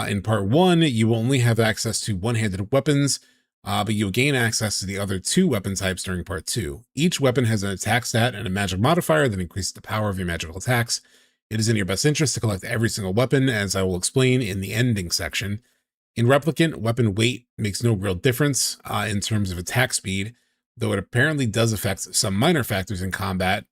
In part 1, you will only have access to one-handed weapons, but you'll gain access to the other 2 weapon types during part 2. Each weapon has an attack stat and a magic modifier that increases the power of your magical attacks. It is in your best interest to collect every single weapon, as I will explain in the ending section. In Replicant, weapon weight makes no real difference in terms of attack speed, though it apparently does affect some minor factors in combat.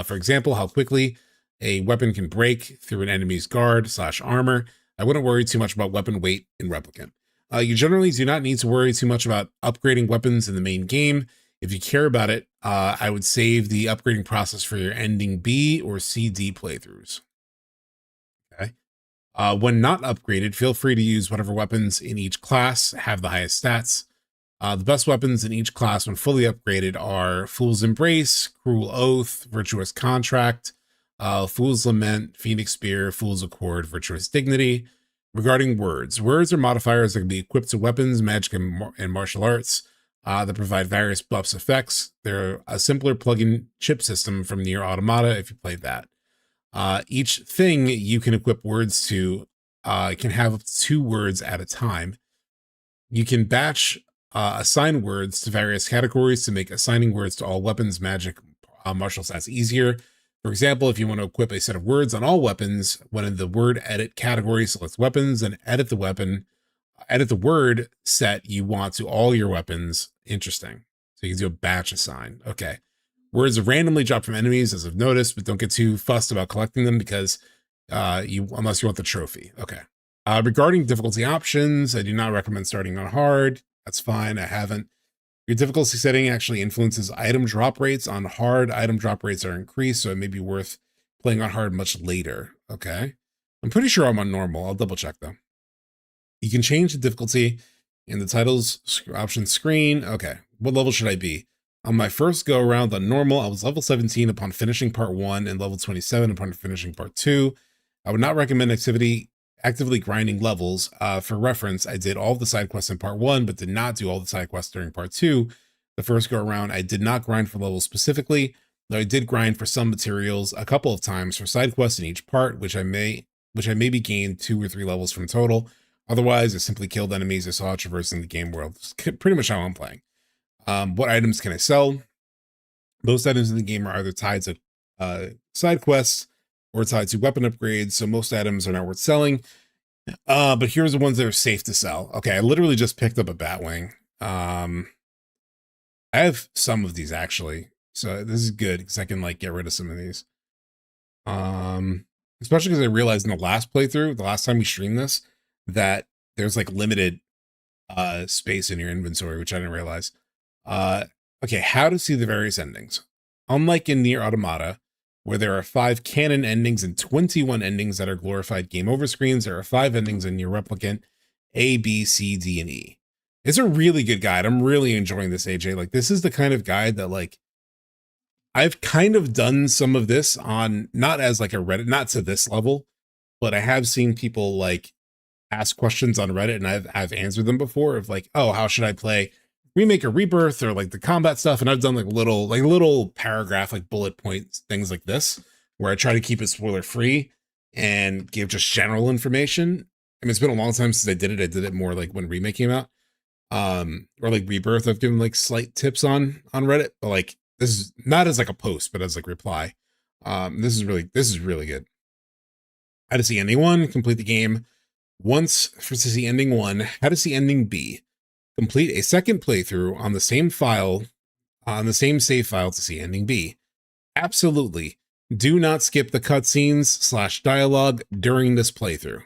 For example, how quickly a weapon can break through an enemy's guard/armor. I wouldn't worry too much about weapon weight in Replicant. You generally do not need to worry too much about upgrading weapons in the main game. If you care about it, I would save the upgrading process for your ending B or CD playthroughs. Okay. When not upgraded, feel free to use whatever weapons in each class have the highest stats. The best weapons in each class when fully upgraded are Fool's Embrace, Cruel Oath, Virtuous Contract, Fool's Lament, Phoenix Spear, Fool's Accord, Virtuous Dignity. Regarding words are modifiers that can be equipped to weapons, magic, and martial arts that provide various buffs effects. They're a simpler plug-in chip system from NieR Automata if you played that. Each thing you can equip words to can have up to 2 words at a time. You can batch assign words to various categories to make assigning words to all weapons, magic, martial stats easier. For example, if you want to equip a set of words on all weapons, when in the word edit category, select weapons and edit the word set you want to all your weapons. Interesting. So you can do a batch assign. Okay. Words are randomly dropped from enemies, as I've noticed, but don't get too fussed about collecting them because unless you want the trophy. Okay. Regarding difficulty options, I do not recommend starting on hard. That's fine. I haven't. Your difficulty setting actually influences item drop rates. On hard, item drop rates are increased, so it may be worth playing on hard much later. Okay. I'm pretty sure I'm on normal. I'll double check though. You can change the difficulty in the titles option screen. Okay. What level should I be? On my first go around on normal, I was level 17 upon finishing part 1 and level 27 upon finishing part 2. I would not recommend actively grinding levels. For reference, I did all the side quests in part 1, but did not do all the side quests during part 2. The first go around, I did not grind for levels specifically, though I did grind for some materials a couple of times for side quests in each part, which I maybe gained 2 or 3 levels from total. Otherwise, I simply killed enemies I saw traversing the game world. It's pretty much how I'm playing. What items can I sell? Most items in the game are either tied to side quests or tied to weapon upgrades, so most items are not worth selling. But here's the ones that are safe to sell. Okay, I literally just picked up a Batwing. I have some of these actually, so this is good because I can like get rid of some of these. Especially because I realized in the last playthrough, the last time we streamed this, that there's like limited space in your inventory, which I didn't realize. Okay, how to see the various endings. Unlike in NieR Automata, where there are 5 canon endings and 21 endings that are glorified game over screens, there are 5 endings in NieR Replicant: A, B, C, D, and E. It's a really good guide. I'm really enjoying this, AJ. Like, this is the kind of guide that like I've kind of done some of this on, not as like a Reddit, not to this level, but I have seen people like ask questions on Reddit, and I've answered them before of like, oh, how should I play Remake or Rebirth, or like the combat stuff. And I've done like little paragraph, like bullet points, things like this, where I try to keep it spoiler free and give just general information. I mean, it's been a long time since I did it. I did it more like when Remake came out. Or like Rebirth, I've given like slight tips on Reddit, but like this is not as like a post, but as like reply. This is really good. How to see ending 1, complete the game once for to see ending 1. How to see ending B, complete a second playthrough on the same file, on the same save file to see ending B. Absolutely. Do not skip the cutscenes / dialogue during this playthrough.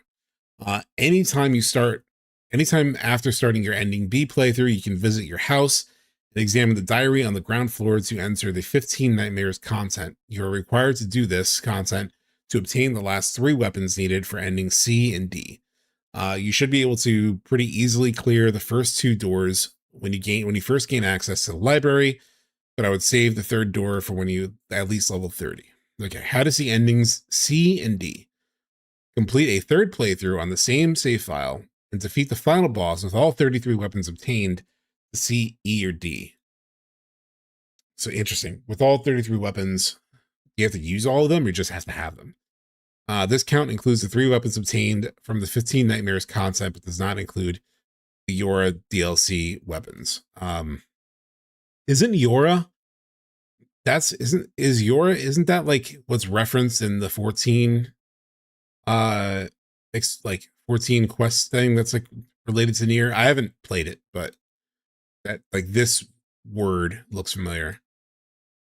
Anytime after starting your ending B playthrough, you can visit your house and examine the diary on the ground floor to enter the 15 Nightmares content. You are required to do this content to obtain the last 3 weapons needed for ending C and D. You should be able to pretty easily clear the first 2 doors when you first gain access to the library, but I would save the 3rd door for when you at least level 30. Okay, how to see endings C and D. Complete a 3rd playthrough on the same save file and defeat the final boss with all 33 weapons obtained to C, E, or D. So interesting. With all 33 weapons, you have to use all of them, or you just have to have them. This count includes the 3 weapons obtained from the 15 Nightmares content, but does not include the Yora DLC weapons. Isn't Yora? Isn't that like what's referenced in the 14 like 14 quest thing that's like related to NieR? I haven't played it, but that like this word looks familiar.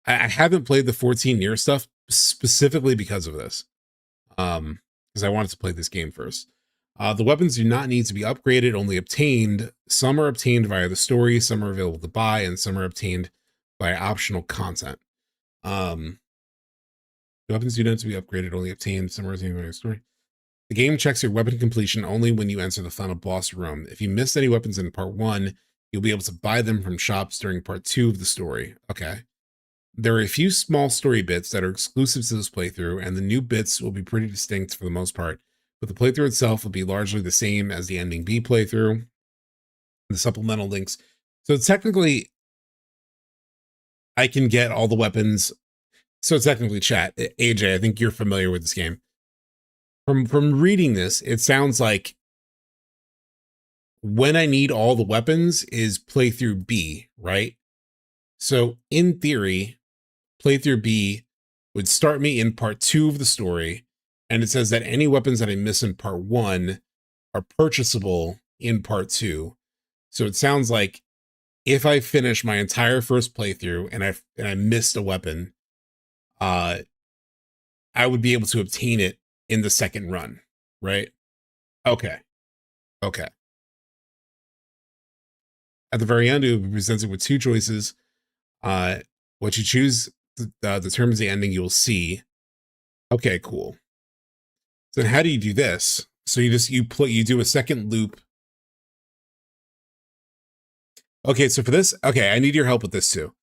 I haven't played the 14 NieR stuff specifically because of this. Because I wanted to play this game first. The weapons do not need to be upgraded, only obtained. Some are obtained via the story, some are available to buy, and some are obtained by optional content. The weapons do not need to be upgraded, only obtained, some are obtained via the story. The game checks your weapon completion only when you enter the final boss room. If you missed any weapons in part 1, you'll be able to buy them from shops during part 2 of the story. Okay. There are a few small story bits that are exclusive to this playthrough, and the new bits will be pretty distinct for the most part, but the playthrough itself will be largely the same as the ending B playthrough. The supplemental links. So technically, I can get all the weapons. So technically, chat, AJ, I think you're familiar with this game. From reading this, it sounds like when I need all the weapons is playthrough B, right? So in theory, playthrough B would start me in part 2 of the story, and it says that any weapons that I miss in part 1 are purchasable in part 2. So it sounds like if I finish my entire first playthrough and I missed a weapon, I would be able to obtain it in the second run, right? Okay. Okay. At the very end, you'll be presented with 2 choices. What you choose determines the ending you will see. Okay, cool. So how do you do this? So you do a second loop. Okay, so for this, okay, I need your help with this too.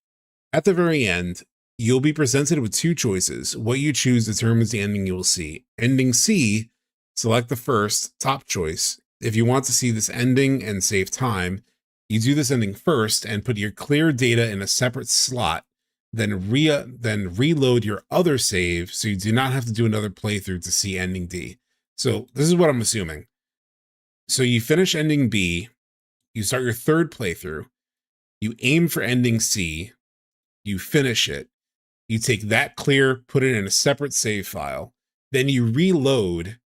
At the very end, you'll be presented with 2 choices. What you choose determines the ending you will see. Ending C, select the first, top choice. If you want to see this ending and save time, you do this ending first and put your clear data in a separate slot, then reload your other save so you do not have to do another playthrough to see ending D. So this is what I'm assuming. So you finish ending B, you start your 3rd playthrough, you aim for ending C, you finish it, you take that clear, put it in a separate save file, then you reload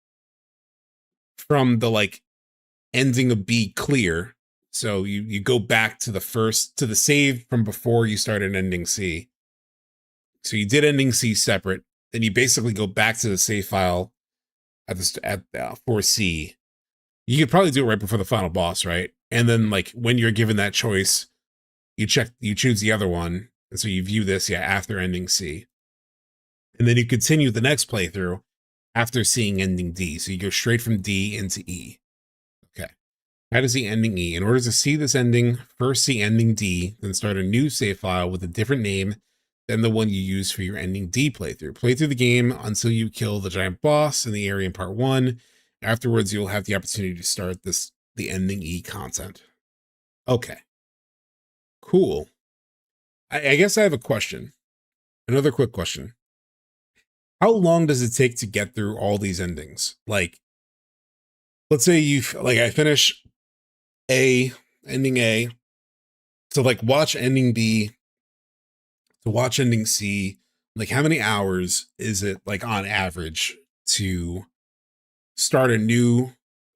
from the like ending of B clear. So you go back to the save from before you started ending C. So you did ending C separate, then you basically go back to the save file for C. You could probably do it right before the final boss, right? And then like when you're given that choice, you choose the other one. And so you view this, after ending C. And then you continue the next playthrough after seeing ending D. So you go straight from D into E. Okay. How to see ending E? In order to see this ending, first see ending D, then start a new save file with a different name then the one you use for your ending D playthrough. Play through the game until you kill the giant boss in the area in part 1. Afterwards, you'll have the opportunity to start the ending E content. Okay. Cool. I guess I have a question. Another quick question. How long does it take to get through all these endings? Like, let's say I finish ending A, to like watch ending B, to watch ending C, like how many hours is it like on average to start a new,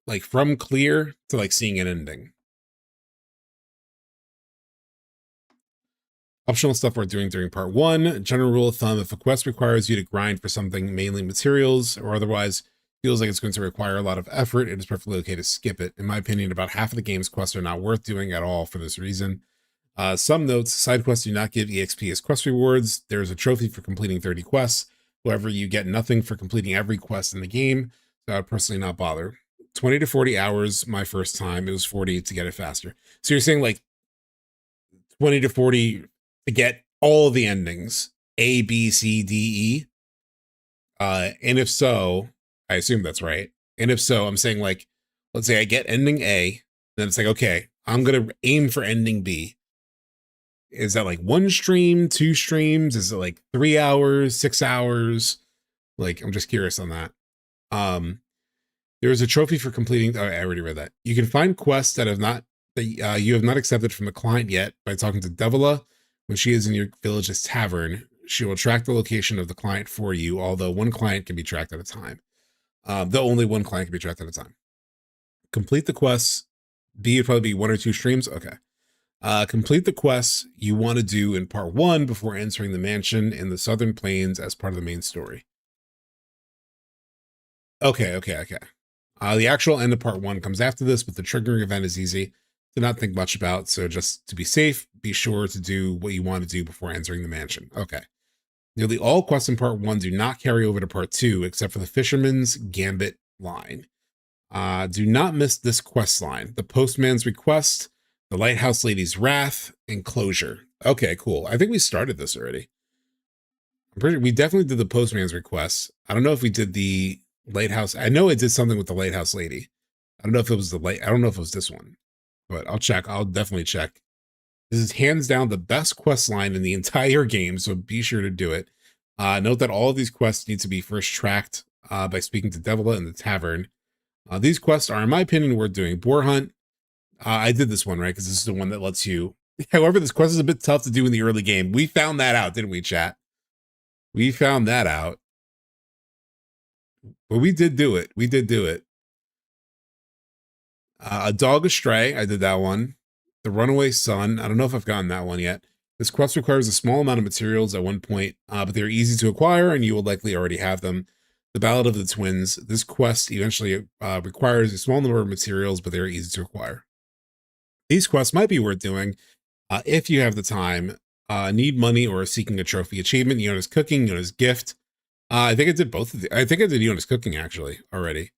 like from clear to like seeing an ending? Optional stuff we're doing during part 1. General rule of thumb, if a quest requires you to grind for something, mainly materials, or otherwise feels like it's going to require a lot of effort, it is perfectly okay to skip it. In my opinion, about half of the game's quests are not worth doing at all for this reason. Some notes, side quests do not give EXP as quest rewards. There's a trophy for completing 30 quests. However, you get nothing for completing every quest in the game, so I would personally not bother. 20 to 40 hours my first time. It was 40 to get it faster. So you're saying like 20 to 40 to get all the endings, A, B, C, D, E. And if so, I assume that's right. And if so, I'm saying like, let's say I get ending A, then it's like, okay, I'm going to aim for ending B. Is that like 1 stream, 2 streams? Is it like 3 hours, 6 hours? Like, I'm just curious on that. There is a trophy for completing. Oh, I already read that. You can find quests that you have not accepted from the client yet by talking to Devila. When she is in your village's tavern, she will track the location of the client for you, although one client can be tracked at a time. Only one client can be tracked at a time. Complete the quests. B would probably be 1 or 2 streams. Okay. Complete the quests you want to do in part 1 before entering the mansion in the Southern Plains as part of the main story. Okay. The actual end of part 1 comes after this, but the triggering event is easy to not think much about. So just to be safe, be sure to do what you want to do before entering the mansion. Okay. Nearly all quests in part 1 do not carry over to part 2, except for the Fisherman's Gambit line. Do not miss this quest line. The Postman's Request, the Lighthouse Lady's Wrath, and Closure. Okay, cool. I think we started this already. We definitely did the Postman's Request. I don't know if we did the Lighthouse. I know I did something with the Lighthouse Lady. I don't know if it was I don't know if it was this one. But I'll check. I'll definitely check. This is hands down the best quest line in the entire game, so be sure to do it. Note that all of these quests need to be first tracked by speaking to Devila in the tavern. These quests are, in my opinion, worth doing. Boar Hunt. I did this one, right? Because this is the one that lets you... However, this quest is a bit tough to do in the early game. We found that out, didn't we, chat? We found that out. But we did do it. We did do it. A Dog Astray, I did that one. The Runaway Son, I don't know if I've gotten that one yet. This quest requires a small amount of materials at one point, but they're easy to acquire and you will likely already have them. The Ballad of the Twins, this quest eventually requires a small number of materials, but they're easy to acquire. These quests might be worth doing if you have the time, need money, or are seeking a trophy achievement. Yona's Cooking, Yona's Gift. I think I did both of the, I think I did Yona's Cooking actually already.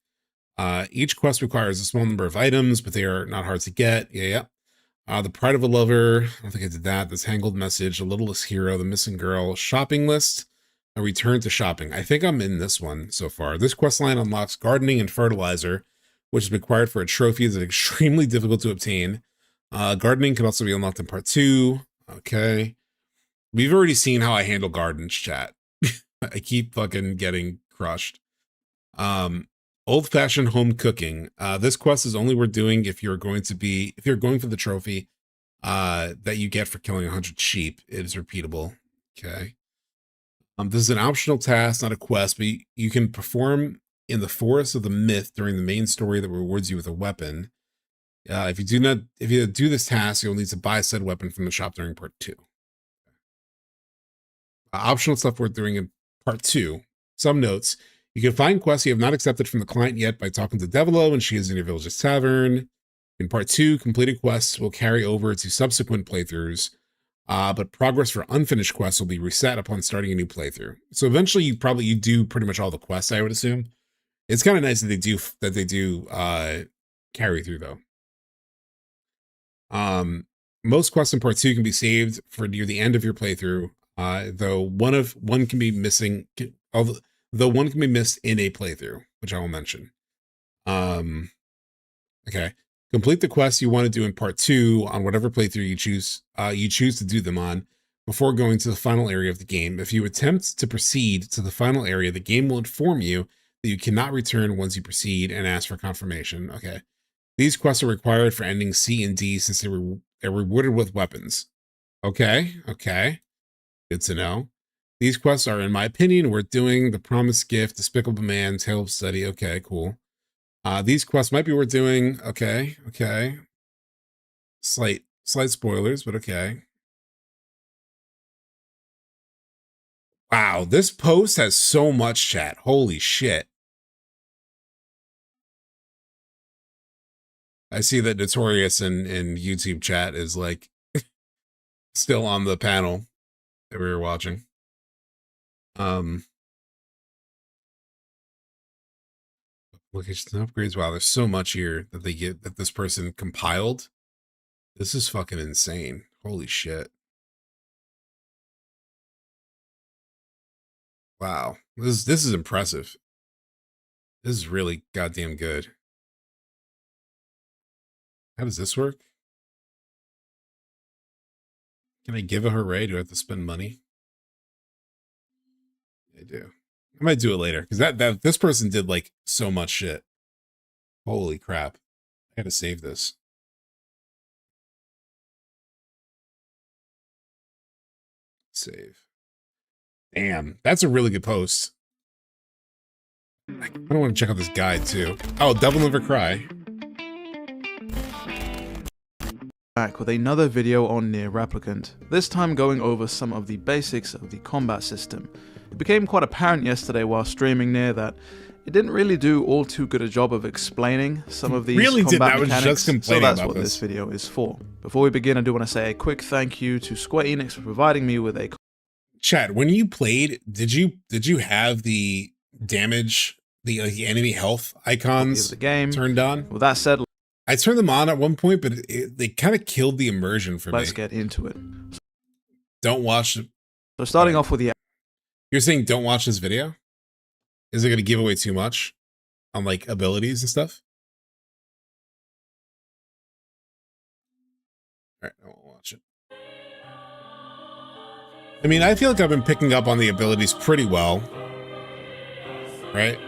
Each quest requires a small number of items, but they are not hard to get. Yeah. The Pride of a Lover, I don't think I did that. The Tangled Message, The Littlest Hero, The Missing Girl, Shopping List, A Return to Shopping. I think I'm in this one so far. This quest line unlocks gardening and fertilizer, which is required for a trophy that is extremely difficult to obtain. Gardening can also be unlocked in part 2. Okay. We've already seen how I handle gardens, chat. I keep fucking getting crushed. Old-fashioned home cooking. This quest is only worth doing if you're going for the trophy that you get for killing 100 sheep. It is repeatable. Okay. This is an optional task, not a quest, but you can perform in the Forest of the Myth during the main story that rewards you with a weapon. If you do this task, you'll need to buy said weapon from the shop during part 2. Optional stuff worth doing in part 2. Some notes. You can find quests you have not accepted from the client yet by talking to Devila when she is in your village's tavern. In part 2, completed quests will carry over to subsequent playthroughs, but progress for unfinished quests will be reset upon starting a new playthrough. So eventually you do pretty much all the quests, I would assume. It's kind of nice that they do carry through though. Most quests in part 2 can be saved for near the end of your playthrough. Though one can be missing, though one can be missed in a playthrough, which I will mention. Okay. Complete the quests you want to do in part 2 on whatever playthrough you choose to do them on before going to the final area of the game. If you attempt to proceed to the final area, the game will inform you that you cannot return once you proceed and ask for confirmation. Okay. These quests are required for ending C and D since they're rewarded with weapons. Okay. Okay. Good to know. These quests are, in my opinion, worth doing. The Promised Gift, Despicable Man, Tale of Study. Okay, cool. These quests might be worth doing. Okay, okay. Slight spoilers, but okay. Wow, this post has so much chat. Holy shit. I see that Notorious in YouTube chat is like still on the panel that we were watching. Location upgrades. Wow, there's so much here that they get that this person compiled. This is fucking insane. Holy shit. Wow. This is impressive. This is really goddamn good. How does this work? Can I give a hooray? Do I have to spend money? I do. I might do it later because that this person did like so much shit. Holy crap. I gotta save this. Save. Damn, that's a really good post. I don't want to check out this guide too. Oh, Devil Never Cry. Back with another video on NieR Replicant, this time going over some of the basics of the combat system. It became quite apparent yesterday while streaming NieR that it didn't really do all too good a job of explaining some of these combat mechanics, so that's what this video is for. Before we begin, I do want to say a quick thank you to Square Enix for providing me with a... Chat, when you played, did you have the damage, the enemy health icons the game turned on? With that said, I turned them on at one point, but they kind of killed the immersion for me. Let's get into it. Don't watch. So starting off with the... You're saying don't watch this video? Is it going to give away too much on like abilities and stuff? All right, I won't watch it. I mean, I feel like I've been picking up on the abilities pretty well, right?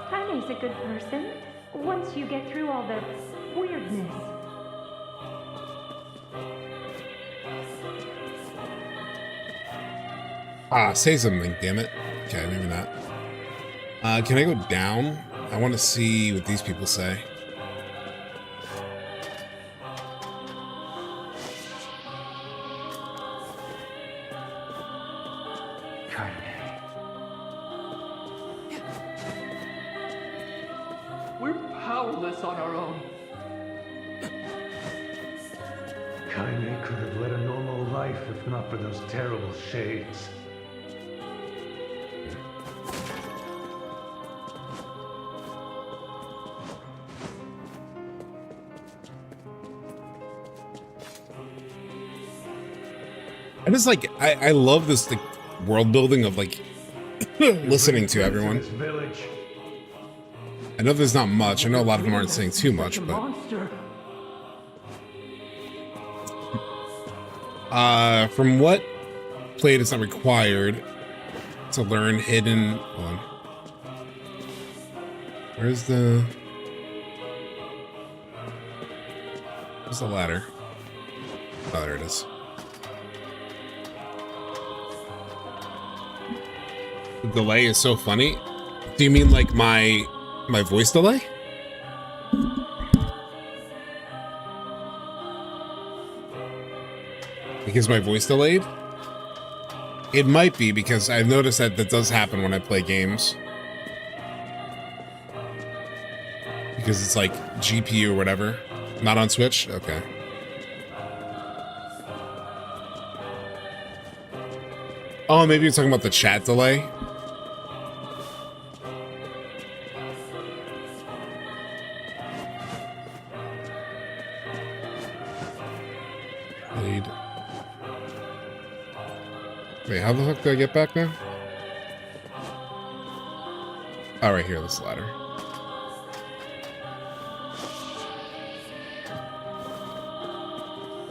Kaine's a good person, once you get through all the weirdness. Say something, damn it. Okay, maybe not. Can I go down? I want to see what these people say. We're powerless on our own. Kaine could have led a normal life if not for those terrible shades. I just like I love this like world building of like listening to everyone. I know there's not much. I know a lot of them aren't saying too much, but from what played, it's not required to learn hidden. Hold on. Where's the ladder? Oh, there it is. The delay is so funny. Do you mean like my voice delay? Because my voice delayed? It might be because I've noticed that does happen when I play games. Because it's like GPU or whatever. Not on Switch? Okay. Oh, maybe you're talking about the chat delay. Wait, how the fuck do I get back now? Oh, right here, this ladder.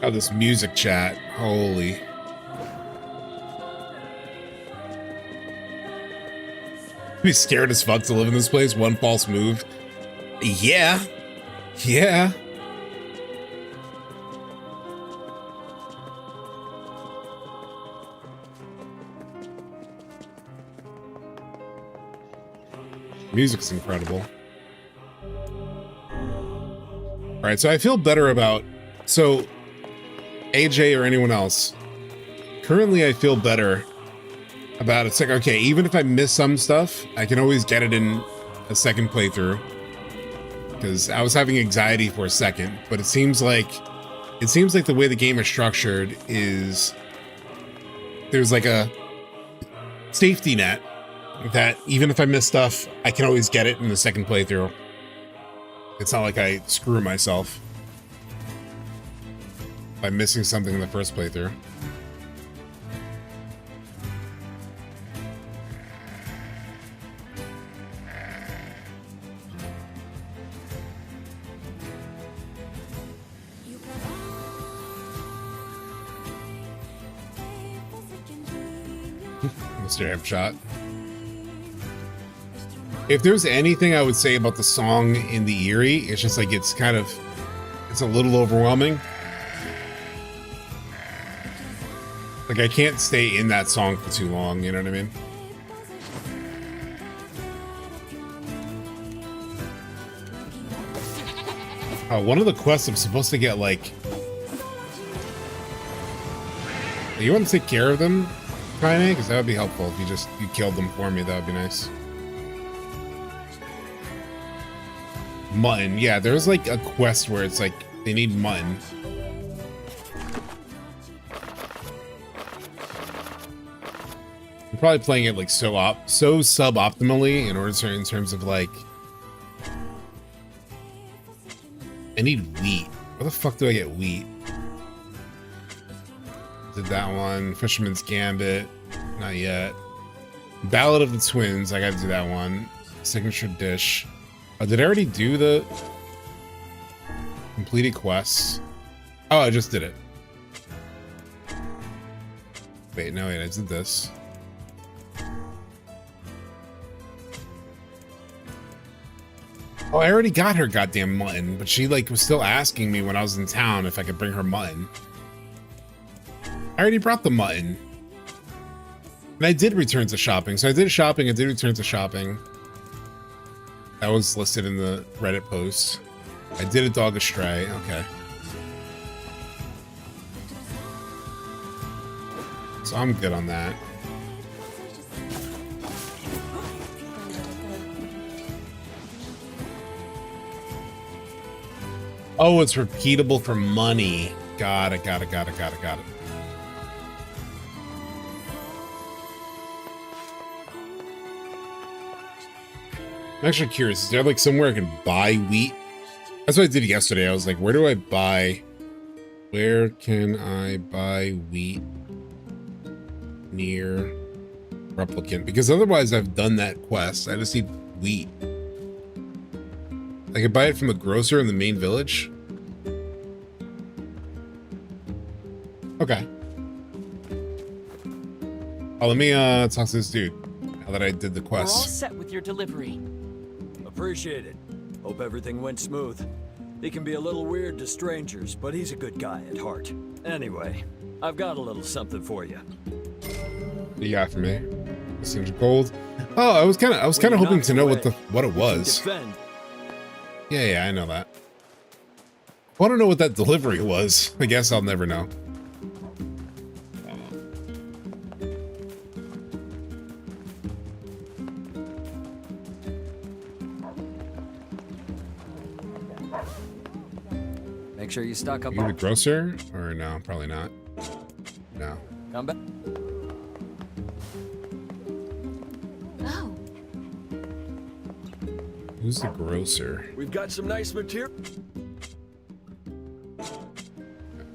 Oh, this music chat. Holy. Be scared as fuck to live in this place. One false move. Yeah. Yeah. Music's incredible. All right, so I feel better about, so AJ or anyone else, currently I feel better about, it's like, okay, even if I miss some stuff, I can always get it in a second playthrough, because I was having anxiety for a second, but it seems like the way the game is structured is there's like a safety net that even if I miss stuff, I can always get it in the second playthrough. It's not like I screw myself by missing something in the first playthrough. Mr. Hipshot. If there's anything I would say about the song in the Aerie, it's just like it's a little overwhelming. Like I can't stay in that song for too long, you know what I mean? One of the quests I'm supposed to get, like, you want to take care of them, Kaine? Because that would be helpful if you killed them for me. That would be nice. Mutton. Yeah, there's like a quest where it's like they need mutton. I'm probably playing it like so suboptimally in terms of like I need wheat. Where the fuck do I get wheat? Did that one. Fisherman's Gambit. Not yet. Ballad of the Twins. I gotta do that one. Signature Dish. Did I already do the completed quests? Oh, I just did it. Wait, no, wait, I did this. Oh, I already got her goddamn mutton, but she like was still asking me when I was in town if I could bring her mutton. I already brought the mutton. And I did return to shopping. So I did shopping, I did return to shopping. That was listed in the Reddit post. I did a dog astray. Okay. So I'm good on that. Oh, it's repeatable for money. Got it. I'm actually curious, is there like somewhere I can buy wheat? That's what I did yesterday. I was like, where can I buy wheat NieR Replicant? Because otherwise I've done that quest. I just need wheat. I could buy it from a grocer in the main village. Okay. Oh, let me talk to this dude now that I did the We're all quest. set with your delivery. Appreciate it. Hope everything went smooth. He can be a little weird to strangers, but he's a good guy at heart. Anyway, I've got a little something for you. What you got for me? Seems gold. Oh, I was kind of hoping to know what it was. Yeah, I know that. I want to know what that delivery was. I guess I'll never know. Make sure you stock up You on the grocer? Or no, probably not. No. Come back. Who's the grocer? We've got some nice material.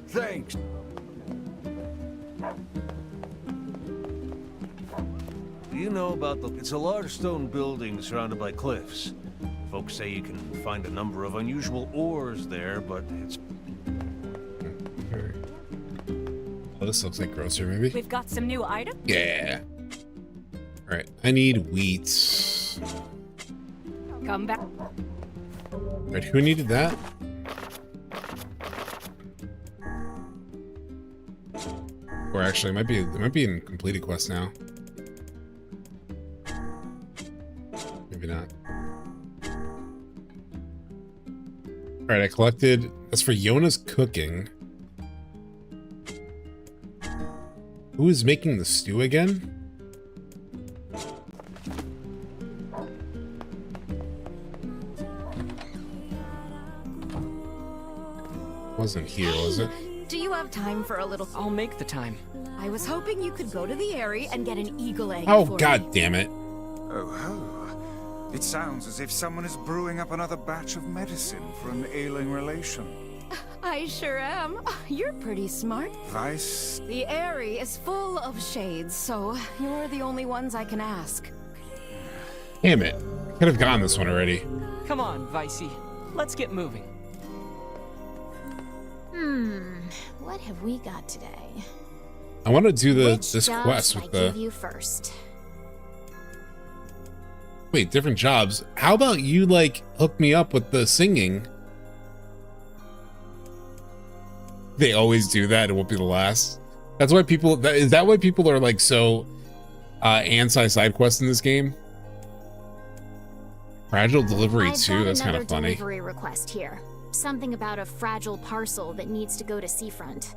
Thanks. Do you know about the... It's a large stone building surrounded by cliffs. Folks say you can find a number of unusual ores there, but it's... Oh, this looks like grocer, maybe? We've got some new items. Yeah. Alright, I need wheat. Come back. Alright, who needed that? Or actually, it might be in completed quest now. Maybe not. Alright, I collected... That's for Yona's cooking. Who is making the stew again? Wasn't here, was it? Do you have time for a little? I'll make the time. I was hoping you could go to the Aerie and get an eagle egg. Oh, for god me. damn it. Oh ho. It sounds as if someone is brewing up another batch of medicine for an ailing relation. I sure am. You're pretty smart. Vice? The Aerie is full of shades, so you're the only ones I can ask. Damn it. Could have gotten this one already. Come on, Vicey. Let's get moving. What have we got today? I want to do Which this job quest should with I the... give you first? Wait, different jobs. How about you, like, hook me up with the singing? They always do that. It won't be the last. That's why people... Is that why people are, like, so anti-side quest in this game? Fragile delivery, too. That's kind of funny. Delivery request here. Something about a fragile parcel that needs to go to Seafront.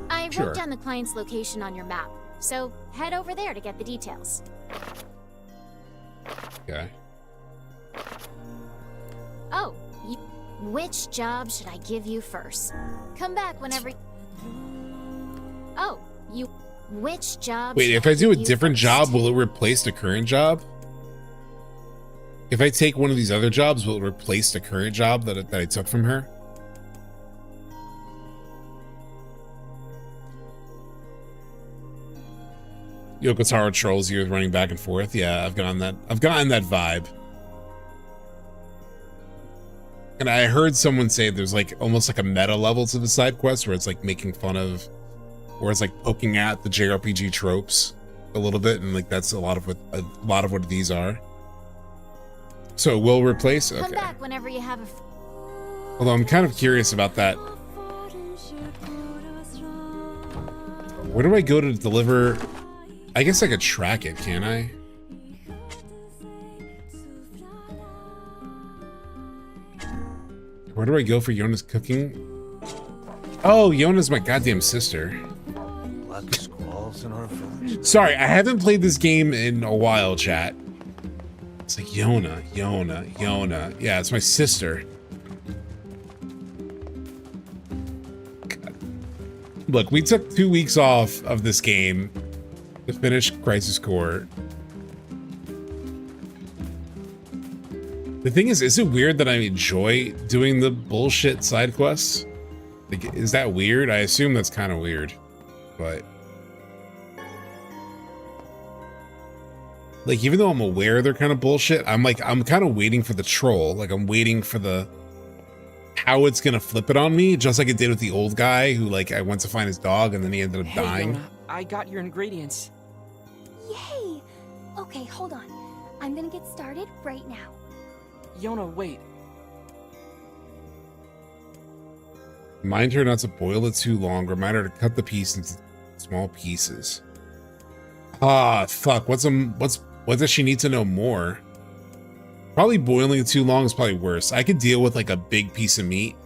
I Sure. wrote down the client's location on your map, so head over there to get the details. Okay. Oh, which job should I give you first? Come back whenever. Oh, which job? Wait, should if I do a give you different first? job, will it replace the current job? If I take one of these other jobs, will it replace the current job that I took from her? Yoko Taro trolls you with running back and forth. Yeah, I've gotten that vibe. And I heard someone say there's like almost like a meta level to the side quest where it's like making fun of, or it's like poking at the JRPG tropes a little bit, and like that's a lot of what these are. So it will replace? Okay. Come back whenever you have a. Although I'm kind of curious about that. Where do I go to deliver? I guess I could track it, can I? Where do I go for Yona's cooking? Oh, Yona's my goddamn sister. Black squalls in our village. Sorry, I haven't played this game in a while, chat. It's like Yona. Yeah, it's my sister. God. Look, we took 2 weeks off of this game to finish Crisis Core. The thing is it weird that I enjoy doing the bullshit side quests? Like, is that weird? I assume that's kind of weird, but... Like, even though I'm aware they're kind of bullshit, I'm kind of waiting for the troll. Like, I'm waiting for the... how it's gonna flip it on me, just like it did with the old guy who, like, I went to find his dog and then he ended up dying. Yona, I got your ingredients. Yay! Okay, hold on. I'm gonna get started right now. Yona, wait. Remind her not to boil it too long. Remind her to cut the piece into small pieces. Ah, fuck. What does she need to know more? Probably boiling it too long is probably worse. I could deal with like a big piece of meat.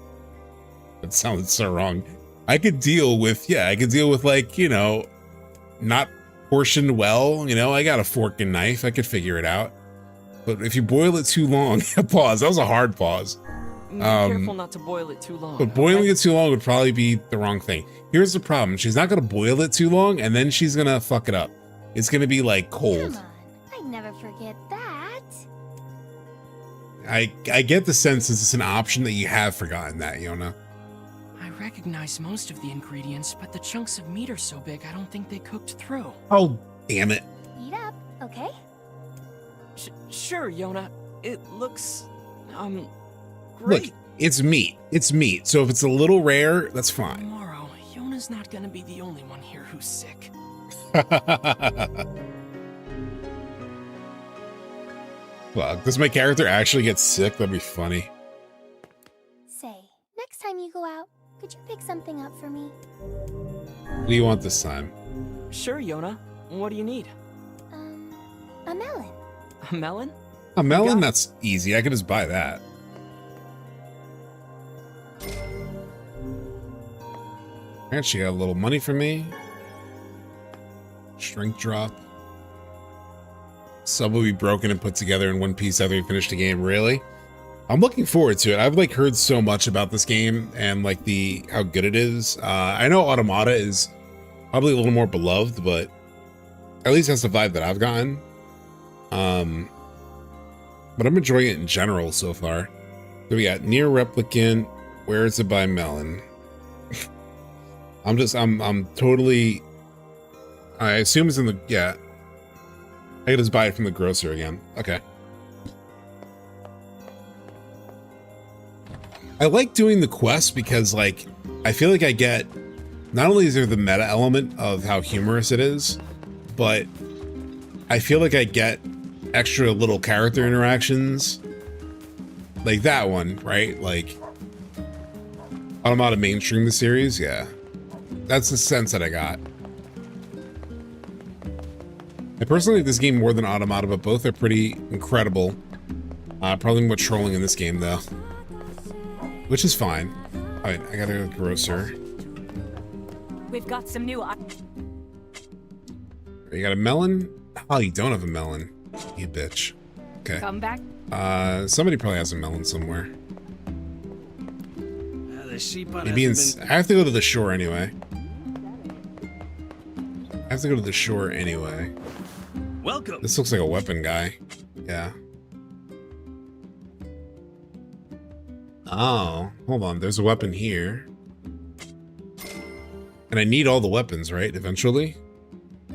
That sounds so wrong. I could deal with like, you know, not portioned well. You know, I got a fork and knife. I could figure it out. But if you boil it too long, pause. That was a hard pause. Be careful not to boil it too long. But boiling it too long would probably be the wrong thing. Here's the problem. She's not going to boil it too long, and then she's going to fuck it up. It's going to be, like, cold. Come on, I never forget that. I get the sense this is an option that you have forgotten that, Yona. I recognize most of the ingredients, but the chunks of meat are so big I don't think they cooked through. Oh, damn it. Eat up, okay? Sure, Yona. It looks, great. Look, it's meat. It's meat. So if it's a little rare, that's fine. Tomorrow, Yona's not gonna be the only one here who's sick. Well, does my character actually get sick? That'd be funny. Say, next time you go out, could you pick something up for me? What do you want this time? Sure, Yona. What do you need? A melon. A melon? A melon? That's easy. I could just buy that. Actually got a little money for me. Strength drop. Sub will be broken and put together in one piece after we finish the game. Really? I'm looking forward to it. I've like heard so much about this game and like how good it is. I know Automata is probably a little more beloved, but at least that's the vibe that I've gotten. But I'm enjoying it in general so far. So we got NieR Replicant. Where is it by Melon? I'm totally. I assume it's in the I could just buy it from the grocer again. Okay. I like doing the quests because, like, I feel like I get, not only is there the meta element of how humorous it is, but I feel like I get extra little character interactions. Like that one, right? Like, Automata mainstream the series, yeah. That's the sense that I got. I personally like this game more than Automata, but both are pretty incredible. Probably more trolling in this game, though. Which is fine. Alright, I gotta go to the grocer. We've got some new... You got a melon? Oh, you don't have a melon. You bitch. Okay. Come back. Somebody probably has a melon somewhere. The sheep on Maybe I have to go to the shore anyway. I have to go to the shore anyway. Welcome. This looks like a weapon guy. Yeah. Oh, hold on. There's a weapon here. And I need all the weapons, right? Eventually. A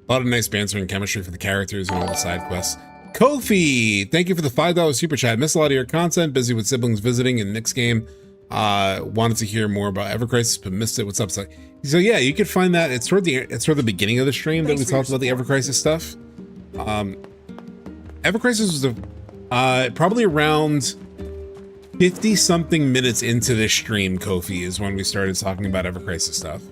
lot of nice banter and chemistry for the characters and all the side quests. Kofi! Thank you for the $5 super chat. Missed a lot of your content. Busy with siblings visiting in Nick's game. Wanted to hear more about Ever Crisis, but missed it. What's up? So yeah, you could find that. It's toward the beginning of the stream that we talked about the Ever Crisis stuff. Ever Crisis was probably around 50 something minutes into this stream, Kofi, is when we started talking about Ever Crisis stuff.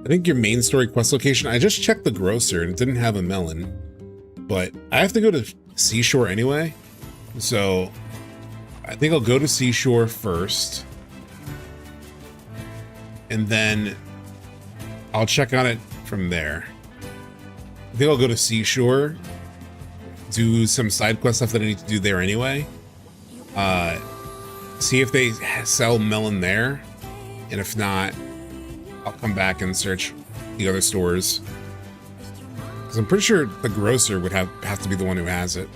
I think your main story quest location, I just checked the grocer and it didn't have a melon, but I have to go to Seashore anyway. So I think I'll go to Seashore first and then I'll check on it from there. I think I'll go to Seashore, do some side quest stuff that I need to do there anyway. See if they sell melon there, and if not, I'll come back and search the other stores. Because I'm pretty sure the grocer would have to be the one who has it.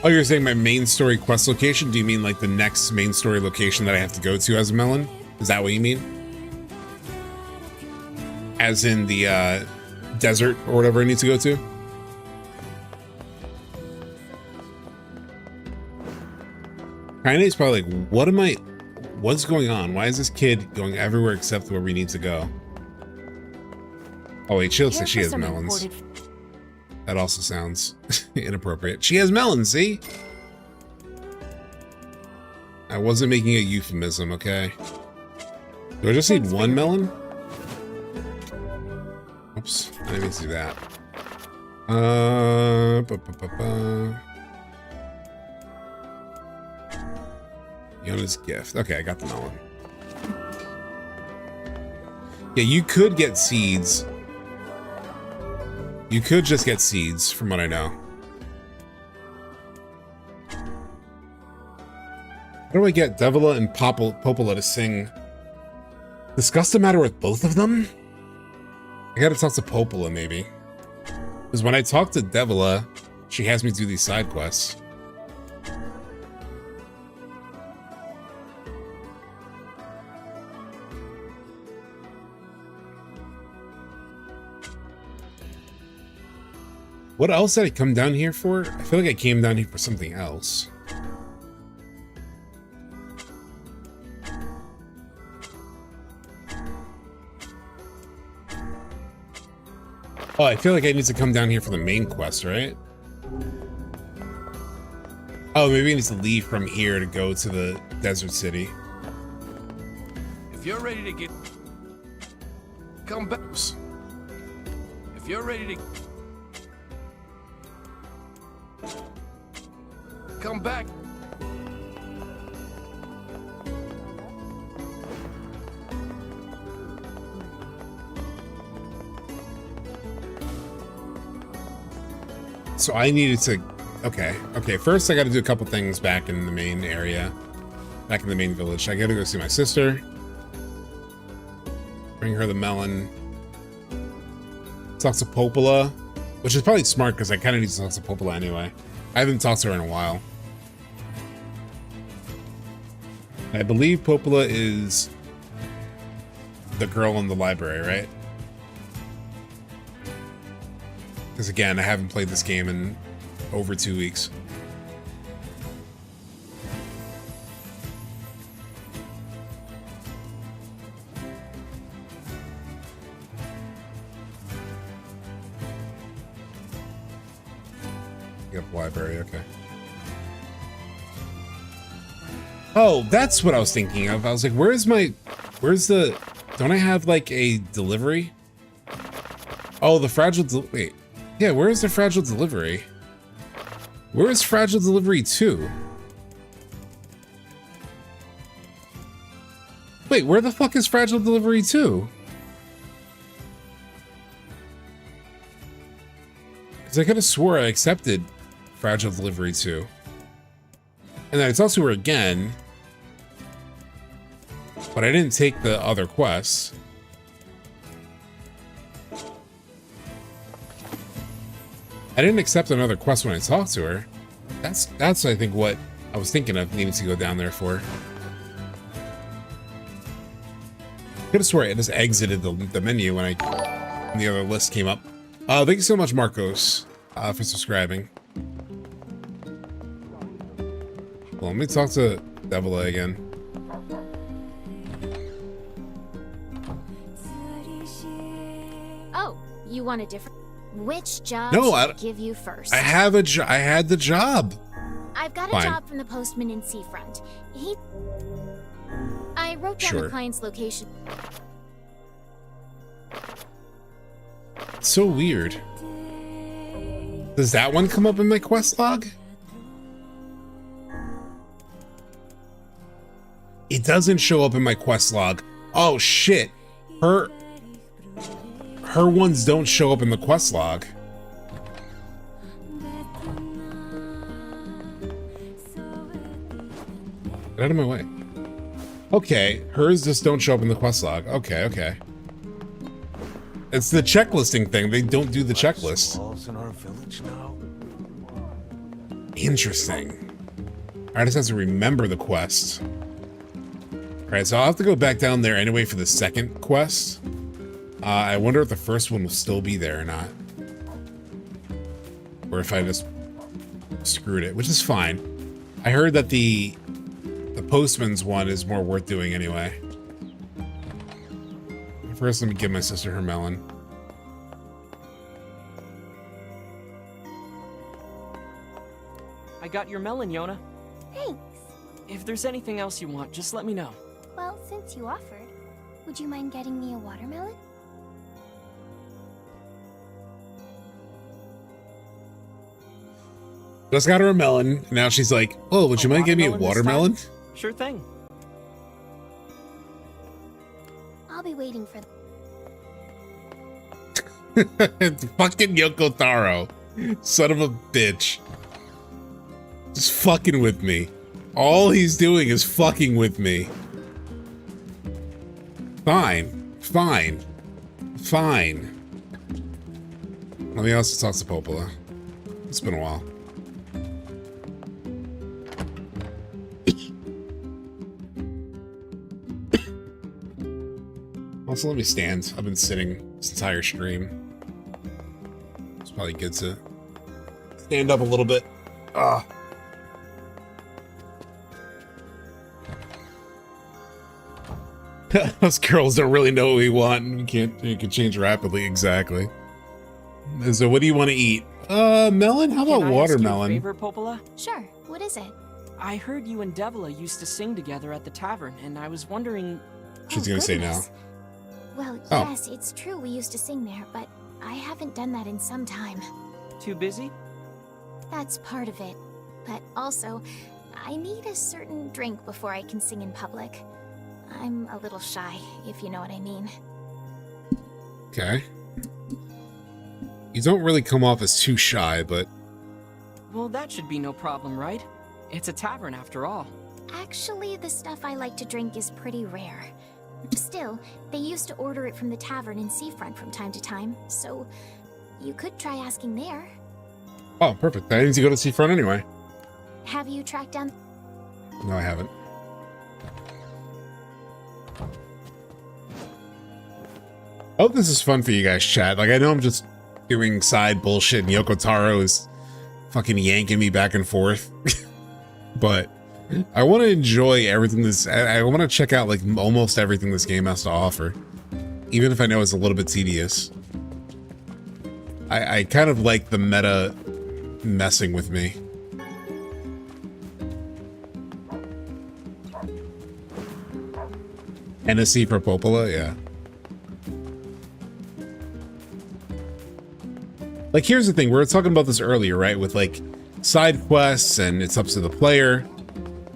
Oh, you're saying my main story quest location? Do you mean like the next main story location that I have to go to as a melon? Is that what you mean? As in the desert or whatever I need to go to? Kaine's probably like, what's going on? Why is this kid going everywhere except where we need to go? Oh wait, she looks like she has melons. That also sounds inappropriate. She has melons, see? I wasn't making a euphemism, okay? Do I just need one melon? Oops, I didn't mean to do that. Yona's gift. Okay, I got the melon. Yeah, you could get seeds. You could just get seeds, from what I know. How do I get Devila and Popola to sing Discuss the Matter with both of them? I gotta talk to Popola, maybe. Because when I talk to Devila, she has me do these side quests. What else did I come down here for? I feel like I came down here for something else. Oh, I feel like I need to come down here for the main quest, right? Oh, maybe I need to leave from here to go to the desert city. If you're ready to get... Come back. If you're ready to... Come back. So I needed to... Okay. First I gotta do a couple things back in the main area. Back in the main village. I gotta go see my sister. Bring her the melon. Talk to Popola. Which is probably smart because I kind of need to talk to Popola anyway. I haven't talked to her in a while. I believe Popola is the girl in the library, right? Because again, I haven't played this game in over 2 weeks. Yep, library, okay. Oh, that's what I was thinking of. I was like, where's the, don't I have like a delivery? Oh, the fragile, wait. Yeah, where is the fragile delivery? Where is fragile delivery 2? Wait, where the fuck is fragile delivery 2? Because I could have swore I accepted fragile delivery 2. And then I talked to her again, but I didn't take the other quests. I didn't accept another quest when I talked to her. That's I think what I was thinking of needing to go down there for. I could have swore I just exited the menu when the other list came up. Thank you so much, Marcos, for subscribing. Well, let me talk to Devila again. Oh, you want a different... Which job No, should I I give you first? I had the job. I've got Fine. a job from the postman in Seafront. I wrote down Sure. the client's location. It's so weird. Does that one come up in my quest log? It doesn't show up in my quest log. Oh shit. Her ones don't show up in the quest log. Get out of my way. Okay, hers just don't show up in the quest log. Okay. It's the checklisting thing. They don't do the checklist. In our village now. Interesting. I just have to remember the quest. Alright, so I'll have to go back down there anyway for the second quest. I wonder if the first one will still be there or not. Or if I just screwed it, which is fine. I heard that the postman's one is more worth doing anyway. First, let me give my sister her melon. I got your melon, Yona. Thanks. If there's anything else you want, just let me know. Well, since you offered, would you mind getting me a watermelon? Just got her a melon. Now she's like, oh, would you mind giving me a watermelon? Sure thing. I'll be waiting for Fucking Yoko Taro. Son of a bitch. Just fucking with me. All he's doing is fucking with me. Fine. Let me also talk to Popola. It's been a while. Also, let me stand. I've been sitting this entire stream. It's probably good to stand up a little bit. Ah. Those girls don't really know what we want. You can change rapidly. Exactly. So what do you want to eat? Melon? How about watermelon? Favorite, Popola? Sure. What is it? I heard you and Devila used to sing together at the tavern, and I was wondering... She's gonna say no. Well, yes, it's true we used to sing there, but I haven't done that in some time. Too busy? That's part of it. But also, I need a certain drink before I can sing in public. I'm a little shy, if you know what I mean. Okay. You don't really come off as too shy, but... Well, that should be no problem, right? It's a tavern after all. Actually, the stuff I like to drink is pretty rare. Still, they used to order it from the tavern in Seafront from time to time, so you could try asking there. Oh, perfect. I need to go to Seafront anyway. Have you tracked down... No, I haven't. I hope this is fun for you guys, chat. Like, I know I'm just doing side bullshit and Yoko Taro is fucking yanking me back and forth. But I want to enjoy everything I want to check out, like, almost everything this game has to offer. Even if I know it's a little bit tedious. I kind of like the meta messing with me. NSC for Popola, yeah. Like, here's the thing, we were talking about this earlier, right? With, like, side quests and it's up to the player.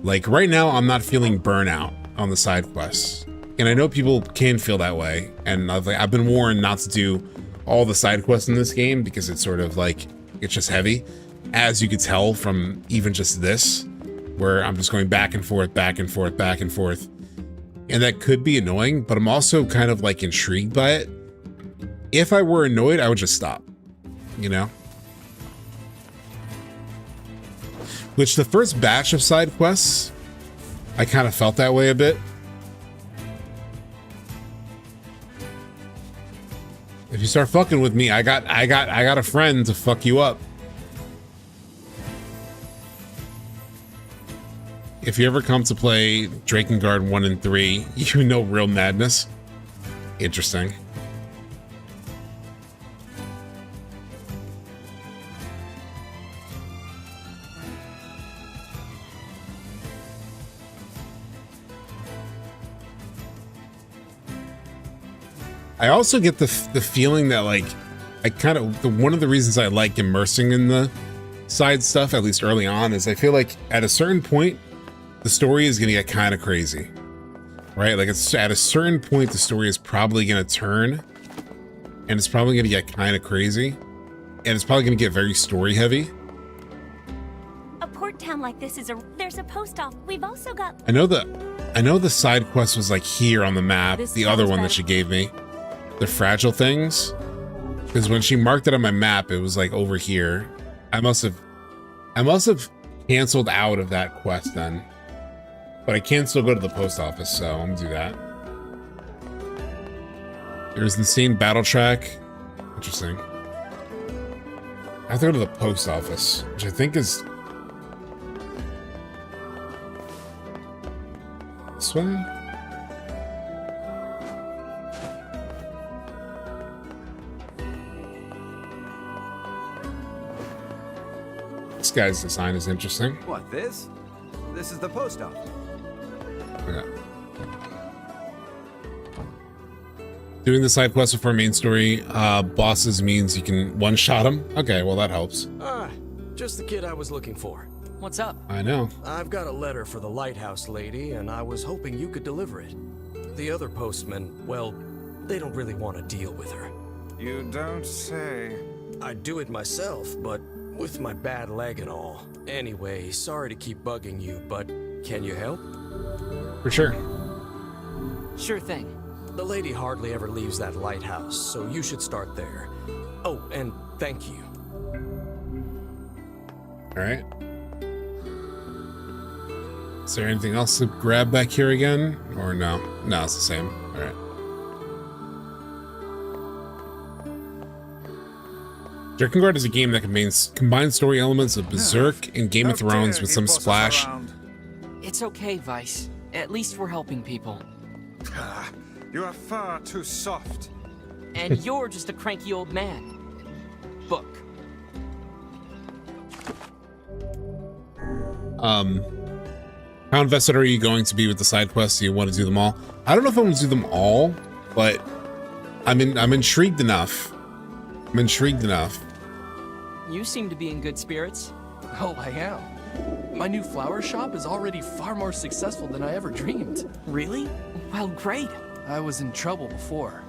Like, right now, I'm not feeling burnout on the side quests. And I know people can feel that way. And I've been warned not to do all the side quests in this game because it's sort of like, it's just heavy. As you could tell from even just this, where I'm just going back and forth, back and forth, back and forth. And that could be annoying, but I'm also kind of like intrigued by it. If I were annoyed, I would just stop. You know? Which the first batch of side quests, I kind of felt that way a bit. If you start fucking with me, I got a friend to fuck you up. If you ever come to play Drakengard 1 and 3, you know real madness. Interesting. I also get the feeling that, like, one of the reasons I like immersing in the side stuff, at least early on, is I feel like at a certain point, the story is going to get kind of crazy, right? Like, it's at a certain point, the story is probably going to turn, and it's probably going to get kind of crazy, and it's probably going to get very story heavy. A port town like this there's a post office. We've also got... I know the side quest was like here on the map, the other one that she gave me. The fragile things, because when she marked it on my map, it was like over here. I must have canceled out of that quest then, but I can still go to the post office, so I'm gonna do that. There's insane battle track. Interesting. I have to go to the post office, which I think is this way. This guy's design is interesting. What, this? This is the post office. Okay. Doing the side quest before main story bosses means you can one-shot them. Okay, well that helps. Ah, just the kid I was looking for. What's up? I know. I've got a letter for the lighthouse lady, and I was hoping you could deliver it. The other postmen, well, they don't really want to deal with her. You don't say. I'd do it myself, but with my bad leg and all. Anyway, sorry to keep bugging you, but can you help? For sure. Sure thing. The lady hardly ever leaves that lighthouse, so you should start there. Oh, and Thank you. All right. Is there anything else to grab back here again? Or no? No, it's the same. All right. Drakengard is a game that combines story elements of Berserk and Game of Thrones with some splash. It's okay, Vice. At least we're helping people. You are far too soft. And you're just a cranky old man. Book. How invested are you going to be with the side quests? Do you want to do them all? I don't know if I want to do them all, but I'm intrigued enough. I'm intrigued enough. You seem to be in good spirits. Oh, I am. My new flower shop is already far more successful than I ever dreamed. Really? Well, great. I was in trouble before,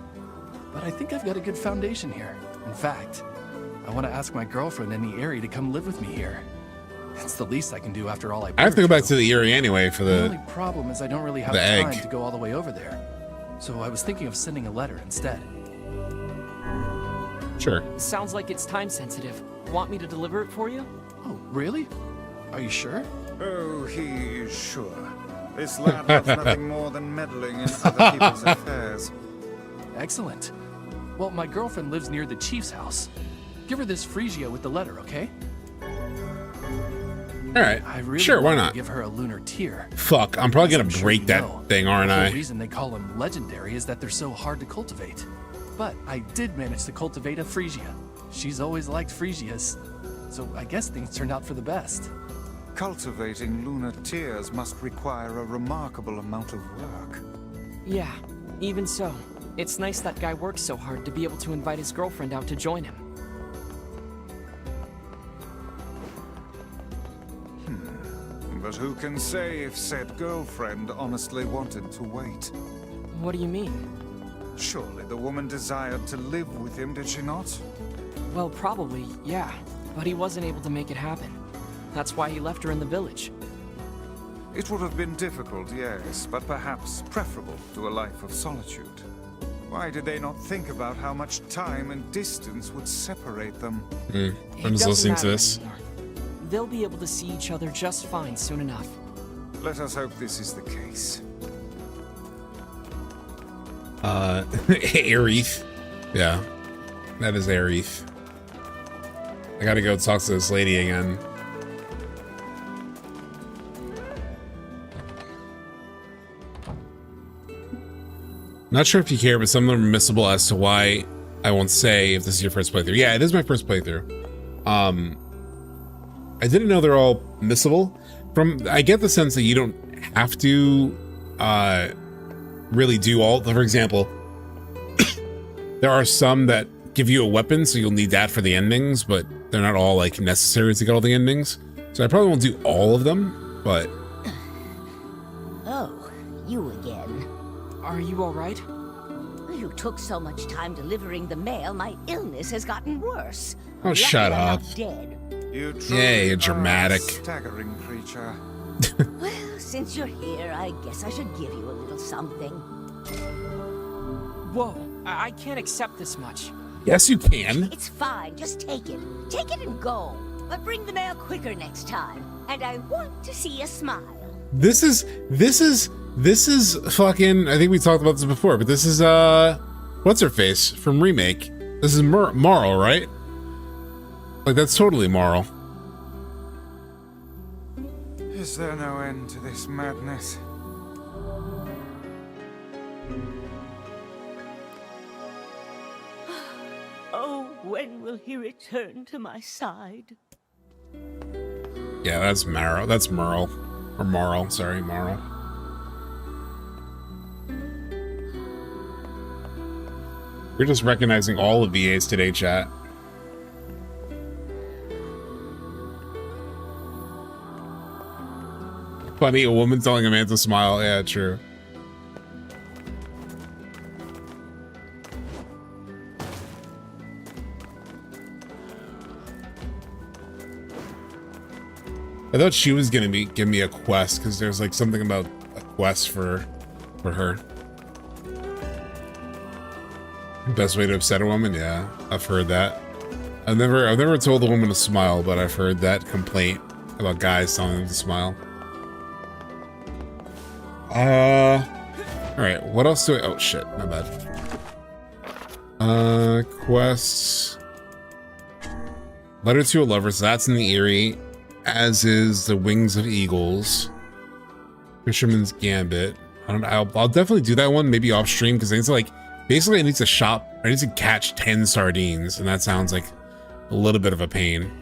but I think I've got a good foundation here. In fact, I want to ask my girlfriend and Aerie to come live with me here. It's the least I can do after all I have to go back to the Aerie anyway for the only problem is I don't really have the time egg. to go all the way over there. So I was thinking of sending a letter instead. Sure. Sounds like it's time sensitive. Want me to deliver it for you? Oh, really? Are you sure? Oh, he is sure. This lad loves nothing more than meddling in other people's affairs. Excellent. Well, my girlfriend lives near the chief's house. Give her this Phrygia with the letter, okay? All right. I really sure, why want to not? give her a lunar tear. Fuck, I'm probably gonna As I'm break sure that you know, thing, aren't I? The reason they call them legendary is that they're so hard to cultivate. But I did manage to cultivate a Phrygia. She's always liked Phrygias, so I guess things turned out for the best. Cultivating lunar tears must require a remarkable amount of work. Yeah, even so. It's nice that guy works so hard to be able to invite his girlfriend out to join him. But who can say if said girlfriend honestly wanted to wait? What do you mean? Surely the woman desired to live with him, did she not? Well, probably, yeah. But he wasn't able to make it happen. That's why he left her in the village. It would have been difficult, yes, but perhaps preferable to a life of solitude. Why did they not think about how much time and distance would separate them? I'm just listening to this. Anymore. They'll be able to see each other just fine soon enough. Let us hope this is the case. Aerie. Yeah, that is Aerie. I gotta go talk to this lady again. Not sure if you care, but some of them are missable as to why I won't say if this is your first playthrough. Yeah, it is my first playthrough. I didn't know they're all missable. I get the sense that you don't have to really do all. For example, there are some that give you a weapon, so you'll need that for the endings, but they're not all like necessary to get all the endings. So I probably won't do all of them, but. Oh, you again. Are you all right? You took so much time delivering the mail, my illness has gotten worse. Oh, shut Luckily, I'm up. not dead. Yeah, you're dramatic. Staggering creature. Well, since you're here, I guess I should give you a little something. Whoa, I can't accept this much. Yes, you can. It's fine, just take it. Take it and go. But bring the mail quicker next time. And I want to see a smile. This is fucking, I think we talked about this before, but this is, what's her face from Remake? This is Marl, right? Like, that's totally Marl. Is there no end to this madness? Oh, when will he return to my side? Yeah, that's Marl. That's Merle. Or Marl, sorry, Marl. We're just recognizing all of VAs today, chat. Funny, a woman telling a man to smile. Yeah, true. I thought she was gonna give me a quest because there's like something about a quest for her. Best way to upset a woman? Yeah, I've heard that. I've never told the woman to smile, but I've heard that complaint about guys telling them to smile. Alright, what else do I... Oh, shit, my bad. Quests... Letter to a Lover, so that's in the Aerie, as is the Wings of Eagles. Fisherman's Gambit. I don't know, I'll definitely do that one, maybe off stream, because I need to, like, basically I need to catch 10 sardines, and that sounds like a little bit of a pain.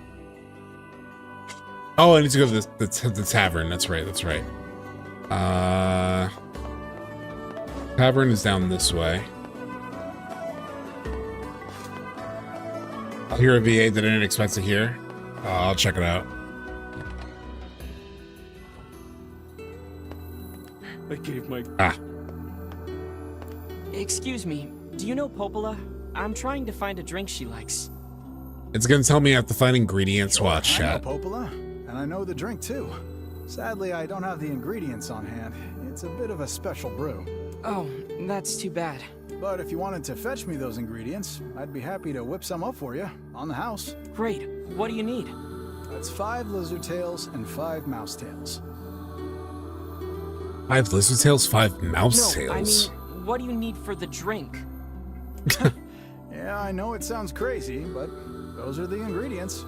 Oh, I need to go to the tavern, that's right. Tavern is down this way. I'll hear a VA that I didn't expect to hear. I'll check it out. I gave my... Excuse me, do you know Popola? I'm trying to find a drink she likes. It's gonna tell me I have to find ingredients. Watch, I know chat. Popola, and I know the drink too. Sadly, I don't have the ingredients on hand. It's a bit of a special brew. Oh, that's too bad. But if you wanted to fetch me those ingredients, I'd be happy to whip some up for you, on the house. Great. What do you need? That's 5 lizard tails and 5 mouse tails. 5 lizard tails, 5 mouse tails. I mean, what do you need for the drink? Yeah, I know it sounds crazy, but those are the ingredients.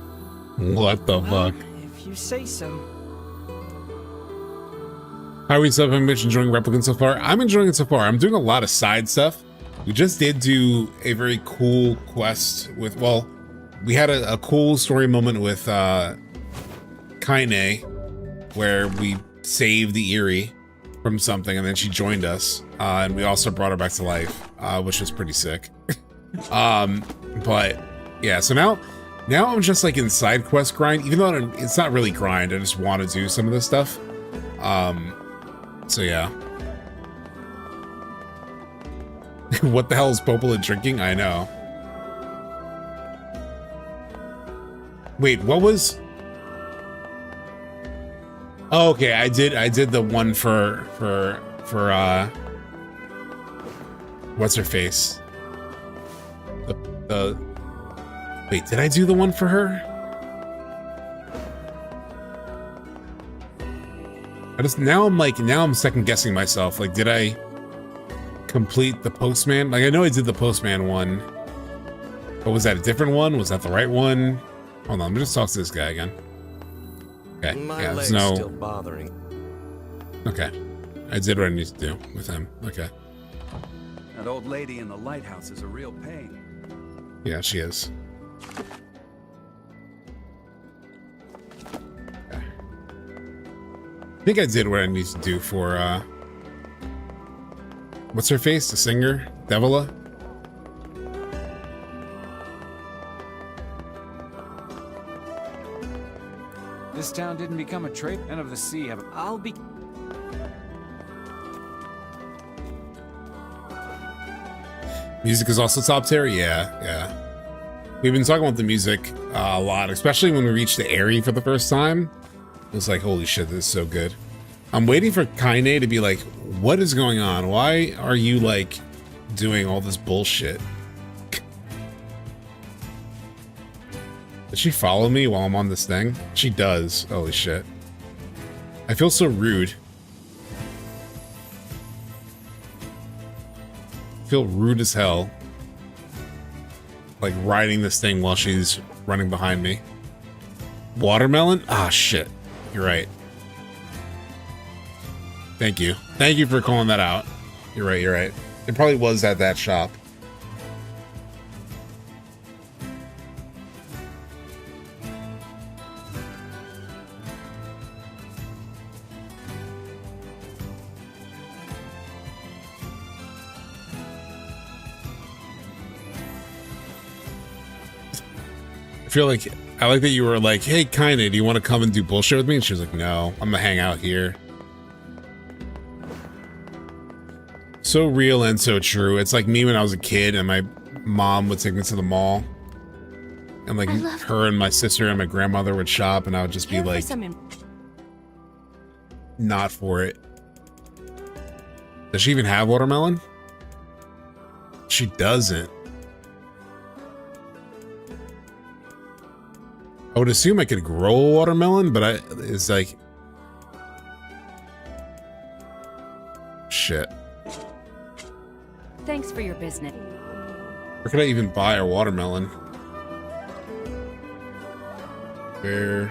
What the fuck? If you say so. How are we, Sub? I'm enjoying Replicant so far. I'm enjoying it so far. I'm doing a lot of side stuff. We just did do a very cool quest with, well, we had a cool story moment with Kaine, where we saved the Aerie from something, and then she joined us, and we also brought her back to life, which was pretty sick. But yeah, so now I'm just like in side quest grind, even though it's not really grind. I just want to do some of this stuff. So yeah. What the hell is Popola drinking? I know. Wait, what was... Oh, okay, I did the one for what's her face? Wait, did I do the one for her? Now I'm second guessing myself. Like, did I complete the postman? Like, I know I did the postman one, but was that a different one? Was that the right one? Hold on, let me just talk to this guy again. Okay, My leg's still bothering. Okay, I did what I need to do with him. Okay. That old lady in the lighthouse is a real pain. Yeah, she is. I think I did what I need to do for, what's her face? The singer? Devila? This town didn't become a trade and of the sea. I'll be... Music is also top tier? Yeah. We've been talking about the music a lot, especially when we reached the Aerie for the first time. It was like, holy shit, this is so good. I'm waiting for Kaine to be like, what is going on? Why are you, like, doing all this bullshit? Does she follow me while I'm on this thing? She does. Holy shit. I feel so rude. I feel rude as hell. Like, riding this thing while she's running behind me. Watermelon? Ah, shit. You're right. Thank you. Thank you for calling that out. You're right. It probably was at that shop. I like that you were like, hey, Kaine, do you want to come and do bullshit with me? And she was like, no, I'm gonna hang out here. So real and so true. It's like me when I was a kid and my mom would take me to the mall. And like her and my sister and my grandmother would shop and I would just be like, not for it. Does she even have watermelon? She doesn't. I would assume I could grow a watermelon, but it's like... Shit. Thanks for your business. Where can I even buy a watermelon? Where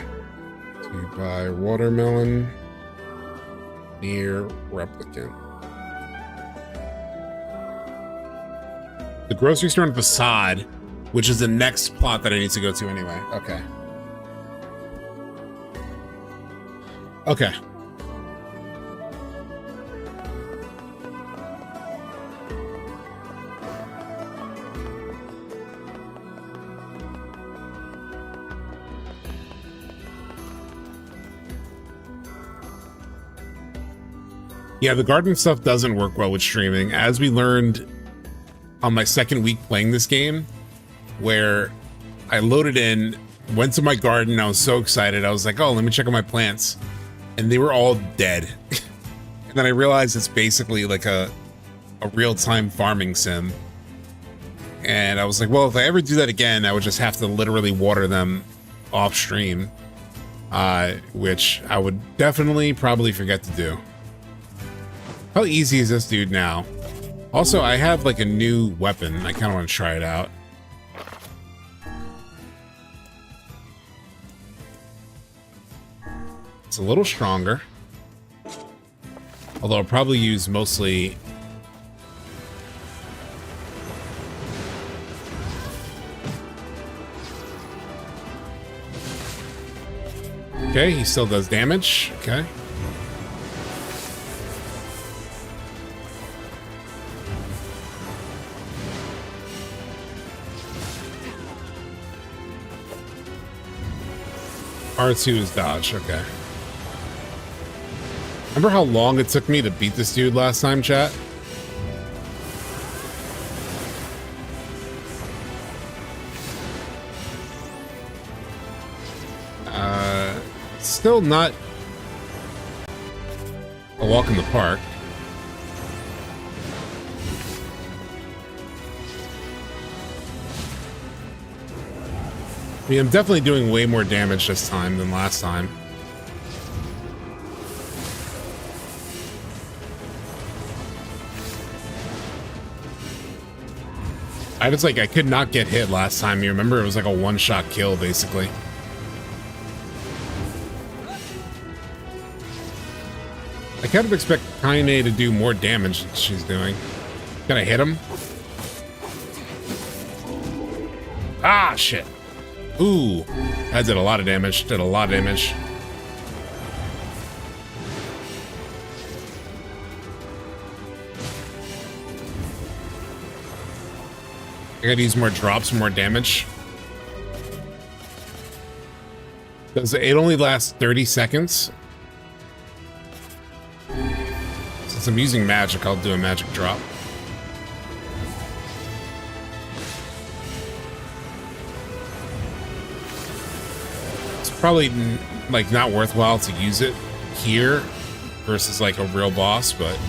to buy watermelon? NieR Replicant. The grocery store in Facade, which is the next plot that I need to go to anyway. Okay. Okay. Yeah, the garden stuff doesn't work well with streaming, as we learned on my second week playing this game, where I loaded in, went to my garden, I was so excited, I was like, oh, let me check out my plants, and they were all dead. And then I realized it's basically like a real-time farming sim. And I was like, well, if I ever do that again, I would just have to literally water them off stream, which I would definitely probably forget to do. How easy is this dude now? Also, I have like a new weapon. I kind of want to try it out. It's a little stronger. Although I'll probably use mostly... Okay, he still does damage. Okay. R2 is dodge, okay. Remember how long it took me to beat this dude last time, chat? Still not a walk in the park. I mean, I'm definitely doing way more damage this time than last time. I was like, I could not get hit last time. You remember it was like a one-shot kill, basically. I kind of expect Kaine to do more damage than she's doing. Can I hit him? Ah, shit. Ooh, that did a lot of damage. Did a lot of damage. I gotta use more drops, more damage. Does it only last 30 seconds? Since I'm using magic, I'll do a magic drop. Probably like not worthwhile to use it here versus like a real boss, but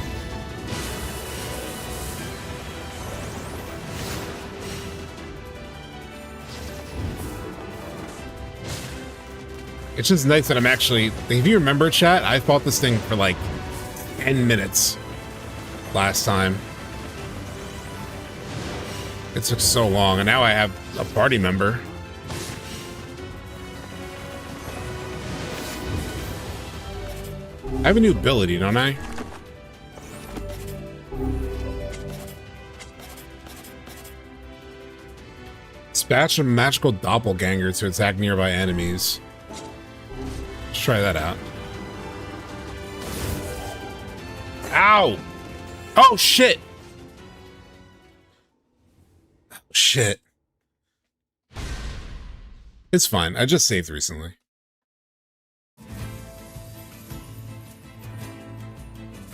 it's just nice that I'm actually, if you remember, chat, I fought this thing for like 10 minutes last time. It took so long, and now I have a party member. I have a new ability, don't I? Dispatch a magical doppelganger to attack nearby enemies. Let's try that out. Ow! Oh, shit! Oh, shit. It's fine. I just saved recently.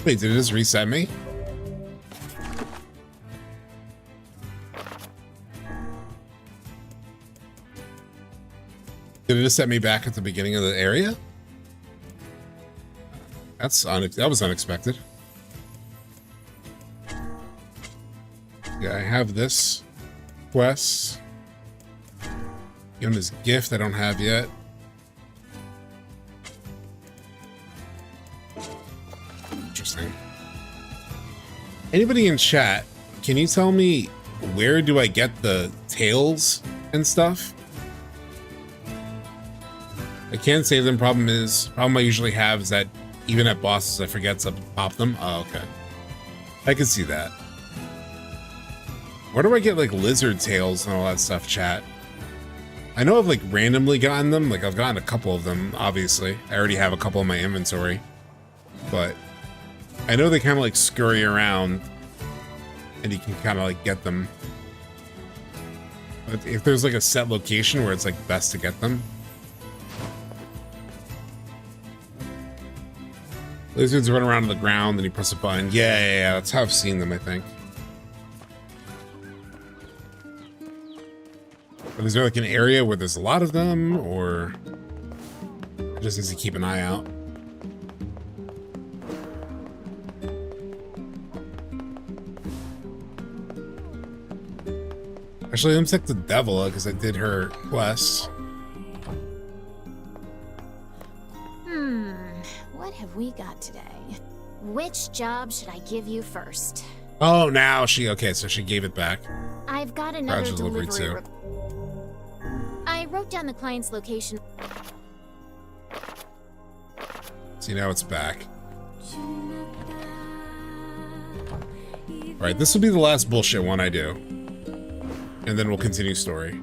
Wait, did it just reset me? Did it just set me back at the beginning of the area? That was unexpected. Yeah, I have this quest. Give him his gift I don't have yet. Interesting. Anybody in chat, can you tell me where do I get the tails and stuff? I can't save them. Problem I usually have is that even at bosses I forget to pop them. Oh, okay. I can see that. Where do I get like lizard tails and all that stuff, chat? I know I've like randomly gotten them. Like I've gotten a couple of them, obviously. I already have a couple in my inventory. But I know they kind of like scurry around and you can kind of like get them. But if there's like a set location where it's like best to get them. Lizards run around on the ground and you press a button. Yeah, that's how I've seen them, I think. But is there like an area where there's a lot of them, or just needs to keep an eye out? Actually, let me check the Devil because I did her quest. What have we got today? Which job should I give you first? Oh, now okay, so she gave it back. I've got another Fragile delivery too. I wrote down the client's location. See, now it's back. Alright, this will be the last bullshit one I do. And then we'll continue story.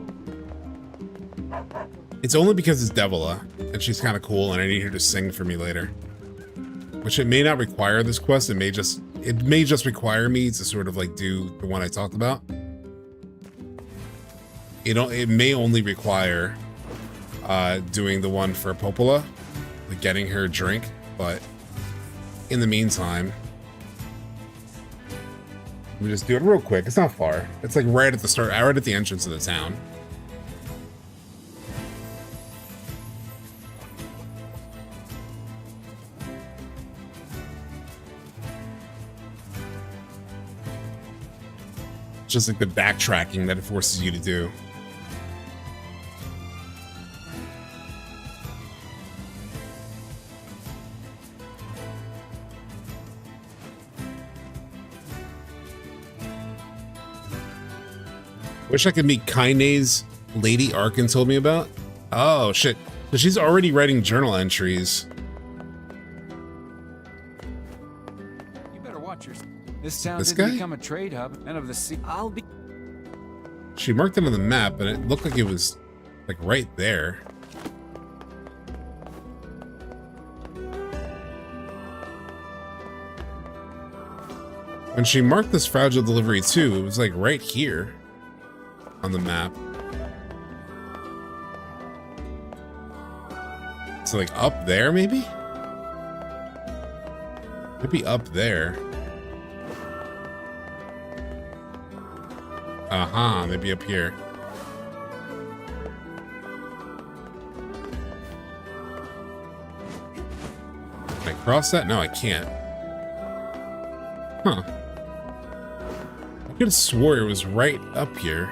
It's only because it's Devila, and she's kind of cool, and I need her to sing for me later. Which it may not require this quest, it may just require me to sort of like do the one I talked about. It may only require doing the one for Popola, like getting her a drink, but in the meantime, let me just do it real quick. It's not far. It's like right at the start, right at the entrance of the town. Just like the backtracking that it forces you to do. Wish I could meet Kaine's Lady Arkin told me about. Oh shit. So she's already writing journal entries. You better watch yourself. This town This didn't guy? become a trade hub and of the sea. I'll be. She marked it on the map, but it looked like it was like right there. When she marked this fragile delivery too, it was like right here on the map. So like up there maybe? Maybe up there. Uh-huh, maybe up here. Can I cross that? No, I can't. Huh. I could have swore it was right up here.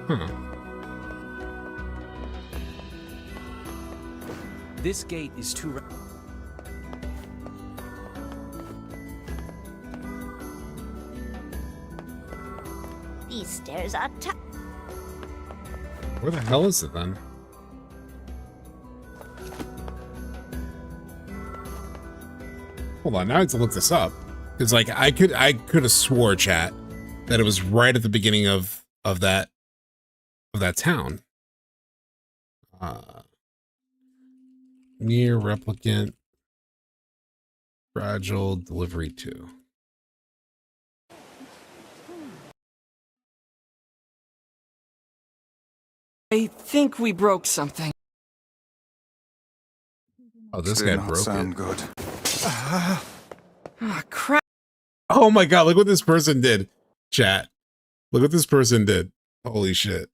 Huh. This gate is too. These stairs are tough. Where the hell is it then? Hold on, now I have to look this up. Because like I could have swore, chat, that it was right at the beginning of that town. NieR Replicant Fragile Delivery 2. I think we broke something. Oh, this guy broke sound it. Good. Ah, crap. Oh my god, look what this person did. Chat. Look what this person did. Holy shit.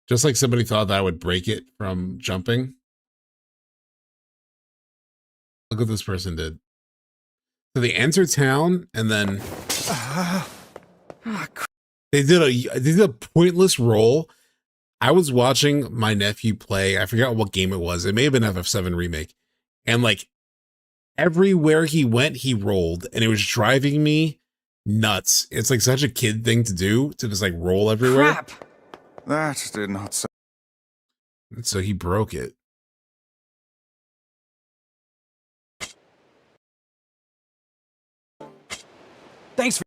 Just like somebody thought that I would break it from jumping. Look what this person did. So they enter town and then they did a pointless roll. I was watching my nephew play. I forgot what game it was. It may have been FF7 Remake. And like everywhere he went, he rolled, and it was driving me nuts. It's like such a kid thing to do, to just like roll everywhere. Crap! That did not sound. And so he broke it. Thanks for.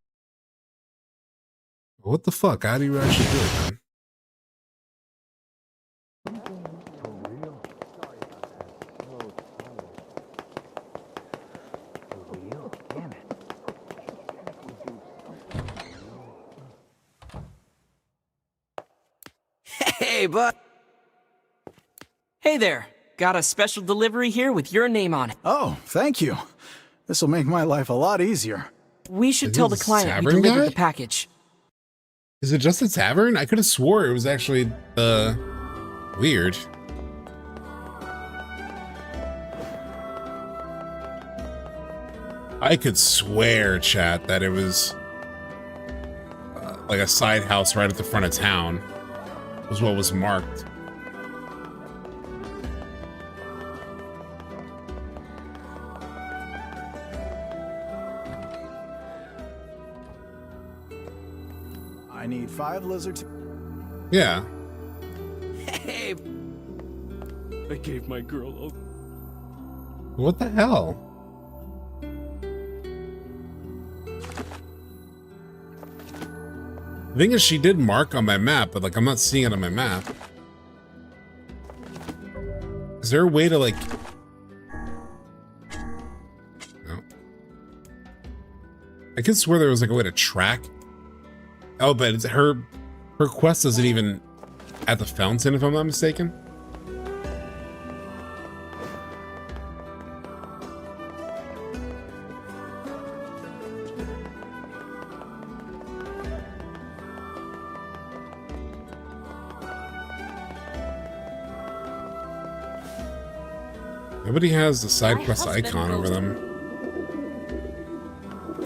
What the fuck? How do you actually do it, man? Hey, bud. Hey there. Got a special delivery here with your name on it. Oh, thank you. This will make my life a lot easier. We should tell the client we delivered the package. Is it just a tavern? I could have swore it was actually weird. I could swear, chat, that it was like a side house right at the front of town. Was what was marked. I need 5 lizards. Yeah. Hey. I gave my girl a... What the hell? The thing is, she did mark on my map, but like I'm not seeing it on my map. Is there a way to like... No. I could swear there was like a way to track. Oh, but it's her quest isn't even at the fountain, if I'm not mistaken. Nobody has the side quest icon over them.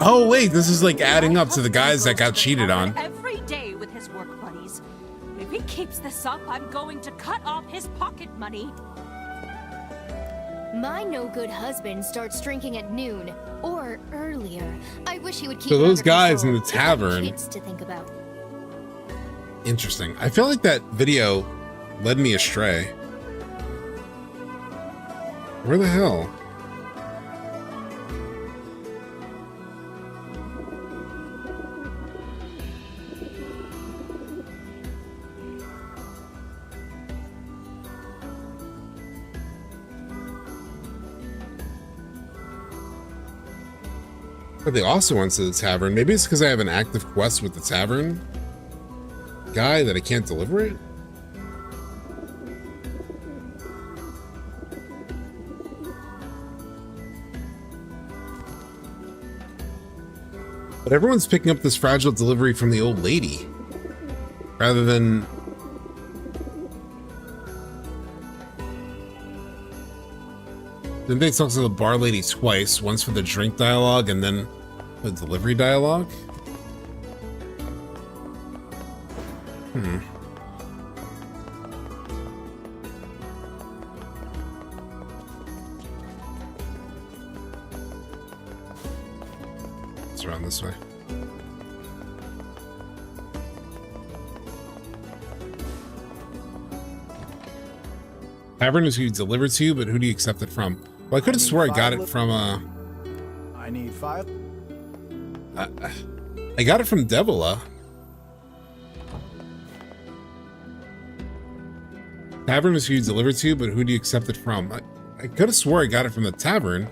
Oh wait, this is like adding up to the guys that got cheated on. Every day with his work buddies. If he keeps this up, I'm going to cut off his pocket money. My no-good husband starts drinking at noon or earlier. I wish he would keep. So those under guys control. in the tavern. Kids to think about. Interesting. I feel like that video led me astray. Where the hell? But they also went to the tavern. Maybe it's because I have an active quest with the tavern guy that I can't deliver it? But everyone's picking up this fragile delivery from the old lady rather than... Didn't they talk to the bar lady twice? Once for the drink dialogue and then the delivery dialogue? It's around this way. Tavern is who you deliver to, but who do you accept it from? Well, I could have swore I got it from I need 5. I got it from Devila. Tavern is who you deliver to, but who do you accept it from? I could have swore I got it from the tavern.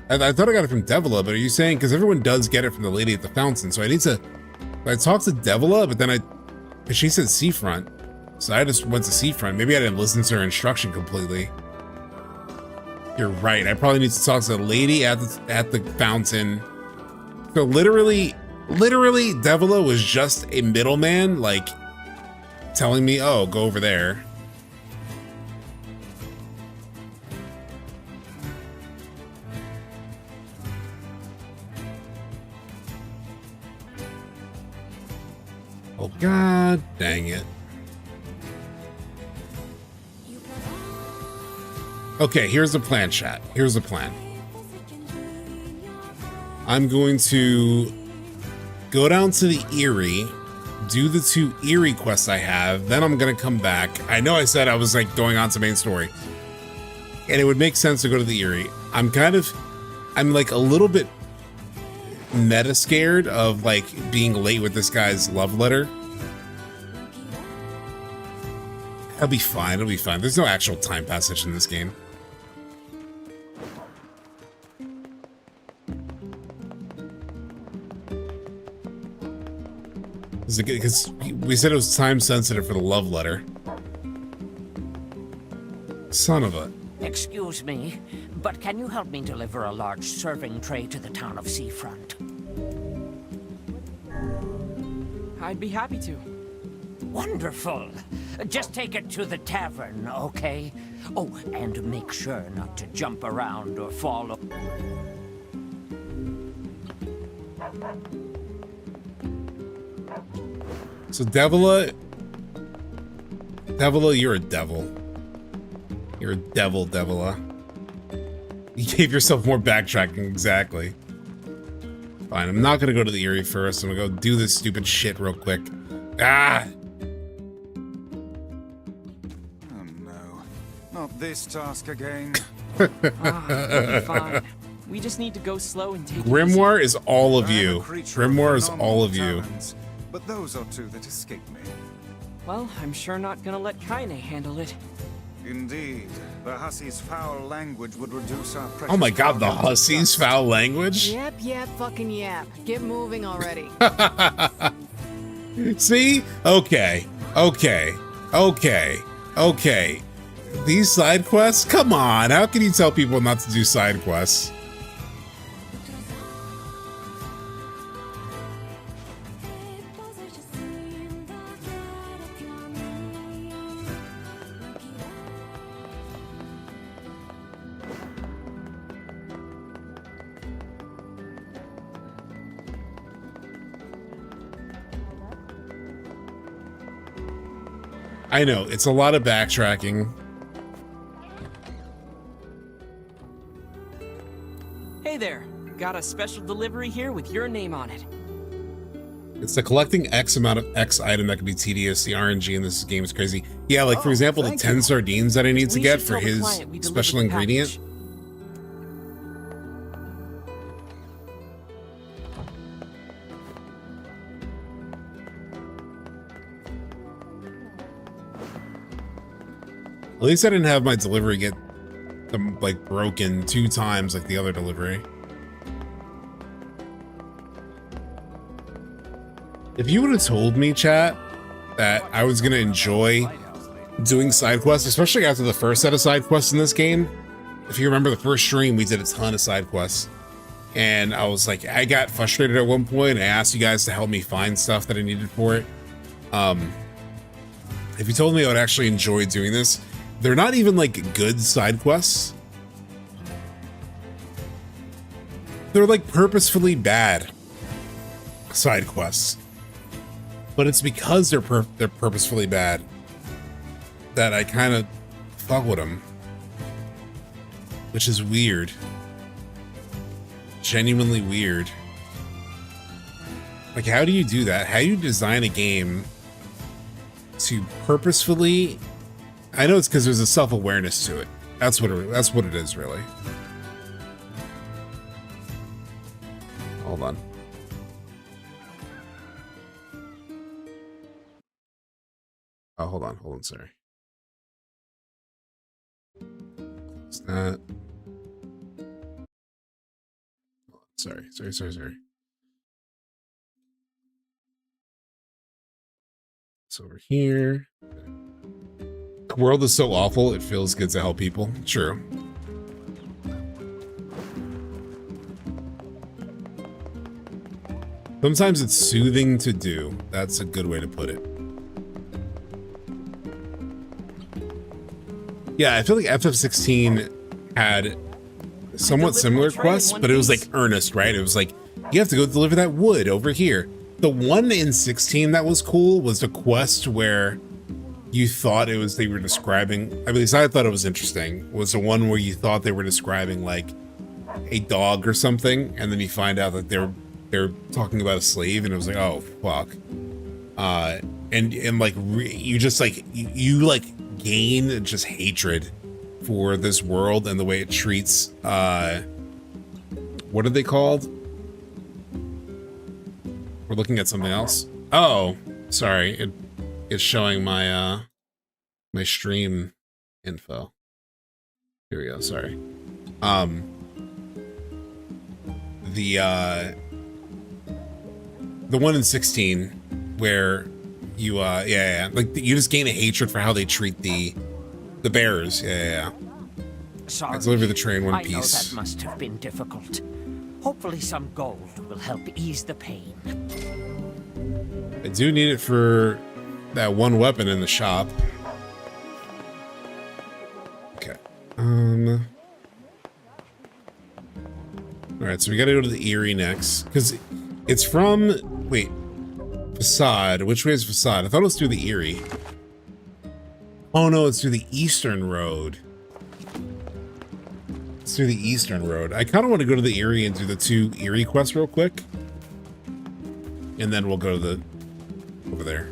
I thought I got it from Devila, but are you saying, because everyone does get it from the lady at the fountain, so I need to... I talked to Devila, but then because she said seafront, so I just went to seafront. Maybe I didn't listen to her instruction completely. You're right, I probably need to talk to the lady at the fountain. So literally, Devila was just a middleman, like, telling me, oh, go over there. Oh, God dang it. Okay, here's the plan, chat. Here's the plan. I'm going to go down to the Aerie, do the 2 Aerie quests I have, then I'm gonna come back. I know I said I was like going on to main story, and it would make sense to go to the Aerie. I'm like a little bit meta scared of like being late with this guy's love letter. It'll be fine, it'll be fine. There's no actual time passage in this game. Because we said it was time sensitive for the love letter. Son of a... Excuse me, but can you help me deliver a large serving tray to the town of Seafront? I'd be happy to. Wonderful. Just take it to the tavern, okay? Oh, and make sure not to jump around or fall. So Devila, you're a devil. You're a devil, Devila. You gave yourself more backtracking, exactly. Fine, I'm not gonna go to the Aerie first. I'm gonna go do this stupid shit real quick. Ah! Oh no, not this task again. It'll be fine. We just need to go slow and take it easy. Grimoire is all of you. Grimoire is all of you. But those are 2 that escape me. Well, I'm sure not gonna let Kaine handle it. Indeed, the hussy's foul language would reduce our precious. Oh my god, the hussy's foul language? Yep, fucking yep. Get moving already. See? Okay. These side quests? Come on, how can you tell people not to do side quests? I know, it's a lot of backtracking. Hey there, got a special delivery here with your name on it. It's the collecting X amount of X item that can be tedious. The RNG in this game is crazy. Yeah, like for example, the 10 sardines that I need to get for his special ingredient. At least I didn't have my delivery get like broken 2 times like the other delivery. If you would have told me, chat, that I was gonna enjoy doing side quests, especially after the first set of side quests in this game. If you remember the first stream, we did a ton of side quests. And I was like, I got frustrated at one point. I asked you guys to help me find stuff that I needed for it. If you told me I would actually enjoy doing this, they're not even like good side quests. They're like purposefully bad side quests. But it's because they're purposefully bad that I kind of fuck with them. Which is weird. Genuinely weird. Like, how do you do that? How do you design a game to purposefully... I know it's because there's a self-awareness to it. That's what it is, really. Hold on. Oh, hold on, sorry. It's not... Sorry. It's over here. The world is so awful, it feels good to help people. True. Sometimes it's soothing to do. That's a good way to put it. Yeah, I feel like FF16 had somewhat similar quests, but it was like earnest, right? It was like, you have to go deliver that wood over here. The one in 16 that was cool was the quest where you thought they were describing, at least I thought it was interesting, was the one where you thought they were describing like a dog or something, and then you find out that they're talking about a slave, and it was like, oh fuck. And like you just like you like gain just hatred for this world and the way it treats what are they called? We're looking at something else. Oh, sorry. It's showing my my stream info. Here we go, sorry. The one in 16 where you like you just gain a hatred for how they treat the bearers. Sorry, I deliver the tray in one piece. I know that must have been difficult. Hopefully some gold will help ease the pain. I do need it for that one weapon in the shop. Okay. Alright, so we gotta go to the Aerie next. Because it's from... Wait. Facade. Which way is Facade? I thought it was through the Aerie. Oh no, it's through the Eastern Road. It's through the Eastern Road. I kind of want to go to the Aerie and do the 2 Aerie quests real quick. And then we'll go to the... over there.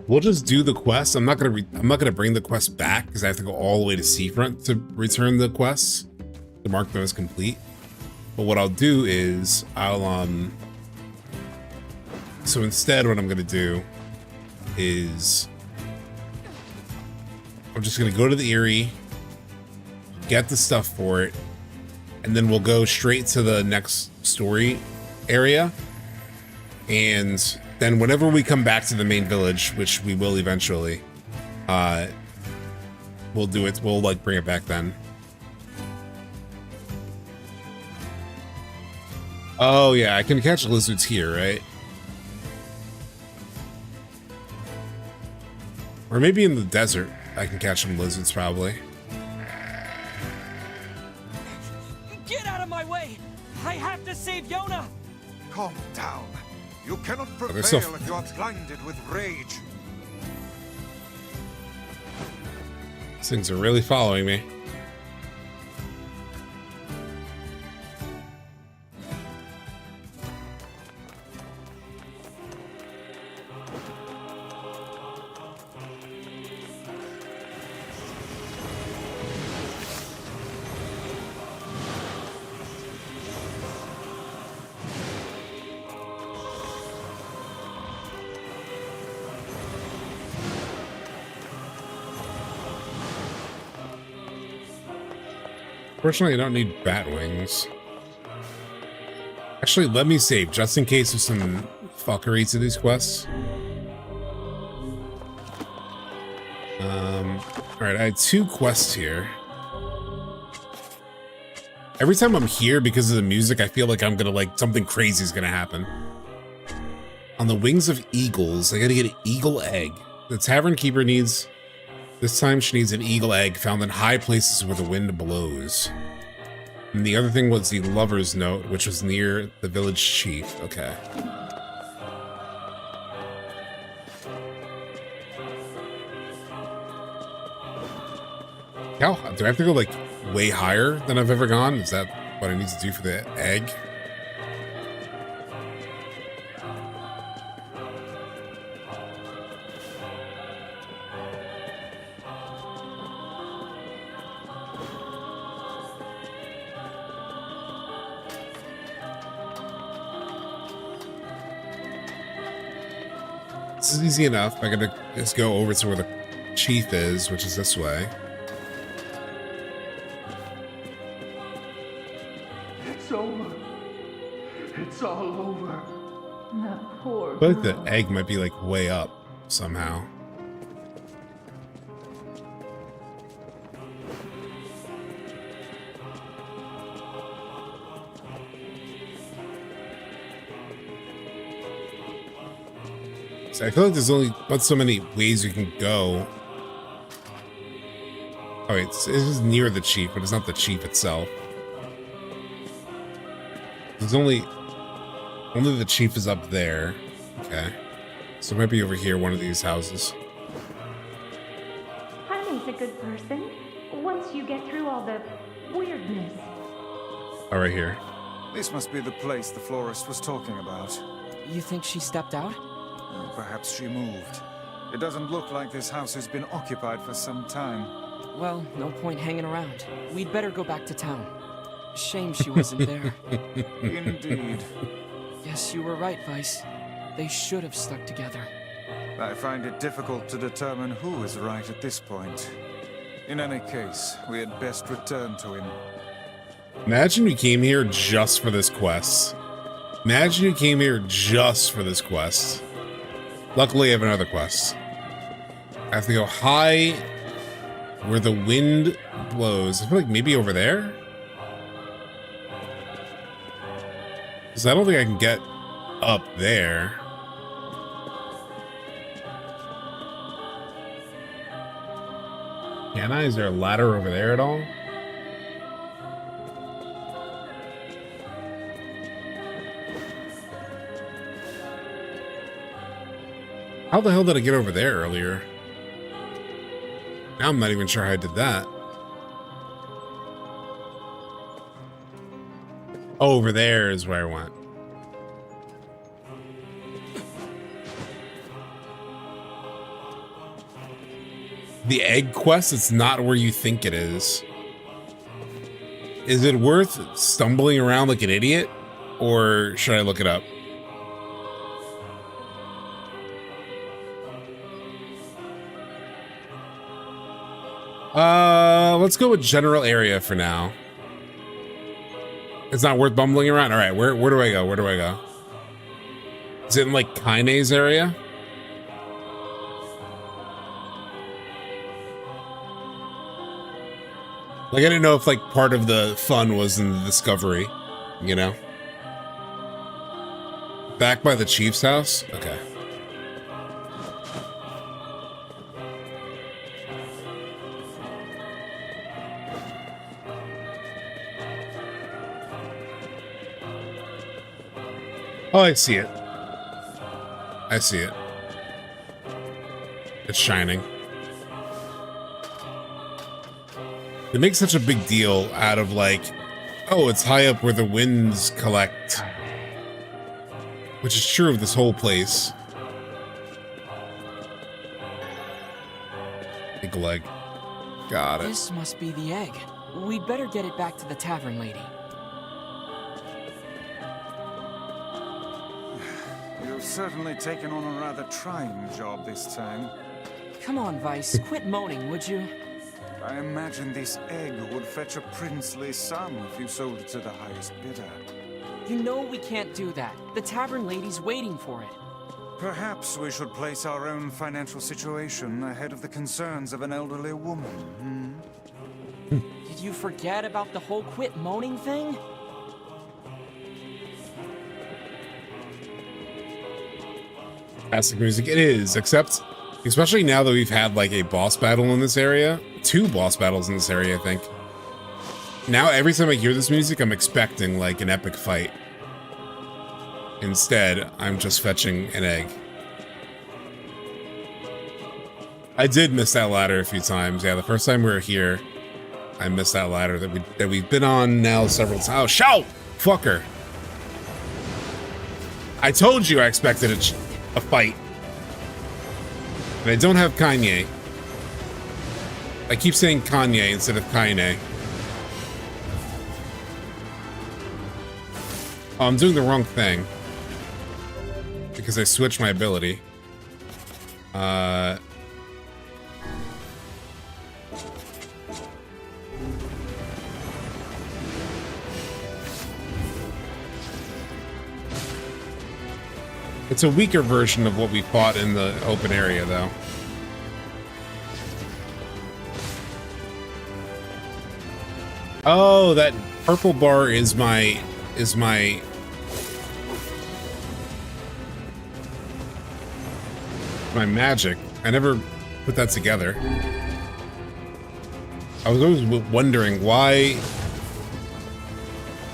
We'll just do the quest. I'm not gonna bring the quest back because I have to go all the way to Seafront to return the quests to mark them as complete. But what I'll do is so instead what I'm gonna do is I'm just gonna go to the Aerie, get the stuff for it, and then we'll go straight to the next story area. And then whenever we come back to the main village, which we will eventually, we'll do it. We'll like bring it back then. Oh yeah, I can catch lizards here, right? Or maybe in the desert, I can catch some lizards probably. Get out of my way! I have to save Yona! Calm down. You cannot prevail if you are blinded with rage. These things are really following me. Fortunately, I don't need bat wings. Actually, let me save, just in case there's some fuckery to these quests. Alright, I had 2 quests here. Every time I'm here, because of the music, I feel like I'm gonna, like, something crazy is gonna happen. On the wings of eagles, I gotta get an eagle egg. The tavern keeper needs... This time she needs an eagle egg found in high places where the wind blows. And the other thing was the lover's note, which was near the village chief. Okay. How do I have to go like way higher than I've ever gone? Is that what I need to do for the egg? This is easy enough. I gotta just go over to where the chief is, which is this way. It's over. It's all over. That poor I feel like the egg might be like way up somehow. So I feel like there's only but so many ways you can go. Oh wait, this is near the chief, but it's not the chief itself. There's only the chief is up there. Okay. So it might be over here, one of these houses. Kaine's a good person. Once you get through all the weirdness. Oh, right here. This must be the place the florist was talking about. You think she stepped out? Or perhaps she moved. It doesn't look like this house has been occupied for some time. Well, no point hanging around. We'd better go back to town. Shame she wasn't there. Indeed. Yes, you were right, Vice. They should have stuck together. I find it difficult to determine who is right at this point. In any case, we had best return to him. Imagine we came here just for this quest. Imagine you came here just for this quest. Luckily, I have another quest. I have to go high where the wind blows. I feel like maybe over there? Because I don't think I can get up there. Can I? Is there a ladder over there at all? How the hell did I get over there earlier? Now I'm not even sure how I did that. Oh, over there is where I went. The egg quest, it's not where you think it is. Is it worth stumbling around like an idiot? Or should I look it up? Let's go with general area for now. It's not worth bumbling around. All right, where do I go? Where do I go? Is it in like Kaine's area? Like I didn't know if like part of the fun was in the discovery, you know? Back by the chief's house? Okay. Oh, I see it. I see it. It's shining. They make such a big deal out of like, oh, it's high up where the winds collect. Which is true of this whole place. Big leg. Got it. This must be the egg. We'd better get it back to the tavern lady. You've certainly taken on a rather trying job this time. Come on, Vice. Quit moaning, would you? I imagine this egg would fetch a princely sum if you sold it to the highest bidder. You know we can't do that. The tavern lady's waiting for it. Perhaps we should place our own financial situation ahead of the concerns of an elderly woman, Did you forget about the whole quit moaning thing? Classic music it is, except especially now that we've had like a boss battle in this area, 2 boss battles in this area, I think. Now every time I hear this music, I'm expecting like an epic fight. Instead, I'm just fetching an egg. I did miss that ladder a few times. Yeah, the first time we were here, I missed that ladder that we've been on now several times. Oh, shout! Fucker. I told you I expected a fight. And I don't have Kaine. I keep saying Kanye instead of Kaine. Oh, I'm doing the wrong thing. Because I switched my ability. It's a weaker version of what we fought in the open area, though. Oh, that purple bar is my... my magic. I never put that together. I was always wondering, why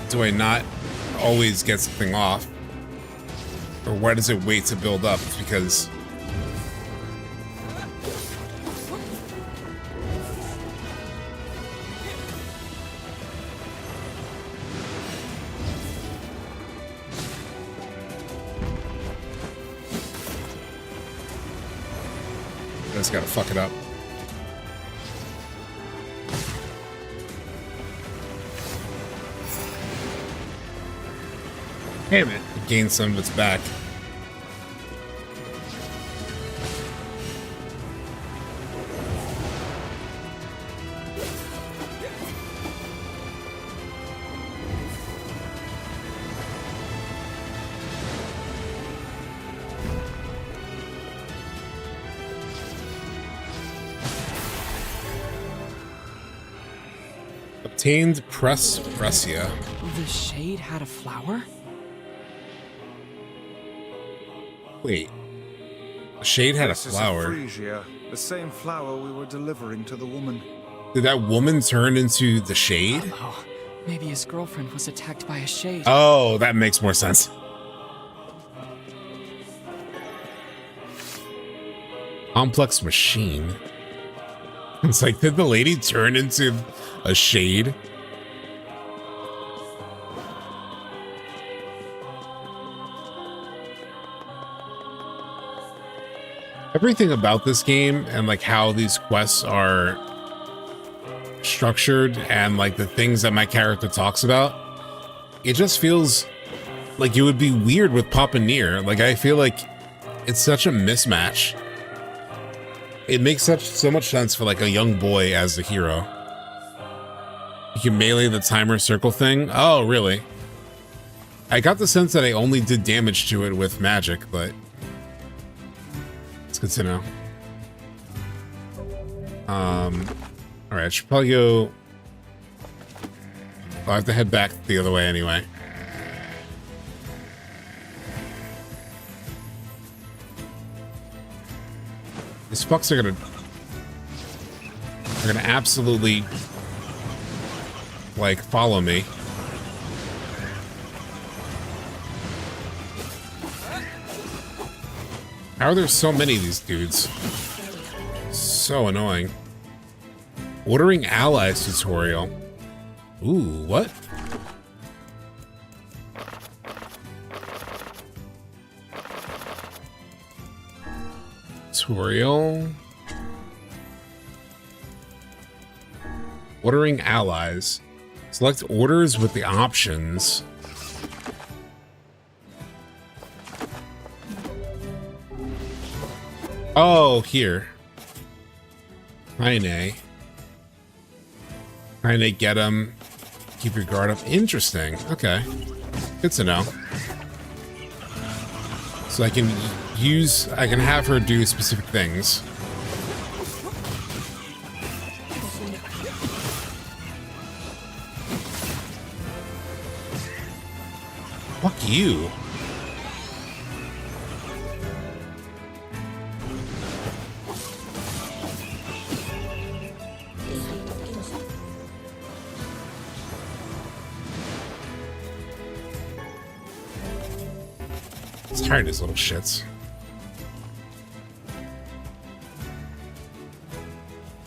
do I not always get something off? Or why does it wait to build up? It's because I just gotta fuck it up. Damn it. It gained some of its back. Obtained Pressia. The shade had a flower? Wait. The shade had a This is flower. Freesia, the same flower we were delivering to the woman. Did that woman turn into the shade? Oh, maybe his girlfriend was attacked by a shade. Oh, that makes more sense. Complex machine. It's like, did the lady turn into a shade? Everything about this game and like how these quests are structured and like the things that my character talks about, it just feels like it would be weird with Papa NieR. Like, I feel like it's such a mismatch. It makes so much sense for like a young boy as the hero. You can melee the timer circle thing. Oh, really? I got the sense that I only did damage to it with magic, but it's good to know. All right, I should probably go. I'll have to head back the other way anyway. These fucks are gonna absolutely like follow me. How are there so many of these dudes? So annoying. Ordering allies tutorial. Ooh, what? Tutorial. Ordering allies. Select orders with the options. Oh, here. Kaine. Kaine, get him. Keep your guard up. Interesting. Okay. Good to know. So I can have her do specific things. Fuck you. Tired of these little shits.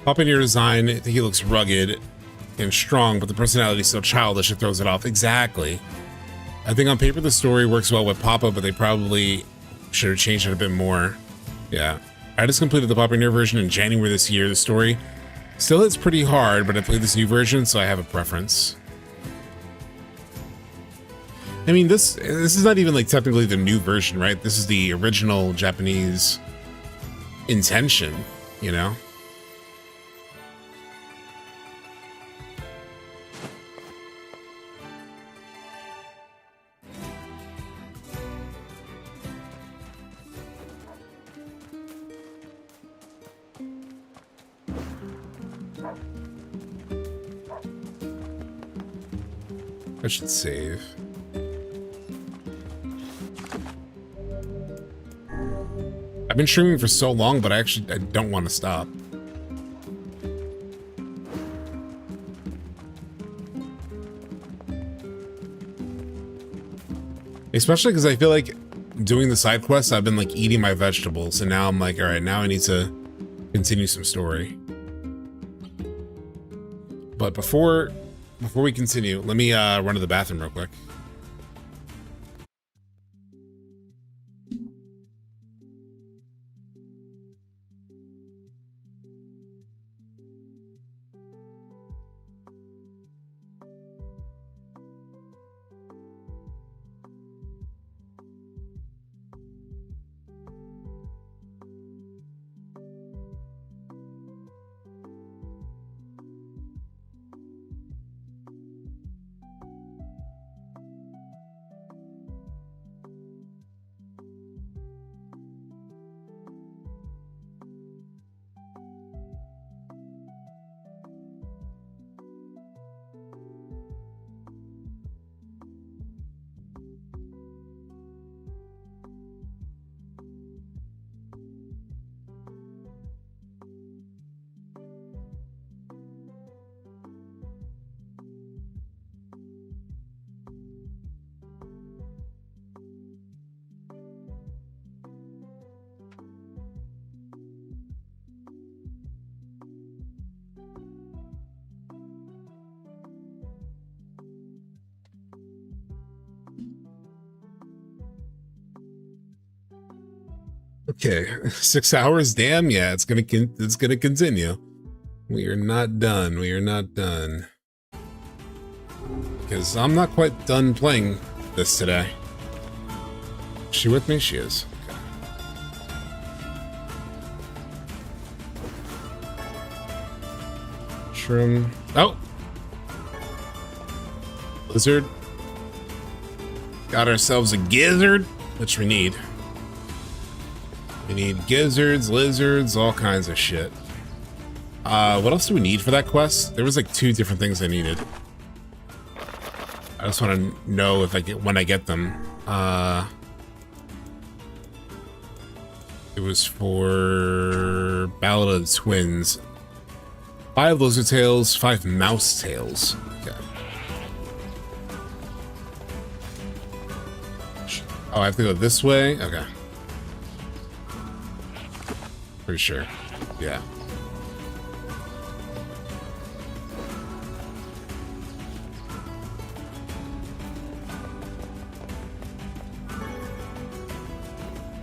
Pop in your design. I think he looks rugged and strong, but the personality is so childish it throws it off. Exactly. I think on paper the story works well with Papa, but they probably should have changed it a bit more. Yeah. I just completed the Papa NieR version in January this year. The story still hits pretty hard, but I played this new version, so I have a preference. I mean, this is not even like technically the new version, right? This is the original Japanese intention, you know? I should save. I've been streaming for so long, but I don't want to stop. Especially because I feel like doing the side quests, I've been like eating my vegetables, and now I'm like, all right, now I need to continue some story. But before we continue, let me run to the bathroom real quick. Okay, 6 hours. Damn, yeah, it's gonna continue. We are not done. We are not done. Because I'm not quite done playing this today. Is she with me? She is. Okay. Shroom. Oh! Lizard. Got ourselves a gizzard, which we need. We need gizzards, lizards, all kinds of shit. What else do we need for that quest? There was like 2 different things I needed. I just want to know if when I get them. It was for Ballad of the Twins. 5 lizard tails, 5 mouse tails. Okay. Oh, I have to go this way? Okay. Pretty sure. Yeah.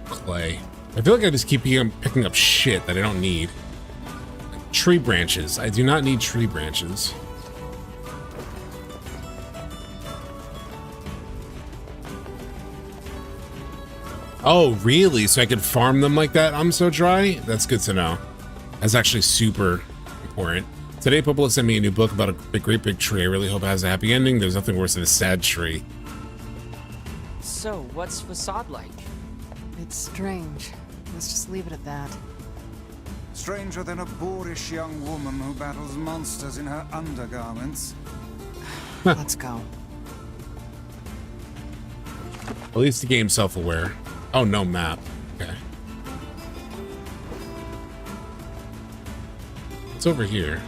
Clay. I feel like I just keep picking up shit that I don't need. Like tree branches. I do not need tree branches. Oh, really? So I could farm them like that? I'm so dry? That's good to know. That's actually super important. Today, Popola sent me a new book about a great big tree. I really hope it has a happy ending. There's nothing worse than a sad tree. So, what's Facade like? It's strange. Let's just leave it at that. Stranger than a boorish young woman who battles monsters in her undergarments. Let's go. At least the game's self-aware. Oh, no map. Okay. What's over here?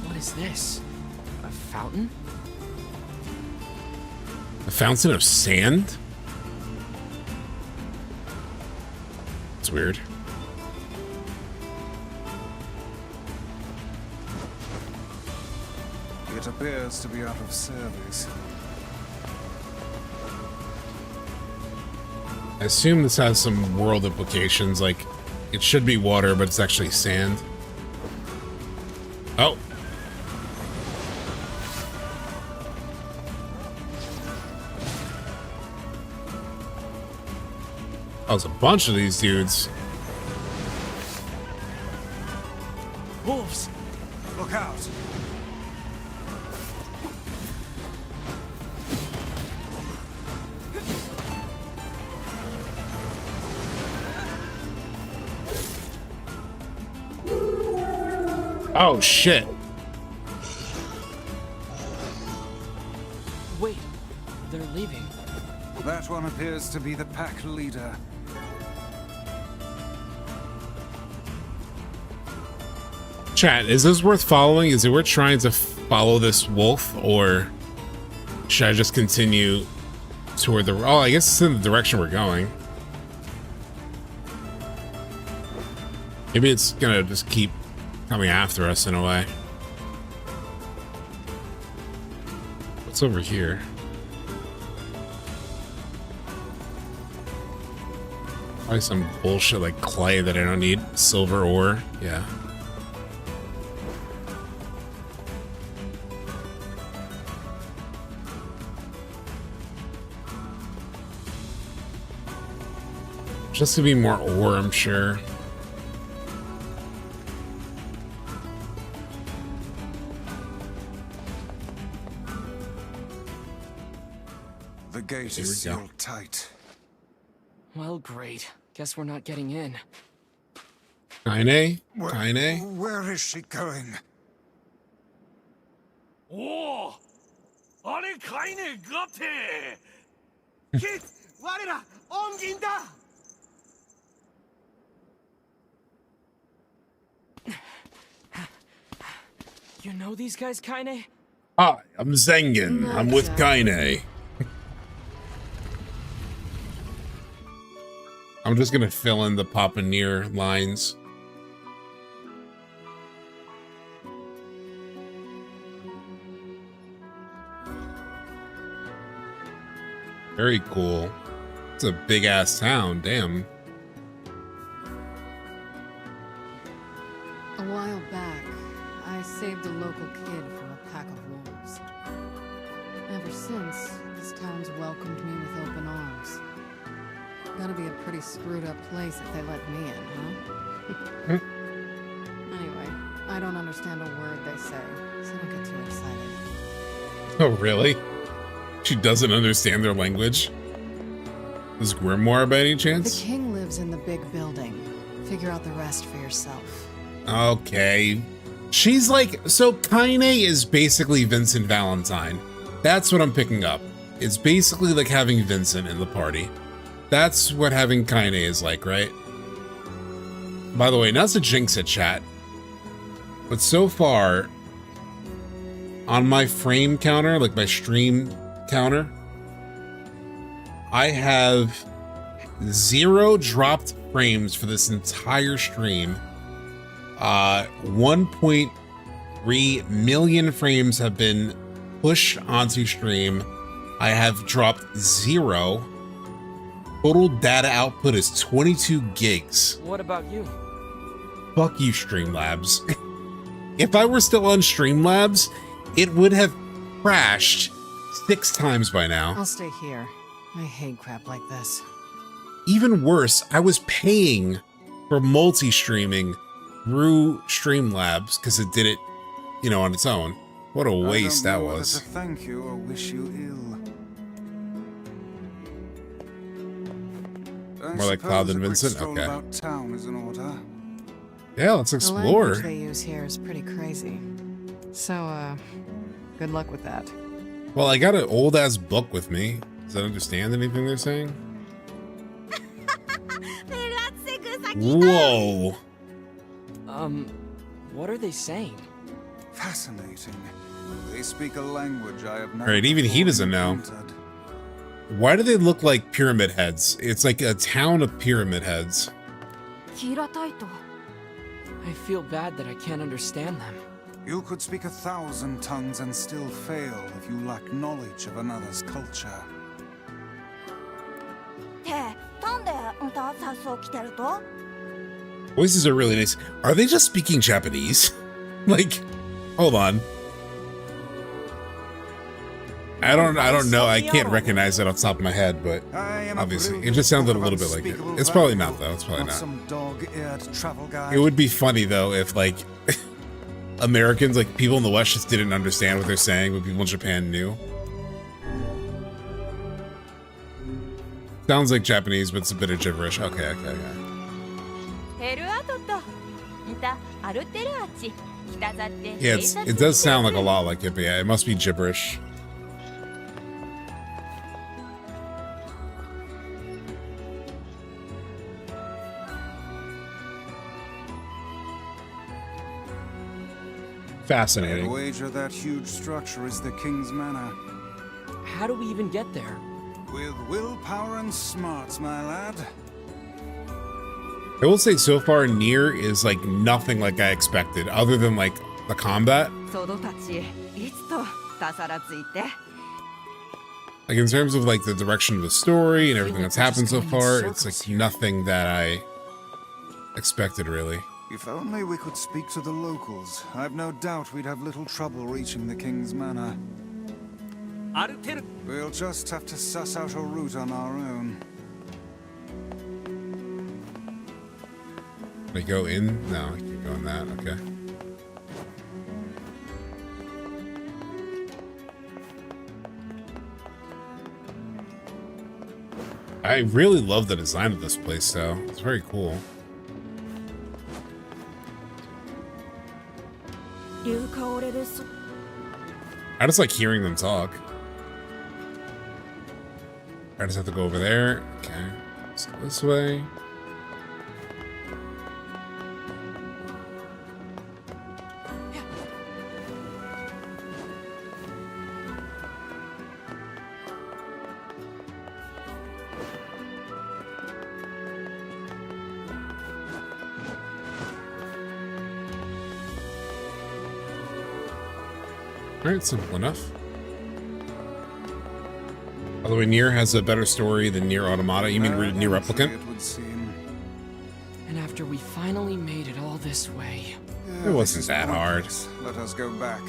What is this? A fountain? A fountain of sand? It's weird. It appears to be out of service. I assume this has some world implications, like it should be water, but it's actually sand. Oh. Oh, there's a bunch of these dudes. Wolves! Look out! Oh, shit. Wait, they're leaving. That one appears to be the pack leader. Chat, is this worth following? Is it worth trying to follow this wolf, or should I just continue toward the... Oh, I guess it's in the direction we're going. Maybe it's gonna just keep coming after us in a way. What's over here? Probably some bullshit like clay that I don't need. Silver ore. Yeah. Just to be more ore, I'm sure. The gate is sealed tight. Well, great. Guess we're not getting in. Kaine? Kaine? Where is she going? 오! 아니 카이네 같아! 킷! 와르라! 옮긴다! You know these guys, Kaine? Hi, I'm Zangan. I'm with Kaine. I'm just gonna fill in the Papa NieR lines. Very cool. It's a big ass town, damn. A while back, I saved a local kid from a pack of wolves. Ever since, this town's welcomed me with open arms. Gotta be a pretty screwed up place if they let me in, huh? Anyway, I don't understand a word they say, so don't get too excited. Oh, really? She doesn't understand their language? Is Grimoire by any chance? The king lives in the big building. Figure out the rest for yourself. Okay. She's like, so Kaine is basically Vincent Valentine. That's what I'm picking up. It's basically like having Vincent in the party. That's what having Kaine is like, right? By the way, not to jinx it, chat, but so far, on my frame counter, like my stream counter, I have 0 dropped frames for this entire stream. 1.3 million frames have been pushed onto stream. I have dropped 0. Total data output is 22 gigs. What about you? Fuck you, Streamlabs. If I were still on Streamlabs, it would have crashed 6 times by now. I'll stay here. I hate crap like this. Even worse, I was paying for multi-streaming through Streamlabs because it did it, you know, on its own. What a waste that was. I don't know whether to thank you or wish you ill. More like Cloud than Vincent? Okay. About town is in order. Yeah, let's The explore. language they use here is pretty crazy. So, good luck with that. Well, I got an old-ass book with me. Does that understand anything they're saying? Whoa. What are they saying? Fascinating. They speak a language I have never. Alright, even he doesn't know. Why do they look like pyramid heads? It's like a town of pyramid heads. I feel bad that I can't understand them. You could speak 1,000 tongues and still fail if you lack knowledge of another's culture. Voices are really nice. Are they just speaking Japanese? Like, hold on. I don't know. I can't recognize it off the top of my head, but obviously it just sounded a little bit like it. It's probably not though. It's probably not. It would be funny though if like Americans, like people in the West, just didn't understand what they're saying, but people in Japan knew. Sounds like Japanese, but it's a bit of gibberish. Okay. Yeah, it does sound like a lot like it, but yeah, it must be gibberish. Fascinating. I'd wager that huge structure is the King's Manor. How do we even get there? With willpower and smarts, my lad. I will say so far, NieR is like nothing like I expected, other than like the combat. Like in terms of like the direction of the story and everything that's happened so far, it's like nothing that I expected really. If only we could speak to the locals. I've no doubt we'd have little trouble reaching the King's Manor. We'll just have to suss out a route on our own. Can I go in? No, I can't go in that. Okay. I really love the design of this place, though. It's very cool. I just like hearing them talk. I just have to go over there. Okay. Let's go this way. Alright, simple enough. By the way, NieR has a better story than NieR Automata. You mean NieR Replicant? And after we finally made it all this way... It wasn't that hard. Let us go back.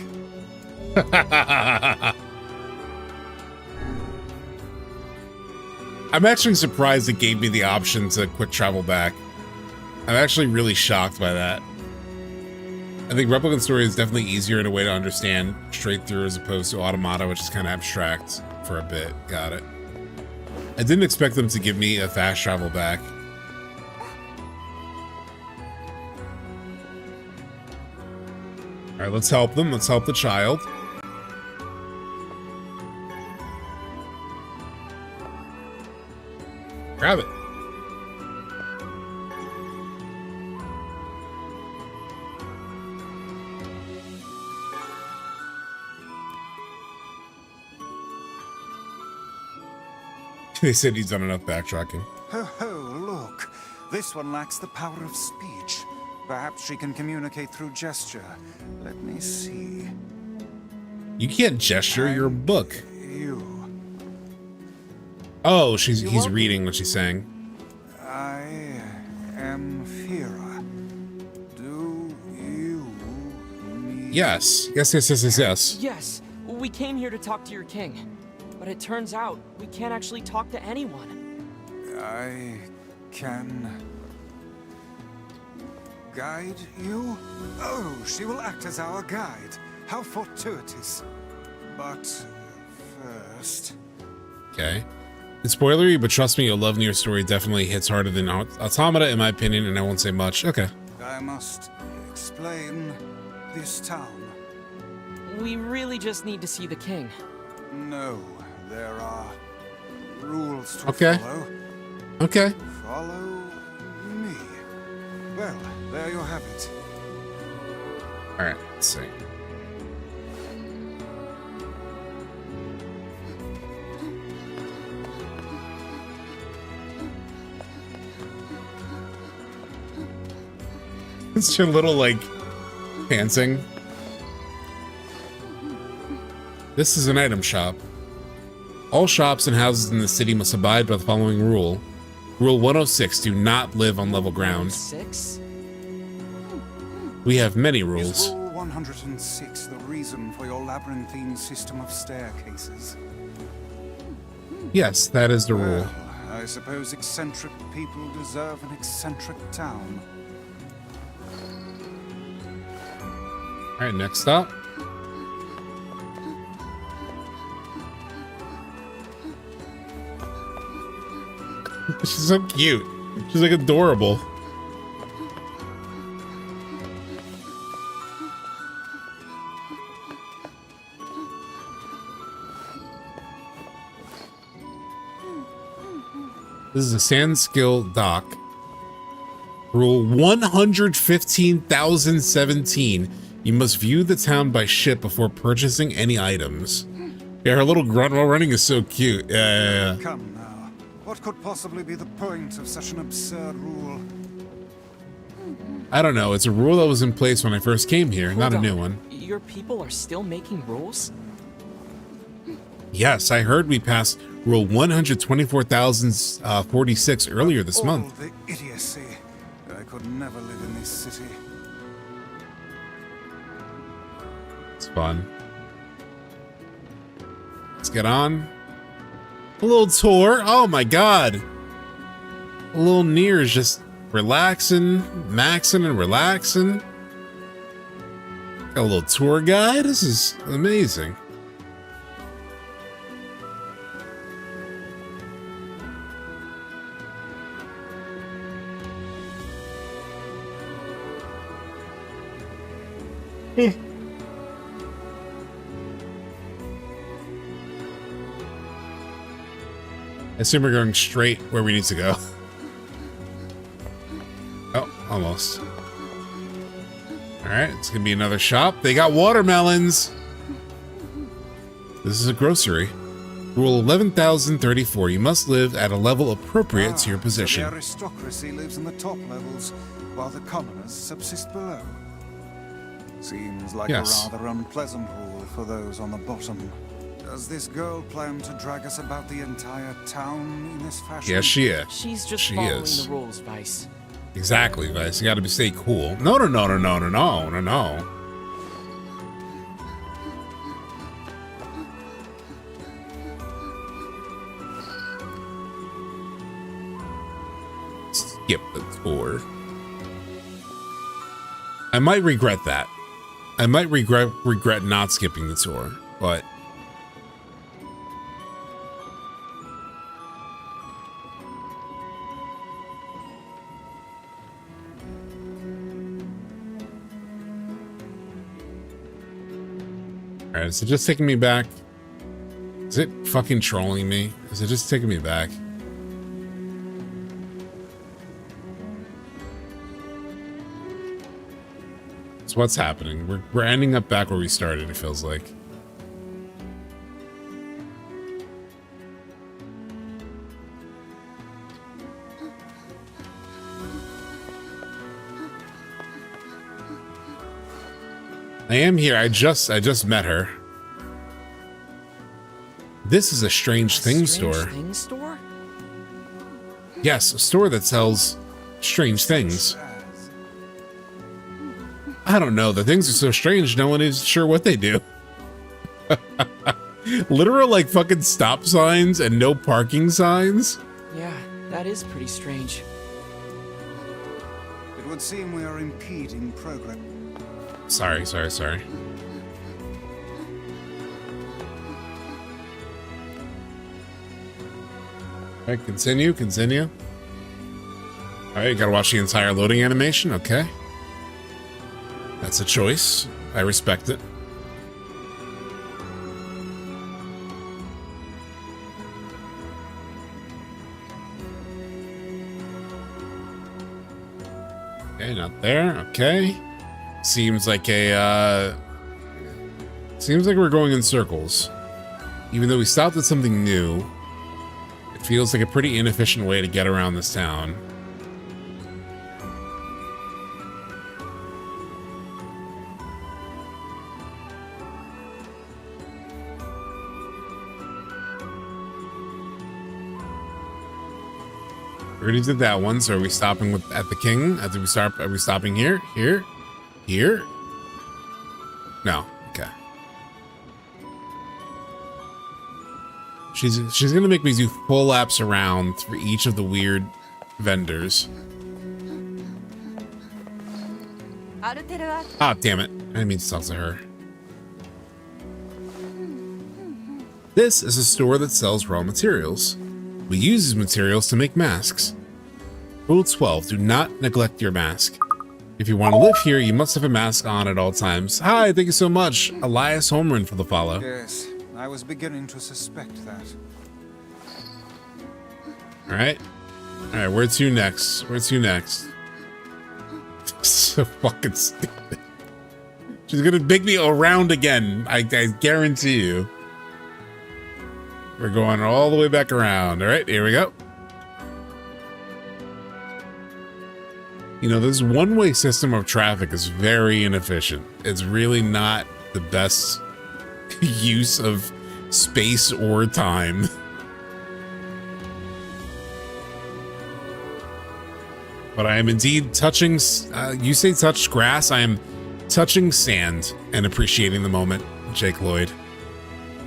I'm actually surprised it gave me the option to quick travel back. I'm actually really shocked by that. I think Replicant story is definitely easier in a way to understand straight through as opposed to Automata, which is kind of abstract for a bit. Got it. I didn't expect them to give me a fast travel back. All right, let's help them. Let's help the child. Grab it. They said he's done enough backtracking. Ho ho, look. This one lacks the power of speech. Perhaps she can communicate through gesture. Let me see. You can't gesture, you're a book. You. Oh, he's reading what she's saying. I am Fira. Do you need... Yes. Yes. Yes, we came here to talk to your king. But it turns out we can't actually talk to anyone. I can guide you? Oh, she will act as our guide. How fortuitous. But first... Okay. It's spoilery, but trust me, you'll love NieR story. Definitely hits harder than Automata, in my opinion, and I won't say much. Okay. I must explain this town. We really just need to see the king. No. There are rules to follow. Okay. Follow me. Well, there you have it. All right, let's see. It's your little, like, pantsing. This is an item shop. All shops and houses in the city must abide by the following rule. Rule 106, do not live on level ground. 106? We have many rules. Is Rule 106 the reason for your labyrinthine system of staircases? Yes, that is the rule. Well, I suppose eccentric people deserve an eccentric town. Alright, next stop. She's so cute. She's like adorable. This is a Sandskill dock. Rule 115,017. You must view the town by ship before purchasing any items. Yeah, her little grunt while running is so cute. Yeah. Come now. What could possibly be the point of such an absurd rule? I don't know. It's a rule that was in place when I first came here, Hold not a on. new one. Your people are still making rules? Yes, I heard we passed Rule 124,046 earlier this month. The idiocy. I could never live in this city. It's fun. Let's get on. A little tour. Oh my god. A little NieR is just relaxing, maxing, and relaxing. Got a little tour guide. This is amazing. I assume we're going straight where we need to go. Oh, almost. Alright, it's gonna be another shop. They got watermelons! This is a grocery. Rule 11,034. You must live at a level appropriate to your position. So the aristocracy lives in the top levels, while the commoners subsist below. Seems like a rather unpleasant rule for those on the bottom. Does this girl plan to drag us about the entire town in this fashion? Yes, she is. She's just following the rules, Vice. Exactly, Vice. You gotta stay cool. No. Skip the tour. I might regret that. I might regret not skipping the tour, but alright, is it just taking me back? Is it fucking trolling me? Is it just taking me back? So what's happening? We're ending up back where we started, it feels like. I am here. I just met her. This is a strange things store. Thing store? Yes, a store that sells strange things. I don't know. The things are so strange, no one is sure what they do. Literal, like, fucking stop signs and no parking signs. Yeah, that is pretty strange. It would seem we are impeding progress. Sorry. Alright, continue. Alright, you gotta watch the entire loading animation, okay. That's a choice. I respect it. Okay, not there. Okay. Seems like we're going in circles. Even though we stopped at something new, it feels like a pretty inefficient way to get around this town. We already did that one, so are we stopping at the king? Are we stopping here? Here? No. Okay. She's gonna make me do full laps around for each of the weird vendors. Ah, damn it. I didn't mean to talk to her. This is a store that sells raw materials. We use these materials to make masks. Rule 12, do not neglect your mask. If you want to live here, you must have a mask on at all times. Hi, thank you so much, Elias Holmgren, for the follow. Yes, I was beginning to suspect that. Alright, where to next? So fucking stupid. She's gonna make me around again. I guarantee you. We're going all the way back around. All right, here we go. You know, this one-way system of traffic is very inefficient. It's really not the best use of space or time. But I am indeed touching, you say touch grass, I am touching sand and appreciating the moment, Jake Lloyd.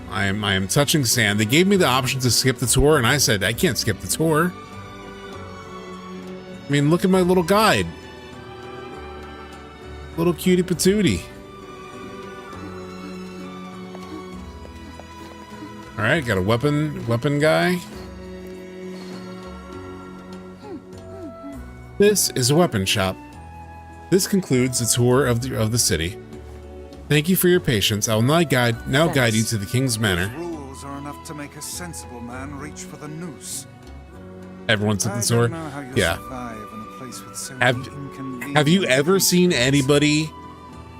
I am touching sand. They gave me the option to skip the tour, and I said, I can't skip the tour. I mean, look at my little guide. Little cutie patootie. All right, got a weapon guy. This is a weapon shop. This concludes the tour of the city. Thank you for your patience. I will now guide you to the King's Manor. Rules are enough to make a sensible man reach for the noose. Everyone took the tour. Yeah. Have you ever seen anybody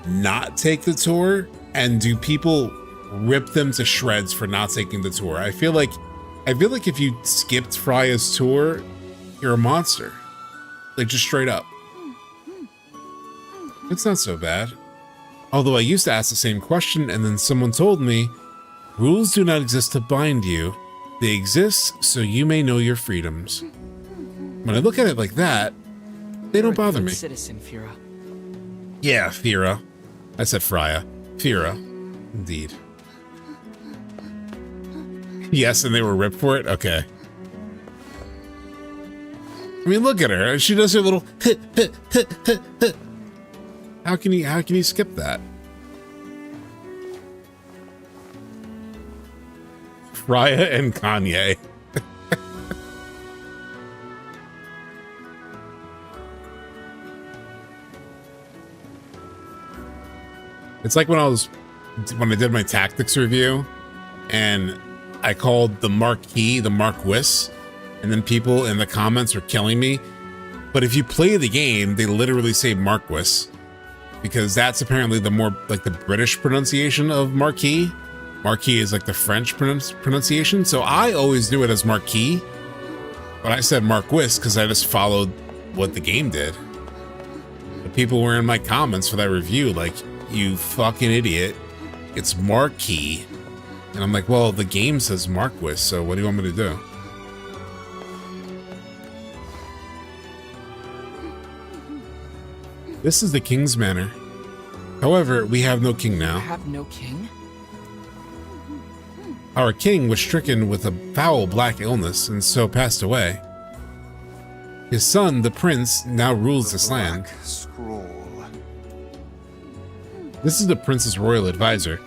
not take the tour? And do people rip them to shreds for not taking the tour? I feel like if you skipped Freya's tour, you're a monster. Like, just straight up. It's not so bad. Although I used to ask the same question, and then someone told me, rules do not exist to bind you. They exist so you may know your freedoms. When I look at it like that, they don't bother me. Citizen, Fira. Yeah, Fira. I said Freya. Fira. Indeed. Yes, and they were ripped for it? Okay. I mean, look at her. She does her little hit. How can you skip that? Freya and Kanye. It's like when I did my tactics review and I called the Marquis the Marquis, and then people in the comments were killing me. But if you play the game, they literally say Marquis, because that's apparently the more like the British pronunciation of Marquis. Marquis is like the French pronunciation. So I always knew it as Marquis, but I said Marquis because I just followed what the game did. But people were in my comments for that review like, you fucking idiot, it's Marquis. And I'm like, well, the game says Marquis, so what do you want me to do? This is the King's Manor. However, we have no king now. Have no king? Our king was stricken with a foul black illness and so passed away. His son, the prince, now rules this land. Scroll. This is the prince's royal advisor.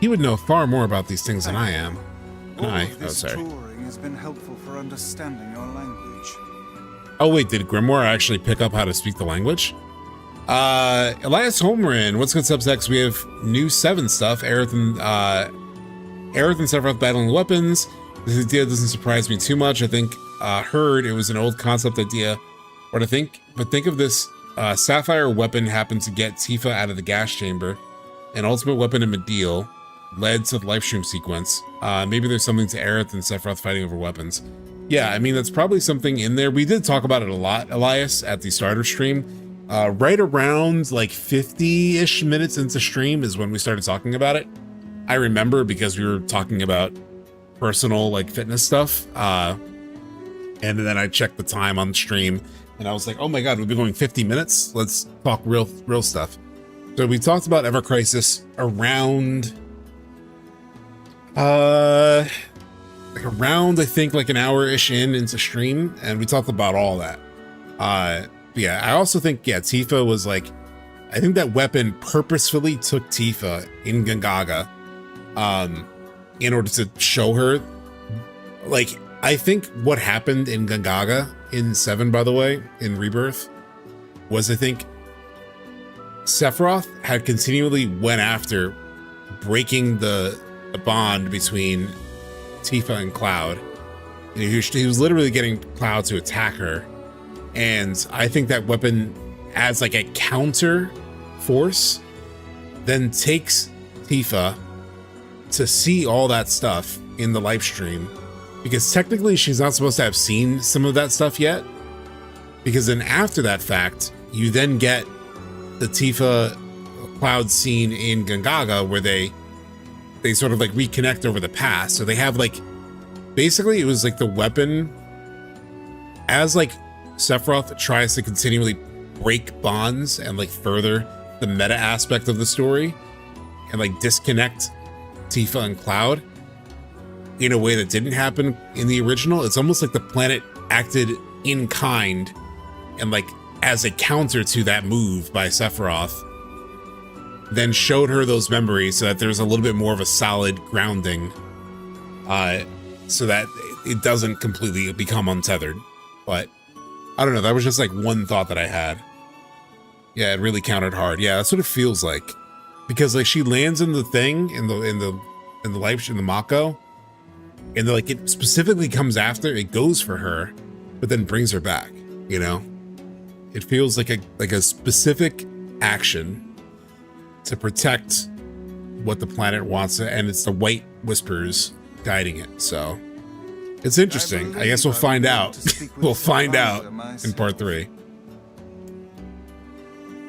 He would know far more about these things than I am. Touring has been helpful for understanding your language. Oh wait, did Grimoire actually pick up how to speak the language? Elias Holmgren, what's good, SubTXT? We have new 7 stuff. Aerith and Sephiroth battling weapons. This idea doesn't surprise me too much. I think heard it was an old concept idea, but think of this. Sapphire weapon happened to get Tifa out of the gas chamber. An ultimate weapon in Mediel led to the live stream sequence. Maybe there's something to Aerith and Sephiroth fighting over weapons. Yeah, I mean, that's probably something in there. We did talk about it a lot, Elias, at the starter stream. Right around like 50-ish minutes into stream is when we started talking about it. I remember because we were talking about personal like fitness stuff. And then I checked the time on stream and I was like, oh my God, we've been going 50 minutes. Let's talk real stuff. So we talked about Ever Crisis around, I think like an hour-ish into stream, and we talked about all that. Yeah, I also think, yeah, Tifa was like, I think that weapon purposefully took Tifa in Gongaga, in order to show her, like, I think what happened in Gongaga in 7, by the way, in Rebirth, was I think Sephiroth had continually went after breaking the bond between Tifa and Cloud. And he was literally getting Cloud to attack her. And I think that weapon adds like a counter force then takes Tifa to see all that stuff in the live stream, because technically she's not supposed to have seen some of that stuff yet, because then after that fact you then get the Tifa Cloud scene in Gongaga where they sort of like reconnect over the past. So they have like, basically it was like the weapon as like Sephiroth tries to continually break bonds and like further the meta aspect of the story and like disconnect Tifa and Cloud in a way that didn't happen in the original. It's almost like the planet acted in kind and like as a counter to that move by Sephiroth, then showed her those memories so that there's a little bit more of a solid grounding, so that it doesn't completely become untethered. But I don't know, that was just like one thought that I had. Yeah, it really counted hard. Yeah, that's what it feels like, because like she lands in the thing in the Mako, and like it specifically comes after, it goes for her, but then brings her back. You know, it feels like a specific action to protect what the planet wants, and it's the White Whispers guiding it. So it's interesting. I guess we'll find out. We'll find out in part 3.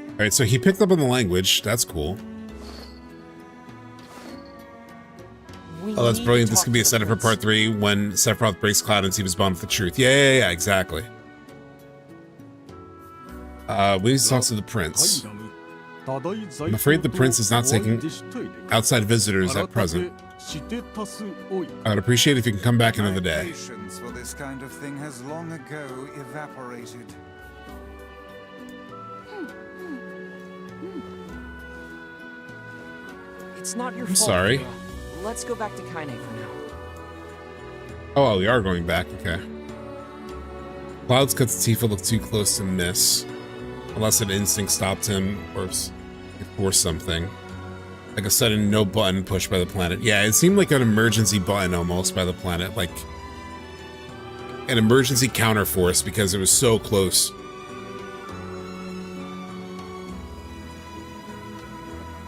All right, so he picked up on the language. That's cool. Oh, that's brilliant. This could be a setup for part 3 when Sephiroth breaks Cloud and Tifa's bond with the truth. Yeah, exactly. We need to talk to the prince. I'm afraid the prince is not taking outside visitors at present. I'd appreciate it if you can come back another day. Patience for this kind of thing has long ago evaporated. It's not your I'm fault. sorry. Kira. Let's go back to Kaine for now. Oh, we are going back. Okay. Cloud's cuts Tifa look too close to miss. Unless an instinct stopped him or something. Like a sudden no button push by the planet. Yeah, it seemed like an emergency button almost by the planet. Like an emergency counter force because it was so close.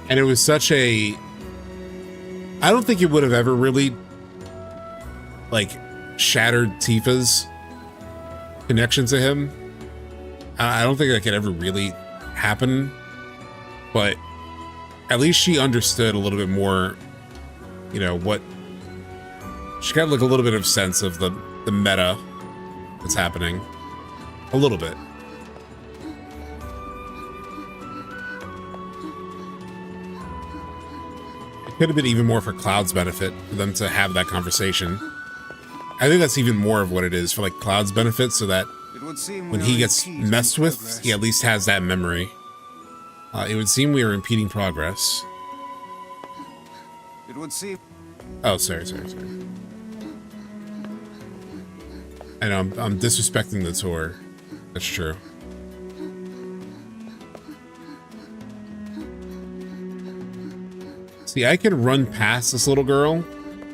And it was such a... I don't think it would have ever really like shattered Tifa's connection to him. I don't think that could ever really happen, but at least she understood a little bit more, you know, what she got like a little bit of sense of the meta that's happening. A little bit. It could have been even more for Cloud's benefit for them to have that conversation. I think that's even more of what it is for like Cloud's benefit, so that when he gets messed with, he at least has that memory. It would seem we are impeding progress. It would seem. Oh, sorry. I know, I'm disrespecting the tour. That's true. See, I could run past this little girl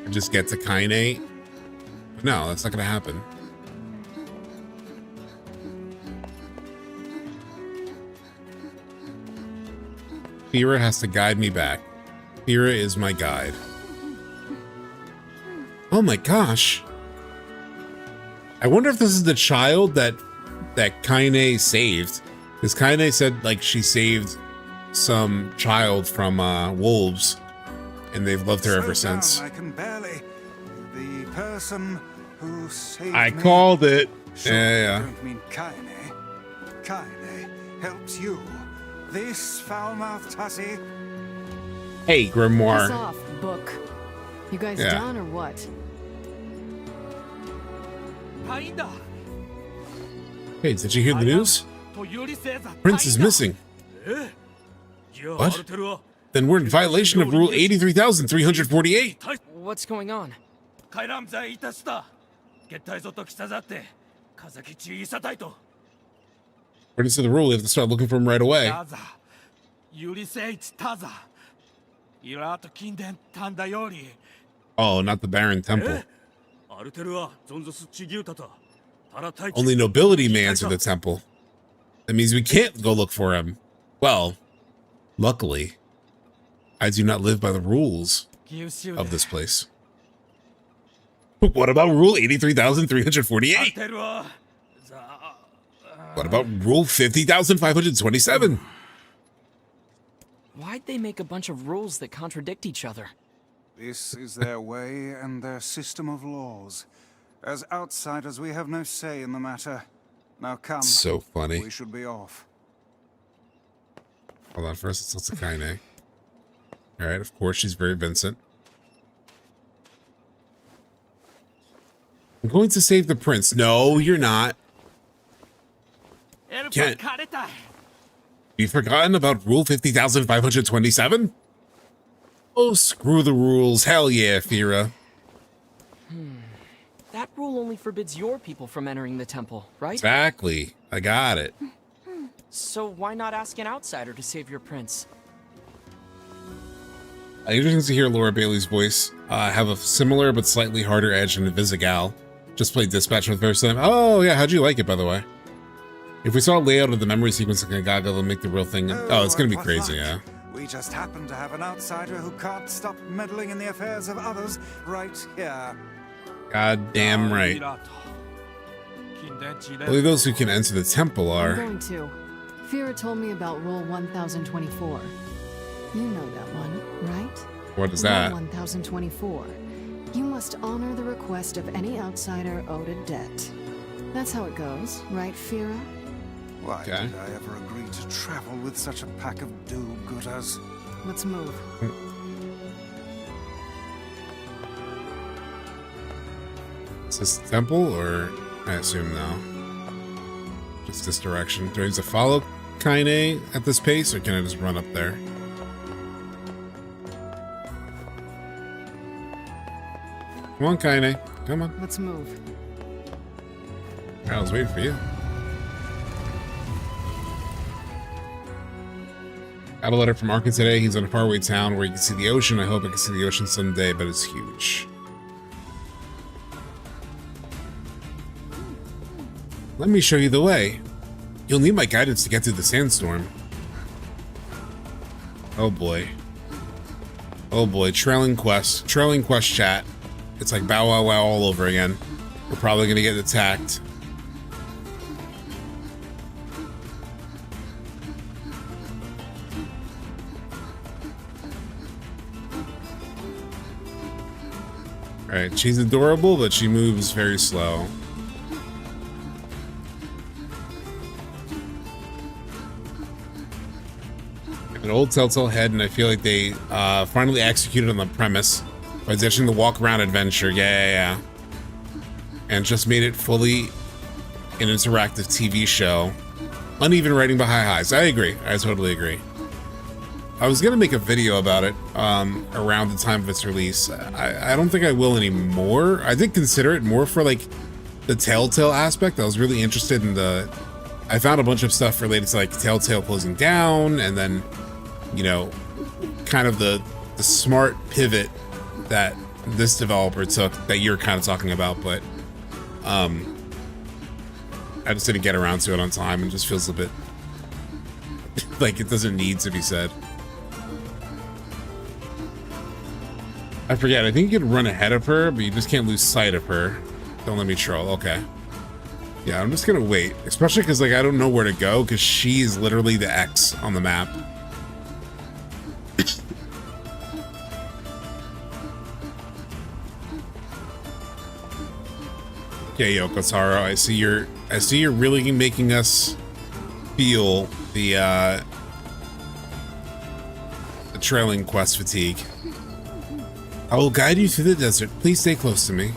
and just get to Kaine. But no, that's not gonna happen. Fira has to guide me back. Fira is my guide. Oh my gosh. I wonder if this is the child that Kaine saved. Because Kaine said like she saved some child from wolves, and they've loved her ever since. I can barely. The person who saved I called it. Yeah. Don't mean Kaine. Kaine helps you. This foul-mouthed hussy. Hey, Grimoire. Piss off, book. You guys done or what? Hey, did you hear the news? Prince is missing. What? Then we're in violation of Rule 83,348. What's going on? According to the rule, we have to start looking for him right away. Oh, not the Barren Temple. Only nobility may enter the temple. That means we can't go look for him. Well, luckily. I do not live by the rules of this place. What about rule 83,348? What about rule 50,527? Why'd they make a bunch of rules that contradict each other? This is their way and their system of laws. As outsiders, we have no say in the matter. Now come. So funny. We should be off. Hold on, first let's look at Kaine. Alright, of course she's very Vincent. I'm going to save the prince. No, you're not. Can't. You've forgotten about rule 50,527? Oh, screw the rules. Hell yeah, Fira. That rule only forbids your people from entering the temple, right? Exactly. I got it. So why not ask an outsider to save your prince? Interesting to hear Laura Bailey's voice have a similar but slightly harder edge than Visigal. Just played Dispatch for the first time. Oh, yeah. How'd you like it, by the way? If we saw a layout of the memory sequence like a Gaga, they'll make the real thing. Oh, it's going to be crazy, yeah. We just happen to have an outsider who can't stop meddling in the affairs of others right here. God damn right. Only those who can enter the temple I'm are. going to. Fira told me about Rule 1024. You know that one, right? What is that? Rule 1024. You must honor the request of any outsider owed a debt. That's how it goes, right, Fira? Why did I ever agree to travel with such a pack of do-gooders? Let's move. Is this the temple, or I assume no? Just this direction. Do I need to follow Kaine at this pace, or can I just run up there? Come on, Kaine. Come on. Let's move. I was waiting for you. Got a letter from Arkin today. He's in a faraway town where you can see the ocean. I hope I can see the ocean someday, but it's huge. Let me show you the way. You'll need my guidance to get through the sandstorm. Oh boy. Oh boy. Trailing quest chat. It's like Bow Wow Wow all over again. We're probably gonna get attacked. Alright, she's adorable, but she moves very slow. An old Telltale head, and I feel like they finally executed on the premise by ditching the walk-around adventure. Yeah. And just made it fully an interactive TV show. Uneven writing but high highs. I agree. I totally agree. I was gonna make a video about it around the time of its release. I don't think I will anymore. I did consider it more for like the Telltale aspect. I was really interested in I found a bunch of stuff related to like Telltale closing down, and then, you know, kind of the smart pivot that this developer took that you're kind of talking about, but I just didn't get around to it on time, and just feels a bit like it doesn't need to be said. I forget, I think you can run ahead of her, but you just can't lose sight of her. Don't let me troll. Okay. Yeah, I'm just gonna wait, especially because like I don't know where to go, because she's literally the X on the map. Okay, Yoko Taro, I see you're really making us feel the trailing quest fatigue. I will guide you through the desert. Please stay close to me.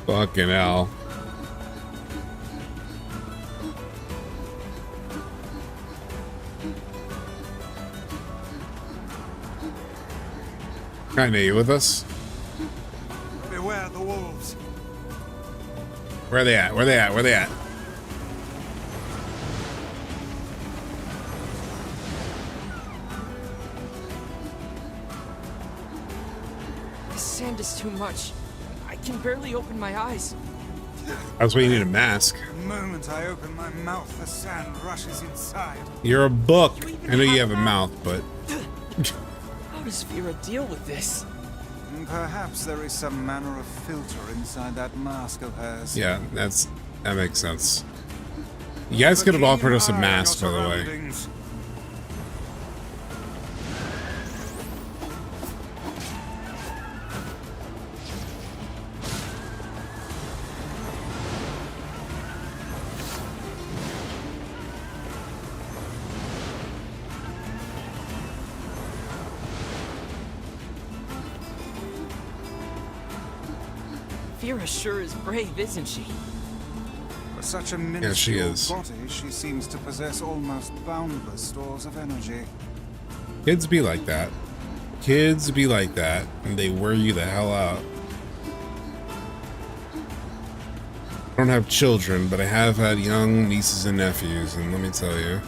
Fucking hell. Kaine, you with us? Beware the wolves. Where are they at? Where are they at? Where are they at? The sand is too much. I can barely open my eyes. That's why you need a mask. The moment I open my mouth, the sand rushes inside. You're a book. I know you have a mouth, but... How does Vera deal with this? Perhaps there is some manner of filter inside that mask of hers. Yeah, that makes sense. You guys could have offered us a mask, by the way. Vera sure is brave, isn't she? For such a minuscule body, she seems to possess almost boundless stores of energy. Kids be like that. Kids be like that, and they wear you the hell out. I don't have children, but I have had young nieces and nephews, and let me tell you.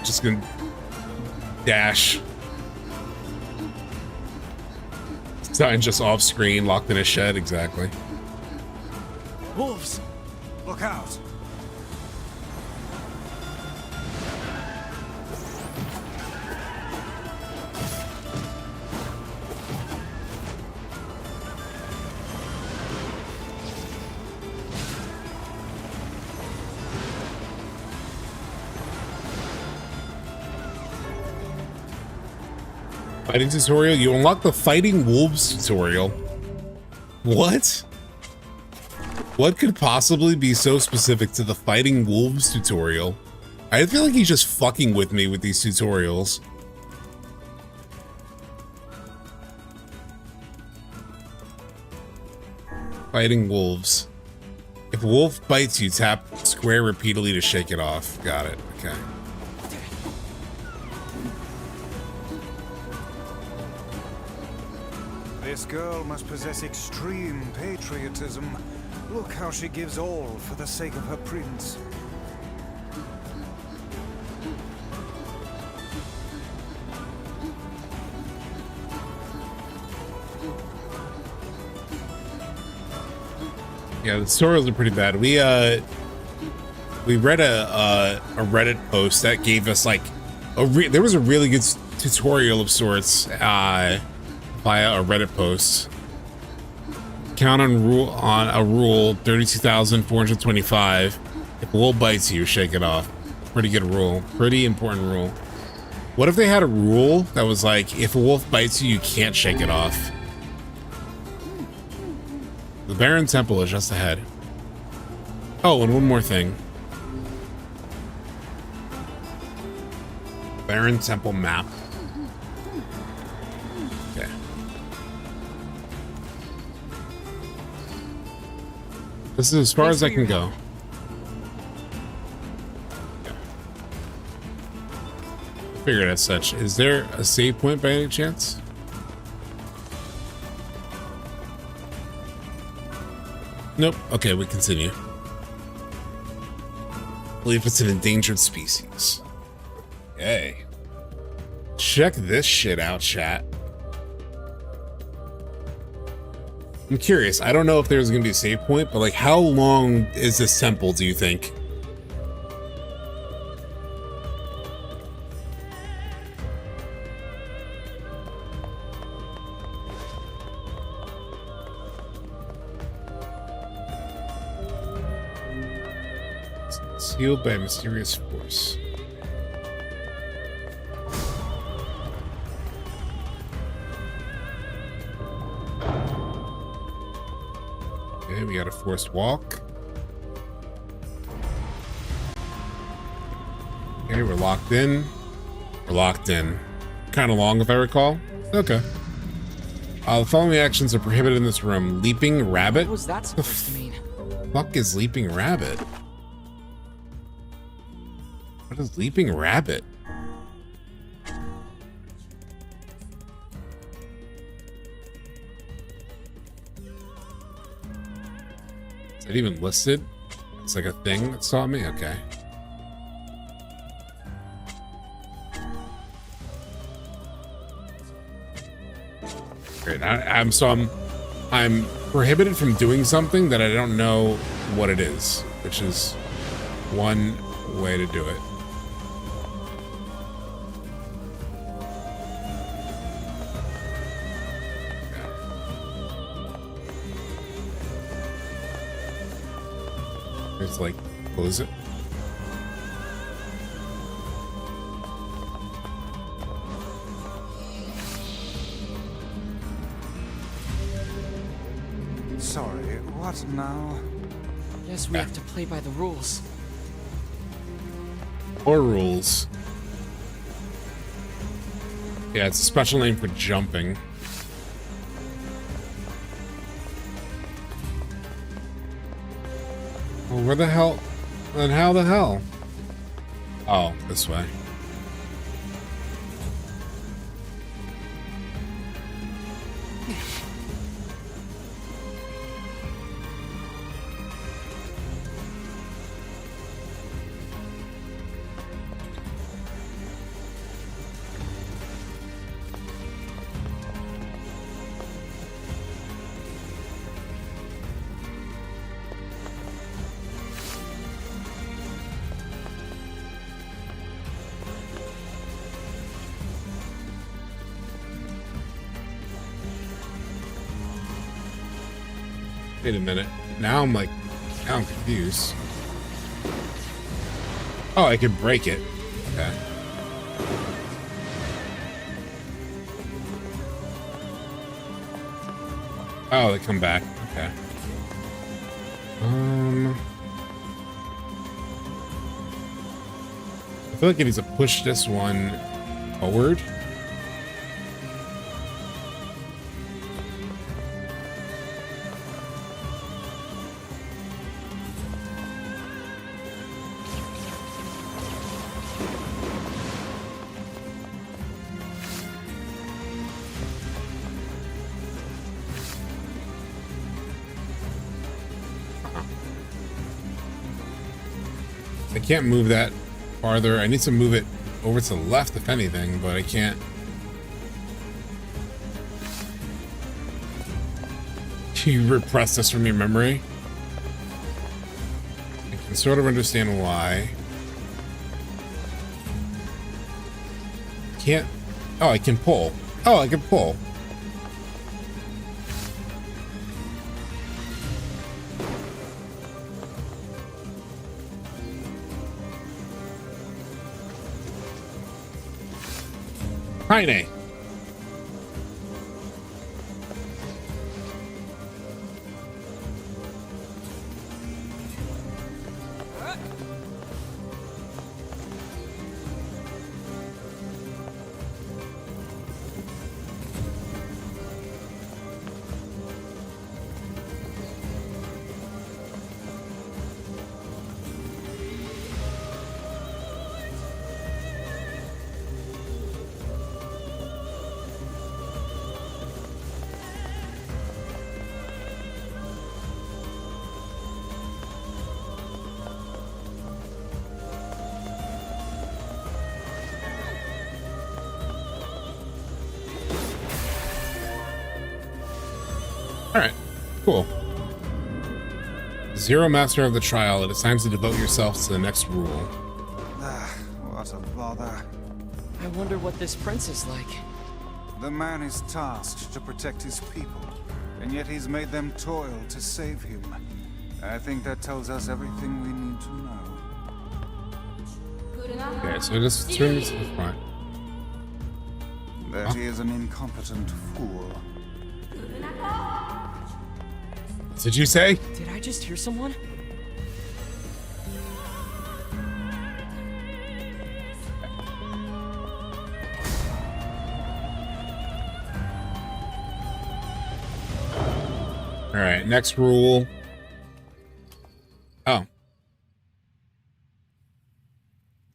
Just gonna dash. Something just off screen, locked in a shed, exactly. Wolves! Look out! Fighting tutorial? You unlock the Fighting Wolves tutorial. What? What could possibly be so specific to the Fighting Wolves tutorial? I feel like he's just fucking with me with these tutorials. Fighting Wolves. If a wolf bites you, tap square repeatedly to shake it off. Got it. Okay. This girl must possess extreme patriotism. Look how she gives all for the sake of her prince. Yeah, the tutorials are pretty bad. We read a Reddit post that gave us like there was a really good tutorial of sorts via a Reddit post. Count on a rule 32,425. If a wolf bites you, shake it off. Pretty good rule. Pretty important rule. What if they had a rule that was like, if a wolf bites you, you can't shake it off? The Barren Temple is just ahead. Oh, and one more thing. Barren Temple map. Okay. This is as far as I can go. Okay. Figured as such. Is there a save point by any chance? Nope. Okay, we continue. I believe it's an endangered species. Okay. Check this shit out, chat. I'm curious. I don't know if there's gonna be a save point, but like, how long is this temple, do you think? Sealed by a mysterious force. Okay, we got a forced walk. Okay, we're locked in. We're locked in. Kind of long, if I recall. Okay. The following actions are prohibited in this room. Leaping rabbit? What was that supposed to mean? Fuck is leaping rabbit? What is leaping rabbit? Is it even listed? It's like a thing that saw me? Okay. Great. I'm prohibited from doing something that I don't know what it is, which is one way to do it. It's like close it. Sorry, what now? Guess we have to play by the rules. Or rules. Yeah, it's a special name for jumping. Well, where the hell? Then how the hell? Oh, this way. Wait a minute. Now I'm confused. Oh, I can break it. Okay. Oh, they come back. Okay. I feel like it needs to push this one forward. I can't move that farther. I need to move it over to the left, if anything, but I can't. You repress this from your memory? I can sort of understand why. Can't. Oh, I can pull. Oh, I can pull. Kaine. Alright, cool. Zero master of the trial. It is time to devote yourself to the next rule. What a bother. I wonder what this prince is like. The man is tasked to protect his people, and yet he's made them toil to save him. I think that tells us everything we need to know. Okay, so just turn this to the front. That he is an incompetent fool. What did you say? Did I just hear someone? All right, next rule. Oh.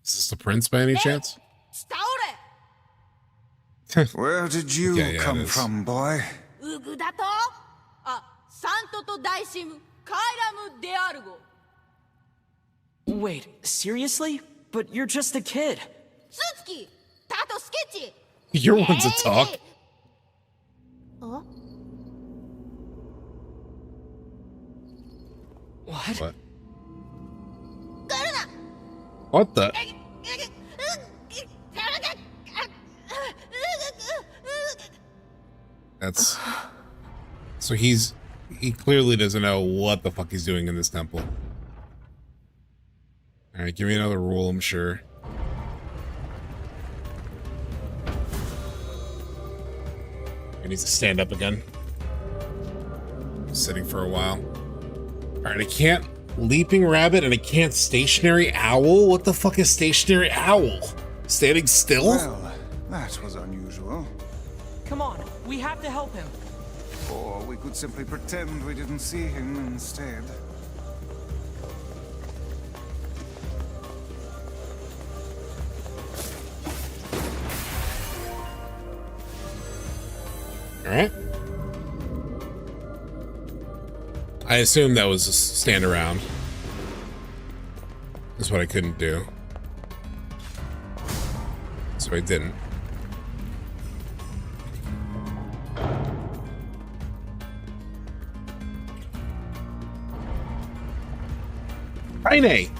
Is this the prince by any chance? Where did you come from, boy? Wait, seriously? But you're just a kid. You're one to talk. Oh? What? What the? That's... So he clearly doesn't know what the fuck he's doing in this temple. Alright, give me another rule, I'm sure. He needs to stand up again. Sitting for a while. Alright, I can't leaping rabbit and I can't stationary owl? What the fuck is stationary owl? Standing still? Well, that was unusual. Come on, we have to help him. Or we could simply pretend we didn't see him instead. Alright. I assume that was a stand around. That's what I couldn't do. So I didn't. Kaine!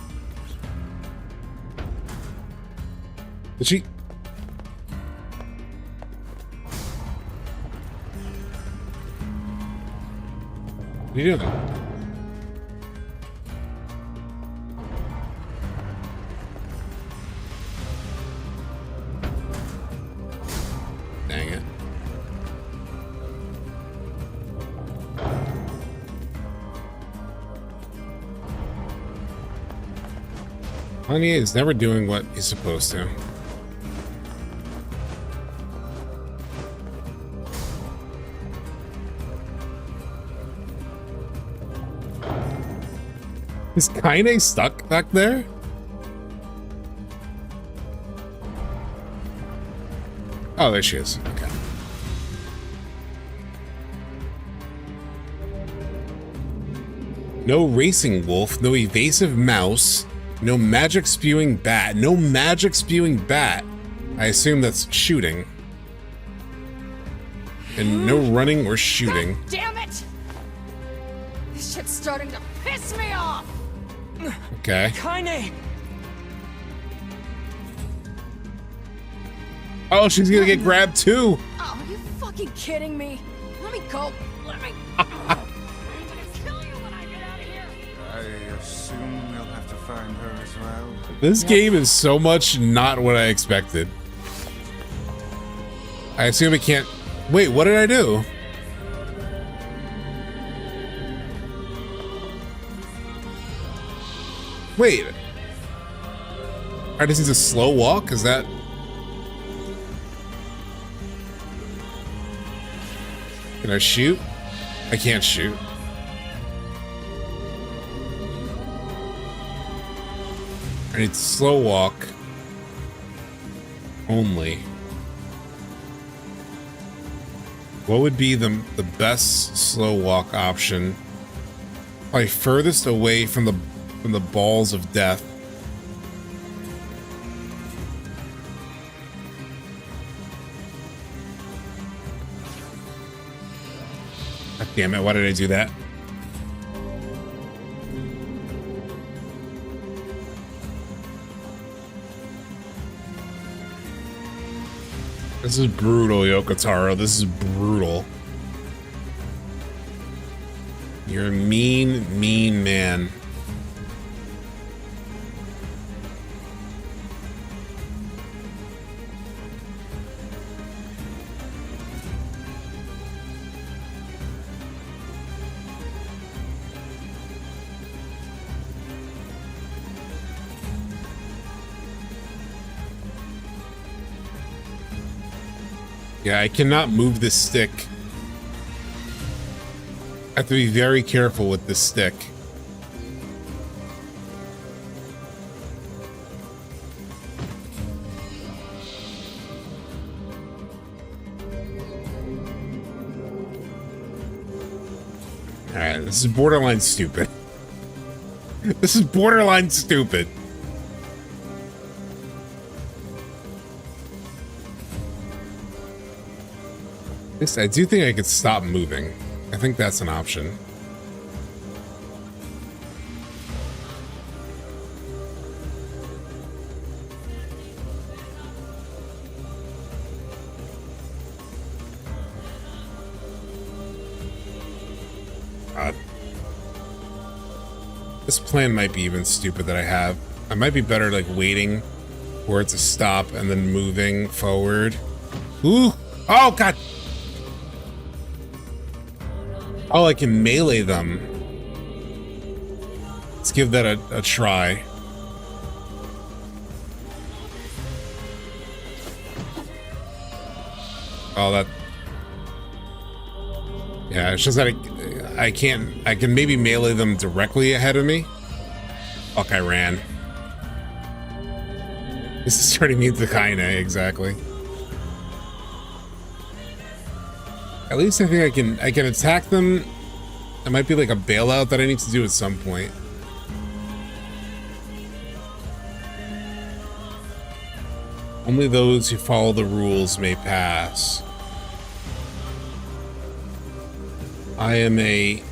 Did she... What are you doing? Dang it. Honey is never doing what he's supposed to. Is Kaine stuck back there? Oh, there she is. Okay. No racing wolf, no evasive mouse, no magic spewing bat, no magic spewing bat. I assume that's shooting. And no running or shooting. God damn it! This shit's starting to piss me off! Okay. Kaine! Oh, she's gonna get grabbed too. Oh, are you fucking kidding me? Let me go. Let me. I'm gonna kill you when I get out of here. I assume we'll have to find her as well. This game is so much not what I expected. I assume it can't... Wait, what did I do? Wait. I just need a slow walk? Is that... Can I shoot? I can't shoot. I need slow walk. Only. What would be the best slow walk option? Probably furthest away from the balls of death. God damn it, why did I do that? This is brutal, Yokotaro. This is brutal. You're a mean, mean man. Yeah, I cannot move this stick. I have to be very careful with this stick. Alright, this is borderline stupid. This is borderline stupid. I do think I could stop moving. I think that's an option. This plan might be even stupid that I have. I might be better like waiting for it to stop and then moving forward. Ooh! Oh god! Oh, I can melee them. Let's give that a try. Oh, that... Yeah, it's just that I can't... I can maybe melee them directly ahead of me. Fuck, I ran. This is turning me into Kaine, exactly. At least I think I can attack them. It might be like a bailout that I need to do at some point. Only those who follow the rules may pass. I am a...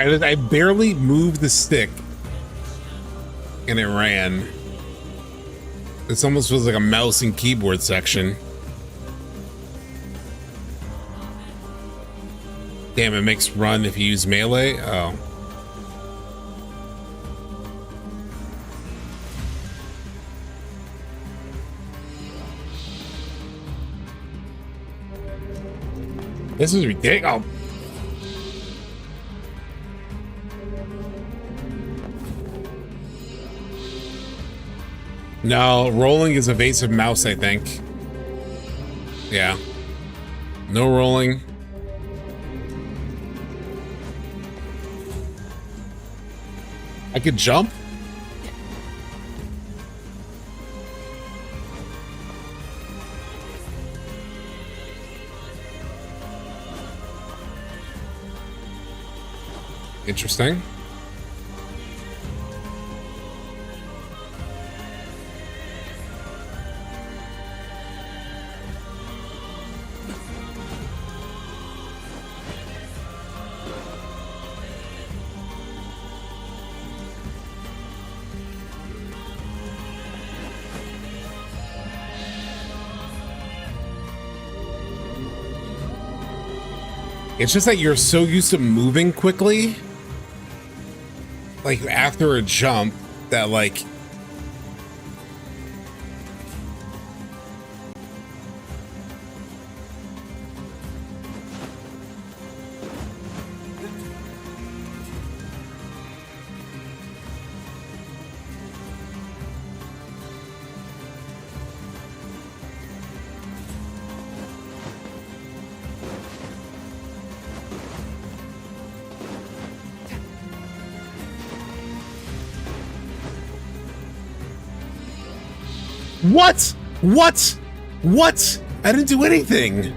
I barely moved the stick and it ran. This almost feels like a mouse and keyboard section. Damn, it makes run if you use melee? Oh. This is ridiculous. Oh. No, rolling is evasive mouse, I think. Yeah. No rolling. I could jump? Interesting. It's just that you're so used to moving quickly, like after a jump, that like What? What? What? I didn't do anything.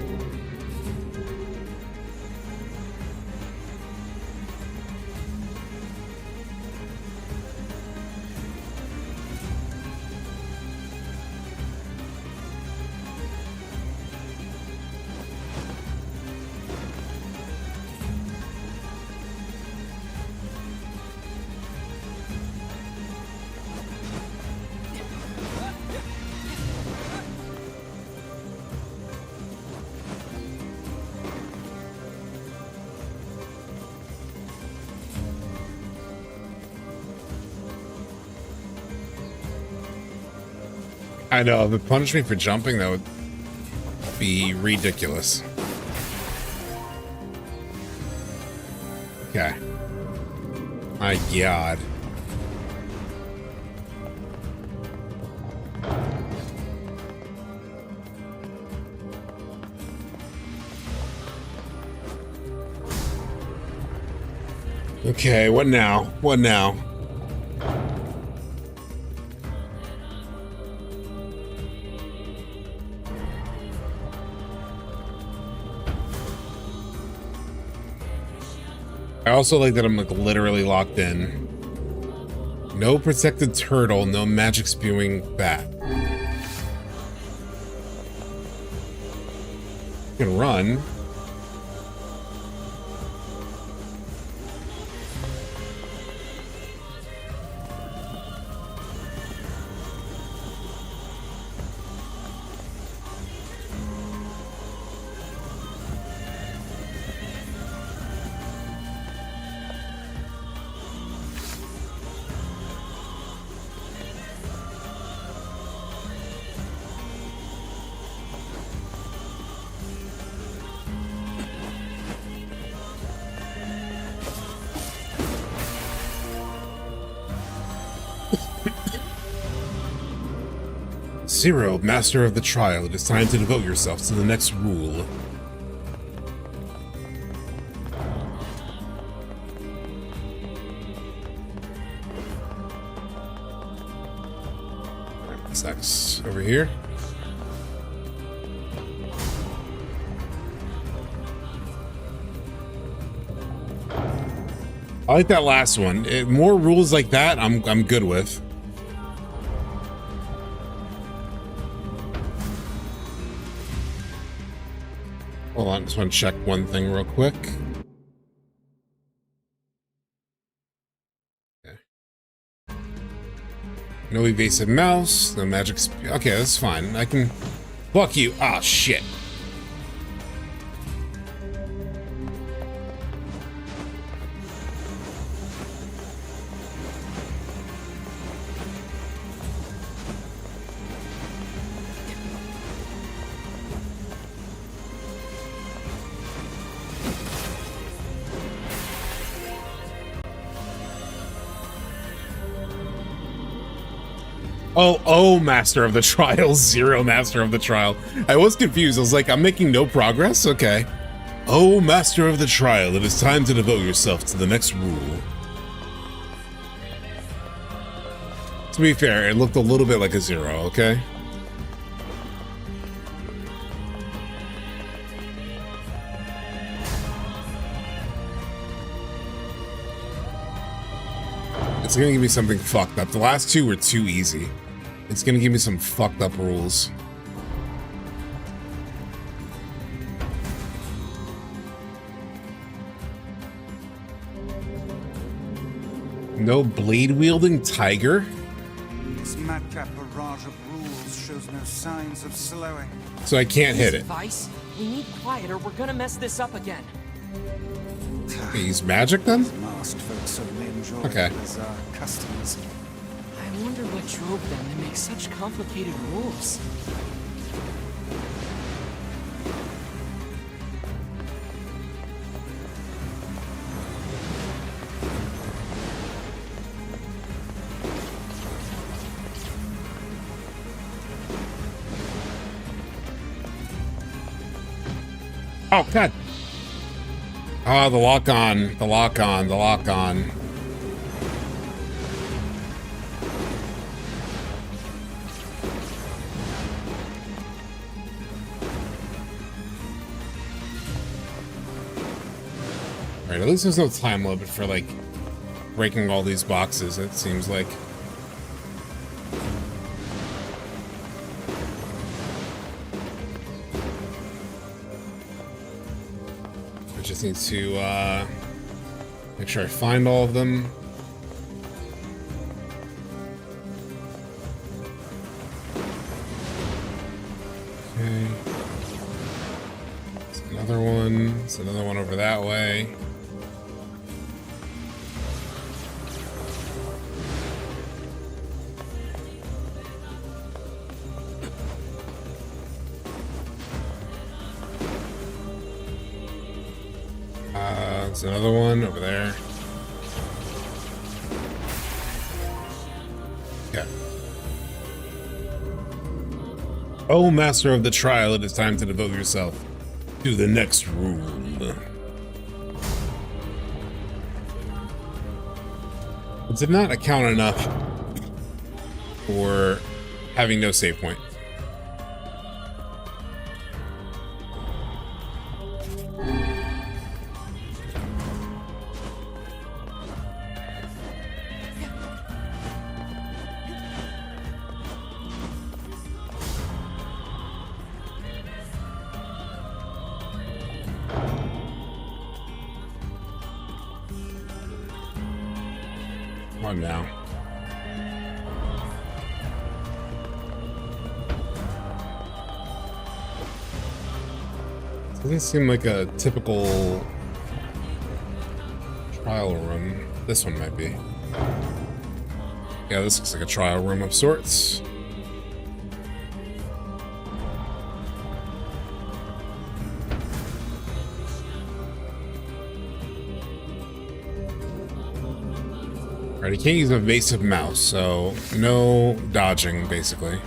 I know, if it punished me for jumping, that would be ridiculous. Okay. My God. Okay, what now? What now? I also like that I'm like literally locked in. No protected turtle, no magic spewing bat. You can run. Zero, master of the trial, it is time to devote yourself to the next rule. What's next? Over here? I like that last one. More rules like that, I'm good with. Hold on, just want to check one thing real quick. Okay. No evasive mouse, no magic. Okay, that's fine. I can. Fuck you. Ah, shit. Oh, master of the trial, zero master of the trial. I was confused. I was like, I'm making no progress? Okay. Oh, master of the trial, it is time to devote yourself to the next rule. To be fair, it looked a little bit like a zero, okay? It's gonna give me something fucked up. The last two were too easy. It's gonna give me some fucked up rules. No blade-wielding tiger? This madcap barrage of rules shows no signs of slowing. So I can't hit it. Advice? We need quiet or we're gonna mess this up again. He's magic then? Masked folks certainly enjoy Okay. bizarre customs. I wonder what drove them to make such complicated rules. Oh, God. Oh, the lock on, the lock on, the lock on. Alright, at least there's no time limit for, like, breaking all these boxes, it seems like. I just need to, make sure I find all of them. Okay. There's another one. There's another one over that way. There's another one over there. Okay. Oh, master of the trial, it is time to devote yourself to the next rule. It did not account enough for having no save point. Come on now. Doesn't seem like a typical trial room. This one might be. Yeah, this looks like a trial room of sorts. Alright, he can't use an evasive mouse, so no dodging, basically.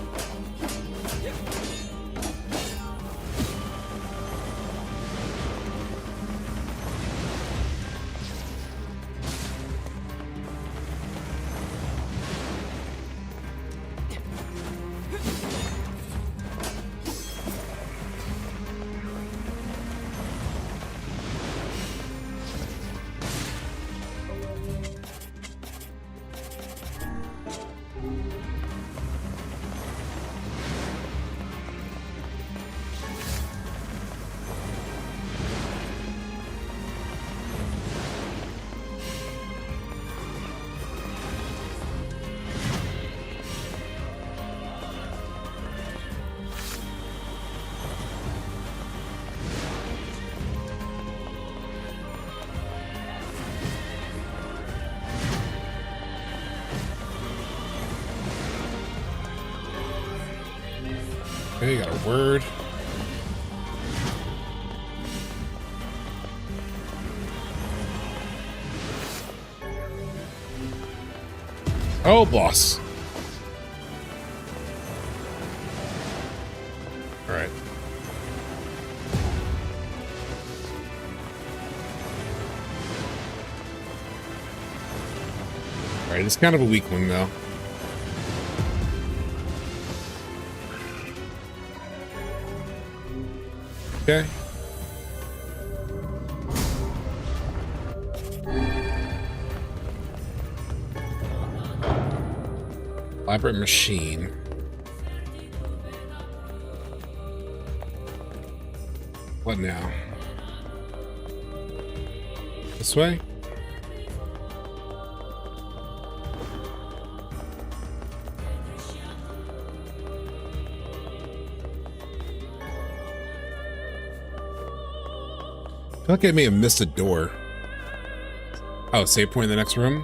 Okay, got a word. Oh, boss. All right. All right, it's kind of a weak one, though. Okay. Elaborate machine. What now? This way? I feel like I may have missed a door. Oh, save point in the next room?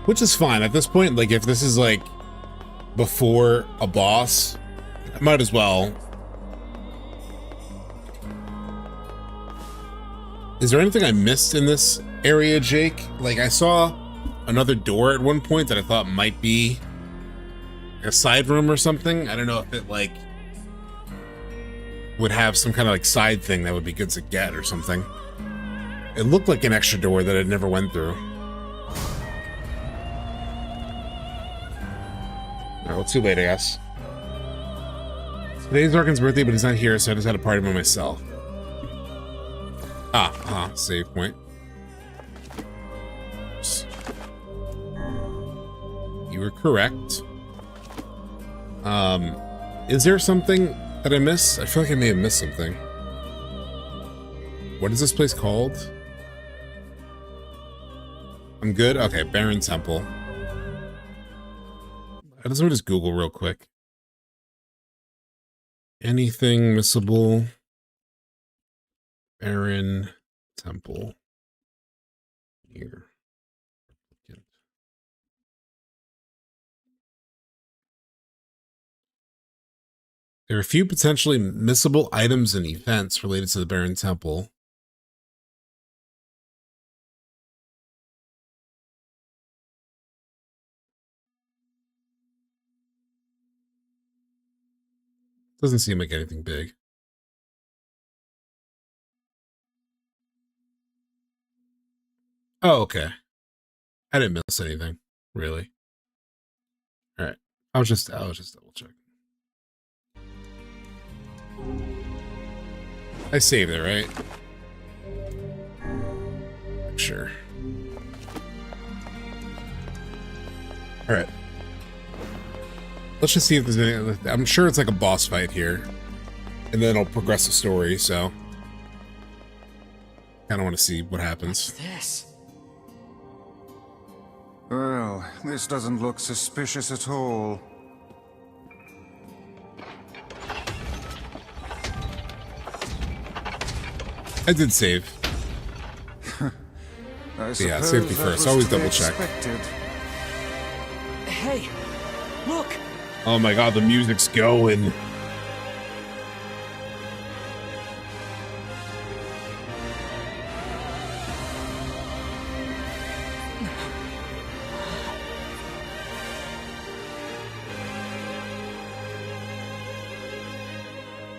Which is fine. At this point, like, if this is, like, before a boss, I might as well. Is there anything I missed in this area, Jake? Like, I saw another door at one point that I thought might be a side room or something. I don't know if it, like, would have some kind of, like, side thing that would be good to get or something. It looked like an extra door that I never went through. Alright, well, too late, I guess. Today's Arkin's birthday, but he's not here, so I just had a party by myself. Save point. You were correct. Is there something that I missed? I feel like I may have missed something. What is this place called? I'm good? Okay, Barren Temple. Let me just Google real quick. Anything missable? Barren Temple. Here. There are a few potentially missable items and events related to the Barren Temple. Doesn't seem like anything big. Oh, okay. I didn't miss anything, really. All right. I was just double checking. I saved it, right? Sure. All right. Let's just see if there's any. I'm sure it's like a boss fight here, and then I'll progress the story. So, kind of want to see what happens. What's this? Well, this doesn't look suspicious at all. I did save. Yeah, safety first. Always double check. Hey, look! Oh my god, the music's going.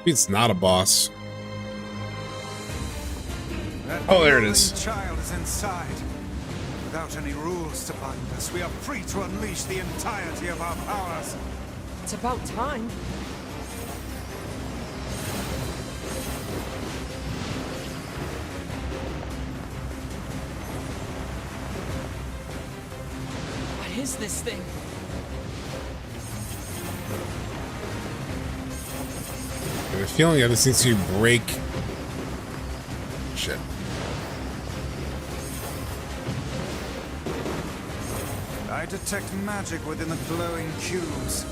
It's not a boss. Oh, there it is. The child is inside. Without any rules to bind us, we are free to unleash the entirety of our powers. It's about time. What is this thing? I have a feeling that this needs to break. Shit. I detect magic within the glowing cubes.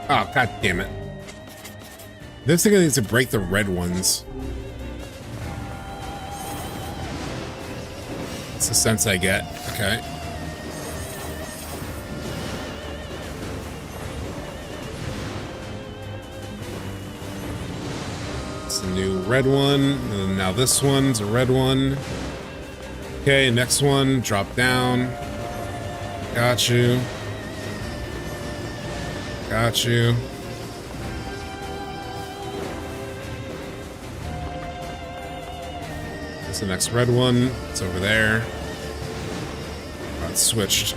Oh, god damn it. This thing needs to break the red ones. That's the sense I get. Okay. It's a new red one. And now this one's a red one. Okay, next one. Drop down. Got you. Got you. That's the next red one. It's over there. Oh, it's switched.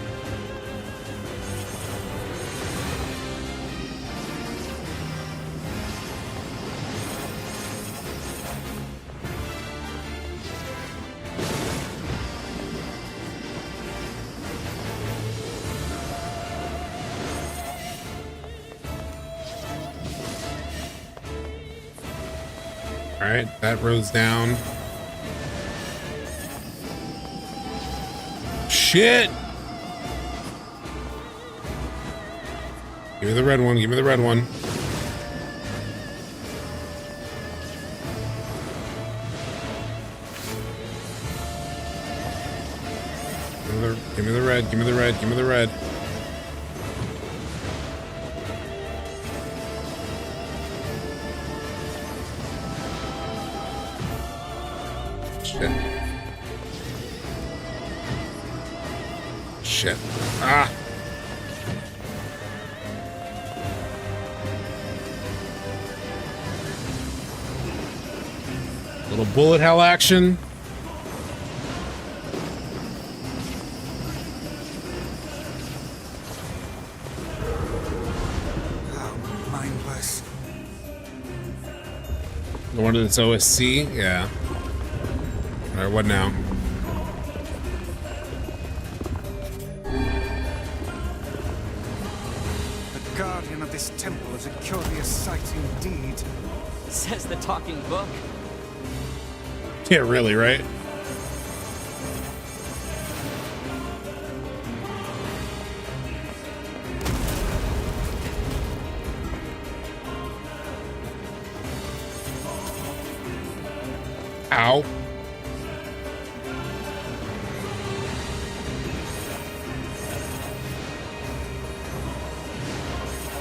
Alright, that rose down. Shit! Give me the red one, give me the red one. Give me the red, give me the red, give me the red. Shit. Ah. Little bullet hell action. Oh, mindless. The one that's OSC? Yeah. Alright, what now? Guardian of this temple is a curious sight indeed. Says the talking book. Yeah, really, right? Ow.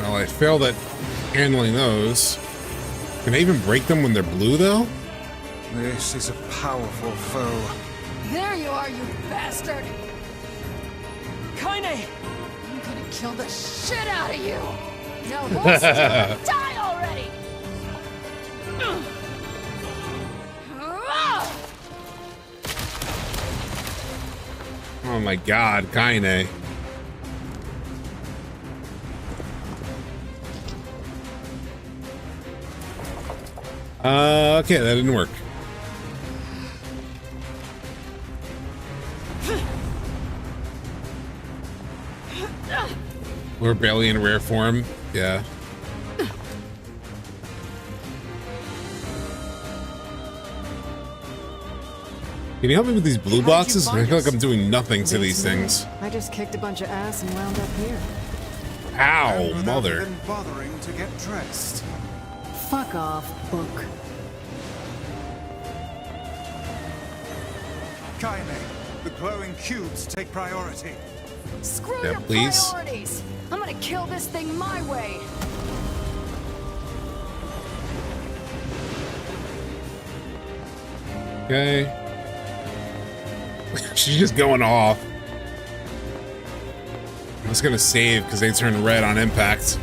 Well, I failed at handling those. Can I even break them when they're blue, though? This is a powerful foe. There you are, you bastard! Kaine! I'm gonna kill the shit out of you! Now who's gonna die already? Oh my god, Kaine. Okay, that didn't work. We're barely in rare form. Yeah. Can you help me with these blue boxes? I feel like I'm doing nothing to these things. I just kicked a bunch of ass and wound up here. Ow, mother. Even bothering to get dressed. Fuck off, book. Kaine, the glowing cubes take priority. Screw Yeah, your please. priorities! I'm gonna kill this thing my way! Okay. She's just going off. I'm just gonna save because they turn red on impact.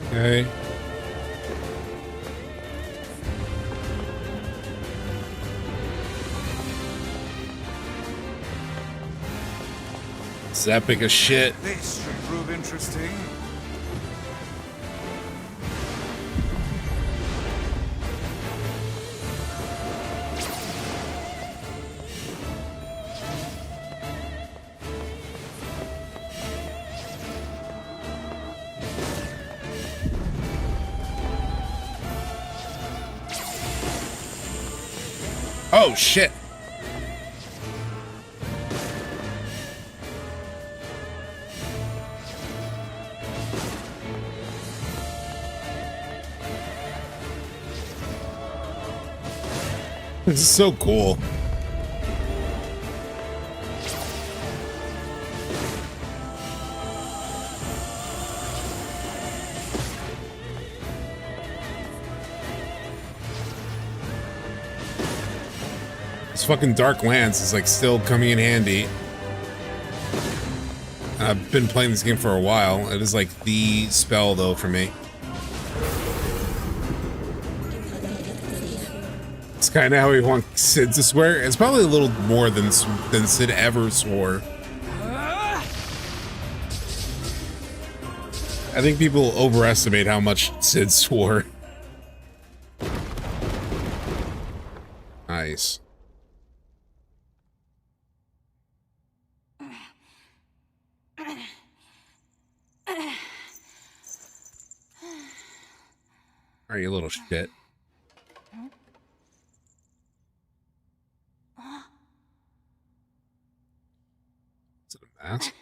Okay. It's epic as shit. This should prove interesting. Oh shit. This is so cool. This fucking Dark Lance is like still coming in handy. I've been playing this game for a while. It is like the spell though for me. It's kind of how we want Sid to swear. It's probably a little more than Sid ever swore. I think people overestimate how much Sid swore. Nice. Alright, you little shit. Is it a mask?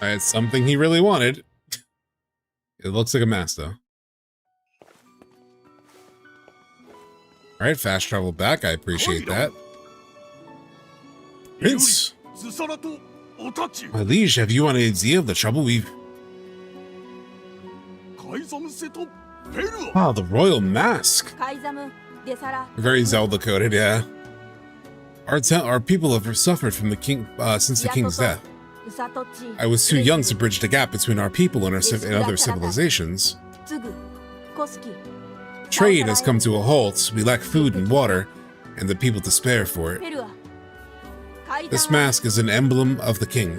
Alright, something he really wanted. It looks like a mask, though. Alright, fast travel back. I appreciate that. Prince! My liege, have you any idea of the trouble we've... Ah, the royal mask. Very Zelda coded, yeah. Our people have suffered from the king since the king's death. I was too young to bridge the gap between our people and other civilizations. Trade has come to a halt. We lack food and water, and the people to spare for it. This mask is an emblem of the king.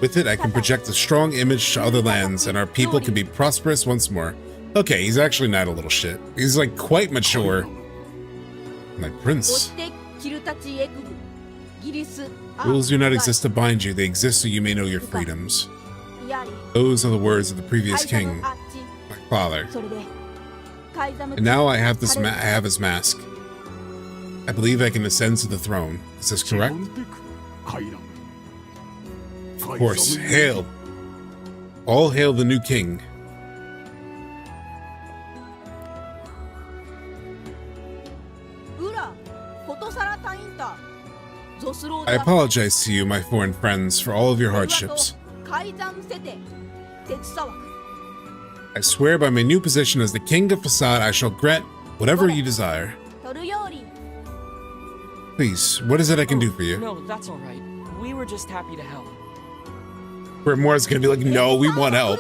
With it, I can project a strong image to other lands, and our people can be prosperous once more. Okay, he's actually not a little shit. He's like quite mature. My prince. Rules do not exist to bind you, they exist so you may know your freedoms. Those are the words of the previous king, my father. And now I have this. I have his mask. I believe I can ascend to the throne. Is this correct? Of course. Hail! All hail the new king. I apologize to you, my foreign friends, for all of your hardships. I swear by my new position as the king of Facade, I shall grant whatever you desire. Please, what is it I can do for you? No, that's all right. We were just happy to help. Where Moira's gonna be like, no, we want help.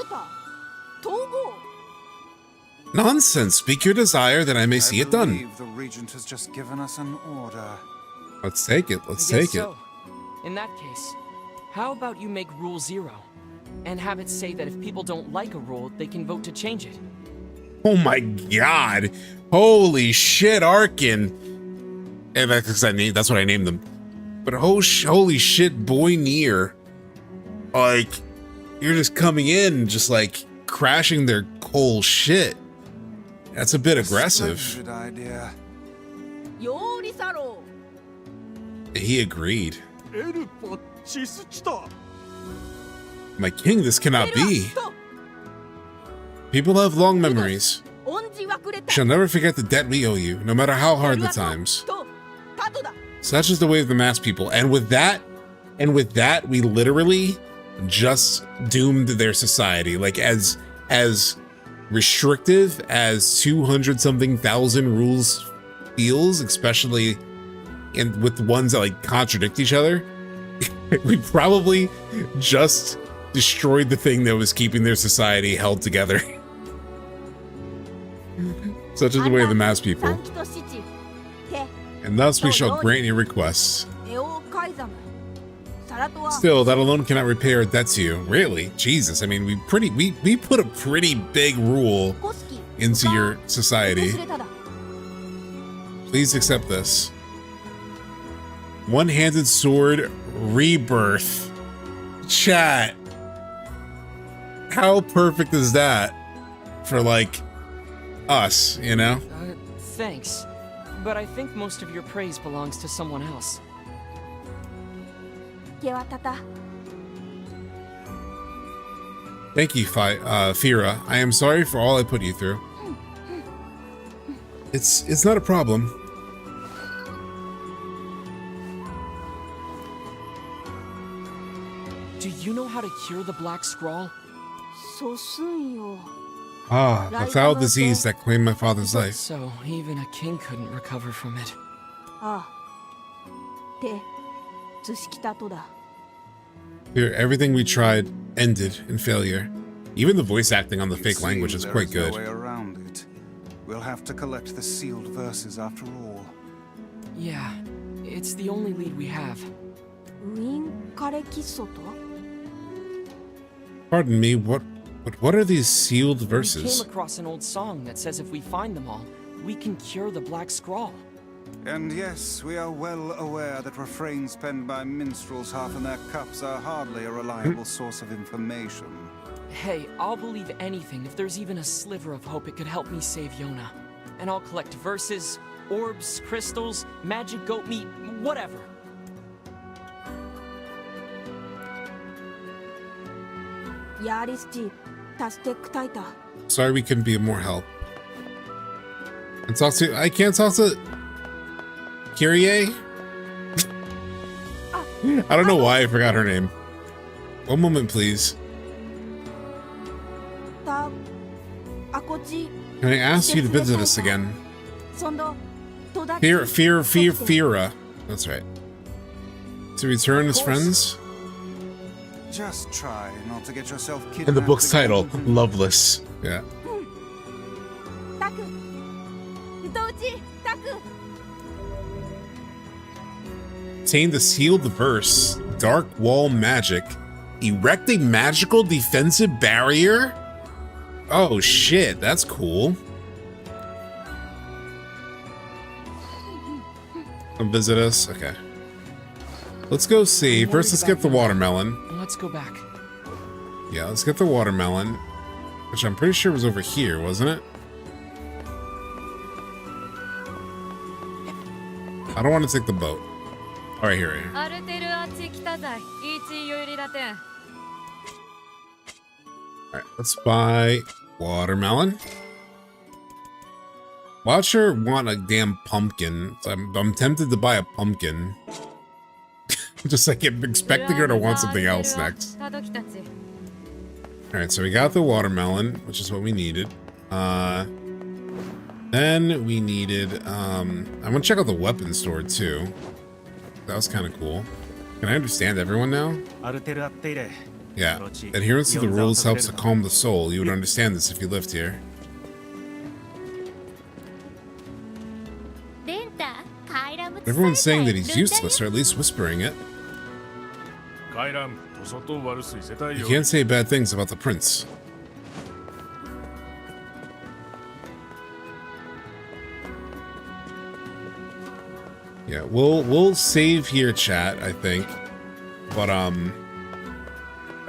Nonsense. Speak your desire that I may see it done. The Regent has just given us an order. Let's take it. Let's I guess take it. so. In that case, how about you make Rule 0 and have it say that if people don't like a rule, they can vote to change it? Oh my god. Holy shit, Arkin. And that's what I named them. But holy shit, boy NieR. Like, you're just coming in, just like crashing their whole shit. That's a bit aggressive. Idea. He agreed. My king, this cannot be. People have long memories. Shall never forget the debt we owe you, no matter how hard the times. Such is the way of the mass people. And with that, we literally just doomed their society. Like, as restrictive as 200-something thousand rules feels, especially with ones that like contradict each other, we probably just destroyed the thing that was keeping their society held together. Such is the way of the mass people. And thus we shall grant your requests. Still, that alone cannot repay our debt to you. Really? Jesus, I mean, we put a pretty big rule into your society. Please accept this. One-handed sword Rebirth. Chat. How perfect is that for, like, us, you know? Thanks. But I think most of your praise belongs to someone else. Thank you, Fira. I am sorry for all I put you through. It's not a problem. Do you know how to cure the Black Scrawl? Ah, the foul disease that claimed my father's life. So, even a king couldn't recover from it. Here, everything we tried ended in failure. Even the voice acting on the fake language is quite good. No way around it. We'll have to collect the sealed verses after all. Yeah, it's the only lead we have. Pardon me, what are these sealed verses? We came across an old song that says if we find them all, we can cure the Black Scrawl. And yes, we are well aware that refrains penned by minstrels half in their cups are hardly a reliable source of information. Hey, I'll believe anything if there's even a sliver of hope it could help me save Yona. And I'll collect verses, orbs, crystals, magic goat meat, whatever. Sorry we couldn't be of more help. I can't talk to Kyrie? I don't know why I forgot her name. One moment, please. Can I ask you to visit us again? Fira. That's right. To return as friends? Just try not to get yourself kidnapped. And the book's title, Loveless. Yeah. Obtain the sealed verse, Dark Wall Magic. Erect a magical defensive barrier? Oh shit, that's cool. Come visit us? Okay. Let's go see. First, let's get the watermelon. Let's go back. Yeah, let's get the watermelon. Which I'm pretty sure was over here, wasn't it? I don't want to take the boat. Alright, here. Alright, let's buy watermelon. Watch her want a damn pumpkin. So I'm tempted to buy a pumpkin. Just like I'm expecting her to want something else next. All right, so we got the watermelon, which is what we needed. Then we needed, I'm gonna check out the weapon store too. That was kind of cool. Can I understand everyone now? Yeah. Adherence to the rules helps to calm the soul. You would understand this if you lived here. Everyone's saying that he's useless, or at least whispering it. You can't say bad things about the prince. Yeah, we'll save here, chat, I think. But I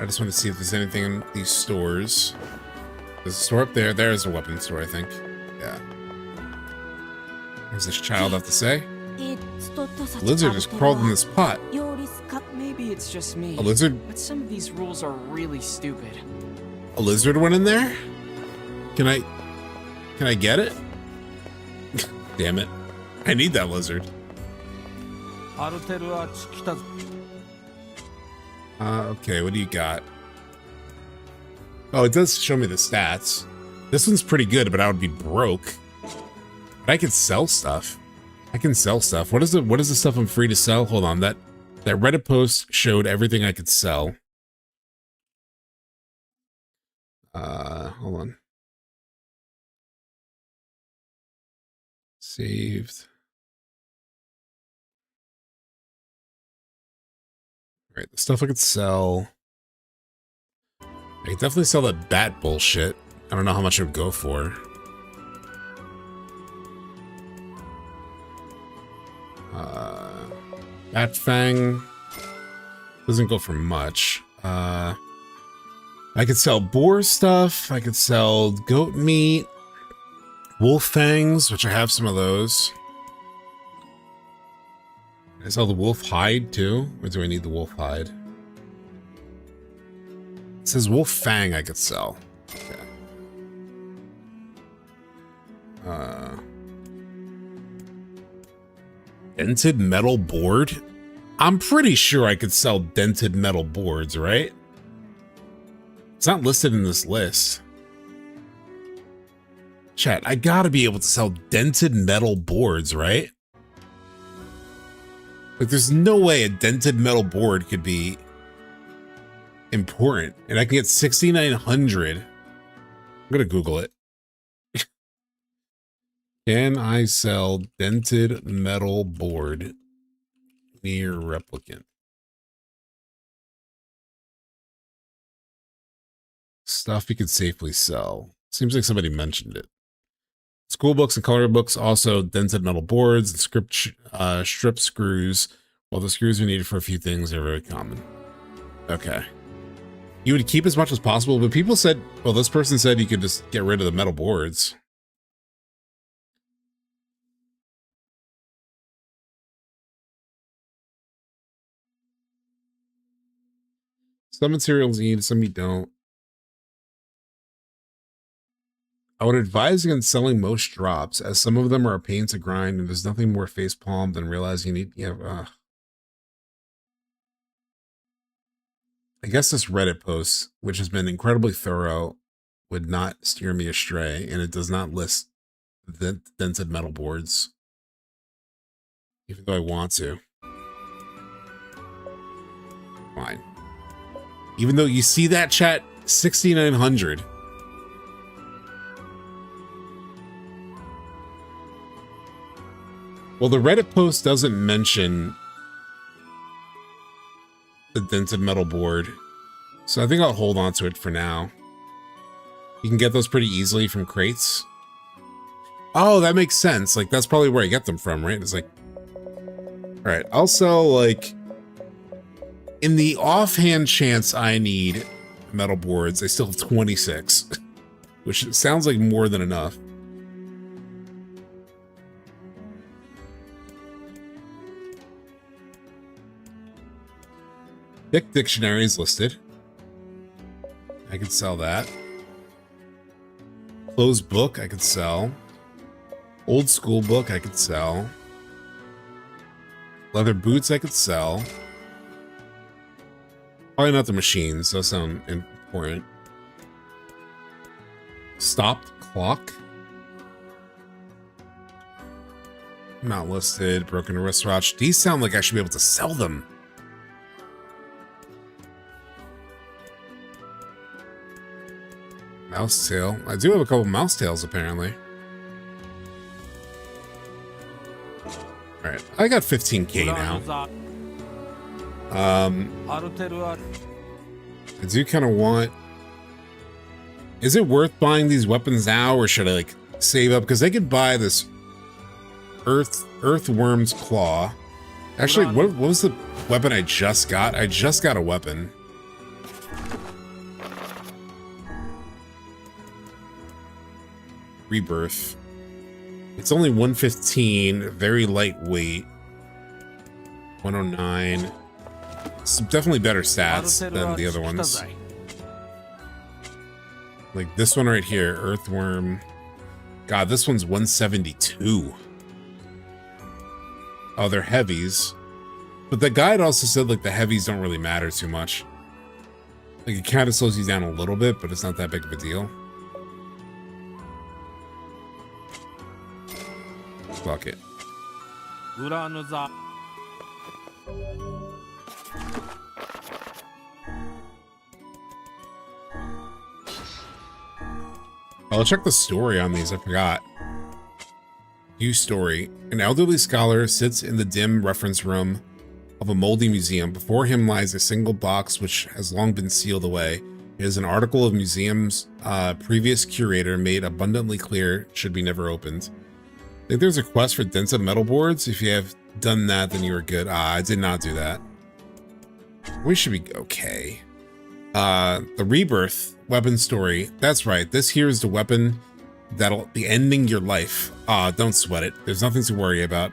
just want to see if there's anything in these stores. There's a store up there. There's a weapon store, I think. Yeah. What does this child have to say? A lizard just crawled in this pot. Maybe it's just me. A lizard? But some of these rules are really stupid. A lizard went in there? Can I get it? Damn it. I need that lizard. Okay, what do you got? Oh, it does show me the stats. This one's pretty good, but I would be broke. But I could sell stuff. I can sell stuff. What is the stuff I'm free to sell? Hold on, that Reddit post showed everything I could sell. Hold on. Saved. All right, the stuff I could sell. I could definitely sell that bat bullshit. I don't know how much it would go for. Bat Fang doesn't go for much. I could sell boar stuff. I could sell goat meat, wolf fangs, which I have some of those. I sell the wolf hide too, or do I need the wolf hide? It says wolf fang I could sell. Okay. Dented metal board? I'm pretty sure I could sell dented metal boards, right? It's not listed in this list. Chat, I gotta be able to sell dented metal boards, right? Like, there's no way a dented metal board could be important. And I can get 6,900. I'm gonna Google it. Can I sell dented metal board NieR Replicant? Stuff you could safely sell. Seems like somebody mentioned it. School books and coloring books, also dented metal boards and strip screws. While the screws are needed for a few things, they're very common. Okay. You would keep as much as possible, but people said, well, this person said you could just get rid of the metal boards. Some materials you need, some you don't. I would advise against selling most drops, as some of them are a pain to grind, and there's nothing more facepalm than realizing you need. Yeah, I guess this Reddit post, which has been incredibly thorough, would not steer me astray, and it does not list the dented metal boards, even though I want to. Fine. Even though you see that, chat, 6,900. Well, the Reddit post doesn't mention the dented metal board, so I think I'll hold on to it for now. You can get those pretty easily from crates. Oh, that makes sense. Like, that's probably where I get them from, right? It's like, all right, I'll sell, like, in the offhand chance I need metal boards, I still have 26, which sounds like more than enough. Thick dictionary is listed. I could sell that. Closed book I could sell. Old school book I could sell. Leather boots I could sell. Probably not the machines, those sound important. Stopped clock. Not listed. Broken wristwatch. These sound like I should be able to sell them. Mouse tail. I do have a couple mouse tails apparently. Alright, I got 15k now. I do kind of want... Is it worth buying these weapons now, or should I like save up? Because I could buy this Earthworm's Claw. Actually, what was the weapon I just got? I just got a weapon. Rebirth. It's only 115, very lightweight. 109. It's definitely better stats than the other ones. Like this one right here, Earthworm. God, this one's 172. Oh, they're heavies. But the guide also said like the heavies don't really matter too much. Like it kind of slows you down a little bit, but it's not that big of a deal. Fuck it. I'll check the story on these, I forgot. New story. An elderly scholar sits in the dim reference room of a moldy museum. Before him lies a single box which has long been sealed away. It is an article of museum's previous curator made abundantly clear should be never opened. I think there's a quest for dense metal boards. If you have done that, then you are good. I did not do that. We should be okay. The Rebirth weapon story. That's right. This here is the weapon that'll be ending your life. Don't sweat it. There's nothing to worry about.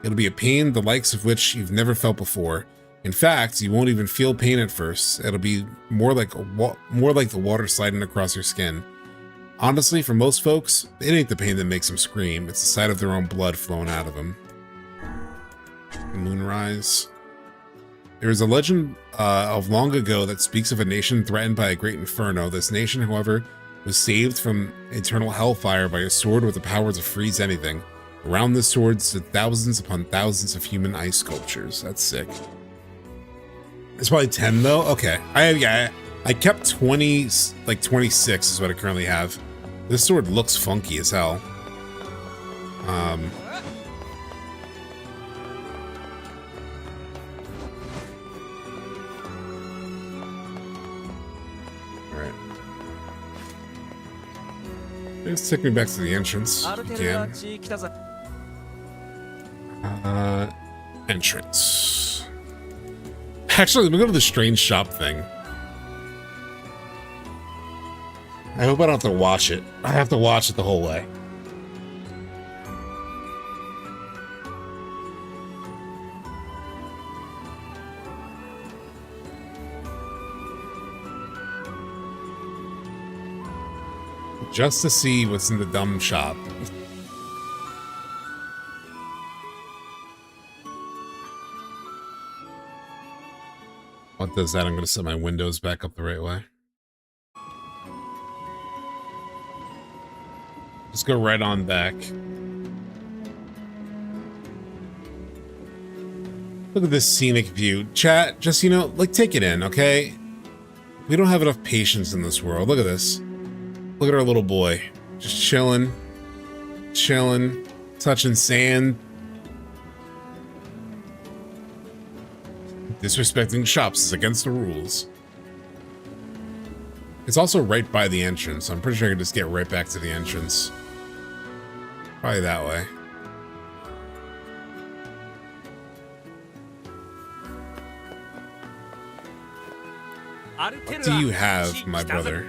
It'll be a pain the likes of which you've never felt before. In fact, you won't even feel pain at first. It'll be more like the water sliding across your skin. Honestly, for most folks, it ain't the pain that makes them scream. It's the sight of their own blood flowing out of them. Moonrise. There is a legend of long ago that speaks of a nation threatened by a great inferno. This nation, however, was saved from eternal hellfire by a sword with the power to freeze anything. Around this sword stood thousands upon thousands of human ice sculptures. That's sick. It's probably 10 though? Okay. I kept 20, like 26 is what I currently have. This sword looks funky as hell. Alright. Let's take me back to the entrance. You can. Entrance. Actually, let me go to the strange shop thing. I hope I don't have to watch it. I have to watch it the whole way. Just to see what's in the dumb shop. What does that? I'm going to set my windows back up the right way. Just go right on back. Look at this scenic view. Chat, just, you know, like, take it in, okay? We don't have enough patience in this world. Look at this. Look at our little boy. Just chilling. Chilling. Touching sand. Disrespecting shops is against the rules. It's also right by the entrance, so I'm pretty sure I can just get right back to the entrance. Probably that way. What do you have, my brother?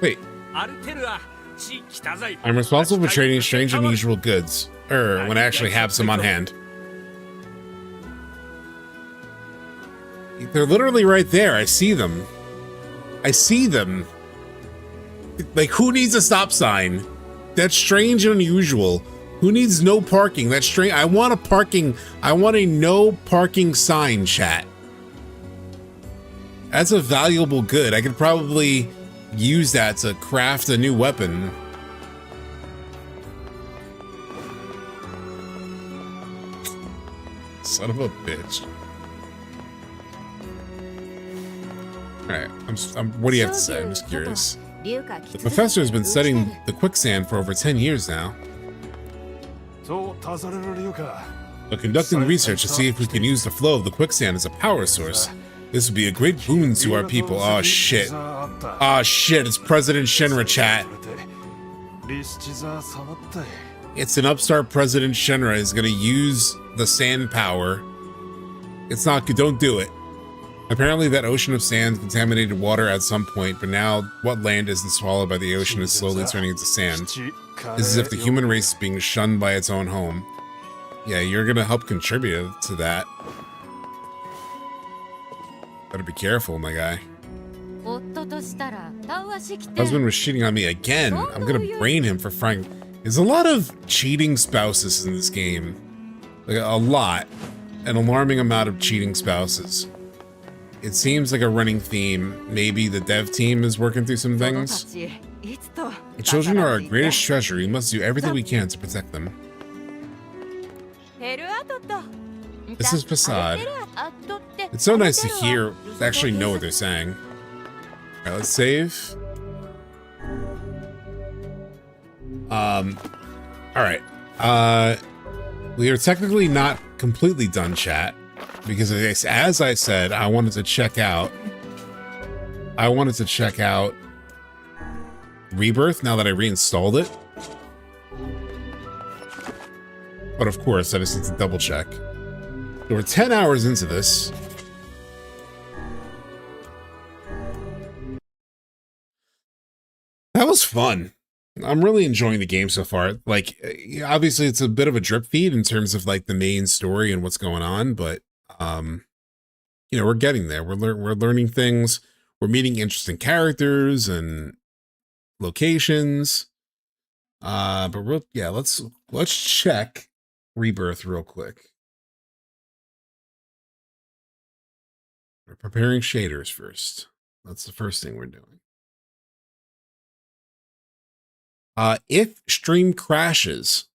Wait. I'm responsible for trading strange and unusual goods. When I actually have some on hand. They're literally right there. I see them. I see them. Like, who needs a stop sign? That's strange and unusual. Who needs no parking? That's strange. I want a no parking sign, chat. That's a valuable good. I could probably use that to craft a new weapon. Son of a bitch. Alright, what do you have to say? I'm just curious. The professor has been studying the quicksand for over 10 years now. We're conducting research to see if we can use the flow of the quicksand as a power source. This would be a great boon to our people. Oh shit. Oh shit, it's President Shinra chat. It's an upstart President Shinra is gonna use the sand power. It's not good, don't do it. Apparently that ocean of sand contaminated water at some point, but now what land isn't swallowed by the ocean is slowly turning into sand. It's as if the human race is being shunned by its own home. Yeah, you're gonna help contribute to that. Better be careful, my guy. Husband was cheating on me again. I'm gonna brain him for frying. There's a lot of cheating spouses in this game. Like, a lot. An alarming amount of cheating spouses. It seems like a running theme. Maybe the dev team is working through some things. The children are our greatest treasure. We must do everything we can to protect them. This is Facade. It's so nice to hear, actually know what they're saying. Alright, let's save. Alright. We are technically not completely done, chat. Because as I said, I wanted to check out Rebirth now that I reinstalled it. But of course, I just need to double check. So we're 10 hours into this. That was fun. I'm really enjoying the game so far. Like, obviously it's a bit of a drip feed in terms of like the main story and what's going on, but you know, we're getting there. We're learning things. We're meeting interesting characters and locations. But let's check Rebirth real quick. We're preparing shaders first. That's the first thing we're doing. If stream crashes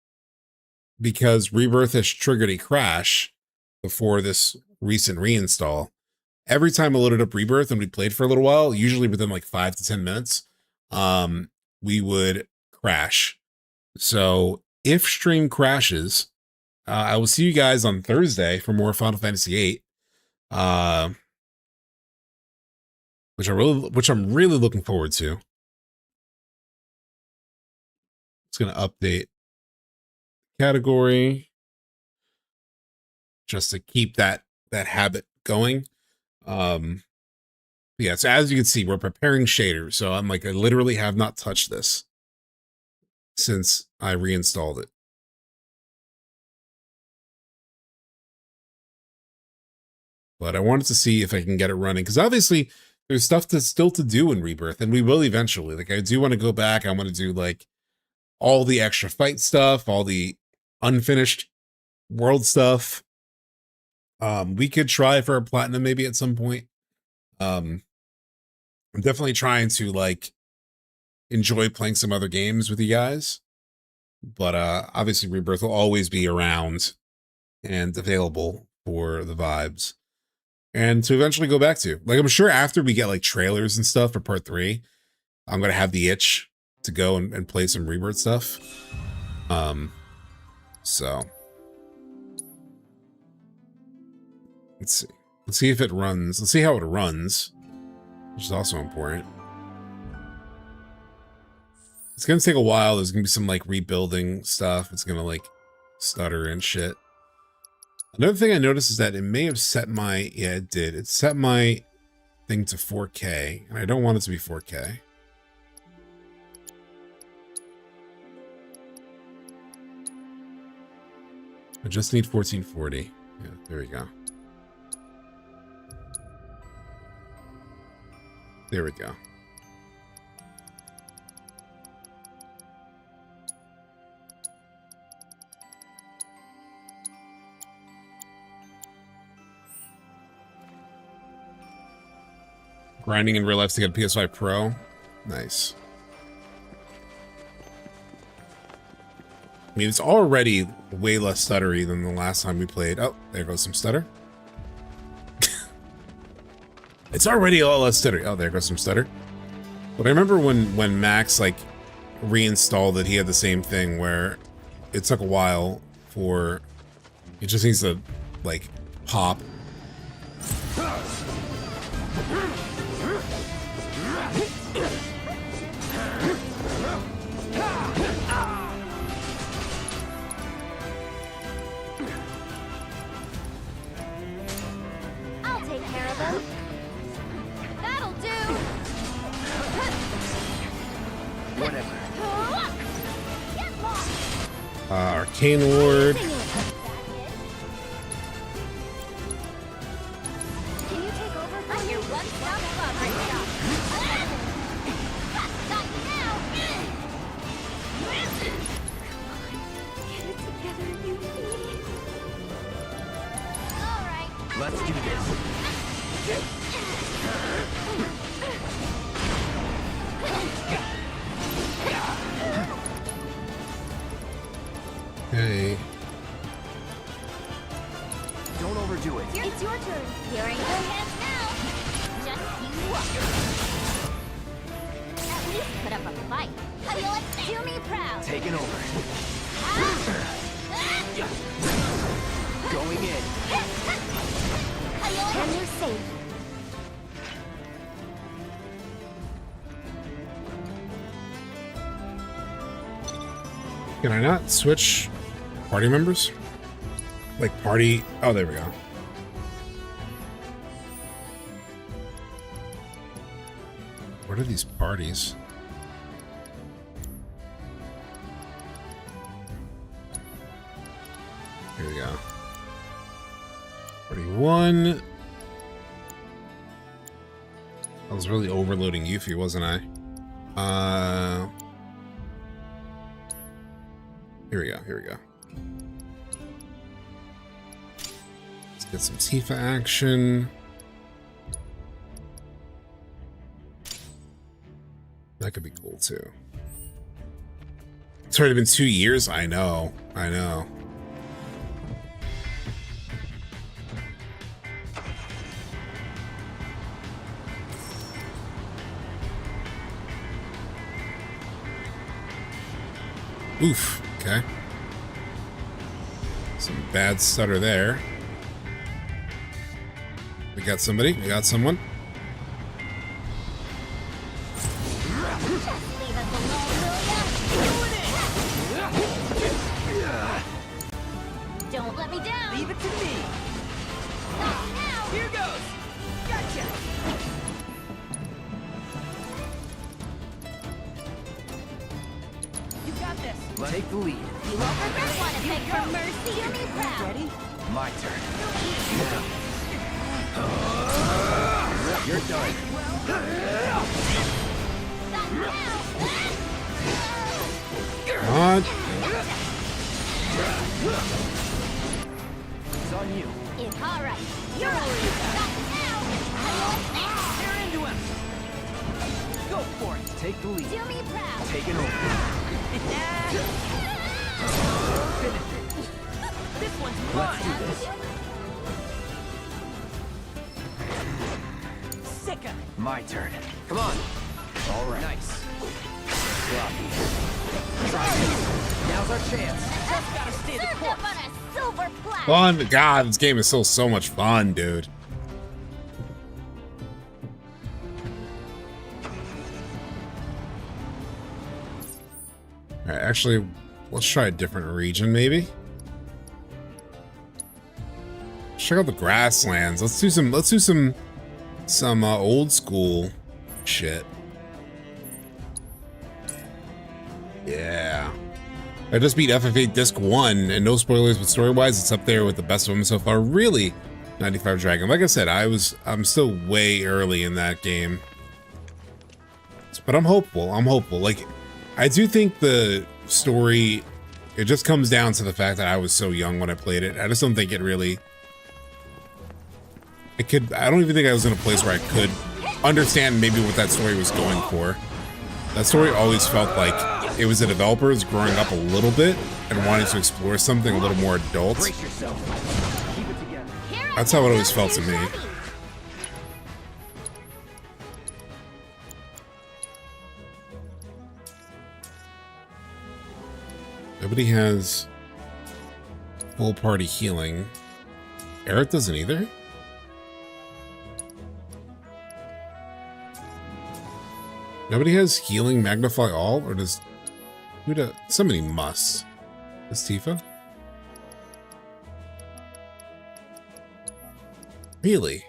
because Rebirth has triggered a crash before this recent reinstall, every time I loaded up Rebirth and we played for a little while, usually within like 5 to 10 minutes, we would crash. So if stream crashes, I will see you guys on Thursday for more Final Fantasy VIII, which I'm really looking forward to. It's going to update category just to keep that habit going. Yeah, so as you can see, we're preparing shaders. So I'm like, I literally have not touched this since I reinstalled it. But I wanted to see if I can get it running, because obviously there's stuff still to do in Rebirth, and we will eventually. Like, I do want to go back. I want to do like all the extra fight stuff, all the unfinished world stuff. We could try for a platinum maybe at some point. I'm definitely trying to like enjoy playing some other games with you guys, but obviously Rebirth will always be around and available for the vibes and to eventually go back to. Like, I'm sure after we get like trailers and stuff for part 3, I'm gonna have the itch to go and play some Rebirth stuff. So let's see if it runs. Let's see how it runs, which is also important. It's gonna take a while. There's gonna be some like rebuilding stuff. It's gonna like stutter and shit. Another thing I noticed is that it may have set my, yeah, it did. It set my thing to 4K, and I don't want it to be 4K. I just need 1440. Yeah, there we go. There we go. Grinding in real life to get a PS5 Pro. Nice. I mean, it's already way less stuttery than the last time we played. Oh, there goes some stutter. It's already a lot less stuttery. Oh, there goes some stutter. But I remember when Max like reinstalled it, he had the same thing where it took a while for it just needs to like pop. I'll take care of them. That'll do. Whatever. Get lost. Arcane Ward. Can you take over for me? Your one-stop shop right now. Got you now. Get it together, you idiot. All right. Let's do this. Hey. Don't overdo it. It's your turn. You're in good hands now. Just you up. At least put up a fight. How do you like that? Do me proud. Taking over. Going in. How do you like and you're safe. Can I not switch party members? Like party... Oh, there we go. What are these parties? Here we go. Party 1. I was really overloading Yuffie, wasn't I? Here we go, here we go. Let's get some Tifa action. That could be cool too. It's already been 2 years. I know, I know. Oof. Okay. Some bad stutter there. We got somebody. We got someone. Don't let me down. Leave it to me. Not now. Here goes. Gotcha. You got this. Take the lead. You won't regret one if beg for mercy. Do me proud. Ready? My turn. You're done. Come on. It's on you. It's all right. You're up. Tear into him. Go for it. Take the lead. Do me proud. Taking over. Finish it. This one's mine. Let's do this. Sick of it. My turn. Come on. All right. Nice. Sloppy. Try this. Now's our chance. Just gotta stay the course. On a silver platter. Fun. God, this game is still so much fun, dude. Alright, actually, let's try a different region, maybe. Let's check out the grasslands. Let's do some old school shit. Yeah. I just beat FF8 Disc 1, and no spoilers, but story-wise, it's up there with the best of them so far. Really, 95 Dragon. Like I said, I'm still way early in that game. But I'm hopeful. I'm hopeful. Like, I do think the story, it just comes down to the fact that I was so young when I played it. I just don't think it really... I don't even think I was in a place where I could understand maybe what that story was going for. That story always felt like it was the developers growing up a little bit and wanting to explore something a little more adult. That's how it always felt to me. Nobody has full party healing. Eric doesn't either? Nobody has healing magnify all, or does somebody must? Does Tifa? Really?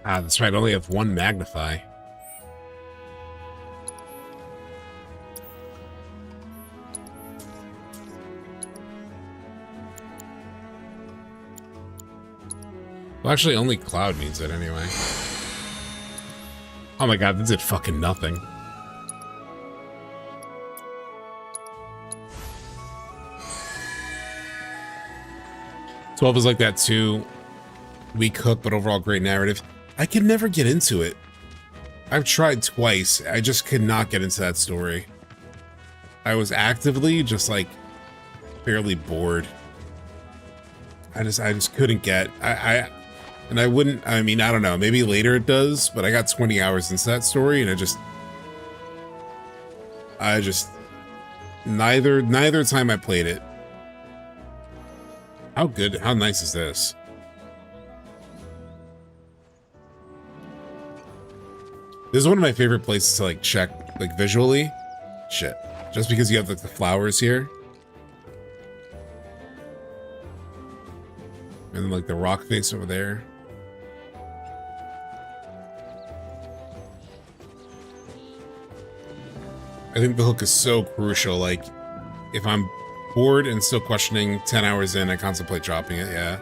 Ah, that's right. I only have one magnify. Well, actually, only Cloud needs it anyway. Oh my god, this did fucking nothing. "12 is like that too. Weak hook, but overall great narrative." I could never get into it. I've tried twice. I just could not get into that story. I was actively just like fairly bored. I just couldn't get. And I wouldn't. I mean, I don't know. Maybe later it does, but I got 20 hours into that story, and I just neither time I played it. How good? How nice is this? This is one of my favorite places to like check like visually. Shit. Just because you have like the flowers here. And then like the rock face over there. I think the hook is so crucial. Like if I'm bored and still questioning 10 hours in, I contemplate dropping it, yeah.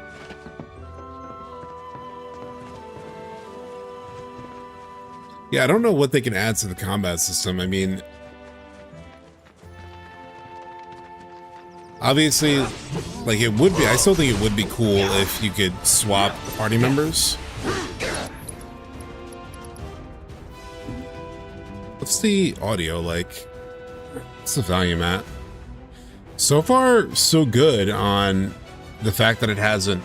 Yeah, I don't know what they can add to the combat system. I mean, obviously, like it would be, I still think it would be cool if you could swap party members. What's the audio like? What's the volume at? So far, so good on the fact that it hasn't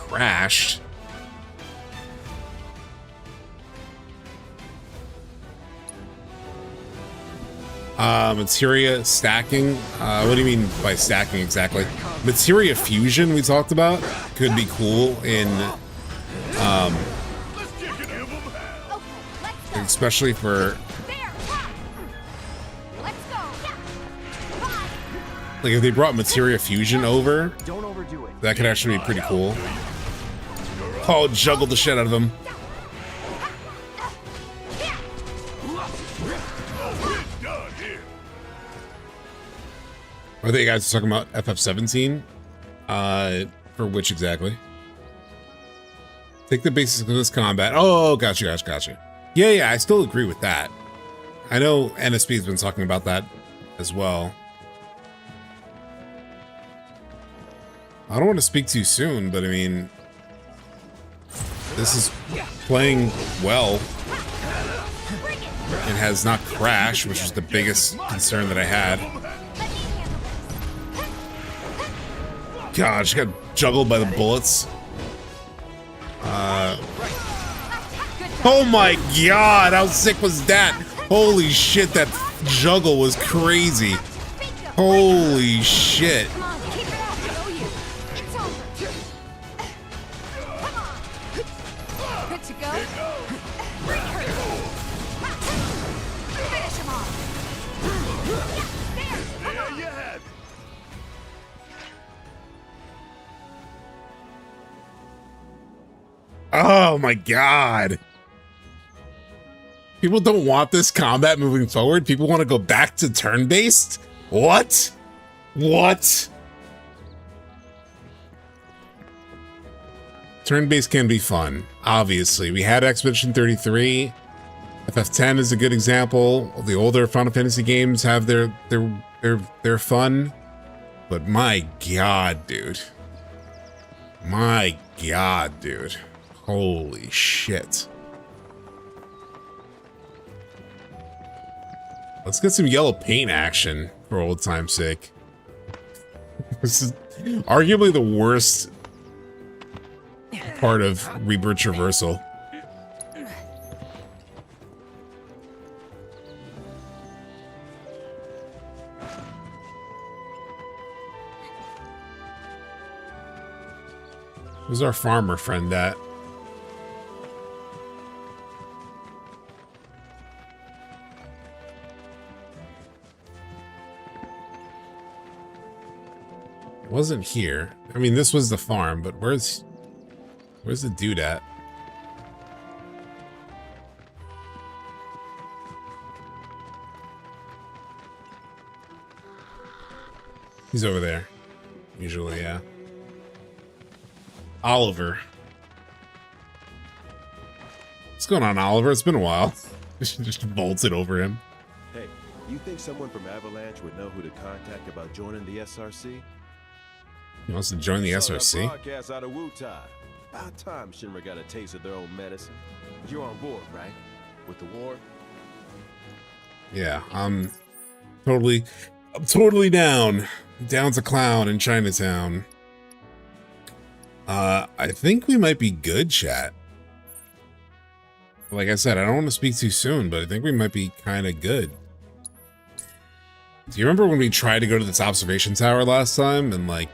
crashed. Materia stacking. What do you mean by stacking exactly? Materia fusion we talked about could be cool in, especially for like if they brought Materia fusion over, that could actually be pretty cool. Oh, juggle the shit out of them. I think you guys are talking about FF17. For which exactly? Take the basics of this combat. Oh, gotcha. Yeah, I still agree with that. I know NSP has been talking about that as well. I don't want to speak too soon, but I mean, this is playing well. It has not crashed, which was the biggest concern that I had. God, she got juggled by the bullets. Oh my god, how sick was that? Holy shit, that juggle was crazy. Holy shit. Oh my god. People don't want this combat moving forward. People want to go back to turn-based? What? What? Turn-based can be fun, obviously. We had Expedition 33. FF10 is a good example. The older Final Fantasy games have their fun, but my god, dude. My god, dude. Holy shit. Let's get some yellow paint action for old time's sake. This is arguably the worst part of Rebirth Traversal. Who's our farmer friend at? It wasn't here. I mean, this was the farm, but where's the dude at? He's over there. Usually, yeah. Oliver. What's going on, Oliver? It's been a while. Just bolted over him. Hey, you think someone from Avalanche would know who to contact about joining the SRC? He wants to join the SRC? Broadcast out of Wutai. About time Shinra got a taste of their own medicine. You're on board, right? With the war? Yeah, I'm totally down. Down to clown in Chinatown. I think we might be good, chat. Like I said, I don't want to speak too soon, but I think we might be kind of good. Do you remember when we tried to go to this observation tower last time and like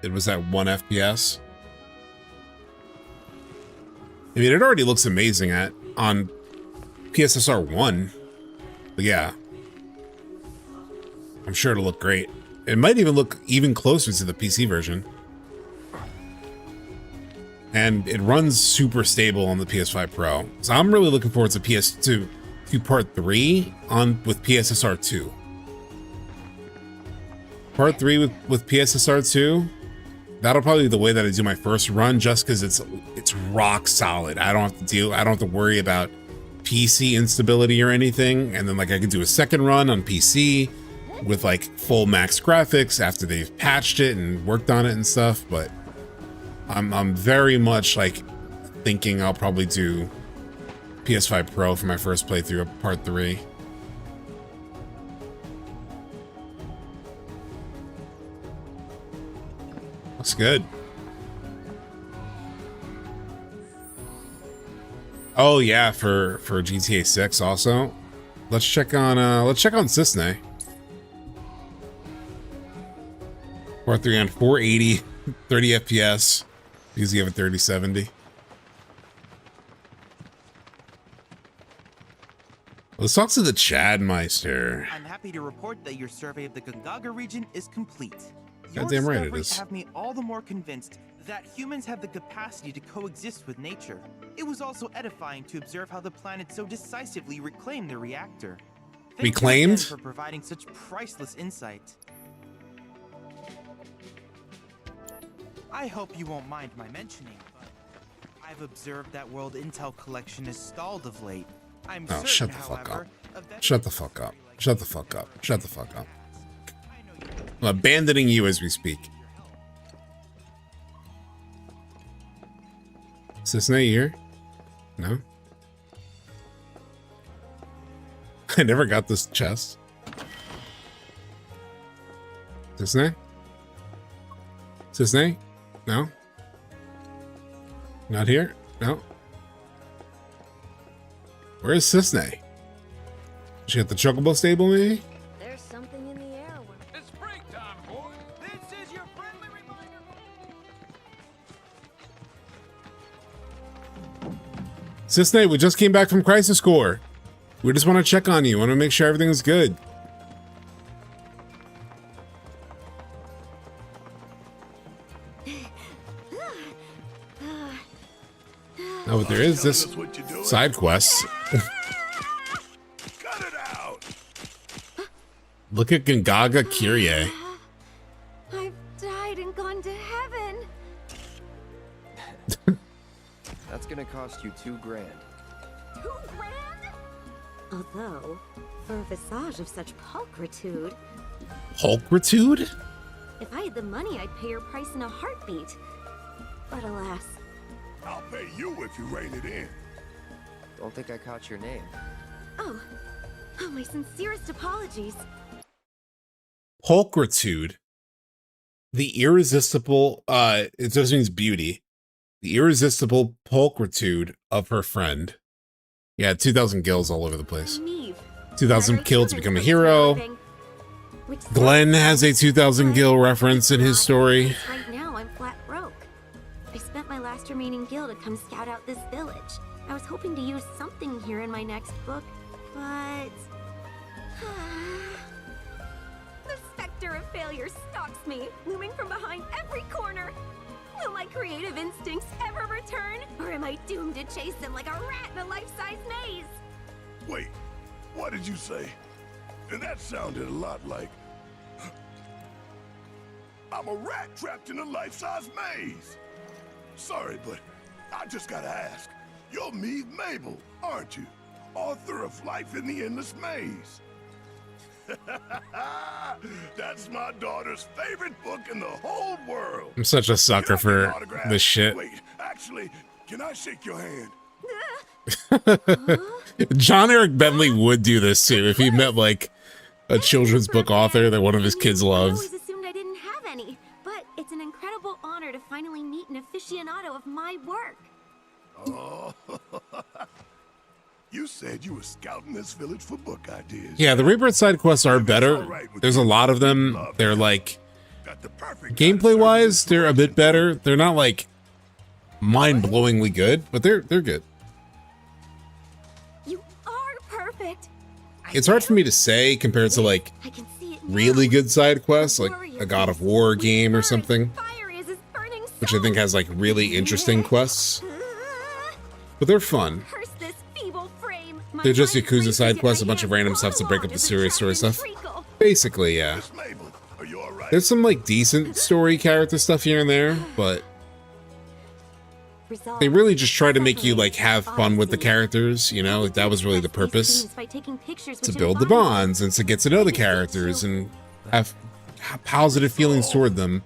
it was at 1 FPS? I mean, it already looks amazing on PSSR 1. But yeah. I'm sure it'll look great. It might even look even closer to the PC version. And it runs super stable on the PS5 Pro. So I'm really looking forward to PS2 to Part 3 with PSSR 2. Part 3 with PSSR 2, that'll probably be the way that I do my first run, just because it's rock solid. I don't have to worry about PC instability or anything. And then like I can do a second run on PC with like full max graphics after they've patched it and worked on it and stuff. But I'm very much like thinking I'll probably do PS5 Pro for my first playthrough of Part 3. Looks good. Oh yeah, for GTA 6 also. Let's check on Cisne. Part 3 on 480, 30 FPS. Because you have a 3070. Let's talk to the Chadmeister. I'm happy to report that your survey of the Gongaga region is complete. Your Goddamn right it discoveries is. have me all the more convinced that humans have the capacity to coexist with nature. It was also edifying to observe how the planet so decisively reclaimed the reactor. Thank you Reclaimed? again for providing such priceless insight. I hope you won't mind my mentioning, but I've observed that World Intel collection is stalled of late. I'm certain, shut the fuck however, up. Shut the fuck up. Shut the fuck up. Shut the fuck up. I'm abandoning you as we speak. Cisne here? No? I never got this chest. Cisne? Cisne? No? Not here? No? Where is Cisne? She at the Chocobo stable, maybe? There's something in the air. It's break time, boy. This is your friendly reminder. Cisne, we just came back from Crisis Core. We just want to check on you. Want to make sure everything's good. Oh, but there is this side quest. Look at Gongaga Kyrie. I've died and gone to heaven. That's gonna cost you $2 grand. 2 grand? Although, for a visage of such pulchritude, Pulchritude? if I had the money, I'd pay your price in a heartbeat. But alas. I'll pay you if you rein it in. Don't think I caught your name. Oh, my sincerest apologies. Pulchritude. The irresistible, it just means beauty. The irresistible pulchritude of her friend. Yeah, 2,000 gills all over the place. 2,000 kills to become a hero. Glenn has a 2,000 gil reference in his story. Right now, I'm flat broke. I spent my last remaining gil to come scout out this village. I was hoping to use something here in my next book, but... the specter of failure stalks me, looming from behind every corner. Will my creative instincts ever return? Or am I doomed to chase them like a rat in a life-size maze? Wait, what did you say? That sounded a lot like... I'm a rat trapped in a life-size maze. Sorry, but I just gotta ask. You're Meave Mabel, aren't you? Author of Life in the Endless Maze. That's my daughter's favorite book in the whole world. I'm such a sucker for this shit. Wait, actually, can I shake your hand? John Eric Bentley would do this too if he met like a children's book author that one of his kids I loves. always assumed I didn't have any, but it's an incredible honor to finally meet an aficionado of my work. Oh, you said you were scouting this village for book ideas. Yeah, the Rebirth side quests are better. There's a lot of them. They're like, gameplay wise, they're a bit better. They're not like mind-blowingly good, but they're good. You are perfect. It's hard for me to say compared to like really good side quests, like a God of War game or something, which I think has like really interesting quests. But they're fun. They're just Yakuza side quests, a bunch of random stuff to break up the serious story stuff. Basically, yeah. There's some like decent story character stuff here and there, but they really just try to make you like have fun with the characters, you know, like that was really the purpose. To build the bonds and to get to know the characters and have positive feelings toward them.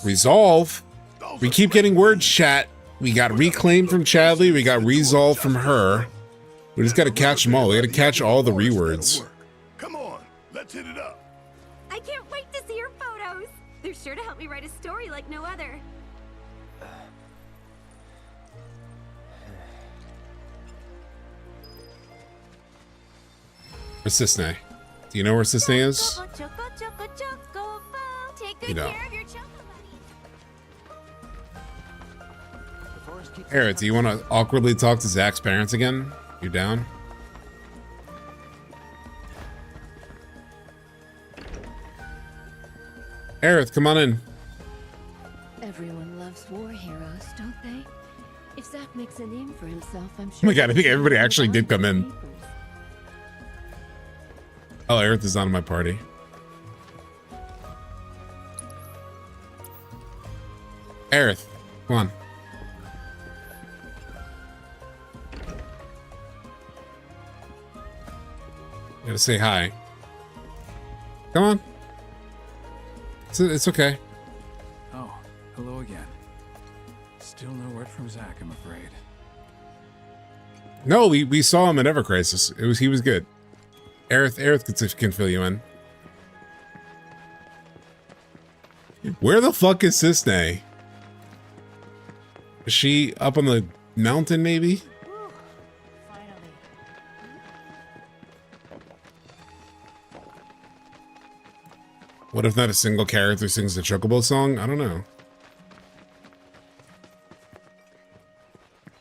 Resolve. We keep getting words, chat. We got Reclaim from Chadley. We got Resolve from her. We just got to catch them all. We got to catch all the rewords. Come on, let's hit it up. I can't wait to see your photos. They're sure to help me write a story like no other. Where's Cisne? Do you know where Cisne is? You know. Aerie, do you want to awkwardly talk to Zach's parents again? You down? Aerie, come on in. Everyone loves war heroes, don't they? If Zach makes a name for himself, I'm sure. Oh my god, I think everybody actually did come in. Oh, Aerie is not in my party. Aerie, come on. You gotta say hi. Come on. It's okay. Oh, hello again. Still no word from Zach, I'm afraid. No, we saw him in Ever Crisis. He was good. Aerie can fill you in. Where the fuck is Cisne? Is she up on the mountain, maybe? What if not a single character sings the Chocobo song? I don't know.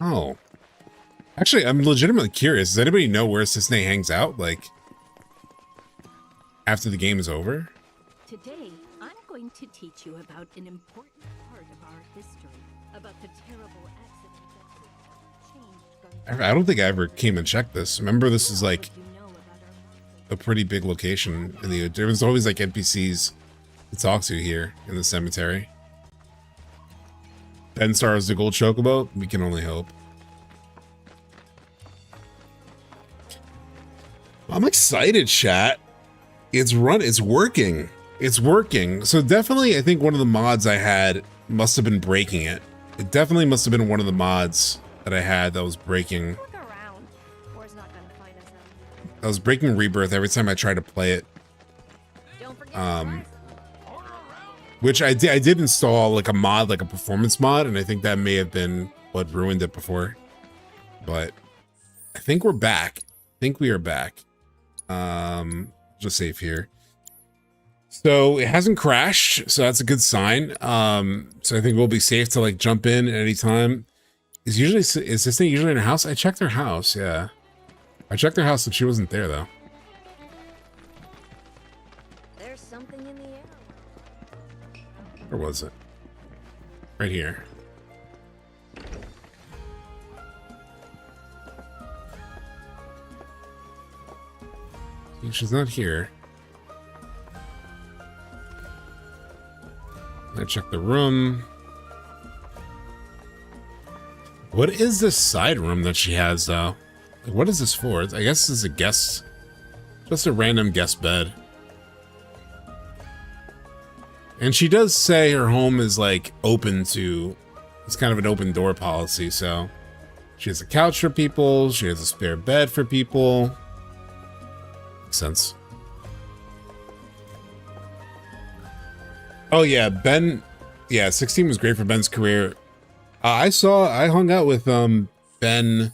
Oh. Actually, I'm legitimately curious. Does anybody know where Cisne hangs out? Like, after the game is over? Today, I'm going to teach you about an important part of our history, about the terrible accident that changed. I don't think I ever came and checked this. Remember, this is like a pretty big location. There was always like NPCs to talk to here in the cemetery. Ben stars the gold chocobo. We can only hope. I'm excited, chat. It's working. It's working. So definitely, I think one of the mods I had must have been breaking it. It definitely must have been one of the mods that I had that was breaking. I was breaking Rebirth every time I tried to play it. Which I did install like a mod, like a performance mod, and I think that may have been what ruined it before. But I think we're back. I think we are back. Just save here. So it hasn't crashed, so that's a good sign. So I think we'll be safe to like jump in at any time. Is this thing usually in her house? I checked her house, yeah. I checked her house and she wasn't there though. There's something in the air. Where was it? Right here. She's not here. I check the room. What is this side room that she has though? Like, what is this for? I guess this is a guest, just a random guest bed. And she does say her home is like open to, it's kind of an open door policy. So she has a couch for people. She has a spare bed for people. Makes sense. Oh yeah, Ben. Yeah, 16 was great for Ben's career. I hung out with Ben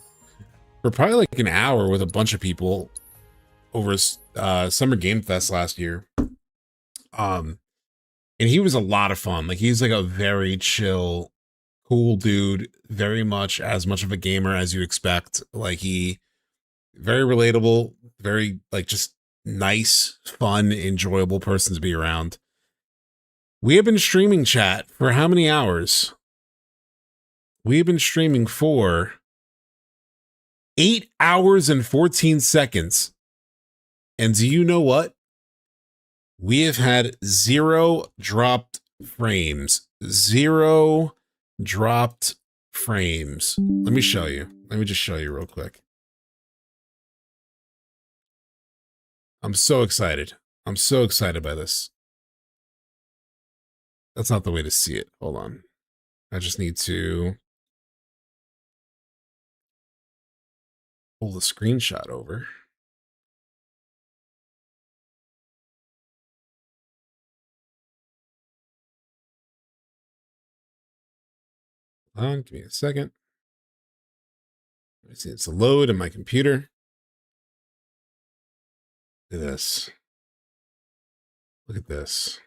for probably like an hour with a bunch of people over Summer Game Fest last year. And he was a lot of fun. Like he's like a very chill, cool dude, very much as much of a gamer as you expect. Like he very relatable, very like just nice, fun, enjoyable person to be around. We have been streaming, chat, for how many hours? We have been streaming for 8 hours and 14 seconds. And do you know what? We have had 0 dropped frames. 0 dropped frames. Let me show you. Let me just show you real quick. I'm so excited. I'm so excited by this. That's not the way to see it. Hold on. I just need to pull the screenshot over. Hold on, give me a second. I see it's a load in my computer. Look at this. Look at this.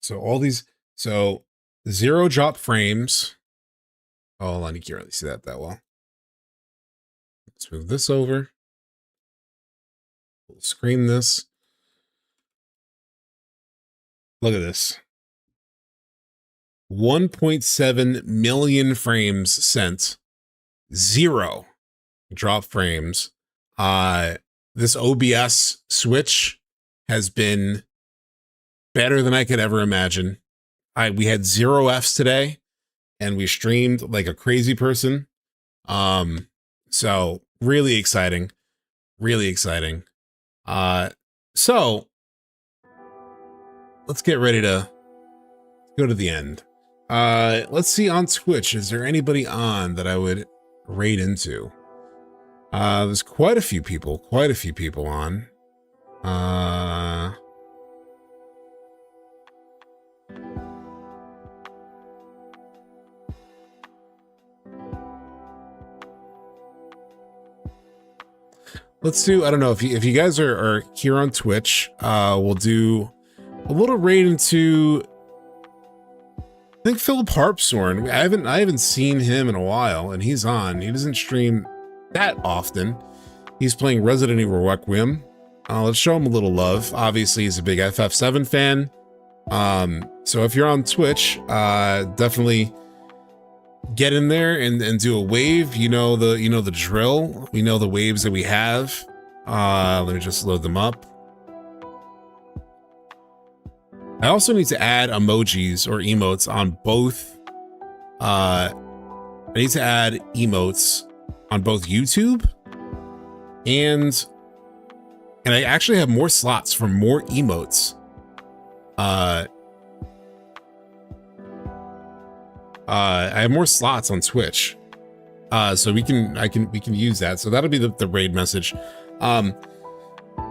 So all these, so 0 drop frames. Oh, hold on, you can't really see that well. Let's move this over. We'll screen this. Look at this. 1.7 million frames sent. 0 drop frames. This OBS switch has been better than I could ever imagine. We had 0 Fs today and we streamed like a crazy person. So really exciting. Really exciting. So let's get ready to go to the end. Let's see on Twitch. Is there anybody on that I would raid into? There's quite a few people on. Let's do, I don't know, if you guys are here on Twitch, we'll do a little raid into, I think, Philip Harpsorn. I haven't seen him in a while, and he's on. He doesn't stream that often. He's playing Resident Evil Requiem. Let's show him a little love. Obviously, he's a big FF7 fan. So if you're on Twitch, definitely get in there and do a wave. You know the drill. We know the waves that we have. Let me just load them up. I also need to add emojis or emotes on both. I need to add emotes on both YouTube and I actually have more slots for more emotes. I have more slots on Twitch. So we can use that. So that'll be the raid message. So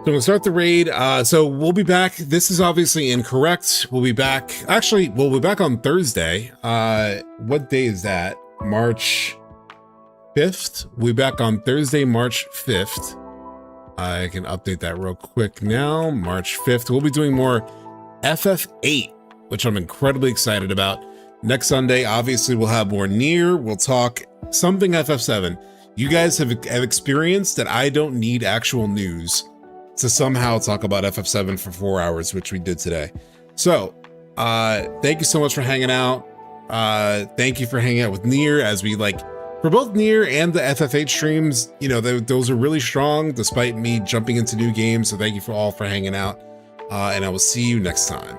we'll start the raid. So we'll be back. This is obviously incorrect. We'll be back. Actually, we'll be back on Thursday. What day is that? March 5th. We'll be back on Thursday, March 5th. I can update that real quick now. March 5th. We'll be doing more FF8, which I'm incredibly excited about. Next Sunday, obviously, we'll have more NieR. We'll talk something FF7. You guys have experienced that I don't need actual news to somehow talk about FF7 for 4 hours, which we did today. So, thank you so much for hanging out. Thank you for hanging out with NieR as we for both NieR and the FF8 streams, you know, those are really strong despite me jumping into new games. So thank you all for hanging out. And I will see you next time.